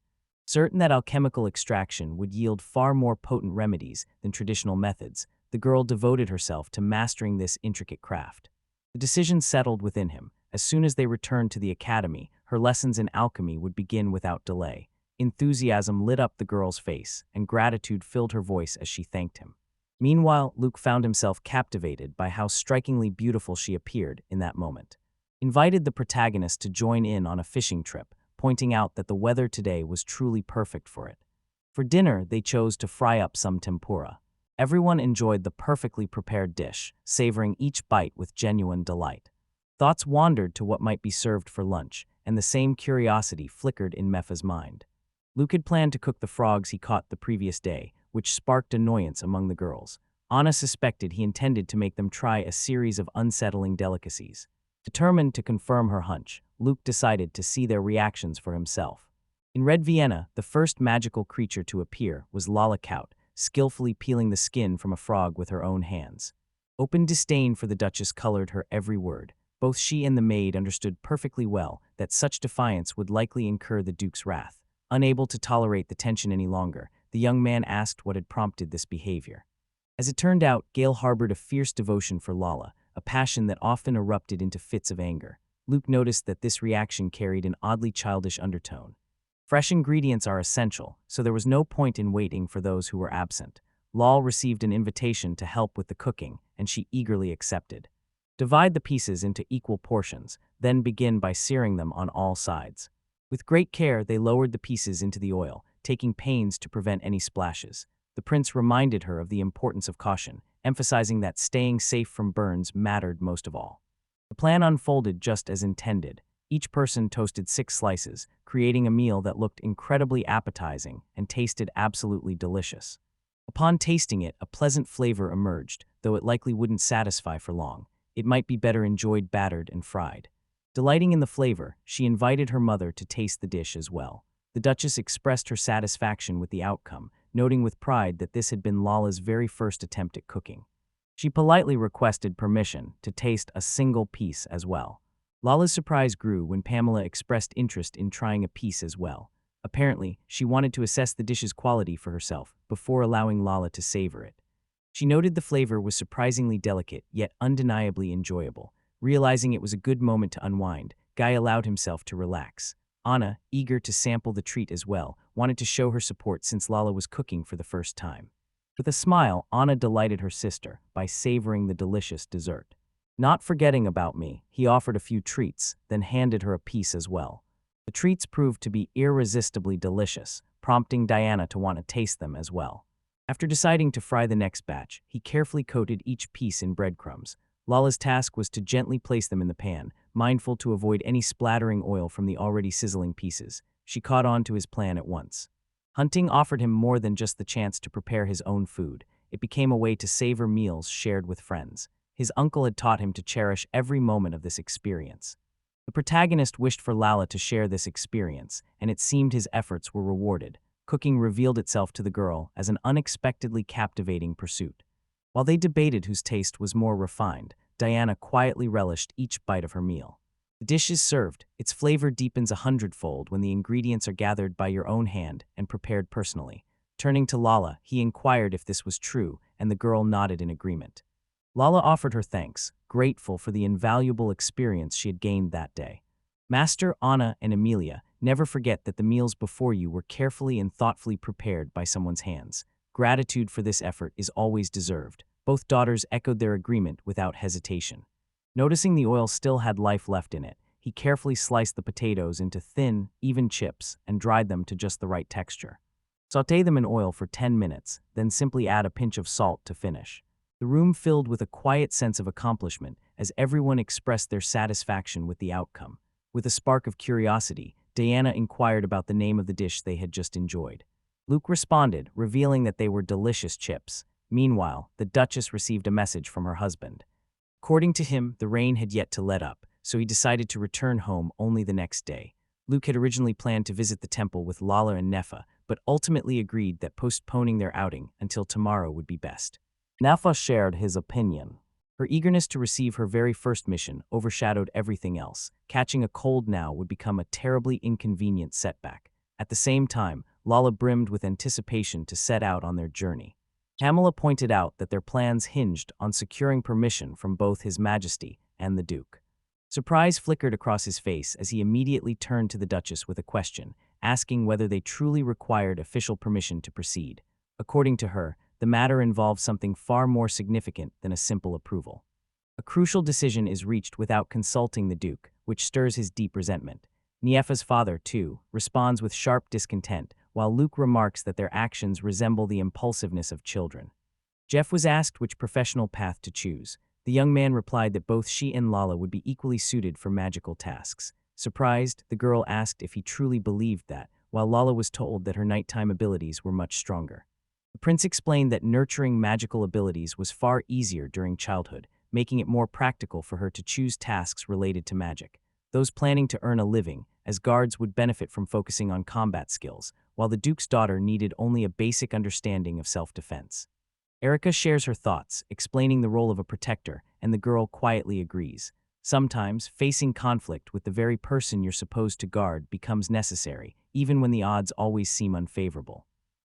Certain that alchemical extraction would yield far more potent remedies than traditional methods, the girl devoted herself to mastering this intricate craft. The decision settled within him. As soon as they returned to the academy, her lessons in alchemy would begin without delay. Enthusiasm lit up the girl's face, and gratitude filled her voice as she thanked him. Meanwhile, Luke found himself captivated by how strikingly beautiful she appeared in that moment. Invited the protagonist to join in on a fishing trip, pointing out that the weather today was truly perfect for it. For dinner, they chose to fry up some tempura. Everyone enjoyed the perfectly prepared dish, savoring each bite with genuine delight. Thoughts wandered to what might be served for lunch, and the same curiosity flickered in Mepha's mind. Luke had planned to cook the frogs he caught the previous day, which sparked annoyance among the girls. Anna suspected he intended to make them try a series of unsettling delicacies. Determined to confirm her hunch, Luke decided to see their reactions for himself. In Red Vienna, the first magical creature to appear was Lala Kaut, skillfully peeling the skin from a frog with her own hands. Open disdain for the Duchess colored her every word. Both she and the maid understood perfectly well that such defiance would likely incur the Duke's wrath. Unable to tolerate the tension any longer, the young man asked what had prompted this behavior. As it turned out, Gale harbored a fierce devotion for Lala, a passion that often erupted into fits of anger. Luke noticed that this reaction carried an oddly childish undertone. Fresh ingredients are essential, so there was no point in waiting for those who were absent. Lal received an invitation to help with the cooking, and she eagerly accepted. Divide the pieces into equal portions, then begin by searing them on all sides. With great care, they lowered the pieces into the oil, taking pains to prevent any splashes. The prince reminded her of the importance of caution, emphasizing that staying safe from burns mattered most of all. The plan unfolded just as intended. Each person toasted 6 slices, creating a meal that looked incredibly appetizing and tasted absolutely delicious. Upon tasting it, a pleasant flavor emerged, though it likely wouldn't satisfy for long. It might be better enjoyed battered and fried. Delighting in the flavor, she invited her mother to taste the dish as well. The Duchess expressed her satisfaction with the outcome, noting with pride that this had been Lala's very first attempt at cooking. She politely requested permission to taste a single piece as well. Lala's surprise grew when Pamela expressed interest in trying a piece as well. Apparently, she wanted to assess the dish's quality for herself before allowing Lala to savor it. She noted the flavor was surprisingly delicate, yet undeniably enjoyable. Realizing it was a good moment to unwind, Guy allowed himself to relax. Anna, eager to sample the treat as well, wanted to show her support since Lala was cooking for the first time. With a smile, Anna delighted her sister by savoring the delicious dessert. Not forgetting about me, he offered a few treats, then handed her a piece as well. The treats proved to be irresistibly delicious, prompting Diana to want to taste them as well. After deciding to fry the next batch, he carefully coated each piece in breadcrumbs. Lala's task was to gently place them in the pan, mindful to avoid any splattering oil from the already sizzling pieces. She caught on to his plan at once. Hunting offered him more than just the chance to prepare his own food. It became a way to savor meals shared with friends. His uncle had taught him to cherish every moment of this experience. The protagonist wished for Lala to share this experience, and it seemed his efforts were rewarded. Cooking revealed itself to the girl as an unexpectedly captivating pursuit. While they debated whose taste was more refined, Diana quietly relished each bite of her meal. The dish is served. Its flavor deepens 100-fold when the ingredients are gathered by your own hand and prepared personally. Turning to Lala, he inquired if this was true, and the girl nodded in agreement. Lala offered her thanks, grateful for the invaluable experience she had gained that day. Master, Anna, and Amelia, never forget that the meals before you were carefully and thoughtfully prepared by someone's hands. Gratitude for this effort is always deserved. Both daughters echoed their agreement without hesitation. Noticing the oil still had life left in it, he carefully sliced the potatoes into thin, even chips and dried them to just the right texture. Sauté them in oil for 10 minutes, then simply add a pinch of salt to finish. The room filled with a quiet sense of accomplishment as everyone expressed their satisfaction with the outcome. With a spark of curiosity, Diana inquired about the name of the dish they had just enjoyed. Luke responded, revealing that they were delicious chips. Meanwhile, the Duchess received a message from her husband. According to him, the rain had yet to let up, so he decided to return home only the next day. Luke had originally planned to visit the temple with Lala and Nefa, but ultimately agreed that postponing their outing until tomorrow would be best. Nefa shared his opinion. Her eagerness to receive her very first mission overshadowed everything else. Catching a cold now would become a terribly inconvenient setback. At the same time, Lala brimmed with anticipation to set out on their journey. Pamela pointed out that their plans hinged on securing permission from both His Majesty and the Duke. Surprise flickered across his face as he immediately turned to the Duchess with a question, asking whether they truly required official permission to proceed. According to her, the matter involved something far more significant than a simple approval. A crucial decision is reached without consulting the Duke, which stirs his deep resentment. Nefa's father, too, responds with sharp discontent, while Luke remarks that their actions resemble the impulsiveness of children. Jeff was asked which professional path to choose. The young man replied that both she and Lala would be equally suited for magical tasks. Surprised, the girl asked if he truly believed that, while Lala was told that her nighttime abilities were much stronger. The prince explained that nurturing magical abilities was far easier during childhood, making it more practical for her to choose tasks related to magic. Those planning to earn a living, as guards, would benefit from focusing on combat skills, while the duke's daughter needed only a basic understanding of self-defense. Erica shares her thoughts, explaining the role of a protector, and the girl quietly agrees. Sometimes, facing conflict with the very person you're supposed to guard becomes necessary, even when the odds always seem unfavorable.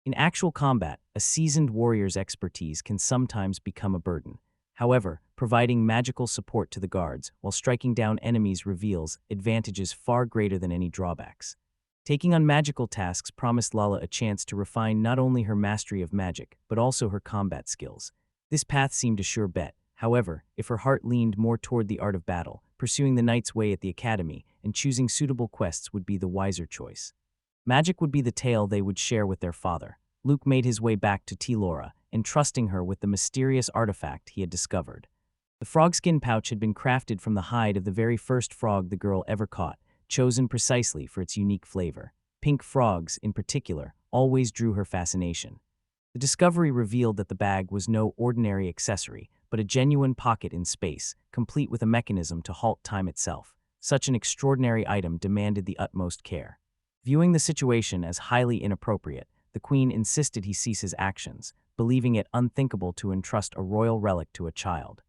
In actual combat, a seasoned warrior's expertise can sometimes become a burden. However, providing magical support to the guards while striking down enemies reveals advantages far greater than any drawbacks. Taking on magical tasks promised Lala a chance to refine not only her mastery of magic, but also her combat skills. This path seemed a sure bet. However, if her heart leaned more toward the art of battle, pursuing the knight's way at the academy and choosing suitable quests would be the wiser choice. Magic would be the tale they would share with their father. Luke made his way back to T-Laura, entrusting her with the mysterious artifact he had discovered. The frogskin pouch had been crafted from the hide of the very first frog the girl ever caught, chosen precisely for its unique flavor. Pink frogs, in particular, always drew her fascination. The discovery revealed that the bag was no ordinary accessory, but a genuine pocket in space, complete with a mechanism to halt time itself. Such an extraordinary item demanded the utmost care. Viewing the situation as highly inappropriate, the queen insisted he cease his actions, believing it unthinkable to entrust a royal relic to a child.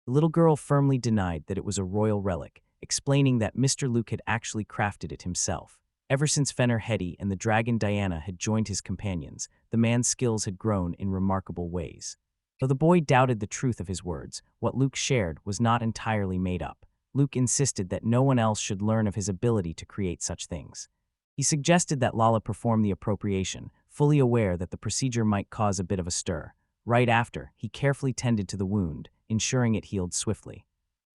The little girl firmly denied that it was a royal relic, explaining that Mr. Luke had actually crafted it himself. Ever since Fenner Hetty and the dragon Diana had joined his companions, the man's skills had grown in remarkable ways. Though the boy doubted the truth of his words, what Luke shared was not entirely made up. Luke insisted that no one else should learn of his ability to create such things. He suggested that Lala perform the appropriation, fully aware that the procedure might cause a bit of a stir. Right after, he carefully tended to the wound, ensuring it healed swiftly.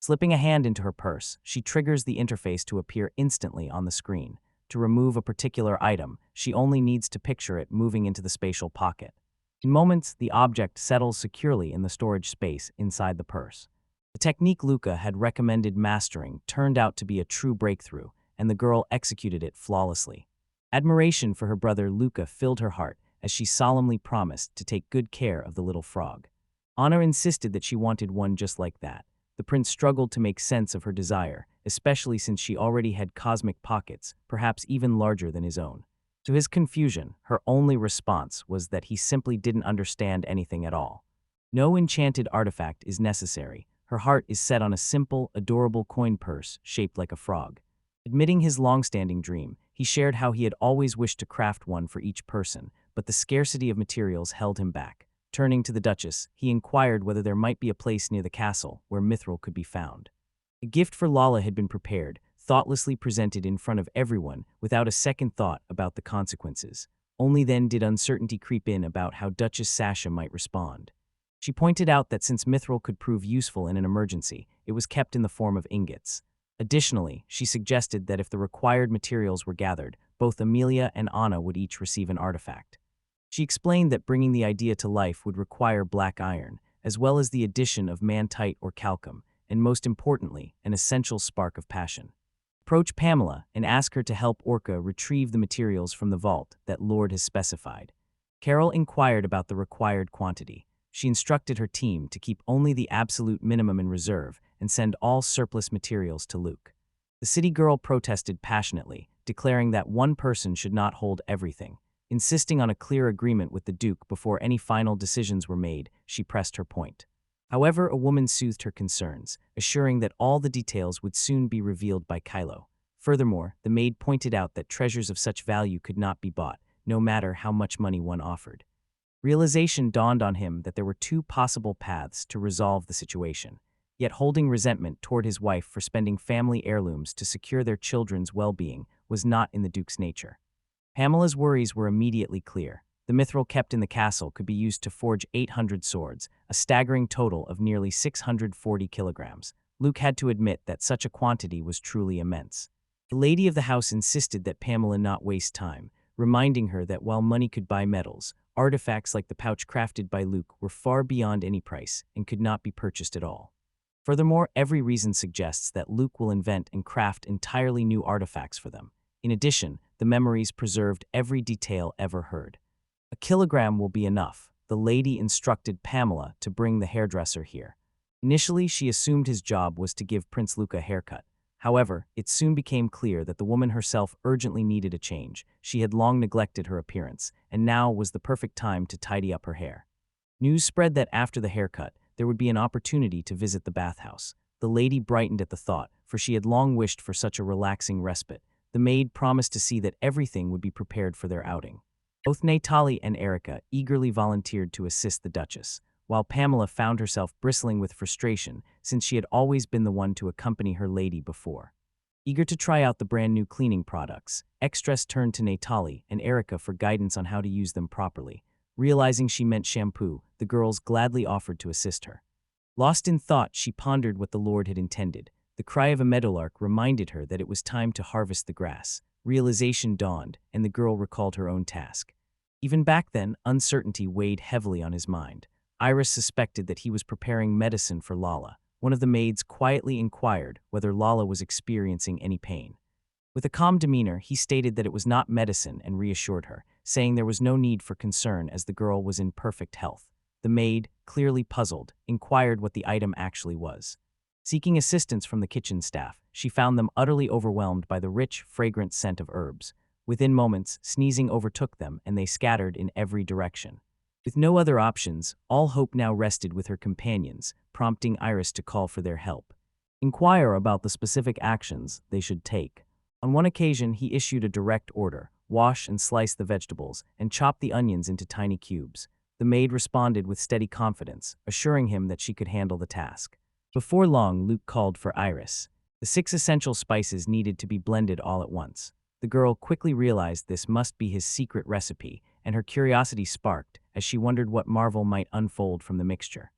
Slipping a hand into her purse, she triggers the interface to appear instantly on the screen. To remove a particular item, she only needs to picture it moving into the spatial pocket. In moments, the object settles securely in the storage space inside the purse. The technique Luca had recommended mastering turned out to be a true breakthrough, and the girl executed it flawlessly. Admiration for her brother Luca filled her heart as she solemnly promised to take good care of the little frog. Anna insisted that she wanted one just like that. The prince struggled to make sense of her desire, especially since she already had cosmic pockets, perhaps even larger than his own. To his confusion, her only response was that he simply didn't understand anything at all. No enchanted artifact is necessary. Her heart is set on a simple, adorable coin purse shaped like a frog. Admitting his long-standing dream, he shared how he had always wished to craft one for each person, but the scarcity of materials held him back. Turning to the Duchess, he inquired whether there might be a place near the castle where mithril could be found. A gift for Lala had been prepared, thoughtlessly presented in front of everyone without a second thought about the consequences. Only then did uncertainty creep in about how Duchess Sasha might respond. She pointed out that since mithril could prove useful in an emergency, it was kept in the form of ingots. Additionally, she suggested that if the required materials were gathered, both Amelia and Anna would each receive an artifact. She explained that bringing the idea to life would require black iron, as well as the addition of mantite or calcum, and most importantly, an essential spark of passion. Approach Pamela and ask her to help Orca retrieve the materials from the vault that Lord has specified. Carol inquired about the required quantity. She instructed her team to keep only the absolute minimum in reserve and send all surplus materials to Luke. The city girl protested passionately, declaring that one person should not hold everything. Insisting on a clear agreement with the Duke before any final decisions were made, she pressed her point. However, a woman soothed her concerns, assuring that all the details would soon be revealed by Kylo. Furthermore, the maid pointed out that treasures of such value could not be bought, no matter how much money one offered. Realization dawned on him that there were two possible paths to resolve the situation. Yet holding resentment toward his wife for spending family heirlooms to secure their children's well-being was not in the Duke's nature. Pamela's worries were immediately clear. The mithril kept in the castle could be used to forge 800 swords, a staggering total of nearly 640 kilograms. Luke had to admit that such a quantity was truly immense. The lady of the house insisted that Pamela not waste time, reminding her that while money could buy metals, Artifacts like the pouch crafted by Luke were far beyond any price and could not be purchased at all. Furthermore, every reason suggests that Luke will invent and craft entirely new artifacts for them. In addition, the memories preserved every detail ever heard. "A kilogram will be enough," the lady instructed Pamela to bring the hairdresser here. Initially, she assumed his job was to give Prince Luke a haircut. However, it soon became clear that the woman herself urgently needed a change. She had long neglected her appearance, and now was the perfect time to tidy up her hair. News spread that after the haircut, there would be an opportunity to visit the bathhouse. The lady brightened at the thought, for she had long wished for such a relaxing respite. The maid promised to see that everything would be prepared for their outing. Both Natali and Erica eagerly volunteered to assist the Duchess, while Pamela found herself bristling with frustration since she had always been the one to accompany her lady before. Eager to try out the brand new cleaning products, Extress turned to Natali and Erica for guidance on how to use them properly. Realizing she meant shampoo, the girls gladly offered to assist her. Lost in thought, she pondered what the Lord had intended. The cry of a meadowlark reminded her that it was time to harvest the grass. Realization dawned, and the girl recalled her own task. Even back then, uncertainty weighed heavily on his mind. Iris suspected that he was preparing medicine for Lala. One of the maids quietly inquired whether Lala was experiencing any pain. With a calm demeanor, he stated that it was not medicine and reassured her, saying there was no need for concern as the girl was in perfect health. The maid, clearly puzzled, inquired what the item actually was. Seeking assistance from the kitchen staff, she found them utterly overwhelmed by the rich, fragrant scent of herbs. Within moments, sneezing overtook them and they scattered in every direction. With no other options, all hope now rested with her companions, prompting Iris to call for their help. Inquire about the specific actions they should take. On one occasion, he issued a direct order: wash and slice the vegetables, and chop the onions into tiny cubes. The maid responded with steady confidence, assuring him that she could handle the task. Before long, Luke called for Iris. The 6 essential spices needed to be blended all at once. The girl quickly realized this must be his secret recipe, and her curiosity sparked as she wondered what marvel might unfold from the mixture.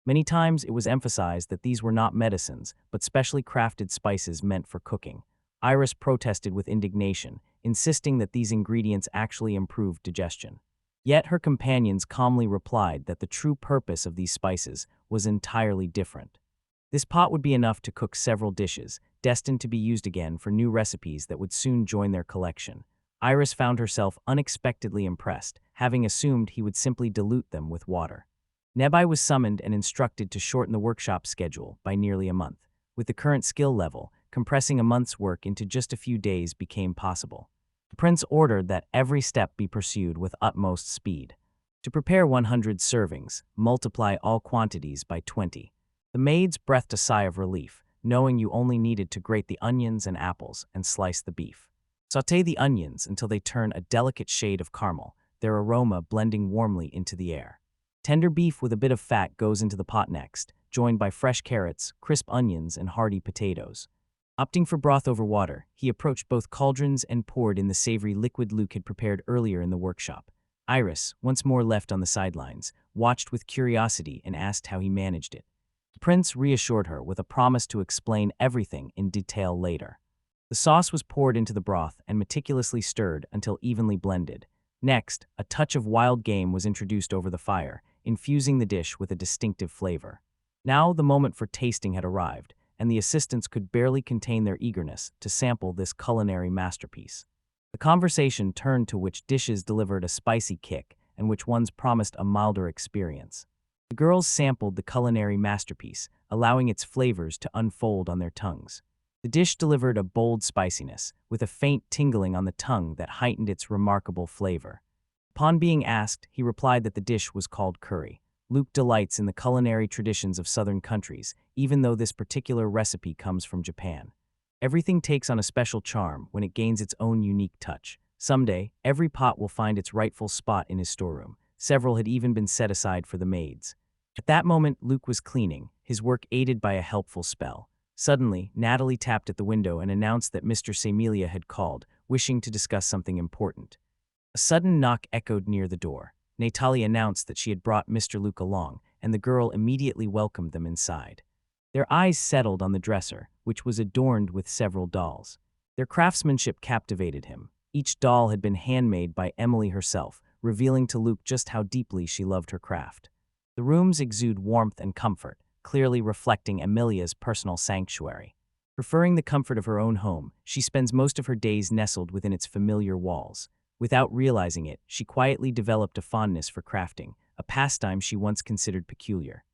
Many times it was emphasized that these were not medicines, but specially crafted spices meant for cooking. Iris protested with indignation, insisting that these ingredients actually improved digestion. Yet her companions calmly replied that the true purpose of these spices was entirely different. This pot would be enough to cook several dishes, destined to be used again for new recipes that would soon join their collection. Iris found herself unexpectedly impressed, having assumed he would simply dilute them with water. Nebai was summoned and instructed to shorten the workshop schedule by nearly a month. With the current skill level, compressing a month's work into just a few days became possible. The prince ordered that every step be pursued with utmost speed. To prepare 100 servings, multiply all quantities by 20. The maids breathed a sigh of relief, knowing you only needed to grate the onions and apples and slice the beef. Sauté the onions until they turn a delicate shade of caramel, their aroma blending warmly into the air. Tender beef with a bit of fat goes into the pot next, joined by fresh carrots, crisp onions, and hearty potatoes. Opting for broth over water, he approached both cauldrons and poured in the savory liquid Luke had prepared earlier in the workshop. Iris, once more left on the sidelines, watched with curiosity and asked how he managed it. The prince reassured her with a promise to explain everything in detail later. The sauce was poured into the broth and meticulously stirred until evenly blended. Next, a touch of wild game was introduced over the fire, infusing the dish with a distinctive flavor. Now the moment for tasting had arrived, and the assistants could barely contain their eagerness to sample this culinary masterpiece. The conversation turned to which dishes delivered a spicy kick and which ones promised a milder experience. The girls sampled the culinary masterpiece, allowing its flavors to unfold on their tongues. The dish delivered a bold spiciness, with a faint tingling on the tongue that heightened its remarkable flavor. Upon being asked, he replied that the dish was called curry. Luke delights in the culinary traditions of southern countries, even though this particular recipe comes from Japan. Everything takes on a special charm when it gains its own unique touch. Someday, every pot will find its rightful spot in his storeroom. Several had even been set aside for the maids. At that moment, Luke was cleaning, his work aided by a helpful spell. Suddenly, Natalie tapped at the window and announced that Mr. Semelia had called, wishing to discuss something important. A sudden knock echoed near the door. Natali announced that she had brought Mr. Luke along, and the girl immediately welcomed them inside. Their eyes settled on the dresser, which was adorned with several dolls. Their craftsmanship captivated him. Each doll had been handmade by Emily herself, revealing to Luke just how deeply she loved her craft. The rooms exude warmth and comfort, clearly reflecting Amelia's personal sanctuary. Preferring the comfort of her own home, she spends most of her days nestled within its familiar walls. Without realizing it, she quietly developed a fondness for crafting, a pastime she once considered peculiar.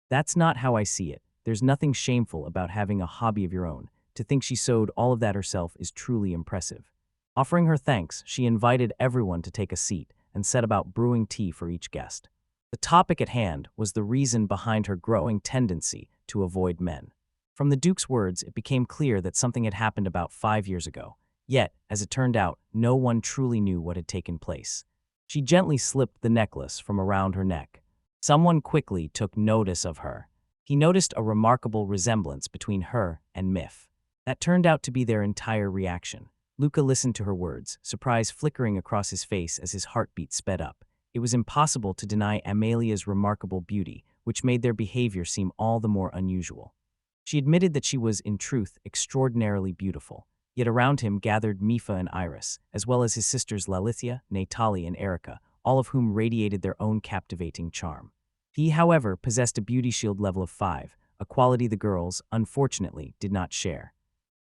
That's not how I see it. There's nothing shameful about having a hobby of your own. To think she sewed all of that herself is truly impressive. Offering her thanks, she invited everyone to take a seat and set about brewing tea for each guest. The topic at hand was the reason behind her growing tendency to avoid men. From the Duke's words, it became clear that something had happened about 5 years ago. Yet, as it turned out, no one truly knew what had taken place. She gently slipped the necklace from around her neck. Someone quickly took notice of her. He noticed a remarkable resemblance between her and Mif. That turned out to be their entire reaction. Luca listened to her words, surprise flickering across his face as his heartbeat sped up. It was impossible to deny Amelia's remarkable beauty, which made their behavior seem all the more unusual. She admitted that she was, in truth, extraordinarily beautiful. Yet around him gathered Mifa and Iris, as well as his sisters Lalithia, Natali, and Erica, all of whom radiated their own captivating charm. He, however, possessed a beauty shield level of 5, a quality the girls, unfortunately, did not share.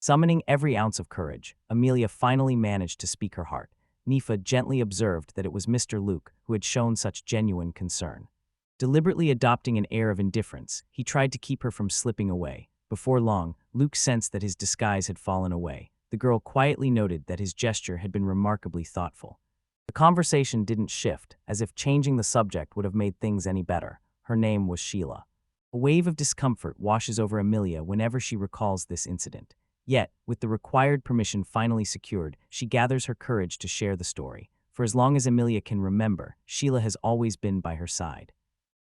Summoning every ounce of courage, Amelia finally managed to speak her heart. Nifa gently observed that it was Mr. Luke who had shown such genuine concern. Deliberately adopting an air of indifference, he tried to keep her from slipping away. Before long, Luke sensed that his disguise had fallen away. The girl quietly noted that his gesture had been remarkably thoughtful. The conversation didn't shift, as if changing the subject would have made things any better. Her name was Sheila. A wave of discomfort washes over Amelia whenever she recalls this incident. Yet, with the required permission finally secured, she gathers her courage to share the story. For as long as Amelia can remember, Sheila has always been by her side.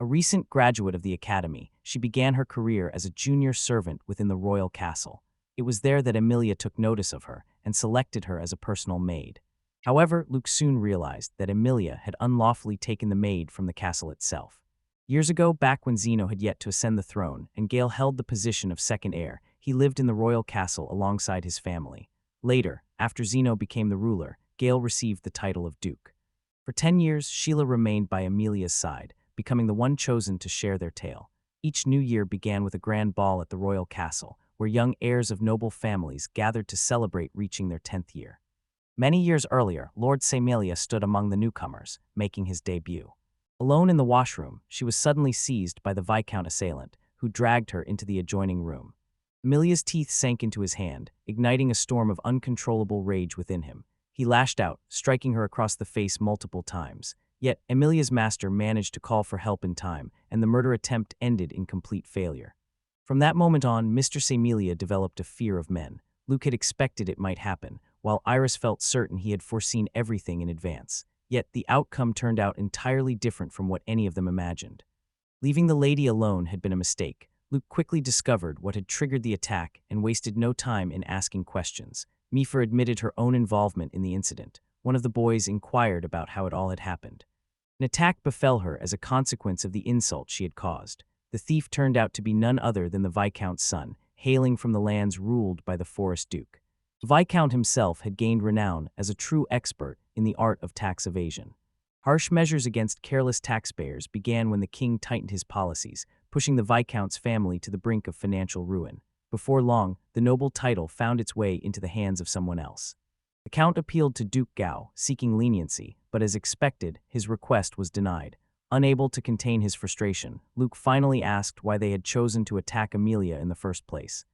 A recent graduate of the academy, she began her career as a junior servant within the royal castle. It was there that Amelia took notice of her and selected her as a personal maid. However, Luke soon realized that Amelia had unlawfully taken the maid from the castle itself. Years ago, back when Zeno had yet to ascend the throne and Gale held the position of second heir, he lived in the royal castle alongside his family. Later, after Zeno became the ruler, Gale received the title of Duke. For 10 years, Sheila remained by Amelia's side, becoming the one chosen to share their tale. Each new year began with a grand ball at the royal castle, where young heirs of noble families gathered to celebrate reaching their 10th year. Many years earlier, Lord Samalia stood among the newcomers, making his debut. Alone in the washroom, she was suddenly seized by the Viscount assailant, who dragged her into the adjoining room. Amelia's teeth sank into his hand, igniting a storm of uncontrollable rage within him. He lashed out, striking her across the face multiple times. Yet, Amelia's master managed to call for help in time, and the murder attempt ended in complete failure. From that moment on, Mr. Samalia developed a fear of men. Luke had expected it might happen, while Iris felt certain he had foreseen everything in advance. Yet the outcome turned out entirely different from what any of them imagined. Leaving the lady alone had been a mistake. Luke quickly discovered what had triggered the attack and wasted no time in asking questions. Mifa admitted her own involvement in the incident. One of the boys inquired about how it all had happened. An attack befell her as a consequence of the insult she had caused. The thief turned out to be none other than the Viscount's son, hailing from the lands ruled by the Forest Duke. The Viscount himself had gained renown as a true expert in the art of tax evasion. Harsh measures against careless taxpayers began when the king tightened his policies, pushing the Viscount's family to the brink of financial ruin. Before long, the noble title found its way into the hands of someone else. The Count appealed to Duke Gao, seeking leniency, but as expected, his request was denied. Unable to contain his frustration, Luke finally asked why they had chosen to attack Amelia in the first place.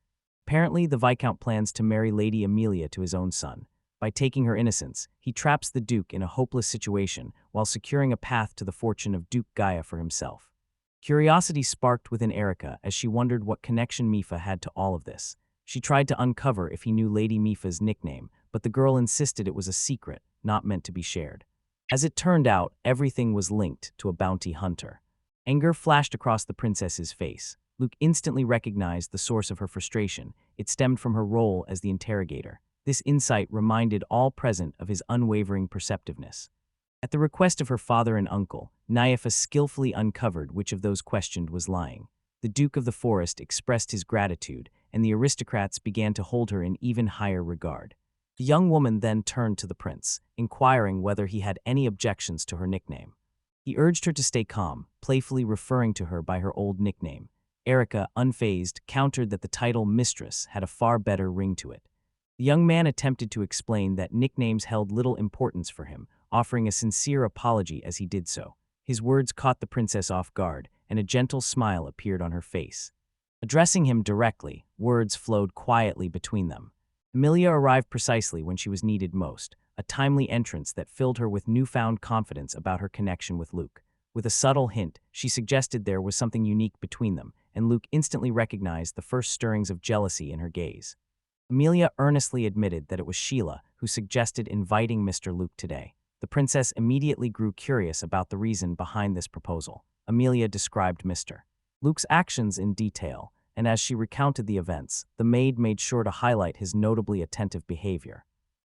Apparently, the Viscount plans to marry Lady Amelia to his own son. By taking her innocence, he traps the Duke in a hopeless situation while securing a path to the fortune of Duke Gaia for himself. Curiosity sparked within Erica as she wondered what connection Mifa had to all of this. She tried to uncover if he knew Lady Mifa's nickname, but the girl insisted it was a secret, not meant to be shared. As it turned out, everything was linked to a bounty hunter. Anger flashed across the princess's face. Luke instantly recognized the source of her frustration. It stemmed from her role as the interrogator. This insight reminded all present of his unwavering perceptiveness. At the request of her father and uncle, Naifa skillfully uncovered which of those questioned was lying. The Duke of the Forest expressed his gratitude, and the aristocrats began to hold her in even higher regard. The young woman then turned to the prince, inquiring whether he had any objections to her nickname. He urged her to stay calm, playfully referring to her by her old nickname. Erica, unfazed, countered that the title mistress had a far better ring to it. The young man attempted to explain that nicknames held little importance for him, offering a sincere apology as he did so. His words caught the princess off guard, and a gentle smile appeared on her face. Addressing him directly, words flowed quietly between them. Amelia arrived precisely when she was needed most, a timely entrance that filled her with newfound confidence about her connection with Luke. With a subtle hint, she suggested there was something unique between them, and Luke instantly recognized the first stirrings of jealousy in her gaze. Amelia earnestly admitted that it was Sheila who suggested inviting Mr. Luke today. The princess immediately grew curious about the reason behind this proposal. Amelia described Mr. Luke's actions in detail, and as she recounted the events, the maid made sure to highlight his notably attentive behavior.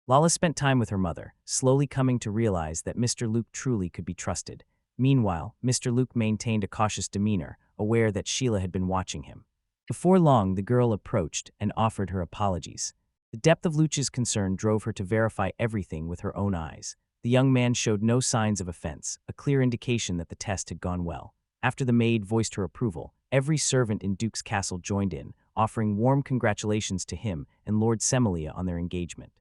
Lala spent time with her mother, slowly coming to realize that Mr. Luke truly could be trusted. Meanwhile, Mr. Luke maintained a cautious demeanor, aware that Sheila had been watching him. Before long, the girl approached and offered her apologies. The depth of Luch's concern drove her to verify everything with her own eyes. The young man showed no signs of offense, a clear indication that the test had gone well. After the maid voiced her approval, every servant in Duke's castle joined in, offering warm congratulations to him and Lord Semilia on their engagement.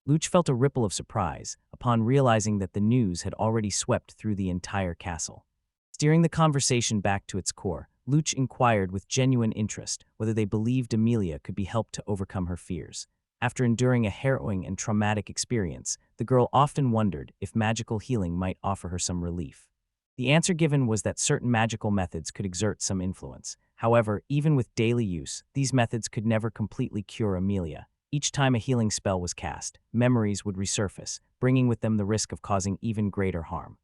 Luch felt a ripple of surprise upon realizing that the news had already swept through the entire castle. Steering the conversation back to its core, Luch inquired with genuine interest whether they believed Amelia could be helped to overcome her fears. After enduring a harrowing and traumatic experience, the girl often wondered if magical healing might offer her some relief. The answer given was that certain magical methods could exert some influence. However, even with daily use, these methods could never completely cure Amelia. Each time a healing spell was cast, memories would resurface, bringing with them the risk of causing even greater harm.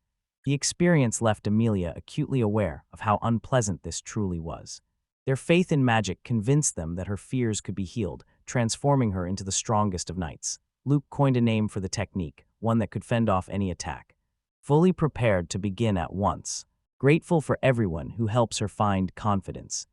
The experience left Amelia acutely aware of how unpleasant this truly was. Their faith in magic convinced them that her fears could be healed, transforming her into the strongest of knights. Luke coined a name for the technique, one that could fend off any attack. Fully prepared to begin at once, grateful for everyone who helps her find confidence,